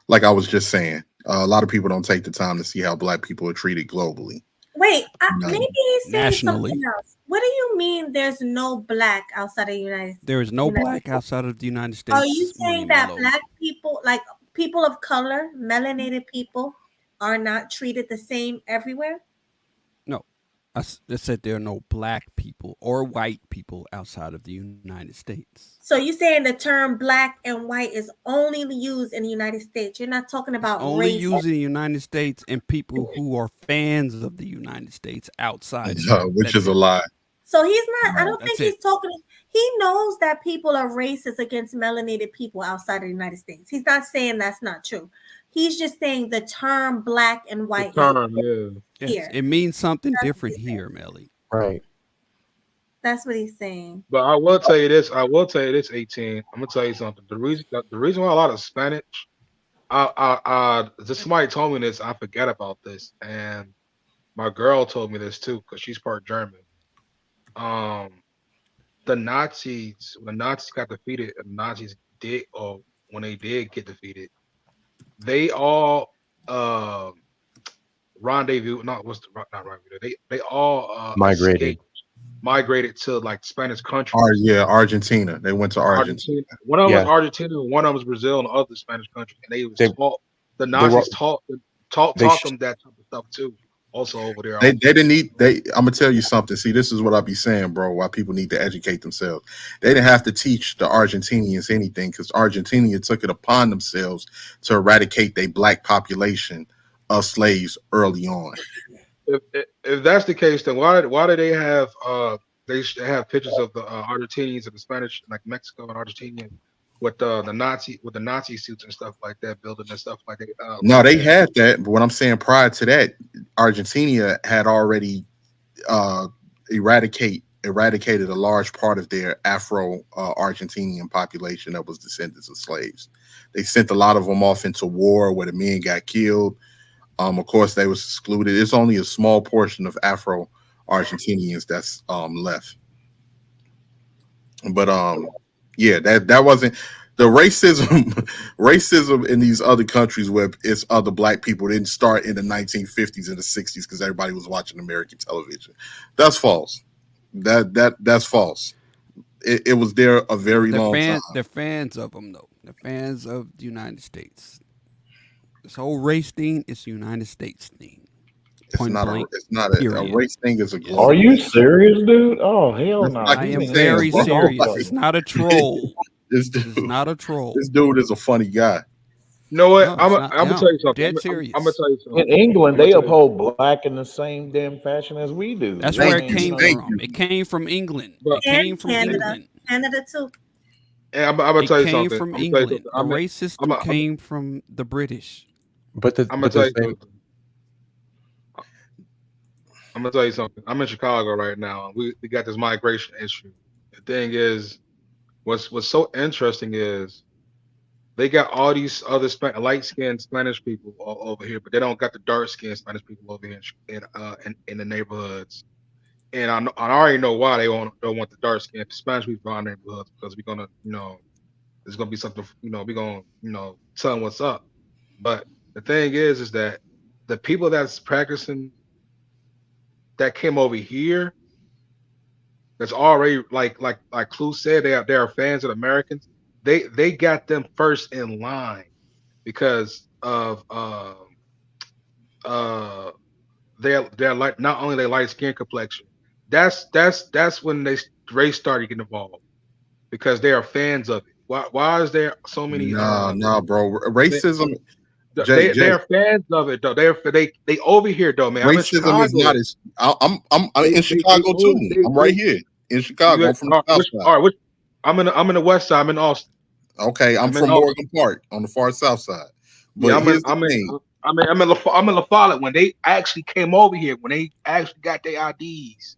Like I was just saying, a lot of people don't take the time to see how Black people are treated globally. Wait, maybe he's saying Nationally. something else. What do you mean there's no black outside of the United States? There is no black outside of the United States. Are you saying that Mellow. black people, like people of color, melanated people, are not treated the same everywhere? No, I said there are no black people or white people outside of the United States. So you're saying the term black and white is only used in the United States. You're not talking about Only race. used in the United States and people who are fans of the United States outside. Which is a lie. So he's not, I don't That's think he's it. talking, he knows that people are racist against melanated people outside of the United States. He's not saying that's not true. He's just saying the term black and white is Yes, here. it means something different here, Melly. Right. That's what he's saying. But I will tell you this. 18. I'm gonna tell you something. The reason why a lot of Spanish, just somebody told me this. I forgot about this, and my girl told me this too because she's part German. The Nazis, when the Nazis got defeated, and the Nazis did, or when they did get defeated, they all rendezvous. Not rendezvous. They all Migrated. migrated to like Spanish countries. Argentina. They went to Argentina. One of them was Argentina, one of them was Brazil, and the other Spanish country. And they was taught the Nazis taught them that type of stuff too. Also over there. They didn't need. I'm gonna tell you something. See, this is what I be saying, bro. Why people need to educate themselves. They didn't have to teach the Argentinians anything because Argentina took it upon themselves to eradicate their black population of slaves early on. If that's the case, then why do they have pictures of the Argentinians and the Spanish, like Mexico and Argentina, with the Nazi suits and stuff like that, building and stuff like that. No, they had that, but what I'm saying prior to that, Argentina had already eradicated a large part of their Afro Argentinian population that was descendants of slaves. They sent a lot of them off into war where the men got killed. Of course, they was excluded. It's only a small portion of Afro Argentinians that's left. But yeah, that wasn't the racism in these other countries where it's other black people didn't start in the 1950s and the 60s because everybody was watching American television. That's false. That's false. It was there a very long time. They're fans of them though. They're fans of the United States. This whole race thing is a United States thing. It's not a race thing. Is a global. Are you serious, dude? Oh hell no! I am very serious. It's not a troll. This dude is not a troll. This dude is a funny guy. You know what? I'm gonna tell you something. Dead serious. I'm gonna tell you something. In England, they uphold black in the same damn fashion as we do. That's where it came from. It came from England. It came from England. Canada too. I'm gonna tell you something. It came from England. The race system came from the British. I'm gonna tell you something. I'm gonna tell you something. I'm in Chicago right now. We got this migration issue. The thing is, what's so interesting is they got all these other light-skinned Spanish people over here, but they don't got the dark-skinned Spanish people over here in the neighborhoods. And I already know why they don't want the dark-skinned Spanish people in our neighborhoods, because we're gonna, there's gonna be something, we're gonna, tell them what's up. But the thing is that the people that's practicing that came over here, that's already like Clue said, they are fans of Americans. They got them first in line because of they're like not only their light skin complexion. That's when race started getting involved because they are fans of it. Why is there so many? No, bro. Racism. They're fans of it though. They over here though, man. Racism is not as. I'm in Chicago too. I'm right here in Chicago. I'm from the South Side. All right, I'm in the West Side. I'm in Austin. Okay, I'm from Morgan Park on the far South Side. But I'm in La Follette when they actually came over here. When they actually got their IDs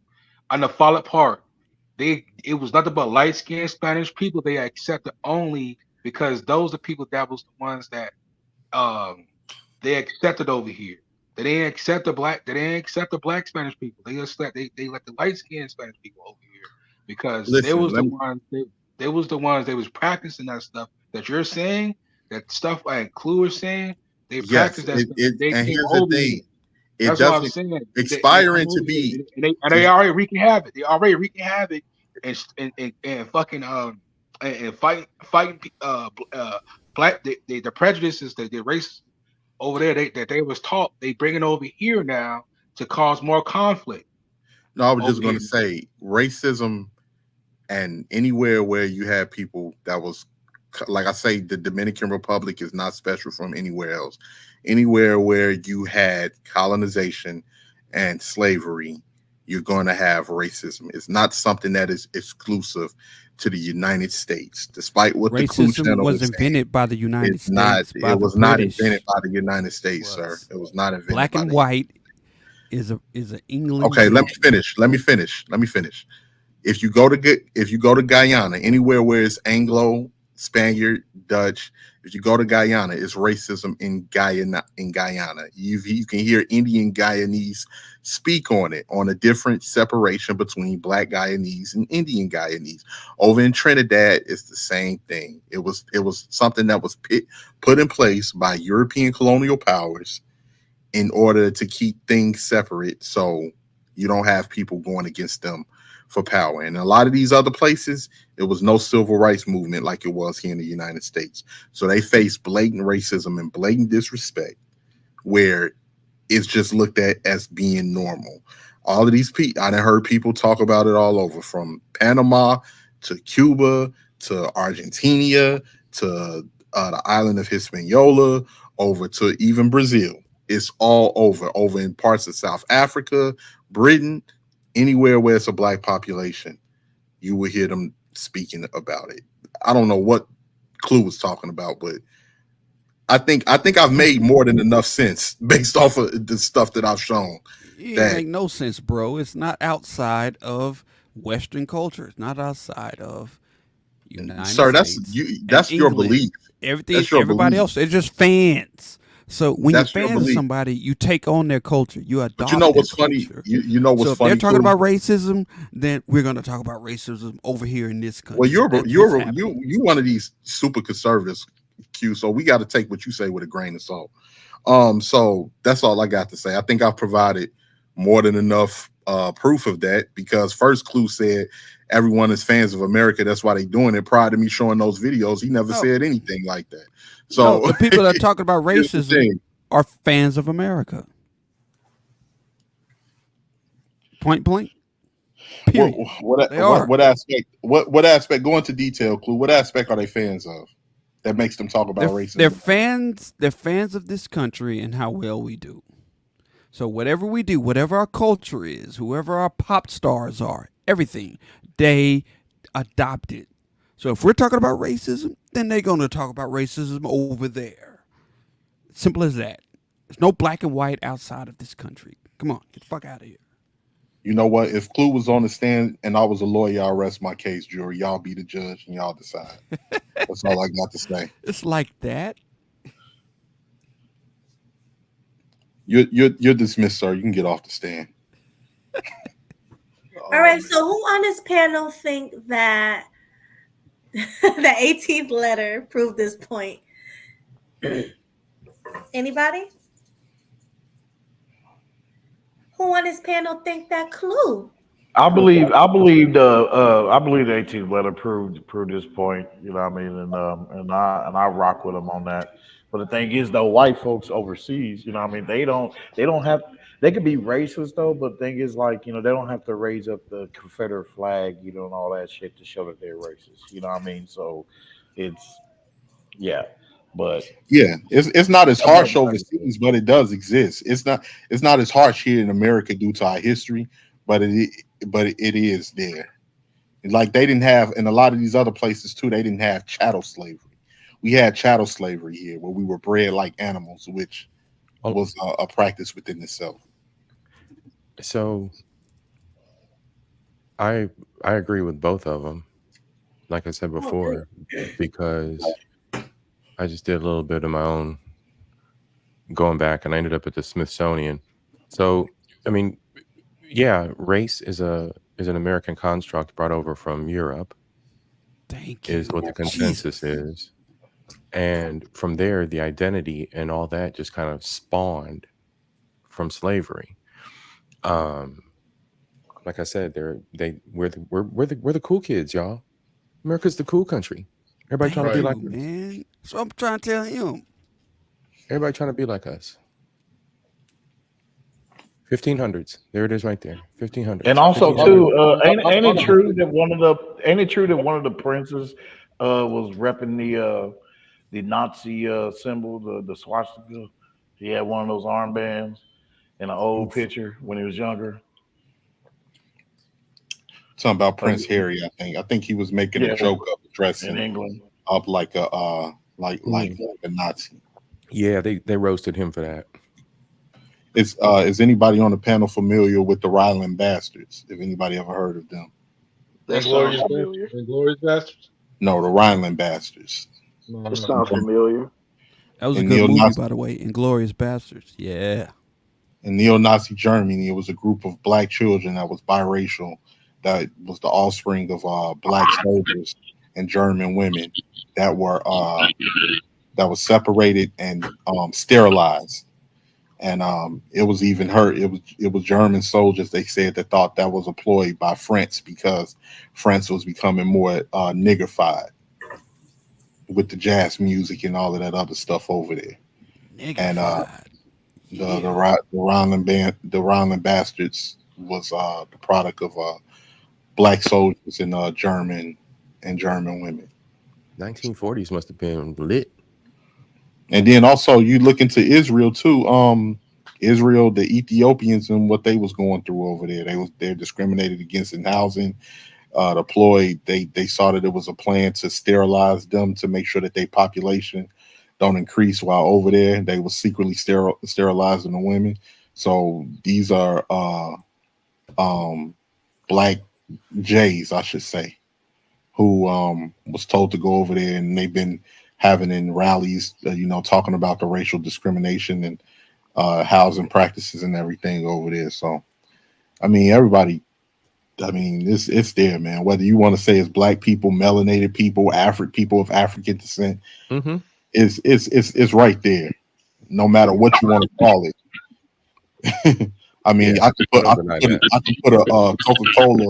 on the Follette Park, it was nothing but light skinned Spanish people. They accepted only because those are people that was the ones that they accepted over here. They didn't accept the black. They didn't accept the black Spanish people. They just let the light skinned Spanish people over here because they was the ones they was practicing that stuff that you're saying. That stuff like Clue is saying. They practiced that stuff. And here's the thing. It doesn't expiring to be. They already wreaking havoc. They already wreaking havoc and fucking and fighting black the prejudices that the race over there that they was taught, they bring it over here now to cause more conflict. No, I was just going to say racism, and anywhere where you have people that was, like I say, the Dominican Republic is not special from anywhere else. Anywhere where you had colonization and slavery, you're going to have racism. It's not something that is exclusive to the United States, despite what racism was invented by the United States. It was not invented by the United States, sir. It was not invented. Black and white is an England. Okay, let me finish. If you go to Guyana, anywhere where it's Anglo, Spaniard, Dutch, if you go to Guyana, it's racism in Guyana. You can hear Indian Guyanese speak on it, on a different separation between Black Guyanese and Indian Guyanese. Over in Trinidad, it's the same thing. It was something that was put in place by European colonial powers in order to keep things separate, so you don't have people going against them for power. And a lot of these other places, it was no civil rights movement like it was here in the United States. So they face blatant racism and blatant disrespect where it's just looked at as being normal. All of these people, I done heard people talk about it all over, from Panama to Cuba to Argentina to the island of Hispaniola over to even Brazil. It's all over in parts of South Africa, Britain. Anywhere where it's a Black population, you will hear them speaking about it. I don't know what Clue was talking about, but I think I've made more than enough sense based off of the stuff that I've shown. It make no sense, bro. It's not outside of Western culture. It's not outside of United Sir, States. that's your England. belief. Everything, That's your everybody belief. else, they're just fans. So when That's you're your fans of belief. somebody, you take on their culture. You adopt But you know their what's funny? culture. You know what's so if funny? they're talking Clue? about racism, then we're going to talk about racism over here in this country. Well, you one of these super conservatives, Q. So we got to take what you say with a grain of salt. So that's all I got to say. I think I've provided more than enough proof of that, because first Clue said everyone is fans of America. That's why they doing it. Prior to me showing those videos, he never said anything like that. So the people that are talking about here's the racism thing. are fans of America. Point blank. Period. What aspect? What aspect? Go into detail, Clue. What aspect are they fans of that makes them talk about racism? They're fans. They're fans of this country and how well we do. So whatever we do, whatever our culture is, whoever our pop stars are, everything, they adopt it. So if we're talking about racism, then they're going to talk about racism over there. Simple as that. There's no black and white outside of this country. Come on, get the fuck out of here. You know what? If Clue was on the stand and I was a lawyer, I'll rest my case, jury. Y'all be the judge and y'all decide. That's all I got to say. It's like that. You're dismissed, sir. You can get off the stand. All right. So who on this panel think that the 18th letter proved this point? Anybody? Who on this panel think that Clue? I believe the 18th letter proved this point. You know what I mean? And I rock with them on that. But the thing is, though, white folks overseas, you know what I mean, they don't have, they could be racist though, but the thing is, like, you know, they don't have to raise up the Confederate flag, you know, and all that shit to show that they're racist. You know what I mean? So it's but it's not as harsh overseas, but it does exist. It's not as harsh here in America due to our history, but it is there. Like they didn't have, in a lot of these other places too, they didn't have chattel slavery. We had chattel slavery here, where we were bred like animals, which was a practice within itself. So I agree with both of them, like I said before, because I just did a little bit of my own going back, and I ended up at the Smithsonian. So, I mean, yeah, race is an American construct brought over from Europe. Is what the consensus is. And from there, the identity and all that just kind of spawned from slavery. Like I said, we're the cool kids, y'all. America's the cool country. Everybody trying to be like us. Man. So I'm trying to tell him. Everybody trying to be like us. 1500s. There it is, right there. 1500s. And also too, ain't it true that one of the princes was repping the Nazi symbol, the swastika? He had one of those armbands in an old picture when he was younger. Something about Prince Harry, I think he was making a joke of dressing in England up like a like a Nazi. Yeah, they roasted him for that. Is anybody on the panel familiar with the Ryland Bastards? If anybody ever heard of them? Inglorious Bastards? No, the Ryland Bastards. It sounds familiar. That was a good movie, by the way. Inglourious Bastards. Yeah. In neo-Nazi Germany, it was a group of black children that was biracial, that was the offspring of black soldiers and German women that were that was separated and sterilized. And it was even hurt. It was German soldiers, they said, that thought that was a ploy by France, because France was becoming more niggerfied with the jazz music and all of that other stuff over there. And the Ryland Bastards was the product of black soldiers and German women. 1940s must have been lit. And then also you look into Israel too. Israel, the Ethiopians and what they was going through over there. They're discriminated against in housing. deployed, they saw that it was a plan to sterilize them to make sure that their population don't increase while over there. They were secretly sterilizing the women. So these are black Jays, I should say, who was told to go over there, and they've been having in rallies, talking about the racial discrimination and housing practices and everything over there. So, I mean, everybody, it's there, man. Whether you want to say it's black people, melanated people, people of African descent, it's right there. No matter what you want to call it. I mean, I could put a Coca-Cola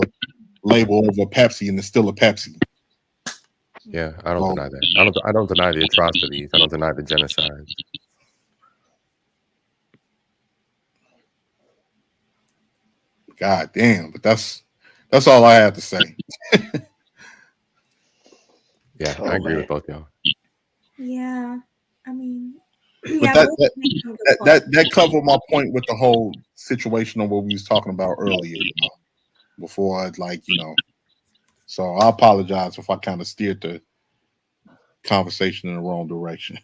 label over Pepsi, and it's still a Pepsi. Yeah, I don't deny that. I don't deny the atrocities. I don't deny the genocide. God damn, but that's all I have to say. Yeah, I agree with both y'all. Yeah, I mean, But that covered my point with the whole situation of what we was talking about earlier, before So I apologize if I kind of steered the conversation in the wrong direction.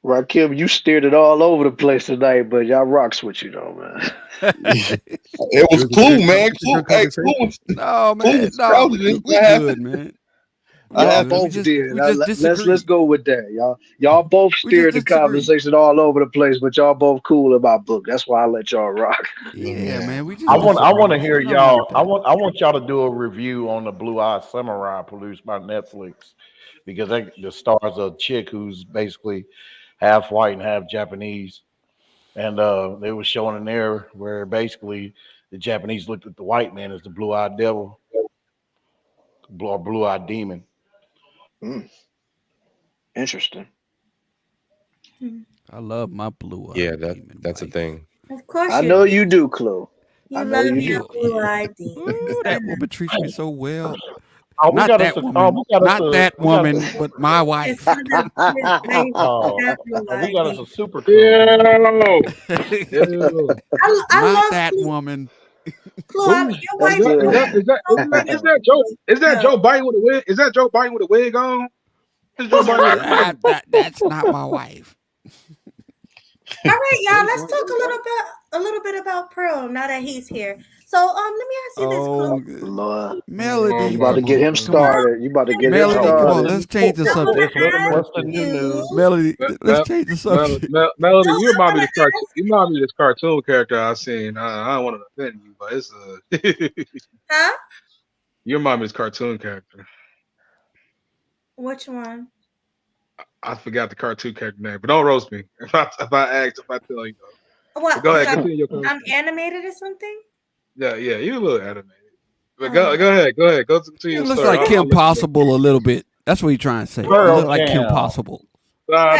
Rakim, you steered it all over the place tonight, but y'all rocks with you though, man. It was Clue, man. No, man. No, we good, man. Y'all both did. Let's go with that. Y'all both steered the conversation all over the place, but y'all both cool about book. That's why I let y'all rock. Yeah, man. I want to hear y'all. I want y'all to do a review on the Blue Eye Samurai produced by Netflix, because the stars a chick who's basically half white and half Japanese, and they were showing in there where basically the Japanese looked at the white man as the blue-eyed devil, or blue-eyed demon. Interesting. I love my blue eye. Yeah, that's a thing. Of course, I know you do, Chloe. You love your blue-eyed demon. That woman treats me so well. Oh, not that woman, but my wife. We got us a super. I not love that Chloe. woman. Chloe, your wife is that Joe Biden with a wig? Is that Joe Biden with a wig on? Is Joe Biden with a wig? That's not my wife. All right, y'all. Let's talk a little bit about Pearl now that he's here. So, let me ask you this, Chloe. Lord. Melody, you about to get him started. You about to get him started. Come on, let's change the subject. What's the new news? Melody, let's change the subject. Melody, you remind me of this cartoon character I seen. I don't want to offend you, but it's Huh? You remind me of this cartoon character. Which one? I forgot the cartoon character name, but don't roast me if I tell you. What? Go ahead, continue your conversation. I'm animated or something? Yeah, you're a little animated. But go ahead. Go to your It looks story. like Kim Possible a little bit. That's what you're trying to say. You look like Kim Possible. Nah.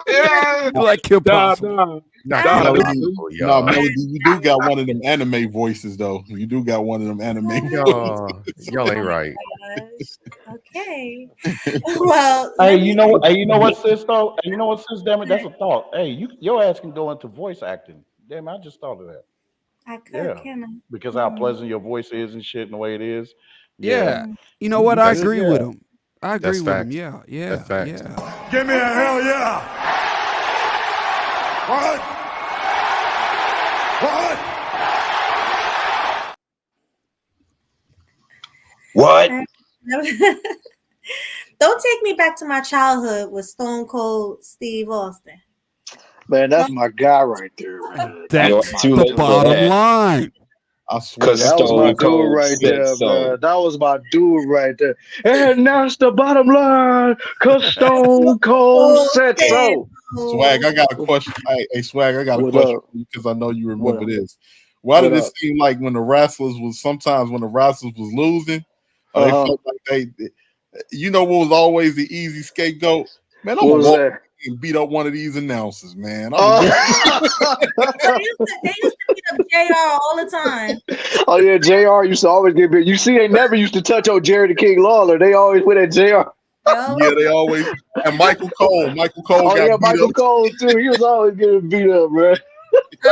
You look like Kim Possible. Melody, you do got one of them anime voices, though. You do got one of them anime voices. Y'all ain't right. Okay. Well, hey, you know what, sis? Though, you know what, sis? Damn it, that's a thought. Hey, your ass can go into voice acting. Damn, I just thought of that. I could, can I? Because how pleasant your voice is and shit, and the way it is. Yeah. You know what? I agree with him. I agree That's with fact. him. Yeah. That's fact. Yeah. Give me a hell yeah. What? Don't take me back to my childhood with Stone Cold Steve Austin. Man, that's my guy right there. Man. That's the bottom line. I swear that was my dude right there, man. That was my dude right there. And that's the bottom line, cause Stone Cold said so. Swag, I got a question. Hey, Swag, I got a question for you because I know you remember this. Why did it seem like when the wrestlers was losing, they felt like they what was always the easy scapegoat? Man, I'm gonna walk and beat up one of these announcers, man. They used to beat up JR all the time. Oh yeah, JR used to always get beat. You see, they never used to touch on Jerry the King Lawler. They always went at JR. Yeah, they always and Michael Cole. Michael Cole got beat Michael up. Cole too. He was always getting beat up, man.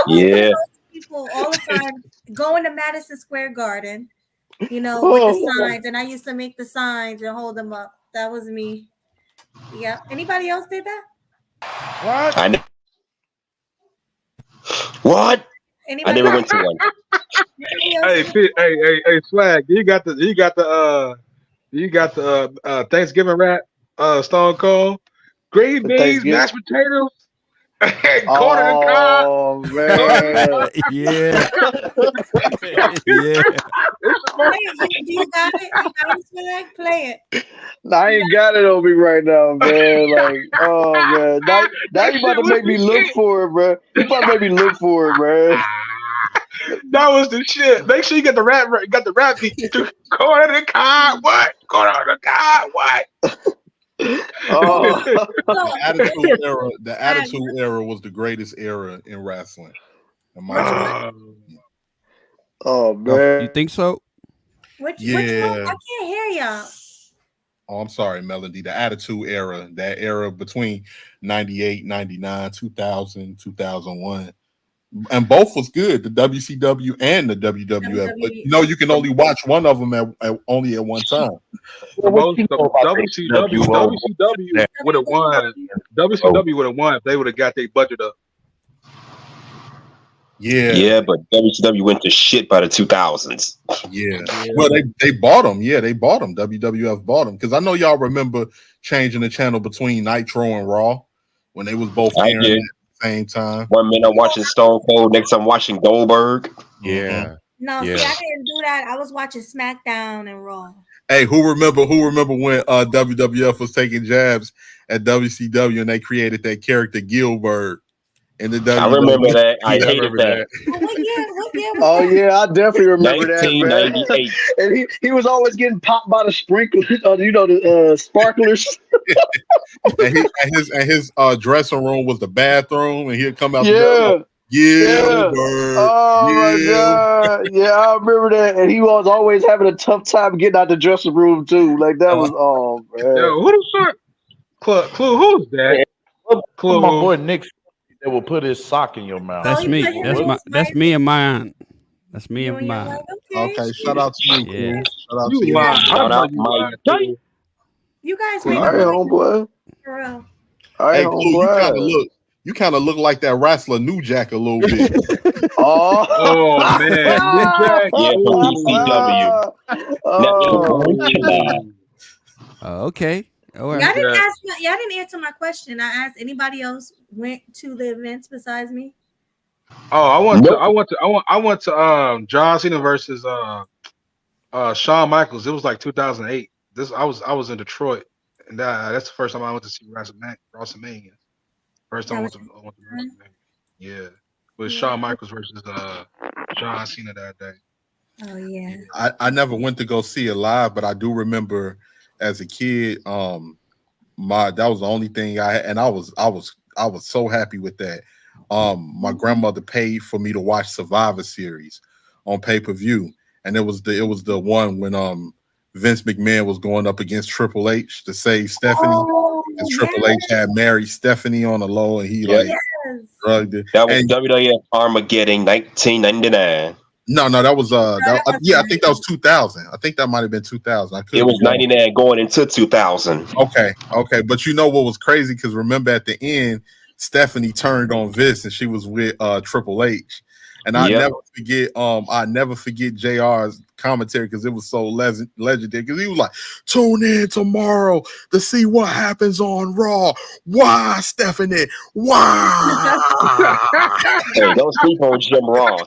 Yeah. People all the time going to Madison Square Garden You know, with the signs, and I used to make the signs and hold them up. That was me. Yeah. Anybody else did that? What? What? Anybody I never else? went to one. Hey, Swag, you got the Thanksgiving wrap, Stone Cold, green beans, mashed potatoes, corn and cob. Oh man, yeah. Yeah. You got it? You got it, Swag? Play it. Nah, I ain't got it on me right now, man. Like, oh man, now you about to make me look for it, bro. You about to make me look for it, bro. That was the shit. Make sure you get the rap. Got the rap beat. Corn and cob. What? Corn and cob. What? The attitude era was the greatest era in wrestling. Oh man, you think so? Which one? I can't hear y'all. Oh, I'm sorry, Melody. The attitude era, that era between 98, 99, 2000, 2001. And both was good, the WCW and the WWF. But you know, you can only watch one of them only at one time. WCW would have won. WCW would have won if they would have got their budget up. Yeah, but WCW went to shit by the 2000s. Yeah. Well, they bought them. Yeah, they bought them. WWF bought them because I know y'all remember changing the channel between Nitro and Raw when they was both airing at the same time. 1 minute I'm watching Stone Cold, next I'm watching Goldberg. Yeah. No, see, I didn't do that. I was watching SmackDown and Raw. Hey, who remember when WWF was taking jabs at WCW and they created that character Gilbert? In the I remember that. I hated that. What year? Oh yeah, I definitely remember that, man. 1998. And he was always getting popped by the sprinklers, the sparklers. and his dressing room was the bathroom, and he'd come out. Yeah. Gilbert. Oh my god. Yeah, I remember that. And he was always having a tough time getting out the dressing room too. Like that was man. Yo, who the fuck? Clue, who's that? Clue. My boy Nick that will put his sock in your mouth. That's me. That's me and mine. That's me and mine. Okay, shout out to you. Yeah. Shout out to you. Shout out Mike. You guys All make right, homeboy. for real. All right, Hey, homeboy. you kind of look like that wrestler New Jack a little bit. Oh man, New Jack. Yeah, from ECW. Okay. All right. Y'all didn't answer my question. I asked anybody else went to the events besides me. Oh, I went to John Cena versus Shawn Michaels. It was like 2008. I was in Detroit, and that's the first time I went to see WrestleMania. First time I went to WrestleMania. Yeah, with Shawn Michaels versus John Cena that day. Oh yeah. I never went to go see it live, but I do remember as a kid, that was the only thing I had, and I was so happy with that. My grandmother paid for me to watch Survivor Series on pay-per-view, and it was the one when Vince McMahon was going up against Triple H to save Stephanie, and Triple H had married Stephanie on the low, and he drugged it. That was WWF Armageddon 1999. No, that was I think that was 2000. I think that might have been 2000. It was 99 going into 2000. Okay, but you know what was crazy? Because remember at the end, Stephanie turned on Vince and she was with Triple H, and I never forget JR's commentary because it was so legendary. Because he was like, "Tune in tomorrow to see what happens on Raw. Why, Stephanie? Why?" Hey, don't sleep on Jim Ross.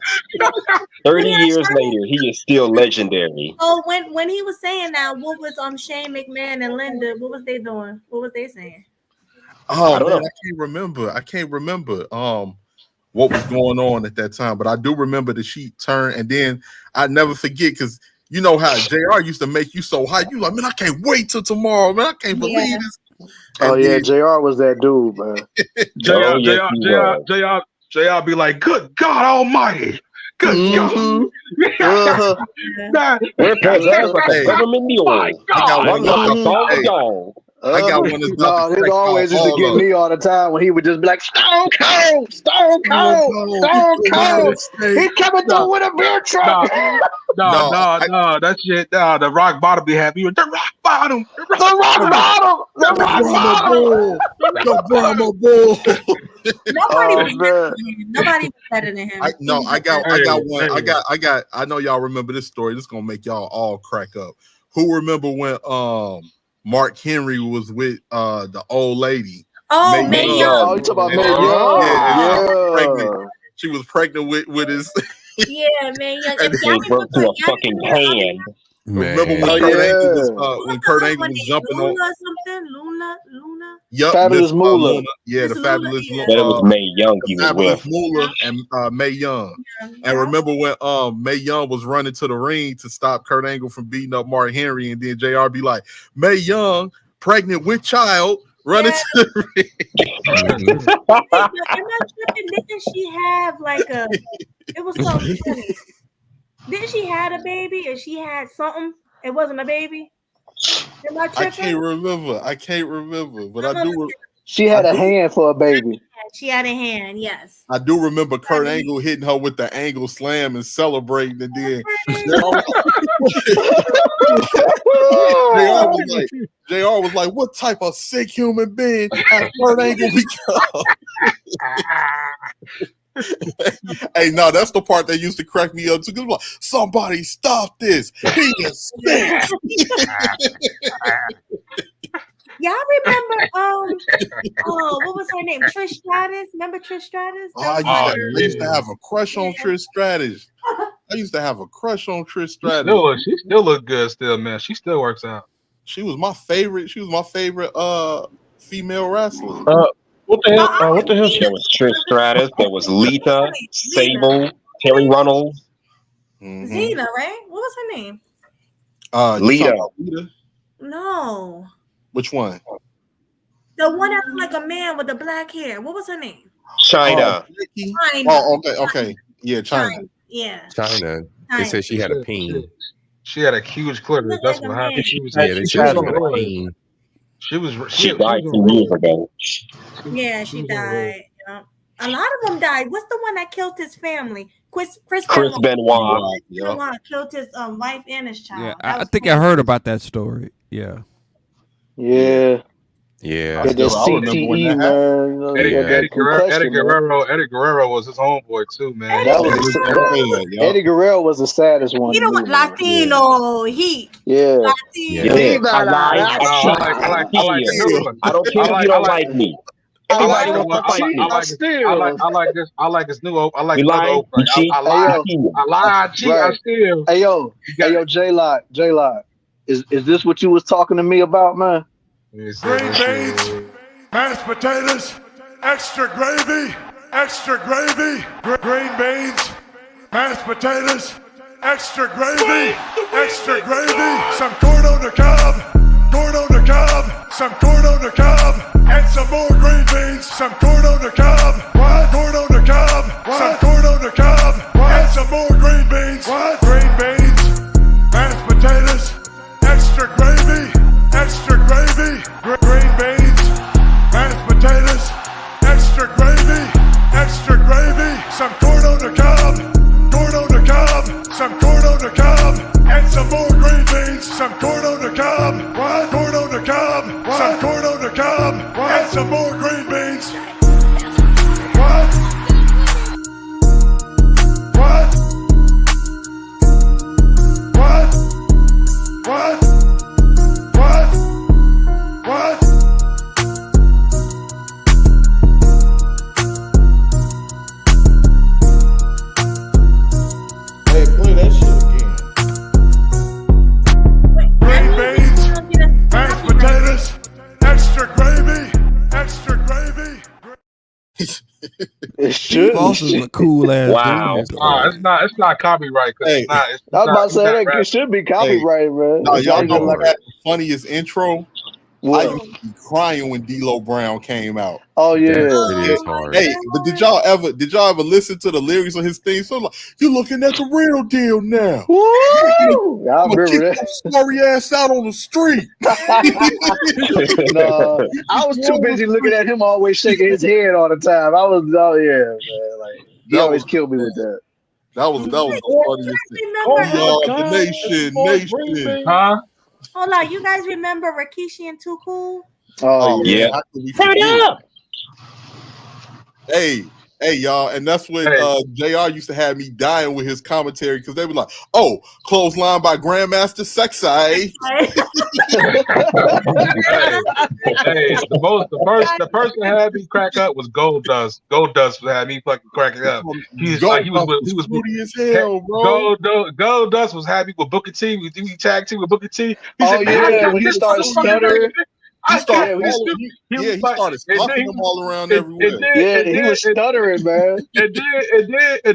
30 years later, he is still legendary. Oh, when he was saying that, what was Shane McMahon and Linda? What was they doing? What was they saying? Oh, I can't remember what was going on at that time, but I do remember that she turned, and then I never forget because you know how JR used to make you so hyped. You like, man, I can't wait till tomorrow, man. I can't believe this. Oh yeah, JR was that dude, man. JR be like, "Good God Almighty, good God." We're past like a government mule. I got one that's about No, to his crack always y'all used to all get up. me all the time when he would just be like, Stone Cold, Stone Cold, Stone Cold. He coming through with a beer truck. No, that shit. The rock bottom be happy. The rock bottom. The rock bottom. The rock bottom. The Brahma Bull. Nobody was better than him. Nobody was better than him. I got one. I know y'all remember this story. This is gonna make y'all all crack up. Who remember when Mark Henry was with the old lady? Oh, Mae Young. Oh, you talking about Mae Young? Yeah. She was pregnant with his. Yeah, Mae Young. They broke to a fucking hand. Remember when Kurt Angle was jumping Luna on or something? Luna? Yup, Fabulous Moolah. Yeah, the Fabulous Moolah. But it was Mae Young he was Fabulous with. Moolah and Mae Young. And remember when Mae Young was running to the ring to stop Kurt Angle from beating up Mark Henry, and then JR be like, Mae Young, pregnant with child, running to the ring. Am I tripping? Didn't she have like a? It was so funny. Didn't she had a baby and she had something? It wasn't a baby. Am I tripping? I can't remember, but I do. She had a hand for a baby. She had a hand, yes. I do remember Kurt Angle hitting her with the angle slam and celebrating, and then JR was like, "What type of sick human being has Kurt Angle become?" Hey, no, that's the part that used to crack me up too. Cause like, somebody stop this! He is sick. Y'all remember what was her name? Trish Stratus. Remember Trish Stratus? I used to have a crush on Trish Stratus. I used to have a crush on Trish Stratus. She still look good, still, man. She still works out. She was my favorite. She was my favorite female wrestler. What the hell? What the hell? There was Trish Stratus. There was Lita, Sable, Terry Runnels. Xena, right? What was her name? Lita. No. Which one? The one that looked like a man with the black hair. What was her name? China. China. Oh, okay. Yeah, China. Yeah. China. They said she had a peen. She had a huge clitoris. That's what happened. They said she had a peen. She died 2 years ago. Yeah, she died. Yeah. A lot of them died. What's the one that killed his family? Chris Benoit. Benoit killed his wife and his child. Yeah, I think I heard about that story. Yeah. Yeah. Yeah. The CTE, man. Eddie Guerrero was his homeboy too, man. Eddie Guerrero was the saddest one. You know what? Latino heat. Yeah. Latino. I don't care if you don't like me. Everybody wants to fight me. I like this new. I like you lie, you cheat. I lie, cheat. I steal. Hey yo, J-Lot. Is this what you was talking to me about, man? Green beans, mashed potatoes, extra gravy, green beans, mashed potatoes, extra gravy, some corn on the cob, some corn on the cob, and some more green beans, some corn on the cob, corn on the cob, some corn on the cob, and some more green beans, green beans, mashed potatoes, extra gravy, green beans, mashed potatoes, extra gravy, some corn on the cob, some corn on the cob, and some more green beans, some corn on the cob, corn on the cob, some corn on the cob, and some more green beans. Hey, play that shit again. Green beans, mashed potatoes, extra gravy. It should. Boss is a cool ass. Wow. Dude. It's not copyright. Hey, I was about to say that it should be copyrighted, man. No, y'all know like the funniest intro I used to be crying when D-Lo Brown came out. Oh yeah, it is hard. Hey, but did y'all ever listen to the lyrics of his theme song? Like, you're looking at the real deal now. Woo! I remember that. Sorry ass out on the street. No, I was too busy looking at him always shaking his head all the time. I was, oh yeah, man. Like he always killed me with that. That was the funniest thing. The nation. Huh? Hold on, you guys remember Rikishi and Too Cool? Oh yeah. Turn up. Hey, y'all, and that's when JR used to have me dying with his commentary because they were like, "Oh, clothesline by Grandmaster Sexy." The first that had me crack up was Gold Dust. Gold Dust had me fucking cracking up. He was booty as hell, bro. Gold Dust was happy with Booker T. We tag team with Booker T. He said, when he started stuttering. He started slapping them all around everywhere. He was stuttering, man. And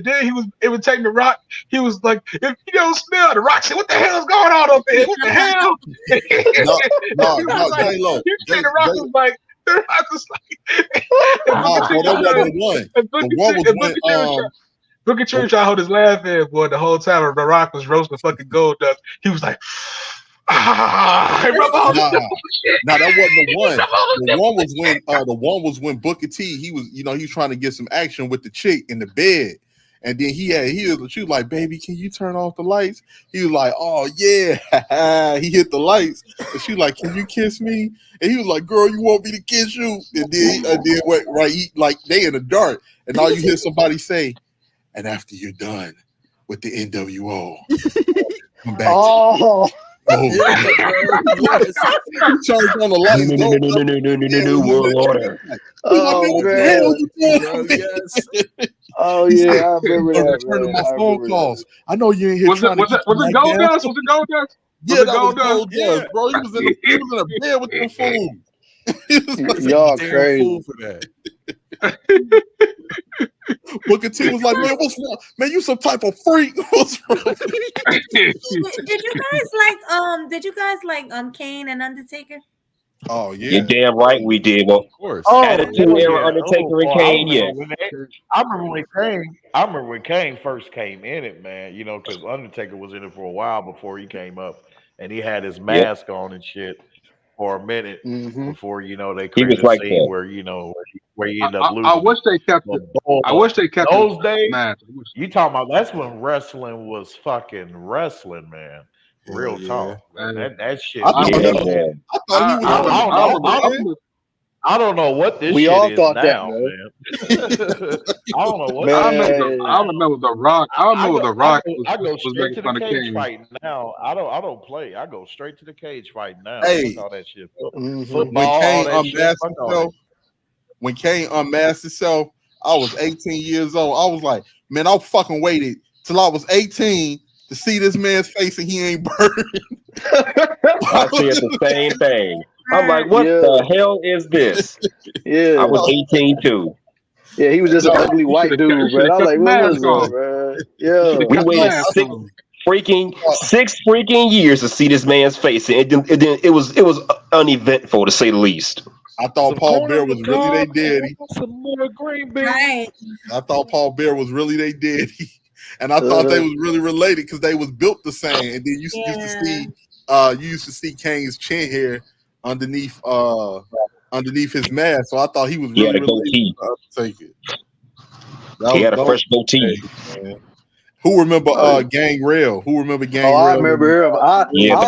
then it was taking the Rock. He was like, if you don't smell the Rock, said, what the hell is going on up there? What the hell? No, J-Lo. The Rock was like, the Rock was like, Booker T tried to hold his laugh in, boy, the whole time the Rock was roasting fucking Gold Dust. He was like, that wasn't the one. The one was when Booker T, he was trying to get some action with the chick in the bed. And then she was like, baby, can you turn off the lights? He was like, oh yeah. He hit the lights. And she was like, can you kiss me? And he was like, girl, you want me to kiss you? And then went right, they in the dark. And all you hear somebody say, and after you're done with the NWO, come back to me. Charge on the lights. New world order. Oh man. Oh yeah, I remember that. Turning my phone calls. I know you ain't here trying to. Was it Gold Dust? Was it Gold Dust? Yeah, that was Gold Dust, bro. He was in a bed with the fool. Y'all crazy for that. Booker T was like, man, what's wrong? Man, you some type of freak. What's wrong? Did you guys like Kane and Undertaker? Oh yeah. You're damn right we did. Well, of course. Attitude Era, Undertaker and Kane, yeah. I remember when Kane first came in it, man, because Undertaker was in it for a while before he came up, and he had his mask on and shit for a minute before they created a scene where where you end up losing. I wish they kept it. I wish they kept those it. days. Man. You talking about that's when wrestling was fucking wrestling, man. Real talk. That shit. I don't know what this we shit all is thought now, that, man. I don't know what. I remember the Rock. I go straight to the cage fight now. I don't play. I go straight to the cage fight now. Hey, all that shit. When Kane unmasked himself, I was 18 years old. I was like, man, I fucking waited till I was 18 to see this man's face and he ain't burned. I said the same thing. I'm like, what the hell is this? Yeah, I was 18 too. Yeah, he was just an ugly white dude, man. I was like, what was that, man? Yeah, we waited 6 freaking years to see this man's face, and it was uneventful to say the least. I thought Paul Bear was really their daddy. Some more green beans. Right. I thought Paul Bear was really their daddy, and I thought they was really related because they was built the same. And then you used to see Kane's chin hair underneath his mask, so I thought he was really related to Undertaker. He had a fresh goatee. Who remember Gang Rail? Who remember Gang Rail? I remember him. I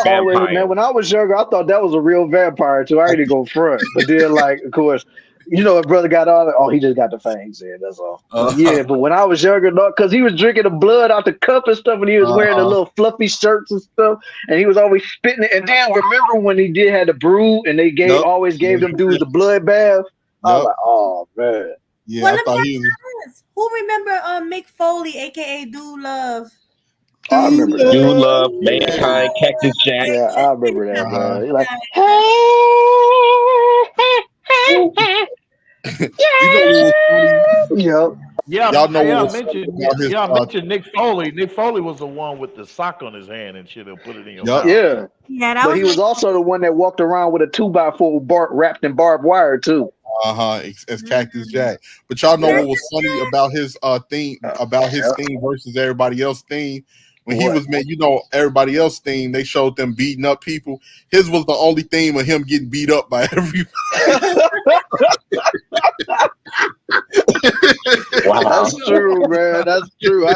always, man, when I was younger, I thought that was a real vampire too. I didn't go front, but then, like, of course, a brother got on. Oh, he just got the fangs in. That's all. Yeah, but when I was younger, because he was drinking the blood out the cup and stuff, and he was wearing the little fluffy shirts and stuff, and he was always spitting it. And then remember when he had the brew, and they always gave them dudes the blood bath. I was like, oh man. Yeah, I thought he was. Who remember Mick Foley, aka Dude Love? I remember that. Dude Love, Mankind, Cactus Jack. Yeah, I remember that, man. You're like, You know what was funny? Yep. Yeah, Y'all know yeah. what I was funny mentioned, about his? yeah, I mentioned Nick Foley. Nick Foley was the one with the sock on his hand and shit. He'll put it in your mouth. Yeah. Yeah, that But was he was also the one that walked around with a 2x4 wrapped in barbed wire too. As Cactus Jack. But y'all know what was funny about his theme theme versus everybody else theme. When he was made, everybody else theme, they showed them beating up people. His was the only theme of him getting beat up by everybody. Wow. That's true, man. That's true.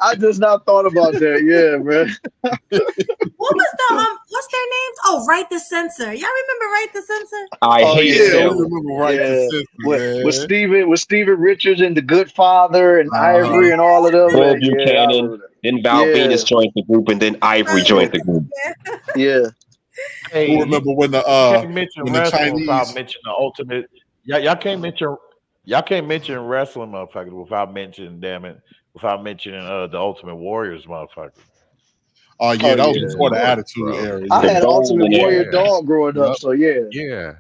I just not thought about that. Yeah, man. What was the what's their names? Oh, Right the Censor. Y'all remember Right the Censor? I hate yeah, him. With Steven Richards and the Good Father and Ivory and all of them. Bull Man. Buchanan, then Val Venus joined the group, and then Ivory joined the group. Yeah. Hey, who remember when the can't mention when the wrestling Chinese without mentioning the ultimate. Y'all can't mention wrestling, motherfucker, without mentioning the Ultimate Warriors, motherfucker. Oh yeah, that was before the Attitude Era. I had Ultimate Warrior Yeah. dog growing up, so yeah. Yeah.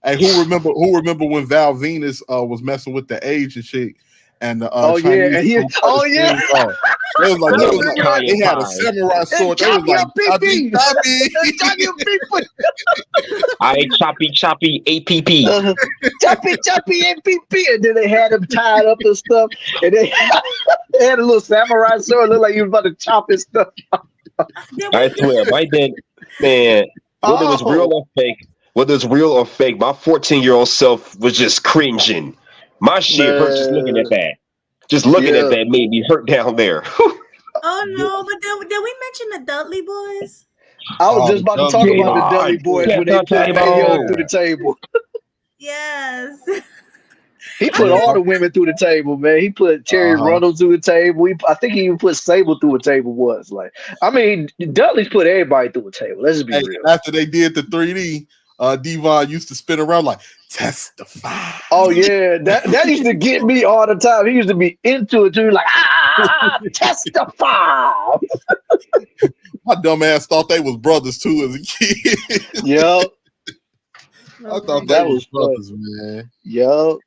Hey, who remember when Val Venus was messing with the Asian chick and the Chinese? Yeah, and It was like they had a samurai sword. They was like I choppy APP. Choppy APP, and then they had him tied up and stuff, and they had a little samurai sword, looked like he was about to chop his stuff. I swear, my dad, man, whether it was real or fake, my 14-year-old self was just cringing. My shit hurt just looking at that. Just looking at that made me hurt down there. Oh no, but did we mention the Dudley Boys? I was just about to talk about the Dudley Boys when they put Young through the table. Yes. He put all the women through the table, man. He put Terry Runnels through the table. I think he even put Sable through a table once. Dudley's put everybody through a table. Let's be real. After they did the 3D, Devon used to spin around like testify. Oh yeah, that used to get me all the time. He used to be into it too, like testify. My dumb ass thought they was brothers too as a kid. Yep. I thought that was brothers, man. Yep.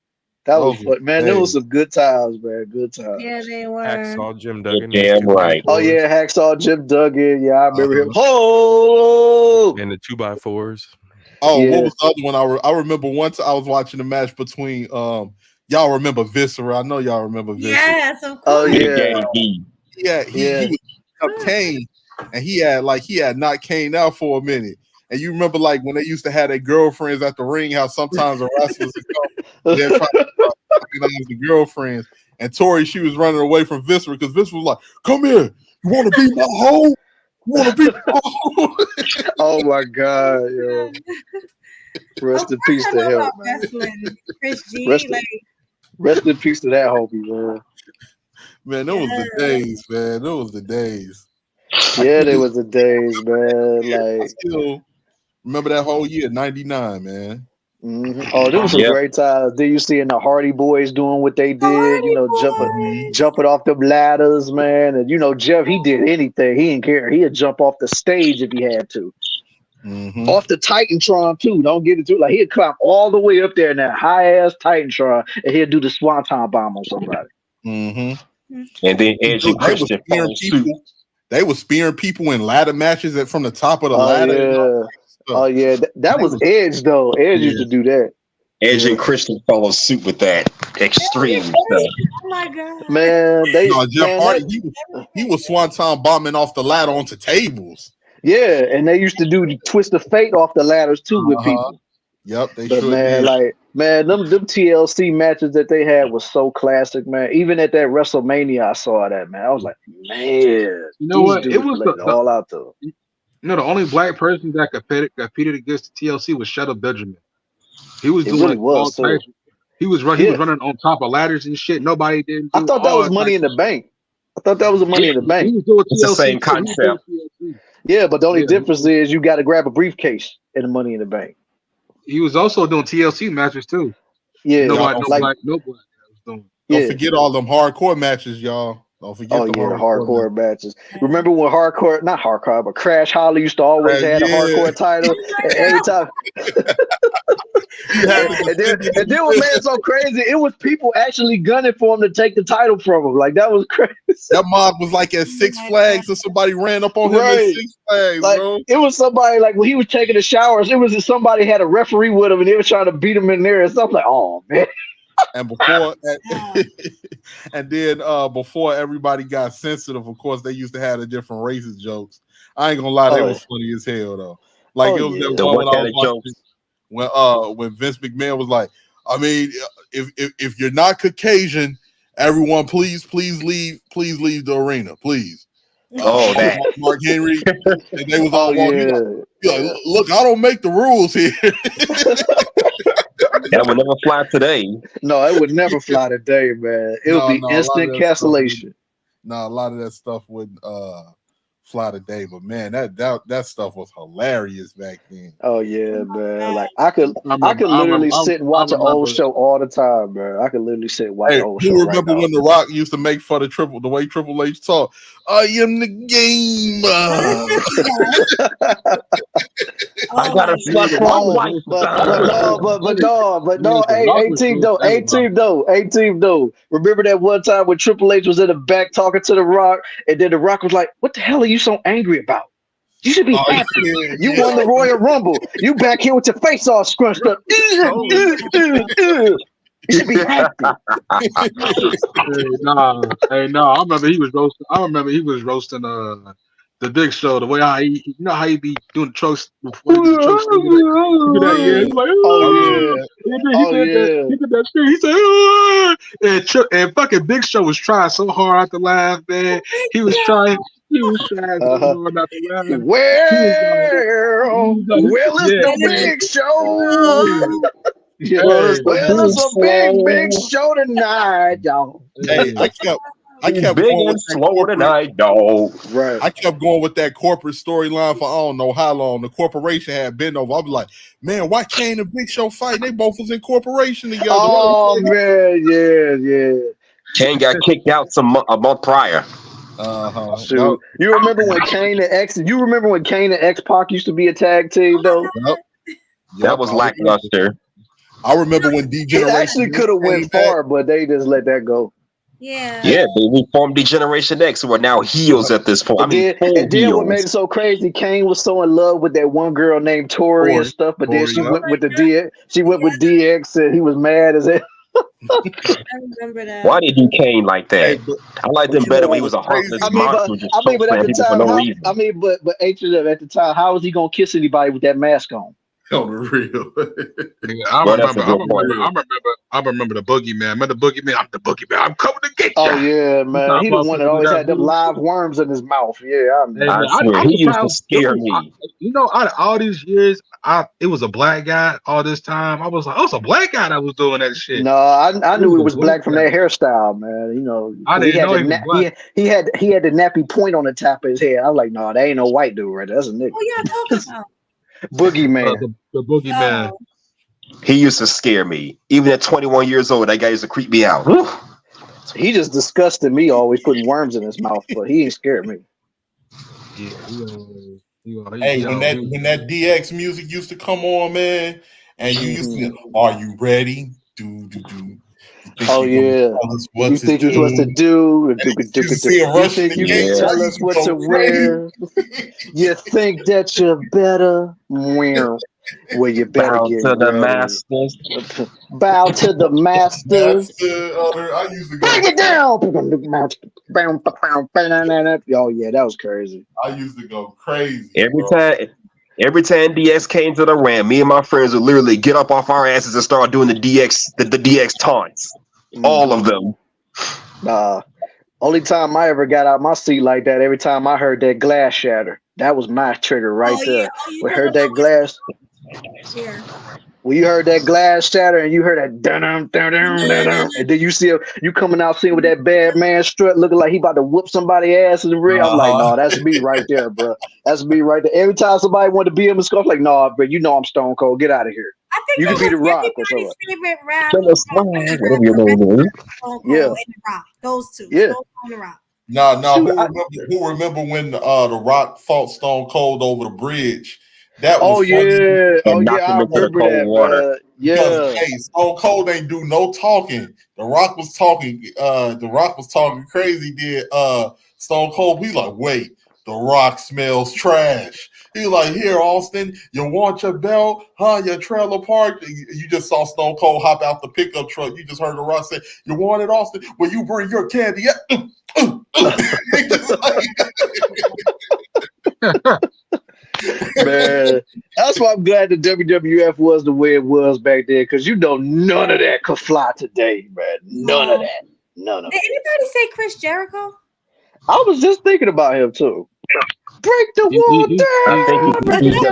That was fun. Man, there was some good times, man. Good times. Yeah, they were. Hacksaw Jim Duggan. Damn right. Oh yeah, Hacksaw Jim Duggan. Yeah, I remember him. Oh, and the 2x4s. Oh, what was the other one? I remember once I was watching a match between y'all remember Viscera. I know y'all remember Viscera. Yes, of course. Oh yeah. He was up Kane, and he had knocked Kane out for a minute. And you remember like when they used to have their girlfriends at the ring, how sometimes the wrestlers would come, they're trying to recognize the girlfriends. And Tori, she was running away from Viscera because Viscera was like, "Come here, you want to be my hoe? You want to be my hoe?" Oh my God, yo! Rest in peace to him. Chris G, rest in peace to that homie, man. Man, those was the days, man. Those was the days. Yeah, they was the days, man. I still remember that whole year, '99, man. Mm-hmm. Oh, there was some great times. Then you seeing the Hardy Boys doing what they did, jumping off them ladders, man. And Jeff, he did anything. He didn't care. He'd jump off the stage if he had to. Mm-hmm. Off the Titantron too. Don't get it too. Like he'd climb all the way up there in that high ass Titantron, and he'd do the Swanton bomb on somebody. Mm-hmm. And then Edge and Christian they were spearing people in ladder matches from the top of the ladder. Yeah. Oh yeah, that was Edge though. Edge used to do that. Edge and Christian follow suit with that extreme stuff. Oh my God, man! Jeff Hardy, he was Swanton bombing off the ladder onto tables. Yeah, and they used to do the Twist of Fate off the ladders too with people. Yep, they but sure man, did. Them TLC matches that they had was so classic, man. Even at that WrestleMania, I saw that, man. I was like, man, you know what? It was all out though. The only black person that competed against the TLC was Shelton Benjamin. He was doing really was, all types. He was running on top of ladders and shit. Nobody did. I thought that was Money in the Bank. I thought that was a Money in the Bank. He was doing it's the same concept. Yeah, but the only difference is you got to grab a briefcase in the Money in the Bank. He was also doing TLC matches too. Yeah, nobody. Don't forget all them hardcore matches, y'all. Don't forget the hardcore matches. Remember when not hardcore, but Crash Holly used to always have a hardcore title. And every time And then what made it so crazy, it was people actually gunning for him to take the title from him. Like, that was crazy. That mob was like at Six Flags and somebody ran up on him at Six Flags, like, bro. It was somebody, like, when he was taking the showers, it was somebody had a referee with him and they were trying to beat him in there and stuff. Like, oh, man. And before, and then before everybody got sensitive, of course, they used to have the different racist jokes. I ain't gonna lie, they was funny as hell though. Like it was that one when I was watching when Vince McMahon was like, I mean, if you're not Caucasian, everyone please leave the arena, please. That Mark Henry, and they was all walking. Like, look, I don't make the rules here. That would never fly today. No, it would never fly today, man. It would be instant cancellation. No, a lot of that stuff wouldn't fly today, but man, that stuff was hilarious back then. Oh yeah, man. Like I could literally sit and watch an old show all the time, man. I could literally sit and watch an old show. You remember when The Rock used to make fun of the way Triple H talk? I am the game. I got a slut for my wife. But no. Hey, team though. Remember that one time when Triple H was in the back talking to The Rock, and then The Rock was like, "What the hell are you so angry about? You should be happy. You won the Royal Rumble. You back here with your face all scrunched up. You should be happy." Hey, no. I remember he was roasting the Big Show. The way how he be doing the trust before he did the trust. He did that shit. He said, and fucking Big Show was trying so hard not to laugh, man. He was trying so hard not to laugh. Well, it's the Big Show. Well, it's a big show tonight, y'all. Hey, I kept big going and slow tonight, dog. Right. I kept going with that corporate storyline for I don't know how long. The corporation had been over. I was like, man, why Kane and Big Show fight? They both was in corporation together. Oh man, yeah. Kane got kicked out a month prior. You remember when Kane and X? You remember when Kane and X-Pac used to be a tag team though? That was lackluster. I remember when D-Generation. It actually could have went far, but they just let that go. Yeah, they formed D-Generation X, who are now heels at this point. And then what made it so crazy? Kane was so in love with that one girl named Tori and stuff, but then she went with the DX. She went with DX, and he was mad as hell. I remember that. Why did you Kane like that? I liked him better when he was a heartless monster. But at the time, but at the time, how was he gonna kiss anybody with that mask on? On the real. I remember the boogeyman. Remember the boogeyman? I'm the boogeyman. I'm coming to get you. Oh yeah, man. He the one that always had them live worms in his mouth. Yeah, I swear, he used to scare me. Out of all these years, it was a black guy all this time. I was like, it's a black guy that was doing that shit. No, I knew it was black from that hairstyle, man. You know, I didn't know he had the nappy point on the top of his head. I was like, no, that ain't no white dude right there. That's a nigga. What y'all talking about? Boogeyman. The boogeyman. He used to scare me. Even at 21 years old, that guy used to creep me out. He just disgusted me, always putting worms in his mouth, but he ain't scared me. Yeah, hey, when that DX music used to come on, man, and you used to, are you ready? Do. Oh yeah. You think you're supposed to do? You think you can tell us what to wear? You think that you're better? Well, you better bow get to the ready. masters. Bow to the masters. I used to go. Break it down. Oh yeah, that was crazy. I used to go crazy. Every time DX came to the ramp, me and my friends would literally get up off our asses and start doing the DX taunts. All of them. Only time I ever got out my seat like that, every time I heard that glass shatter. That was my trigger right there. We heard that glass. Yeah. When you heard that glass shatter and you heard that dun dun and then you coming out seeing with that bad man strut looking like he about to whoop somebody's ass in the ring. I'm like, no, that's me right there, bro. That's me right there. Every time somebody wanted to be him and stuff, like, no, bro, you know I'm Stone Cold. Get out of here. I think you can be the Rock or something. Favorite rap. Whatever your name is. Yeah. And the Rock. Those two. Yeah. Stone Cold and the Rock. No. Who remember when the Rock fought Stone Cold over the bridge? That Oh was funny. yeah, and knocked I him into the remember cold that, water. man. Because Yeah. hey, Stone Cold ain't do no talking. The Rock was talking. The Rock was talking crazy. Did Stone Cold? He's like, wait, The Rock smells trash. He's like, here, Austin, you want your belt? Huh? Your trailer park? You just saw Stone Cold hop out the pickup truck. You just heard The Rock say, you want it, Austin? Well, you bring your candy. Man, that's why I'm glad the WWF was the way it was back then, because none of that could fly today, man. None of that. None of Did it. anybody say Chris Jericho? I was just thinking about him too. Break the wall down. I think he's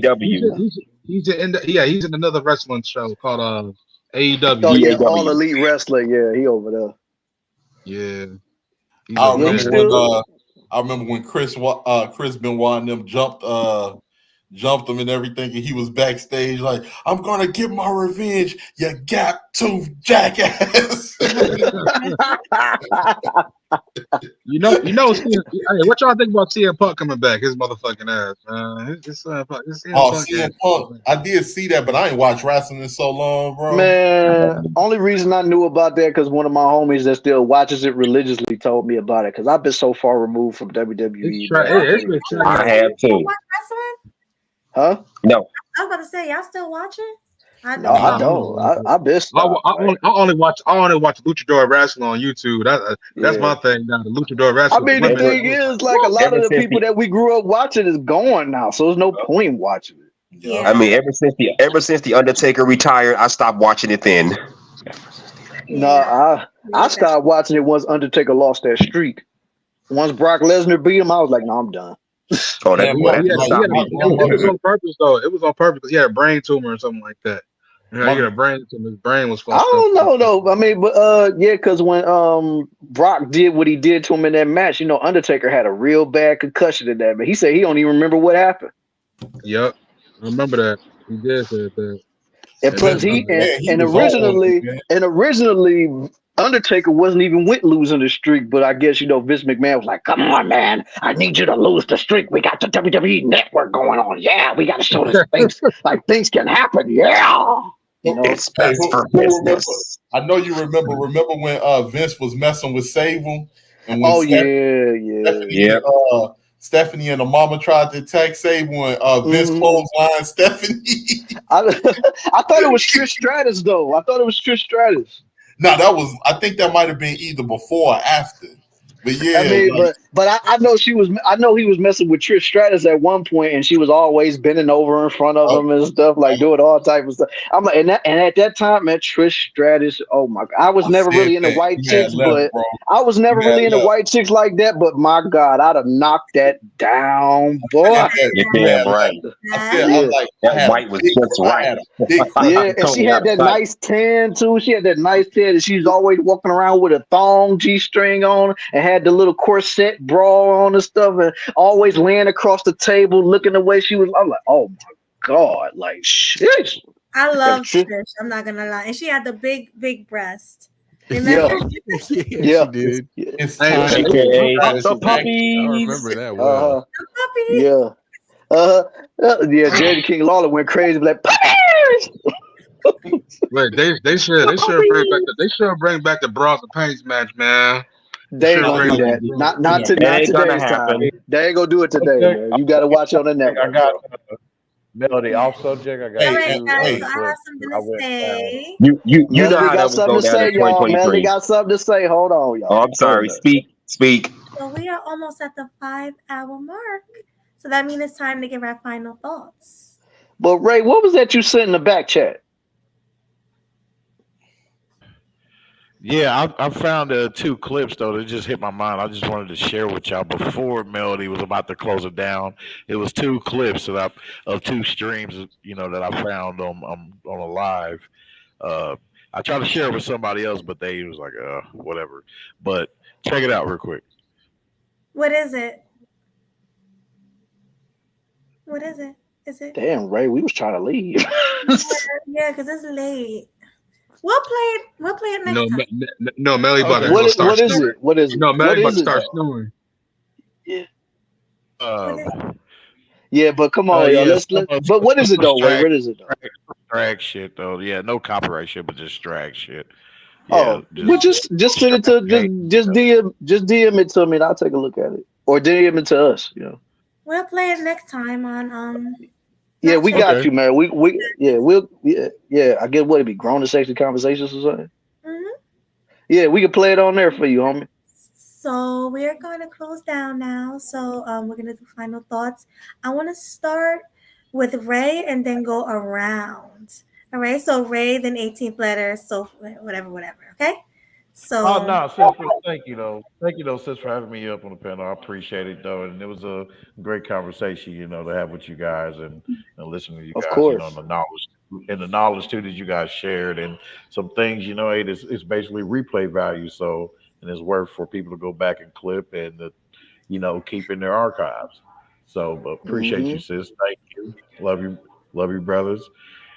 EAW. He's in another wrestling show called AEW. Oh yeah, All Elite Wrestling. Yeah, he over there. Yeah. I remember when Chris Benoit and them jumped him and everything, and he was backstage like, I'm gonna get my revenge, you gap-toothed jackass. You know, what y'all think about CM Punk coming back? His motherfucking ass, man. CM Punk. I did see that, but I ain't watched wrestling in so long, bro. Man, only reason I knew about that because one of my homies that still watches it religiously told me about it, because I've been so far removed from WWE. I have too. Huh? No. I was about to say, y'all still watching? I No, I don't. I been stopped. I only watch Luchador Wrestling on YouTube. That's my thing now. The Luchador I Wrestling. mean, the thing is, like, a lot of the people that we grew up watching is gone now, so there's no point in watching it. Yeah. I mean, ever since the Undertaker retired, I stopped watching it. Then. No, I stopped watching it once Undertaker lost that streak. Once Brock Lesnar beat him, I was like, no, I'm done. Oh, it was on purpose though. It was on purpose because he had a brain tumor or something like that. He had a brain tumor. His brain was fucked I don't know though. I mean, but yeah, because when Brock did what he did to him in that match, Undertaker had a real bad concussion in that. But he said he don't even remember what happened. Yep, I remember that. He did say that. And plus, originally, Undertaker wasn't even with losing the streak, but I guess Vince McMahon was like, "Come on, man, I need you to lose the streak. We got the WWE Network going on. Yeah, we got to show this things can happen. Yeah." It's space for business. I know you remember. Remember when Vince was messing with Sable, and when Stephanie and the mama tried to attack Sable, and Vince clotheslined Stephanie. I thought it was Trish Stratus though. I thought it was Trish Stratus. No, I think that might have been either before or after. But yeah, I mean, but I know I know he was messing with Trish Stratus at one point, and she was always bending over in front of him and stuff, like doing all type of stuff. I'm like, and at that time, man, Trish Stratus. Oh my God, I was never really into white chicks, but I was never really into white chicks like that. But my God, I'd have knocked that down, boy. You're damn right. That white was just right. Yeah, and she had that nice tan too. She had that nice tan, and she was always walking around with a thong G-string on, and had the little corset bra on and stuff, and always laying across the table looking the way she was. I'm like, oh my God, like shit. I love Trish. I'm not gonna lie, and she had the big breast. Remember? Yeah, she did. It's the puppies. I remember that well. The puppies. Yeah. Jerry King Lawler went crazy, like puppies. Wait, they should bring back the Bras and Pains match, man. They ain't gonna do that. Not today's time. They ain't gonna do it today, man. You gotta watch on the network. I got Melody off subject. I got. I have something to say. You know how got that would go something to down say, in y'all. 2023. Melody got something to say. Hold on, y'all. Oh, I'm sorry. Speak. So we are almost at the 5-hour mark. So that means it's time to give our final thoughts. But Ray, what was that you sent in the back chat? Yeah, I found 2 clips though that just hit my mind. I just wanted to share with y'all before Melody was about to close it down. It was 2 clips of 2 streams, that I found on a live. I tried to share it with somebody else, but they was like, whatever. But check it out real quick. What is it? What is it? Is it? Damn, Ray, we was trying to leave. Yeah, because it's late. We'll play it next time. No, Melly about to What start is it? What is it? No, Melly about to start though? snoring. Yeah. Yeah, but come on, yo. Yeah, Let. But what is it though? Wait, what is it though? drag shit though. Yeah, no copyright shit, but just drag shit. Yeah, Oh, well, just send it to just DM it to me and I'll take a look at it, or DM it to us. You know. We'll play it next time on Yeah, we Snapchat. got you, man. I get what it be grown and sexy conversations or something. Mhm. Yeah, we can play it on there for you, homie. So we're gonna close down now. So we're gonna do final thoughts. I want to start with Ray and then go around. All right. So Ray, then 18th letter. So whatever. Okay. So Oh no, sis, thank you though, sis, for having me up on the panel. I appreciate it though, and it was a great conversation, to have with you guys and listen to you Of guys, course. the knowledge too that you guys shared, and some things, it's basically replay value. So, and it's worth for people to go back and clip and keep in their archives. So, appreciate you, sis. Thank you. Love you, brothers.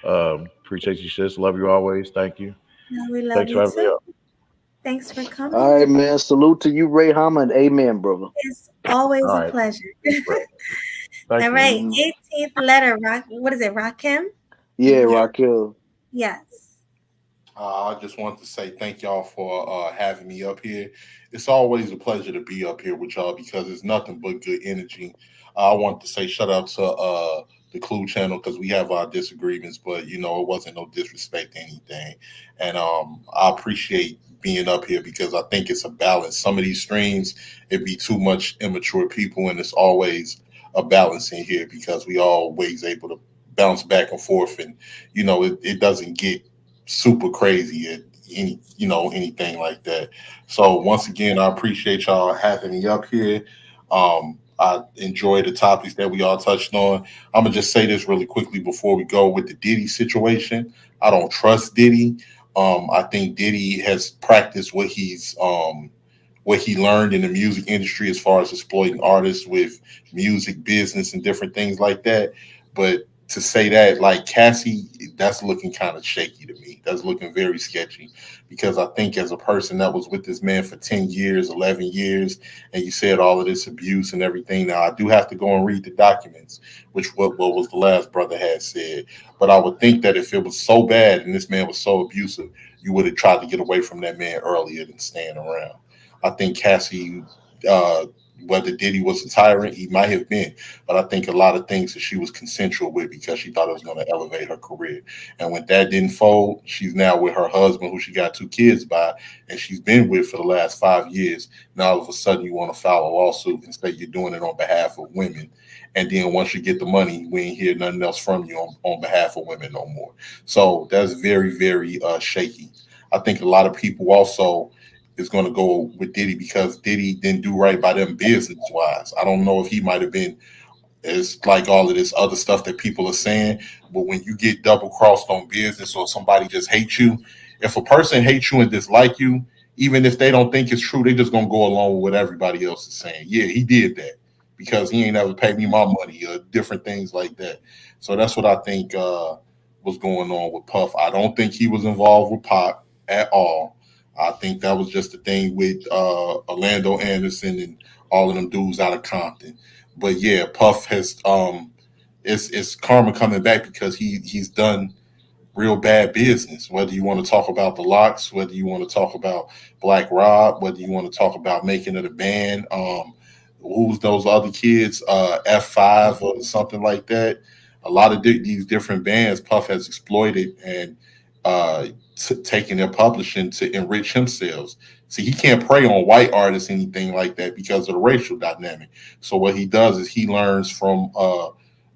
Appreciate you, sis. Love you always. Thank you. Yeah, we love Thanks for you having me too. up. Thanks for coming. All right, man. Salute to you, Ray Hama, and amen, brother. It's always All a right. pleasure. Thank All you. right, 18th letter. What is it? Rakim? Yeah, Raquel. Yes. I just wanted to say thank y'all for having me up here. It's always a pleasure to be up here with y'all because it's nothing but good energy. I want to say shout out to the Clue channel because we have our disagreements, but it wasn't no disrespect to anything. And I appreciate being up here because I think it's a balance. Some of these streams, it'd be too much immature people, and it's always a balance in here because we always able to bounce back and forth, and it doesn't get super crazy at anything like that. So once again, I appreciate y'all having me up here. I enjoy the topics that we all touched on. I'm gonna just say this really quickly before we go with the Diddy situation. I don't trust Diddy. I think Diddy has practiced what he learned in the music industry as far as exploiting artists with music business and different things like that. But to say that, like Cassie, that's looking kind of shaky to me. That's looking very sketchy because I think as a person that was with this man for 10 years, 11 years, and you said all of this abuse and everything. Now, I do have to go and read the documents, which what was the last brother had said. But I would think that if it was so bad and this man was so abusive, you would have tried to get away from that man earlier than staying around. I think Cassie, whether Diddy was a tyrant, he might have been, but I think a lot of things that she was consensual with because she thought it was going to elevate her career. And when that didn't fold, she's now with her husband, who she got 2 kids by, and she's been with for the last 5 years. Now all of a sudden you want to file a lawsuit and say you're doing it on behalf of women. And then once you get the money, we ain't hear nothing else from you on behalf of women no more. So that's very, very shaky. I think a lot of people also is going to go with Diddy because Diddy didn't do right by them business wise. I don't know if he might have been as like all of this other stuff that people are saying, but when you get double crossed on business or somebody just hates you, if a person hates you and dislike you, even if they don't think it's true, they just gonna go along with what everybody else is saying. Yeah, he did that because he ain't ever paid me my money or different things like that. So that's what I think was going on with Puff. I don't think he was involved with Pop at all. I think that was just the thing with Orlando Anderson and all of them dudes out of Compton. But yeah, Puff has it's karma coming back because he's done real bad business. Whether you want to talk about the Locks, whether you want to talk about Black Rob, whether you want to talk about making it a band, who's those other kids, F5 or something like that. A lot of these different bands Puff has exploited and taking their publishing to enrich himself. See, he can't prey on white artists, anything like that, because of the racial dynamic. So what he does is he learns from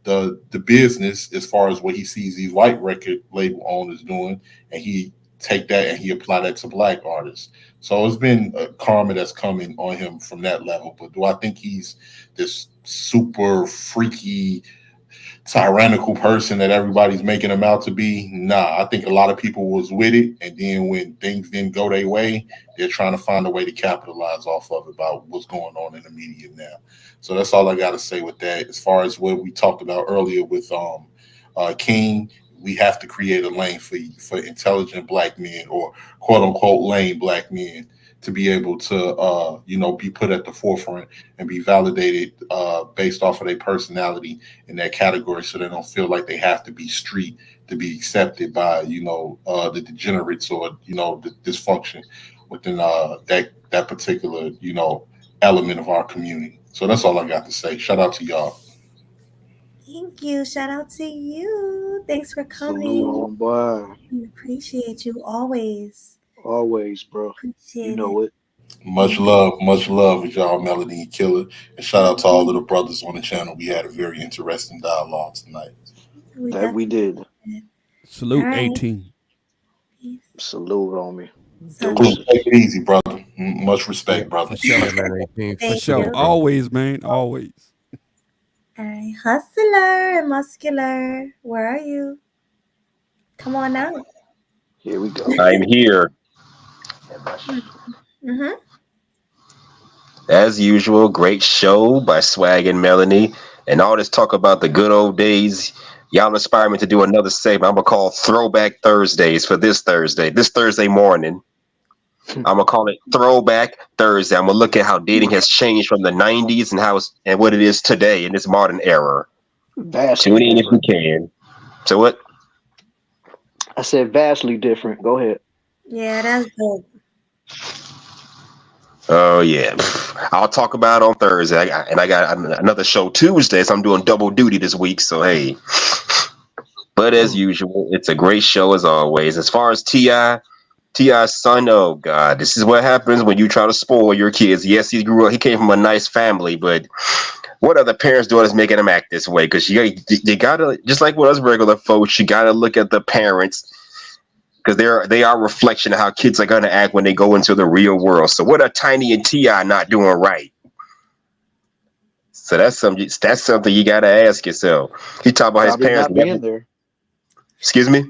the business as far as what he sees these white record label owners doing, and he take that and he apply that to black artists. So it's been karma that's coming on him from that level. But do I think he's this super freaky tyrannical person that everybody's making him out to be? Nah, I think a lot of people was with it, and then when things didn't go their way, they're trying to find a way to capitalize off of it about what's going on in the media now. So that's all I got to say with that. As far as what we talked about earlier with King, we have to create a lane for intelligent black men, or quote unquote lame black men, to be able to be put at the forefront and be validated based off of their personality in that category, so they don't feel like they have to be street to be accepted by the degenerates or the dysfunction within that particular element of our community. So that's all I got to say. Shout out to y'all. Thank you. Shout out to you. Thanks for coming. Salute, homeboy. We appreciate you always. Always, bro. Appreciate you know it. Much love with y'all, Melody and Killer. And shout out to all of the brothers on the channel. We had a very interesting dialogue tonight. We did. Salute All right. 18. Salute on me. Take it easy, brother. Much respect, brother. For sure, man. 18. For Thank sure. you. Bro. Always, man. Always. All right. Hustler and Muscular, where are you? Come on out. Here we go. I'm here. Mm-hmm. As usual, great show by Swag and Melanie. And all this talk about the good old days. Y'all inspire me to do another segment I'm going to call Throwback Thursdays for this Thursday morning. I'm going to call it Throwback Thursday. I'm going to look at how dating has changed from the 90s and what it is today in this modern era. Vastly Tune in if you different. can. So what? I said vastly different. Go ahead. Yeah, that's dope. Oh, yeah. I'll talk about it on Thursday. I got another show Tuesday, so I'm doing double duty this week. So, hey. But as usual, it's a great show as always. As far as T.I.'s son, oh, God, this is what happens when you try to spoil your kids. Yes, he came from a nice family, but what are the parents doing is making him act this way? Because you got to, just like with us regular folks, you got to look at the parents, because they are a reflection of how kids are going to act when they go into the real world. So what are Tiny and T.I. not doing right? So that's something you got to ask yourself. He talked about Probably his parents not being there. Excuse me?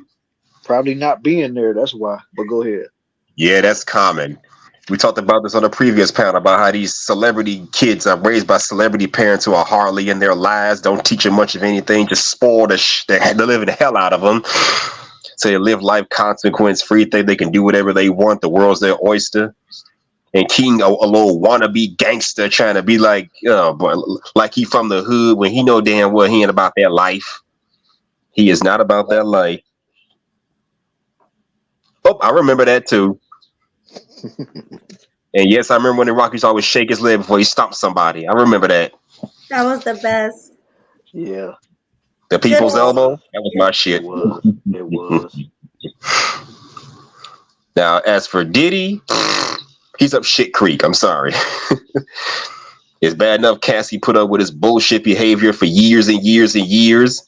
Probably not being there. That's why. But go ahead. Yeah, that's common. We talked about this on a previous panel about how these celebrity kids are raised by celebrity parents who are hardly in their lives, don't teach them much of anything, just spoil they live the hell out of them. So they live life consequence free, think they can do whatever they want. The world's their oyster. And King, a little wannabe gangster, trying to be like he from the hood when he know damn well he ain't about that life. He is not about that life. Oh, I remember that too. And yes, I remember when the Rockies always shake his leg before he stomped somebody. I remember that. That was the best. Yeah. The people's elbow? That was my shit. It was. Now, as for Diddy, he's up shit creek. I'm sorry. It's bad enough Cassie put up with his bullshit behavior for years and years and years.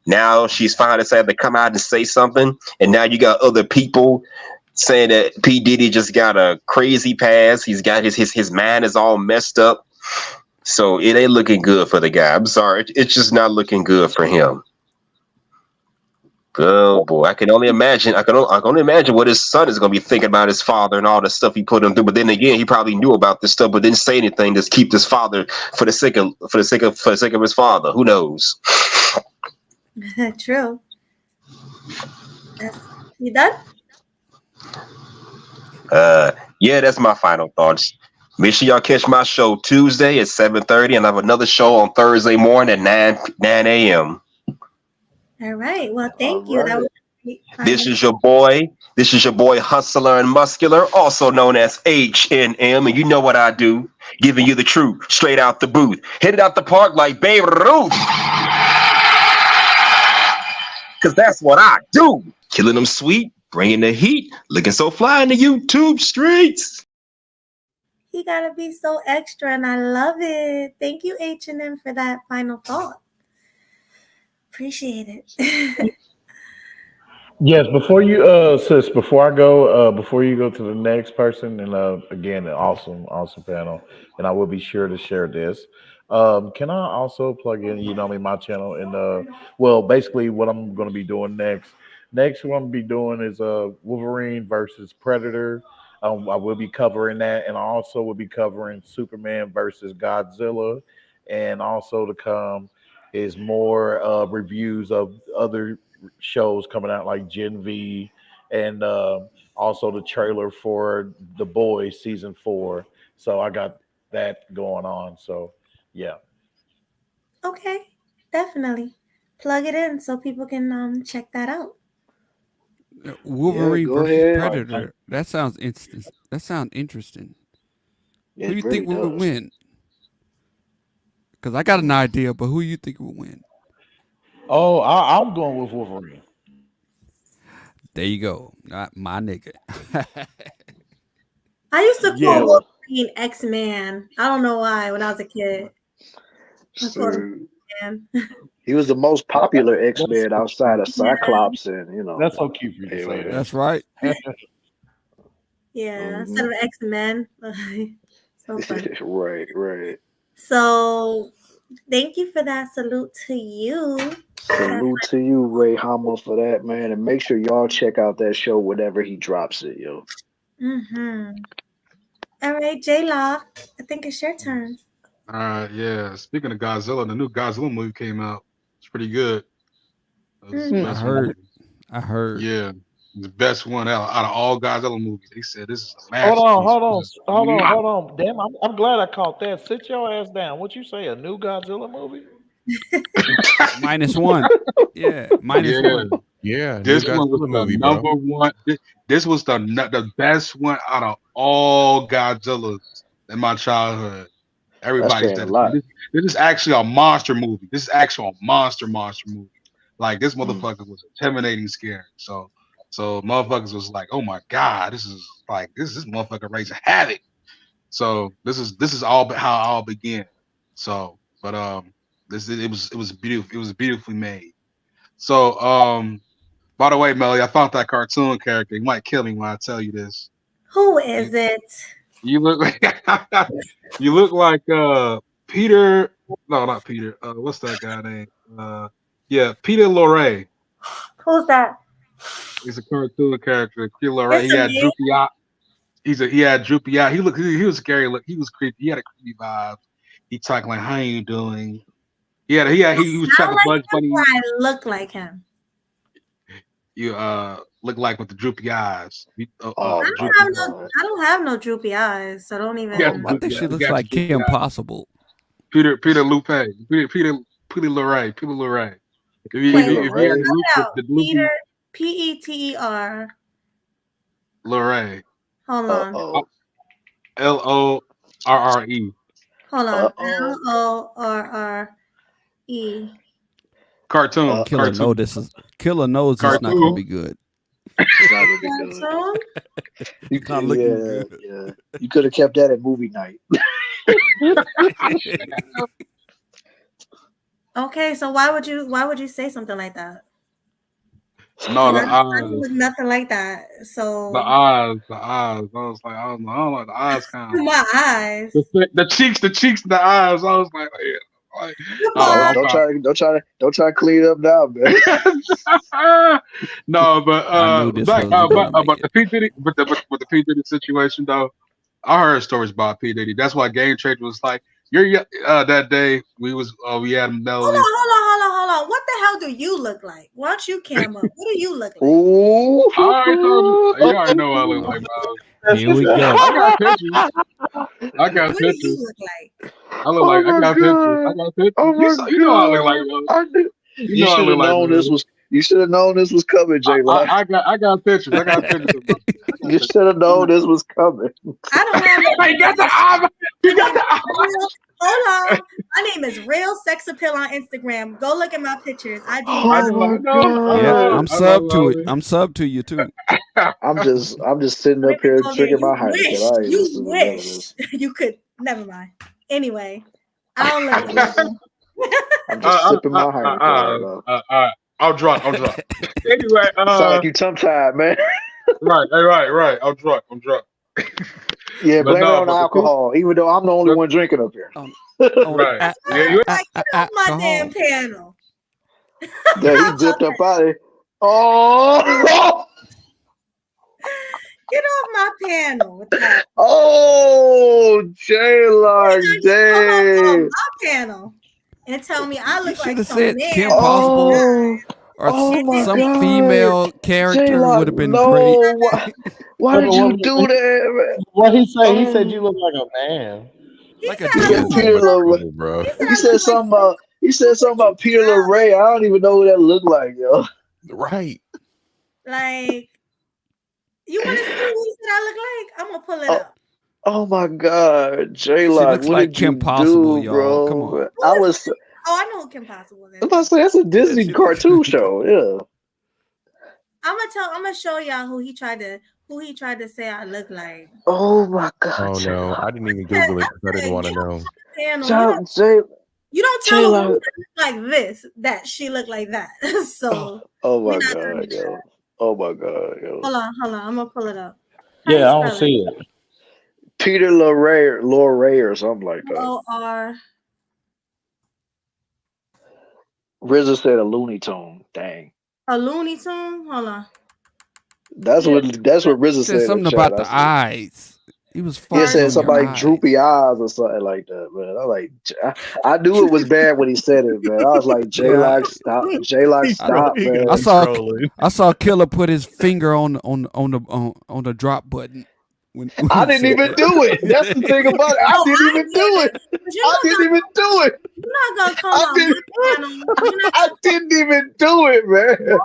Now she's finally decided to come out and say something. And now you got other people saying that P. Diddy just got a crazy past. He's got his mind is all messed up. So it ain't looking good for the guy. I'm sorry. It's just not looking good for him. Oh boy, I can only imagine. I can only imagine what his son is going to be thinking about his father and all the stuff he put him through. But then again, he probably knew about this stuff, but didn't say anything. Just keep his father for the sake of his father. Who knows? True. You done? Yeah, that's my final thoughts. Make sure y'all catch my show Tuesday at 7:30, and I have another show on Thursday morning at 9 a.m. All right. Well, thank you. That was great. This is your boy Hustler and Muscular, also known as H&M, and you know what I do, giving you the truth straight out the booth. Hit it out the park like Babe Ruth, because that's what I do. Killing them sweet, bringing the heat, looking so fly in the YouTube streets. He gotta be so extra, and I love it. Thank you, H&M, for that final thought. Appreciate it. Yes, before you sis, before you go to the next person, and again, an awesome panel, and I will be sure to share this. Can I also plug in, my channel, and well, basically what I'm gonna be doing next what I'm gonna be doing is Wolverine versus Predator. I will be covering that, and I also will be covering Superman versus Godzilla, and also to come is more reviews of other shows coming out like Gen V and also the trailer for The Boys season 4. So I got that going on. So yeah. Okay, definitely plug it in so people can check that out. Wolverine go versus ahead. Predator. That sounds That sounds interesting. It Who you really think would does. win? Because I got an idea, but who you think would win? Oh, I'm going with Wolverine. There you go. Not my nigga. I used to call Yeah. Wolverine X-Man. I don't know why when I was a kid. I called him X-Man. He was the most popular X-Men outside of Cyclops, and That's so cute for you to say that. That's right. Yeah, instead of X-Men. So funny. right. So thank you for that. Salute to you. Salute to you, Ray Hama, for that, man. And make sure y'all check out that show whenever he drops it, yo. All right, J-Law, I think it's your turn. All right, yeah. Speaking of Godzilla, the new Godzilla movie came out. It's pretty good. It was the best one. I heard. Yeah, the best one out of all Godzilla movies. They said this is a masterpiece. Hold on. Damn, I'm glad I caught that. Sit your ass down. What you say? A new Godzilla movie? -1. Yeah, -1. Yeah, This new one was Godzilla the movie, number bro. one. This was the best one out of all Godzillas in my childhood. Everybody's saying a lot. This is actually a monster movie. This is actually a monster movie. Like this motherfucker was intimidating, scary. So motherfuckers was like, oh my god, this motherfucker raising havoc. So this is all how it all began. So, but it was beautiful. It was beautifully made. So by the way, Melly, I found that cartoon character. You might kill me when I tell you this. Who is it? You look like Peter. No, not Peter. What's that guy name? Yeah, Peter Lorre. Who's that? He's a cartoon character. Peter Lorre. He had droopy eye. He had droopy eye. He was scary. Look, he was creepy. He had a creepy vibe. He talked like, "How you doing?" He was trying to Bugs Bunny. I look like him. You look like with the droopy eyes. I don't have no droopy eyes, so don't even. I think she looks like Kim Possible. Peter Lupe. Peter Lorre. Peter Lorre. Peter Peter. Lorre. Hold on. Lorre. Hold on. Lorre. Cartoon. Killer knows this is not going to be good. It's not gonna be good. You not looking good. Yeah. You could have kept that at movie night. Okay, so why would you say something like that? No, the eyes. Nothing like that. So the eyes. I was like, I don't know, the eyes kind of. My eyes. The cheeks, the eyes. I was like, yeah. Don't try to clean it up now, man. No, but the P Diddy, but the P Diddy situation though, I heard stories about P Diddy. That's why Game Changer was like, that day we had Melody. Hold on. What the hell do you look like? Why don't you cam up? What do you look like? Ooh. I already told you. You already know what I look like, bro. Here we go. I got pictures. What do you look like? I got pictures. Oh my God. You know what I look like, bro. You should have known this was. You should have known this was coming, Jay. I got pictures. You should have known this was coming. I don't have. You got the eye. You got the eye. Hold on. My name is Real Sex Appeal on Instagram. Go look at my pictures. I do. Yeah, I'm sub to it. I'm sub to you too. I'm just sitting up here drinking my Heineken. You wish you could. Never mind. Anyway, I don't look at you. I'm just sipping my Heineken. I'm drunk. Anyway, sound like you tongue tied, man. Right. I'm drunk. Yeah, blame it on alcohol, even though I'm the only one drinking up here. Right. Get off my damn panel. Yeah, he dipped up out of here. Oh! Get off my panel with that. Oh, J-Lark, damn. My panel. And tell me I look like some said man. Kim Possible. or Oh my some God. female character J-Lock, would have been no. great. Why did you do that? What he say? He said you look like a man. Like a He said Peter Cool, bro. He said something about Peter LaRae. I don't even know what that looked like, yo. Right. Like, you want to see what he said I look like? I'm gonna pull it Oh, up. oh my God, She J-Lock, looks what like did you Kim Possible, do, y'all. Come bro? on. I was Oh, I know who Kim Possible is. I'm about to say that's a Disney she cartoon show. Yeah. I'm gonna show y'all who he tried to say I look like. Oh my God, Oh no, J-Lock. I didn't even Google it because I didn't want to know. You don't tell a woman J-Lock. like this that she looked like that. So Oh we're my not God, gonna do yo. that. Oh my God, yo. Hold on. I'm gonna pull it up. How Yeah, you I don't spell see it. Peter LaRae or something like that. LOR. RZA said a Looney Tune. Dang. A Looney Tune? Hold on. That's what RZA Said said in the something chat. about I the see. eyes. He was He focused said on your somebody eyes. droopy eyes or something like that, man. I knew it was bad when he said it, man. I was like, Yeah. J-Lock, stop. J-Lock, stop, man. I saw Killer put his finger on the drop button when I he didn't said even that. do it. That's the thing about it. I didn't even do it. But I didn't even do it. You're not gonna come I on didn't. my channel. You're not I didn't even do it, man. You're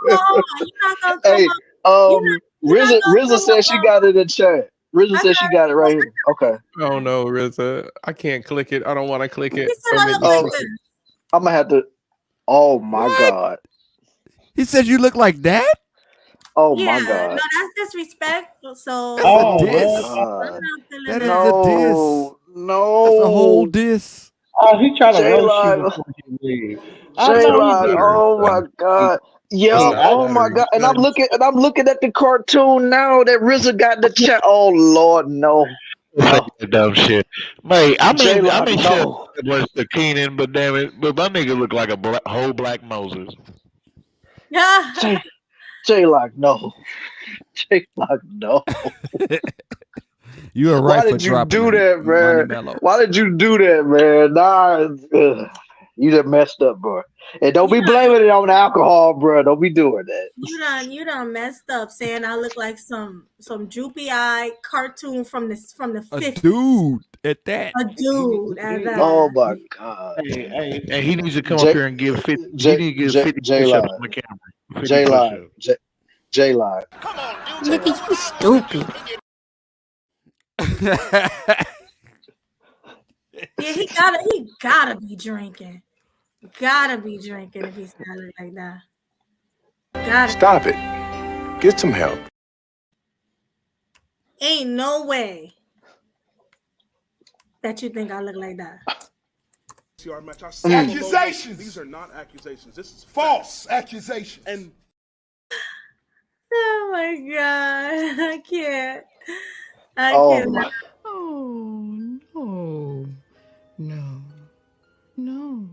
not gonna come Hey, on. RZA said she got it in chat. RZA said she got it right here. Okay. Oh no, RZA. I can't click it. I don't want to click it. He said Don't I make look me like click this. it. I'm gonna have to. Oh my God. He said you look like that? Oh Yeah, my God. no, that's disrespect. So That's a Oh my diss. God. That is a diss. No. That's a whole diss. Oh, he trying to roast you J-Lock. before he leave. I know he J-Lock. did. Oh my God. Yo, oh my God. And I'm looking at the cartoon now that RZA got in the chat. Oh Lord, no. Say that dumb shit, mate. I J-Lock, mean, no. shit was the Keenan, but damn it, but my nigga look like a whole black Moses. J-Lock, no. J-Lock, no. You are Why right for did you dropping do him, that, Money man? Mellow. Why did you do that, man? Nah, you done messed up, bro. And don't be blaming it on alcohol, bro. Don't be doing that. You done messed up saying I look like some droopy eye cartoon from the A 50s. dude at that. A dude at that. Oh my God. Hey, he needs to come up here and give 50. He need to give 50 push-ups on the camera. 50 J-Lock. push-ups. J-Lock. Nigga, you stupid. Yeah, he gotta be drinking. Gotta be drinking if he's not like that. Gotta. Stop it. Get some help. Ain't no way that you think I look like that. Accusations. These are not accusations. This is false accusations. And Oh my God. I can't. I Oh can't. my. Oh, no. No. No.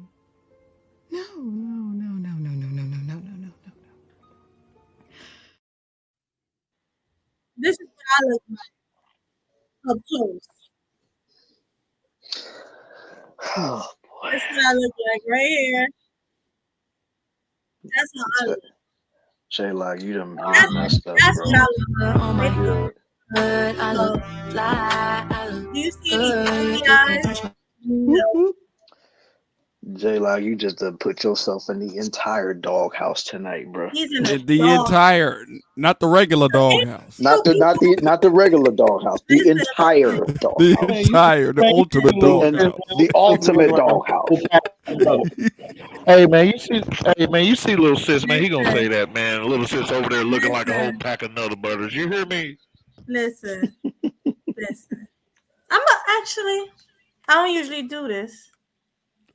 No, no, no, no, no, no, no, no, no, no, no, no. This is what I look like up close. Oh boy. This is what I look like right here. That's how I look. J-Lock, you done messed up, That's bro. what I look like. You done- I look like. Do you see any eyes? No. J-Lock, you just put yourself in the entire doghouse tonight, bro. He's in a The dog. entire, not the regular doghouse. Not the regular doghouse. The entire doghouse. The entire, the ultimate doghouse. The ultimate doghouse. Hey man, you see little sis, man. He gonna say that, man. Little sis over there looking like a whole pack of Nutter Butters. You hear me? Listen. Actually, I don't usually do this.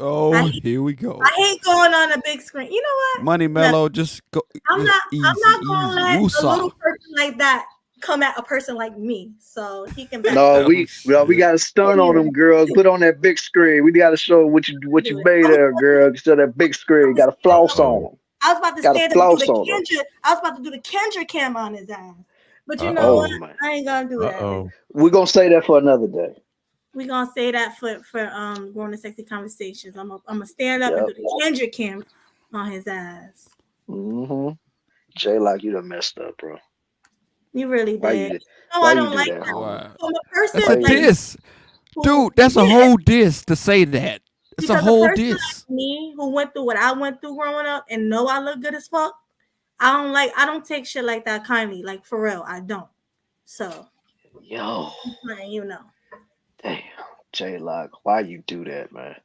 Oh, here we go. I hate going on a big screen. You know what? Money Mellow, just go. I'm not gonna let Woosah. a little person like that come at a person like me. So he can back No, up. we got to stun on them, girl. Put on that big screen. We got to show what you made there, girl. Show that big screen. Got to floss on them. I was about to Gotta stand up floss and do on the 'em. Kendra. I was about to do the Kendra cam on his ass. But you know what? Man. I ain't gonna do that. We're gonna say that for another day. We're gonna say that for going to sexy conversations. I'm gonna stand up and do the Kendra cam on his ass. Mm-hmm. Jay, like you done messed up, bro. You really Why did. you? No, I Why you don't do like that, that. homie? Wow. From a That's Why a person like you? diss. who Dude, that's a yeah, whole diss to say that. It's a because a whole person diss. like me who went through what I went through growing up and know I look good as fuck, I don't take shit like that kindly. Like for real, I don't. So Yo, you know. damn, Jay, like, why you do that, man?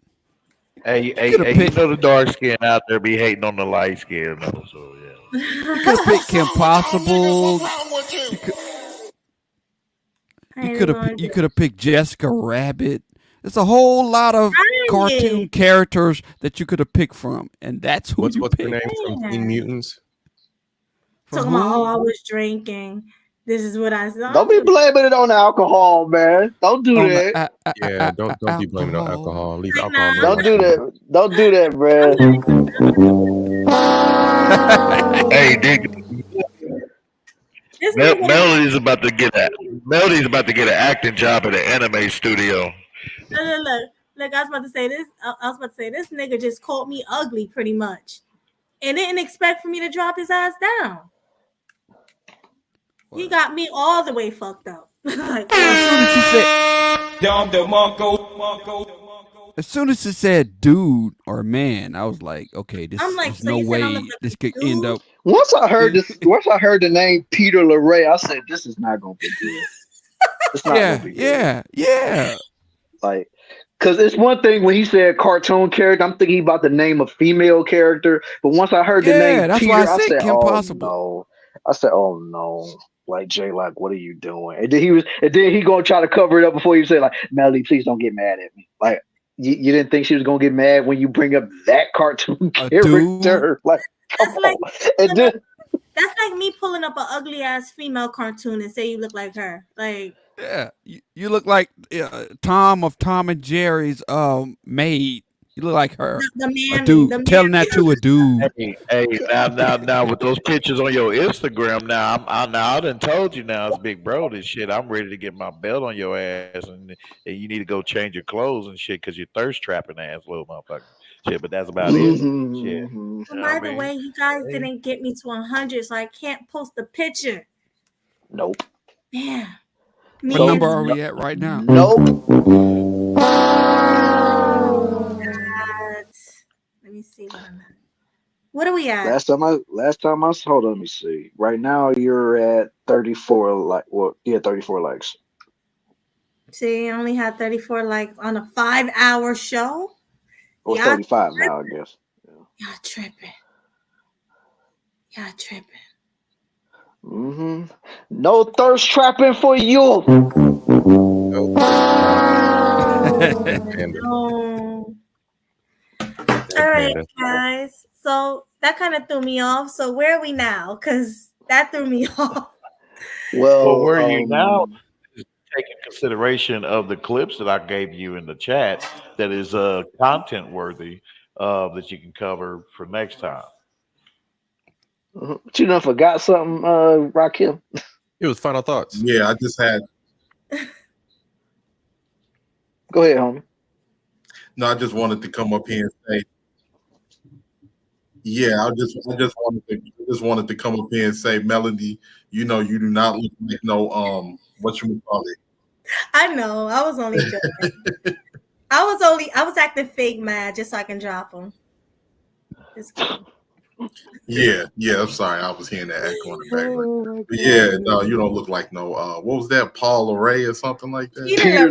Hey, You could hey, have hey, you picked know the dark skin out there be hating on the light skin, though. So yeah. you could have picked Kim Possible. I ain't even gonna You do could have picked Jessica Rabbit. There's a whole lot of cartoon it. characters that you could have picked from, and that's who What's you her name picked. from Teen Man. Mutants? From Talking about, oh, who? I was drinking. This is what I said. Don't be blaming it on alcohol, man. Don't do On the that. Yeah, don't be blaming it on alcohol. alcohol. Leave Like, alcohol nah, alone, Don't my do friend. that. Don't do that, man. Hey, Dick, this nigga. Melody's about to get an acting job at an anime studio. Look. Like I was about to say this. I was about to say this nigga just called me ugly, pretty much, and didn't expect for me to drop his ass down. He got me all the way fucked up. Like, As soon as he said, as soon as it said dude or man, I was like, okay, I'm like, there's so no you said I'm way the this could end dude? up. Once I heard the name Peter LaRay, I said, "This is not gonna be good. It's not gonna be good." Yeah. Like, cause it's one thing when he said cartoon character, I'm thinking about the name of female character. But once I heard the name That's why I Peter, I said said, Kim "Oh Possible. no!" I said, "Oh no!" Like Jay, like, what are you doing? And then he gonna try to cover it up before you say, like, Melly, please don't get mad at me. Like, you didn't think she was gonna get mad when you bring up that cartoon A dude. character? Like, come That's like on. And then that's like me pulling up an ugly ass female cartoon and say you look like her. Like, Yeah, you look like Tom of Tom and Jerry's maid. You look like her. the A mammy, the dude. Telling that to a dude. Hey, now, with those pictures on your Instagram, now I done told you now it's big bro. This shit, I'm ready to get my belt on your ass, and you need to go change your clothes and shit because you're thirst trapping ass little motherfucker. Shit, but that's about it. Shit. You know By what I the mean? way, you guys didn't get me to 100, so I can't post the picture. nope. Damn. What number are we at right now? Nope. Let me see what I'm at. What are we at? Last time I hold on, let me see. Right now you're at 34 34 likes. See, I only had 34 likes on a 5-hour show. Or 35 now, I guess. Y'all tripping. Mm-hmm. No thirst trapping for you. No. All right, guys. So that kind of threw me off. So where are we now? Because that threw me off. Well, where are you now? Taking consideration of the clips that I gave you in the chat, that is content worthy that you can cover for next time. But you done forgot something, Rakim? It was final thoughts. Yeah, I just had. Go ahead, homie. No, I just wanted to come up here and say. Yeah, I just wanted to come up here and say, Melody, you know, you do not look like no what you call it. I know. I was only joking. I was acting fake mad just so I can drop them. Just kidding. Yeah. I'm sorry, I was hearing that echo in the background. But yeah, no, you don't look like no. What was that, Paul LaRay or something like that? Peter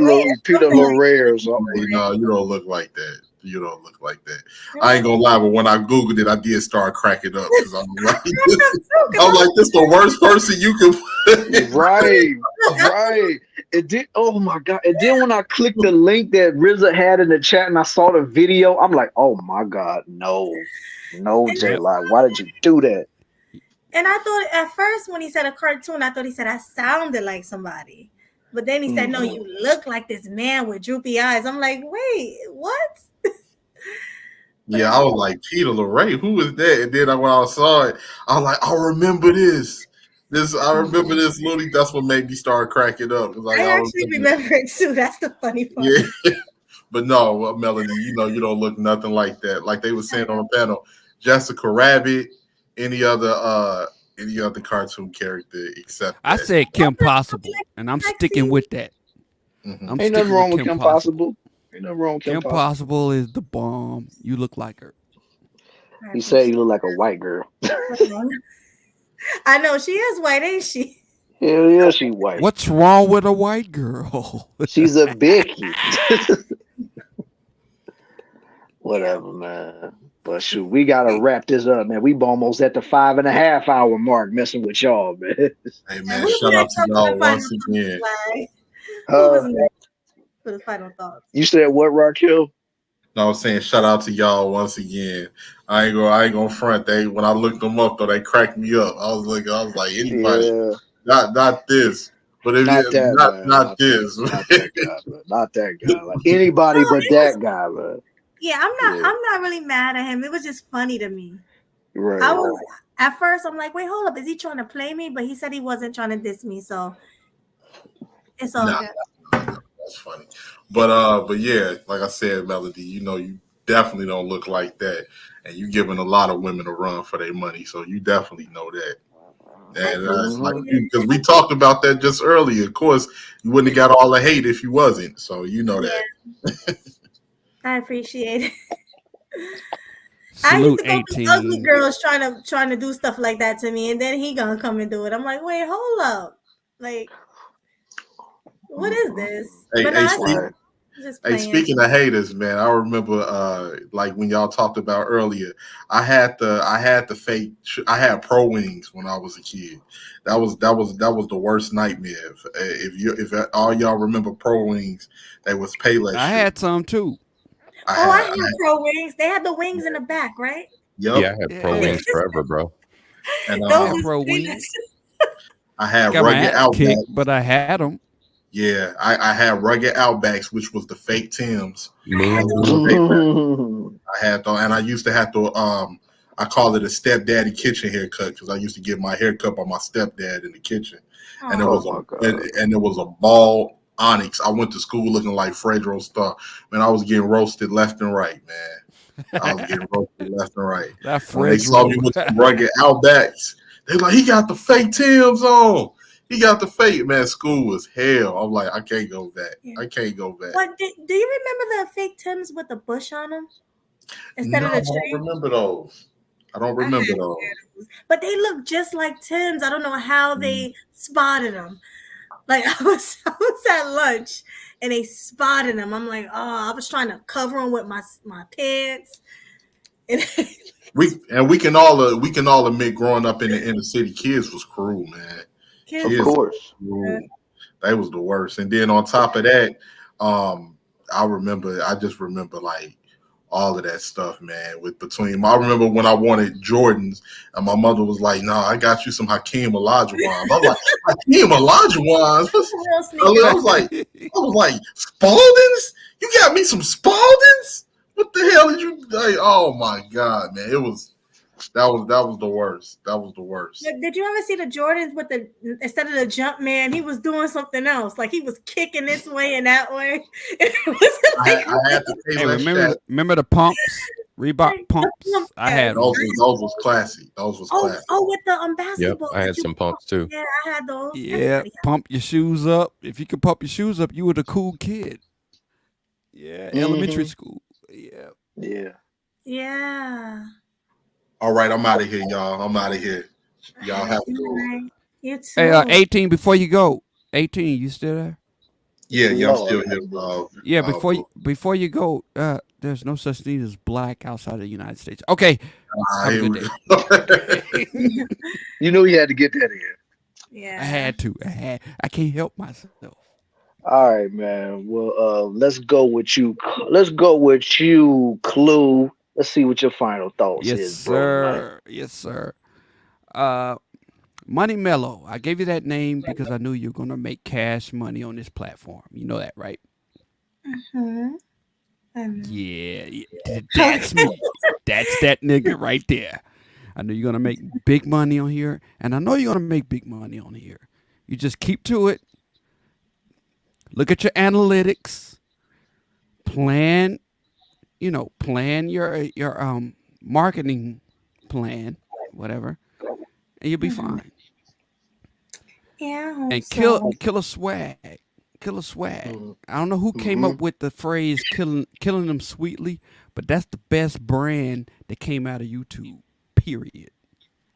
LaRay or something. No, you don't look like that. You don't look like that. I ain't gonna lie, but when I googled it, I did start cracking up because I'm like, this the worst person you can put. Right. It did. Oh my god! And then when I clicked the link that RZA had in the chat and I saw the video, I'm like, oh my god, no, J Live, why did you do that? And I thought at first when he said a cartoon, I thought he said I sounded like somebody. But then he said, no, you look like this man with droopy eyes. I'm like, wait, what? Yeah, I was like, Peter LaRay, who is that? And then when I saw it, I was like, I remember this. I remember this, Looney. That's what made me start cracking up. Like, I actually remember it too. That's the funny part. Yeah. But no, Melody, you know, you don't look nothing like that. Like they were saying on the panel, Jessica Rabbit, any other cartoon character except I that. said Kim Possible, and I'm sticking with that. Mhm. I'm Ain't nothing sticking wrong with with Kim Possible. Possible. Ain't nothing wrong with Kim Kim Possible. Possible is the bomb. You look like her. He said you look like a white girl. I know she is white, ain't she? Hell yeah, she white. What's wrong with a white girl? She's a Becky. Whatever, man. But shoot, we gotta wrap this up, man. We almost at the 5.5 hour mark messing with y'all, man. Hey man, shout out to y'all once again. Who was next for the final thoughts? You said what, Raquel? No, I was saying shout out to y'all once again. I ain't gonna front. They when I looked them up though, they cracked me up. I was like anybody, not this, but if Not that, man. not this, Not that guy, man. Not that guy. Like anybody but that guy, man. Yeah, I'm not really mad at him. It was just funny to me. Right. I was at first I'm like, wait, hold up, is he trying to play me? But he said he wasn't trying to diss me, so it's all good. That's funny. But yeah, like I said, Melody, you definitely don't look like that. And you giving a lot of women a run for their money. So you definitely know that. And that's like because we talked about that just earlier. Of course, you wouldn't have got all the hate if you wasn't. So you know that. I appreciate it. Salute I used to go 18. with ugly girls trying to do stuff like that to me, and then he gonna come and do it. I'm like, wait, hold up, like, what is this? Speaking of haters, man, I remember like when y'all talked about earlier, I had the fake. I had Pro Wings when I was a kid. That was the worst nightmare. If all y'all remember Pro Wings, they was Payless. I had some too. I had Pro Wings. They had the wings in the back, right? Yep. Yeah, I had Pro Wings forever, bro. And Pro Wings. I had Got my Rugged ass kicked, Outback. but I had them. Yeah, I had Rugged Outbacks, which was the fake Tims. I had them, and I used to have to I call it a stepdaddy kitchen haircut because I used to get my haircut by my stepdad in the kitchen, and it was a bald onyx. I went to school looking like Fredro Starr. Man, I was getting roasted left and right, man. I was getting roasted left and right. When they saw me with the Rugged Outbacks, they like, he got the fake Tims on. He got the fake, man. School was hell. I'm like, I can't go back. I can't go back. What do you remember the fake Tims with the bush on them instead of the tree? I don't remember those. I don't remember those. But they look just like Tims. I don't know how they spotted them. Like I was at lunch and they spotted them. I'm like, oh, I was trying to cover them with my pants. We can all admit growing up in the inner city, kids was cruel, man. Of course. They was the worst. And then on top of that, I just remember like all of that stuff, man. I remember when I wanted Jordans and my mother was like, "No, I got you some Hakeem Olajuwons." I was like, "Hakeem Olajuwons?" I was like, Spaldings? You got me some Spaldings? What the hell did you like? Oh my God, man. That was the worst. That was the worst. Did you ever see the Jordans with instead of the jump man, he was doing something else. Like he was kicking this way and that way. I had to pay remember the pumps? Reebok pumps? I had those was classy. Those was classy. Oh, with the basketball. Yep, I had some pumps too. Yeah, I had those. Yeah, pump your shoes up. If you could pump your shoes up, you were the cool kid. Yeah, elementary school. Yeah. Yeah. Yeah. All right, I'm out of here, y'all. I'm out of here. Y'all have a good one. You too. Hey, 18, before you go. 18, you still there? Yeah, I'm still here. Yeah, before you go, there's no such thing as black outside of the United States. Okay. Have a good day. You know you had to get that in. Yeah. I had to. I can't help myself. All right, man. Well, let's go with you. Let's go with you, Clue. Let's see what your final thoughts is, bro. Yes, sir. Money Mellow. I gave you that name because I knew you were going to make cash money on this platform. You know that, right? Yeah, that's me. That's that nigga right there. I know you're going to make big money on here, and I know you're going to make big money on here. You just keep to it. Look at your analytics. Plan your marketing plan whatever, and you'll be fine. Yeah, I hope And so. killer swag. Killer swag. I don't know who came up with the phrase killing them sweetly, but that's the best brand that came out of YouTube. Period.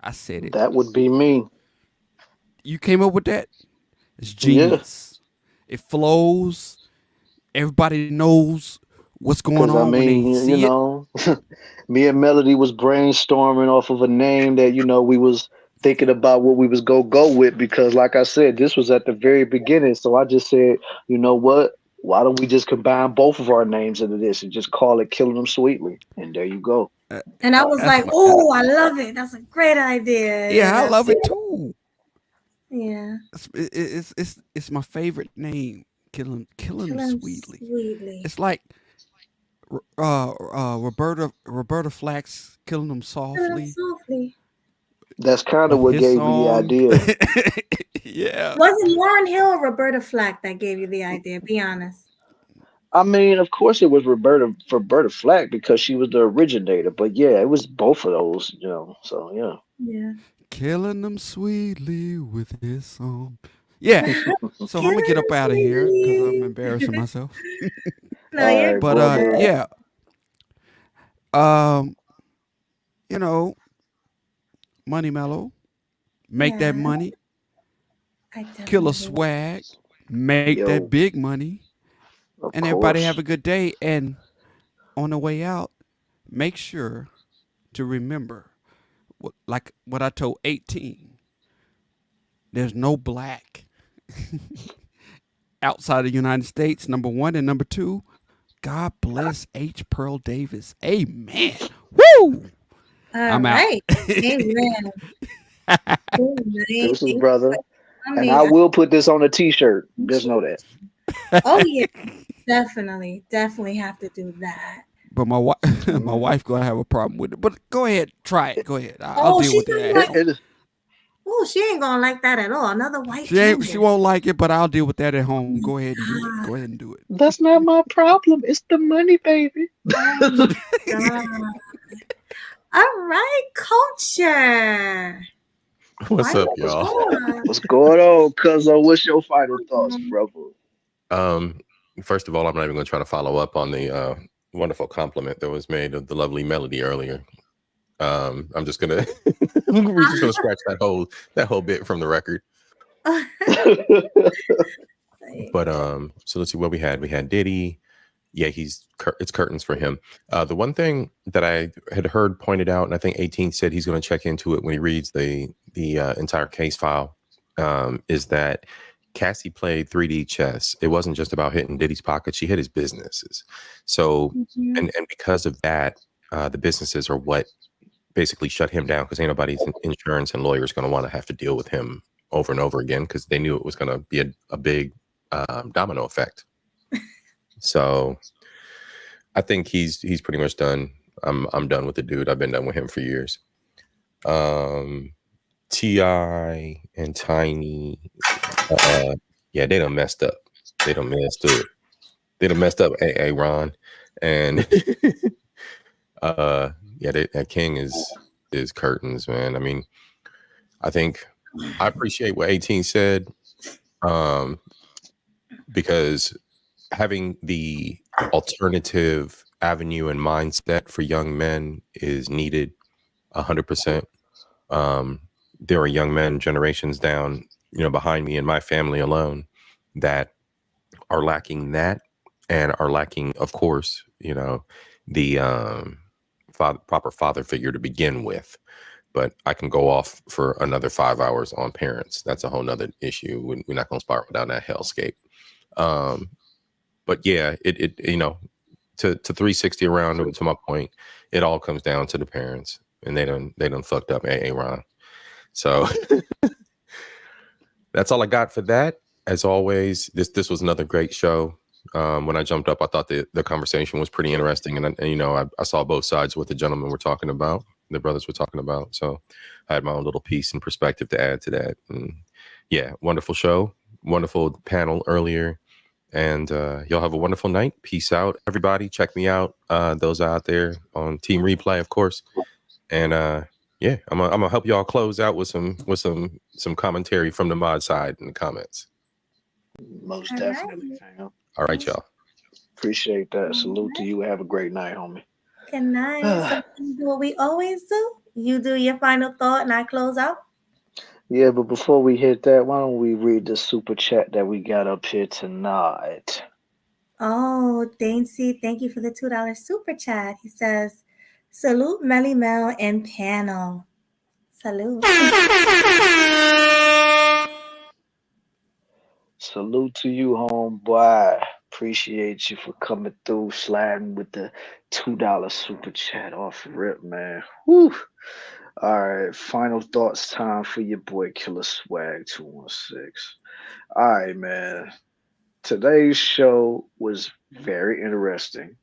I said it. That would be me. You came up with that? It's Yeah. genius. It flows. Everybody knows what's going Because I on when they mean, see it. me and Melody was brainstorming off of a name that we was thinking about what we was go with. Because, like I said, this was at the very beginning. So I just said, you know what? Why don't we just combine both of our names into this and just call it "Killing Them Sweetly"? And there you go. And I was like, "Oh, I love it. That's a great idea." Yeah, I love it too. Yeah. It's my favorite name. Killing them sweetly. It's like Roberta Flack's Killing Them Softly. That's kind of With what his gave me the song. idea. Yeah. Was it Lauren Hill or Roberta Flack that gave you the idea? Be honest. I mean, of course, it was Roberta Flack because she was the originator. But yeah, it was both of those. So yeah. Yeah. Killing them sweetly with his song. Yeah. So I'm gonna get up out of here because I'm embarrassing myself. No, you're But good. yeah. Money Mellow, make that Yeah. money. I Killer definitely. swag, make Yo, that big money, of and everybody course. have a good day. And on the way out, make sure to remember, like what I told 18. There's no black outside of the United States. Number one, and number two, God bless H. Pearl Davis. Amen. Woo! All I'm out. right. Amen. Amen. Deuces, brother. I And mean, I will put this on a T-shirt. Just know that. oh yeah, definitely have to do that. But my wife gonna have a problem with it. But go ahead, try it. Go ahead. I'll Oh, deal she's with gonna that be at like, home. oh, she ain't gonna like that at all. Another white She kingdom. won't like it, but I'll deal with that at home. Go ahead and do it. Go ahead and do it. That's not my problem. It's the money, baby. Oh my God. All right, culture. What's up, What's y'all? going on? What's going on, cuzzo? What's your final thoughts, brother? First of all, I'm not even going to try to follow up on the wonderful compliment that was made of the lovely Melody earlier. I'm just gonna we're just gonna scratch that whole bit from the record. But so let's see what we had. We had Diddy. Yeah, it's curtains for him. The one thing that I had heard pointed out, and I think 18 said he's going to check into it when he reads the entire case file, is that Cassie played 3D chess. It wasn't just about hitting Diddy's pockets; she hit his businesses. So, and because of that, the businesses are what basically shut him down, because ain't nobody's insurance and lawyers going to want to have to deal with him over and over again, because they knew it was going to be a big domino effect. So I think he's pretty much done. I'm done with the dude. I've been done with him for years. T.I. and Tiny, yeah, they done messed up. They done messed up. They done messed up A.A. Ron. And yeah, that King is curtains, man. I mean, I think I appreciate what 18 said, because having the alternative avenue and mindset for young men is needed 100%. There are young men generations down, behind me and my family alone, that are lacking that, and are lacking, of course, the proper father figure to begin with. But I can go off for another 5 hours on parents. That's a whole nother issue. We're not going to spiral down that hellscape. But yeah, it to 360 around, to my point, it all comes down to the parents, and they done fucked up A.A. Ron. So that's all I got for that. As always, this was another great show. When I jumped up, I thought the conversation was pretty interesting, and I saw both sides of what the gentlemen were talking about, the brothers were talking about. So I had my own little piece and perspective to add to that. And yeah, wonderful show, wonderful panel earlier. And y'all have a wonderful night. Peace out, everybody. Check me out. Those out there on Team Replay, of course. And Yeah, I'm gonna help y'all close out with some commentary from the mod side in the comments. Most All definitely, right. fam. All right, y'all. Appreciate that. Salute to you. Have a great night, homie. Good night. So we do what we always do. You do your final thought, and I close out. Yeah, but before we hit that, why don't we read the super chat that we got up here tonight? Oh, Daincy, thank you for the $2 super chat. He says, "Salute Melly Mel and panel. Salute." Salute to you, homeboy. Appreciate you for coming through, sliding with the $2 super chat off rip, man. Whew. All right, final thoughts time for your boy Killer Swag 216. All right, man. Today's show was very interesting,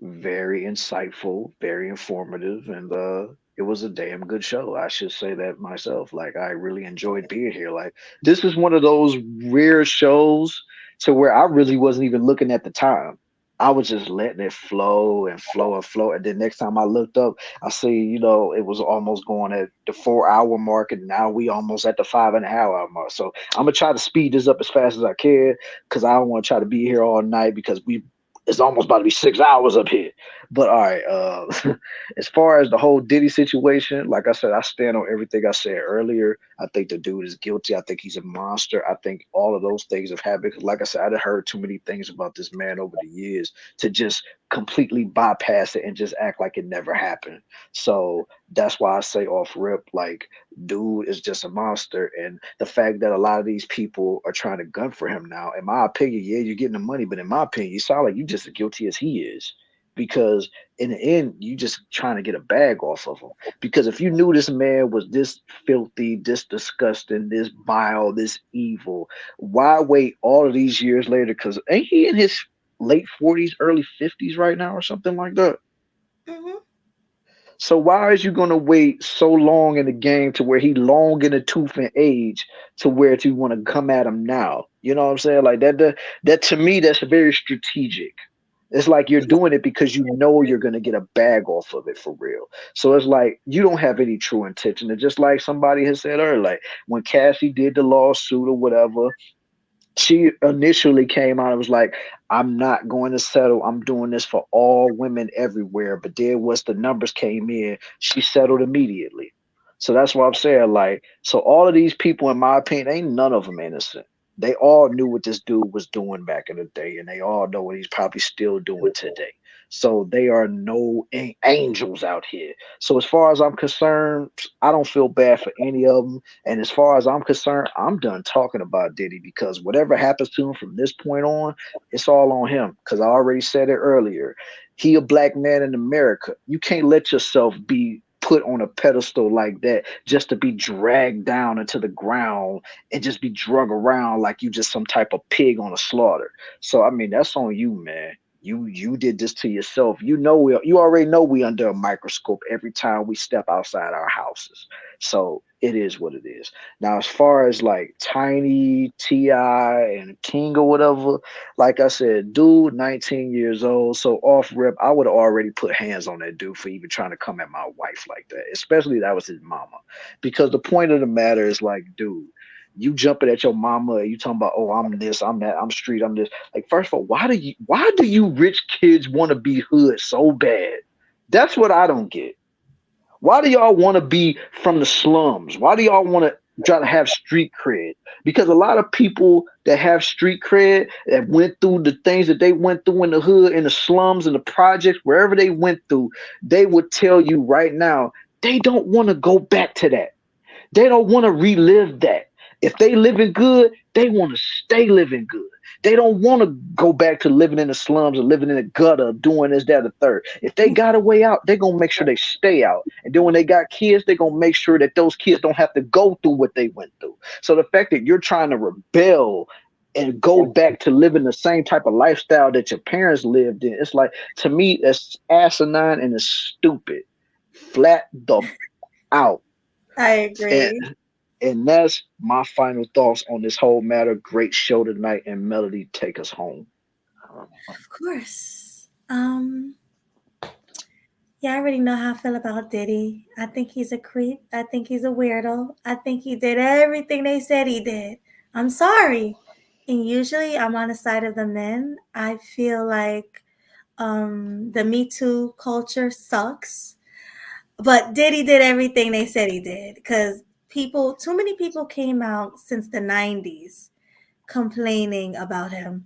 very insightful, very informative, and it was a damn good show. I should say that myself. Like I really enjoyed being here. Like this is one of those rare shows to where I really wasn't even looking at the time. I was just letting it flow and flow and flow. And then next time I looked up, I see, it was almost going at the 4 hour mark, and now we almost at the 5.5 hour mark. So I'm gonna try to speed this up as fast as I can because I don't want to try to be here all night because it's almost about to be 6 hours up here. But all right, as far as the whole Diddy situation, like I said, I stand on everything I said earlier. I think the dude is guilty. I think he's a monster. I think all of those things have happened. 'Cause like I said, I've heard too many things about this man over the years to just completely bypass it and just act like it never happened. So that's why I say off rip, like, dude is just a monster. And the fact that a lot of these people are trying to gun for him now, in my opinion, yeah, you're getting the money, but in my opinion, you sound like you just as guilty as he is. Because in the end, you just trying to get a bag off of him. Because if you knew this man was this filthy, this disgusting, this vile, this evil, why wait all of these years later? Because ain't he in his late 40s, early 50s right now, or something like that? Mm-hmm. So why is you gonna wait so long in the game to where he long in the tooth and age to where you want to come at him now? You know what I'm saying? Like that to me, that's very strategic. It's like you're doing it because you know you're gonna get a bag off of it for real. So it's like you don't have any true intention. And just like somebody has said earlier, like when Cassie did the lawsuit or whatever, she initially came out and was like, I'm not going to settle. I'm doing this for all women everywhere. But then once the numbers came in, she settled immediately. So that's what I'm saying. Like, so all of these people, in my opinion, ain't none of them innocent. They all knew what this dude was doing back in the day, and they all know what he's probably still doing today. So they are no angels out here. So as far as I'm concerned, I don't feel bad for any of them. And as far as I'm concerned, I'm done talking about Diddy because whatever happens to him from this point on, it's all on him. Because I already said it earlier. He a black man in America. You can't let yourself be put on a pedestal like that just to be dragged down into the ground and just be drug around like you just some type of pig on a slaughter. So I mean, that's on you, man. You did this to yourself. You already know we under a microscope every time we step outside our houses. So it is what it is. Now, as far as like Tiny, T.I., and King or whatever, like I said, dude, 19 years old. So off rip, I would have already put hands on that dude for even trying to come at my wife like that, especially that was his mama. Because the point of the matter is like, dude, you jumping at your mama, you talking about, oh, I'm this, I'm that, I'm street, I'm this. Like, first of all, why do you rich kids want to be hood so bad? That's what I don't get. Why do y'all want to be from the slums? Why do y'all want to try to have street cred? Because a lot of people that have street cred that went through the things that they went through in the hood, in the slums, in the projects, wherever they went through, they would tell you right now, they don't want to go back to that. They don't want to relive that. If they living good, they want to stay living good. They don't want to go back to living in the slums or living in the gutter, doing this, that, the third. If they got a way out, they're going to make sure they stay out. And then when they got kids, they're going to make sure that those kids don't have to go through what they went through. So the fact that you're trying to rebel and go back to living the same type of lifestyle that your parents lived in, it's like, to me, that's asinine and it's stupid. Flat the out. I agree. And that's my final thoughts on this whole matter. Great show tonight, and Melody, take us home. Of course. Yeah, I already know how I feel about Diddy. I think he's a creep. I think he's a weirdo. I think he did everything they said he did. I'm sorry. And usually I'm on the side of the men. I feel like the Me Too culture sucks. But Diddy did everything they said he did because too many people came out since the 90s complaining about him.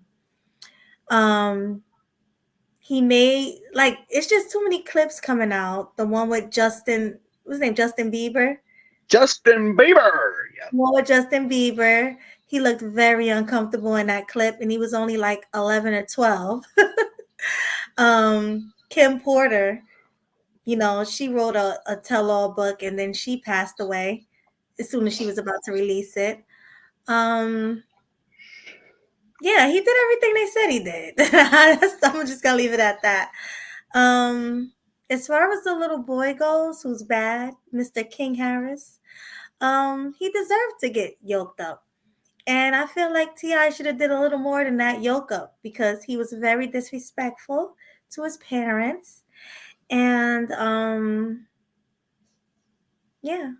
He made it's just too many clips coming out. The one with Justin, what's his name? Justin Bieber. Justin Bieber. Yeah. The one with Justin Bieber. He looked very uncomfortable in that clip, and he was only like 11 or 12. Kim Porter, she wrote a tell-all book, and then she passed away as soon as she was about to release it. Yeah, he did everything they said he did. I'm just gonna leave it at that. As far as the little boy goes, who's bad, Mr. King Harris, he deserved to get yoked up. And I feel like T.I. should have did a little more than that yoke up because he was very disrespectful to his parents. And yeah.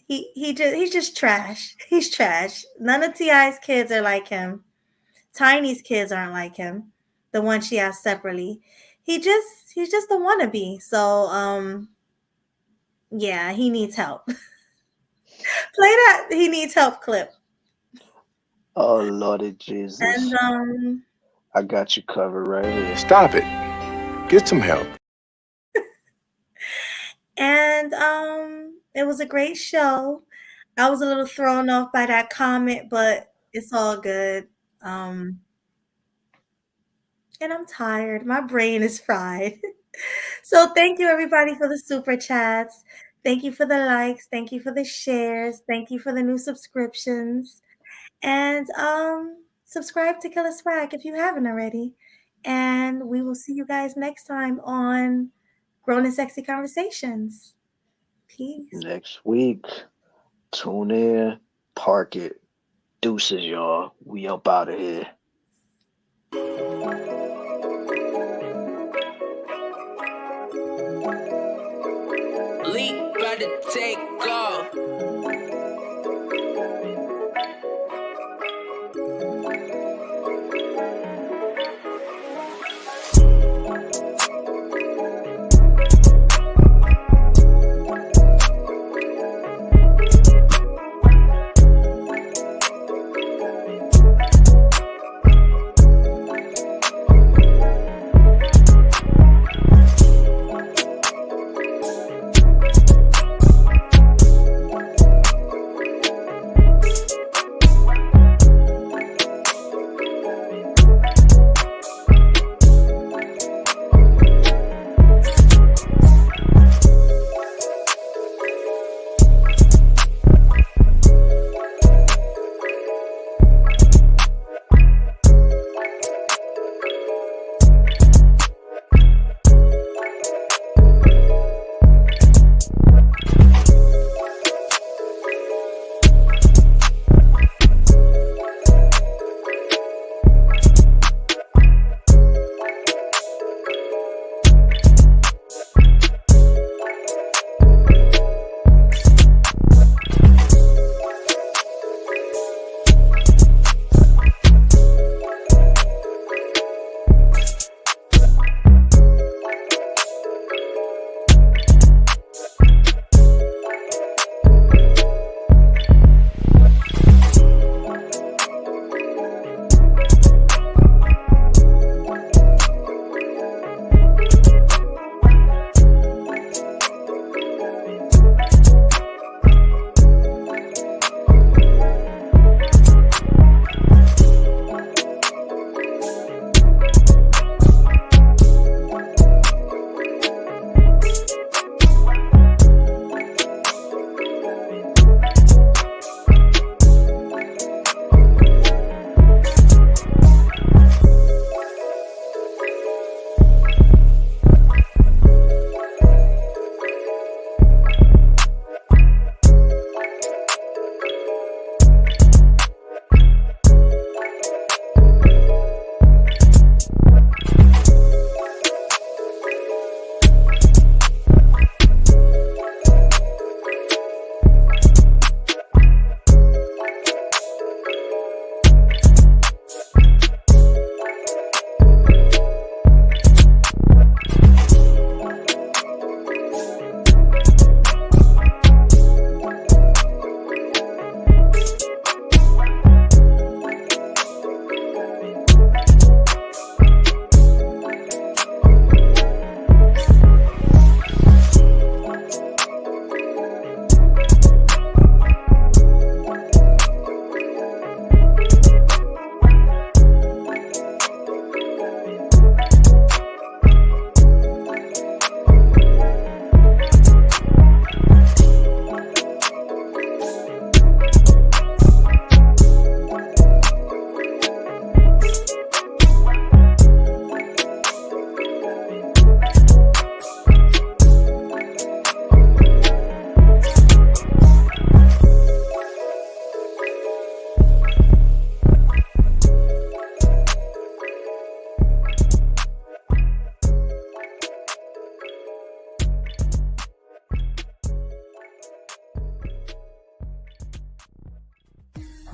He's just trash. He's trash. None of T.I.'s kids are like him. Tiny's kids aren't like him. The one she has separately. He's just a wannabe. So yeah, he needs help. Play that he needs help clip. Oh Lordy Jesus. And I got you covered right here. Stop it. Get some help. And it was a great show. I was a little thrown off by that comment, but it's all good. And I'm tired. My brain is fried. So thank you everybody for the super chats. Thank you for the likes. Thank you for the shares. Thank you for the new subscriptions. And subscribe to Killer Swag if you haven't already. And we will see you guys next time on Grown and Sexy Conversations. Peace. Next week. Tune in. Park it. Deuces, y'all. We up out of here. Leak about to take off.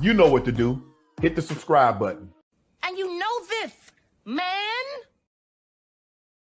You know what to do. Hit the subscribe button. And you know this, man.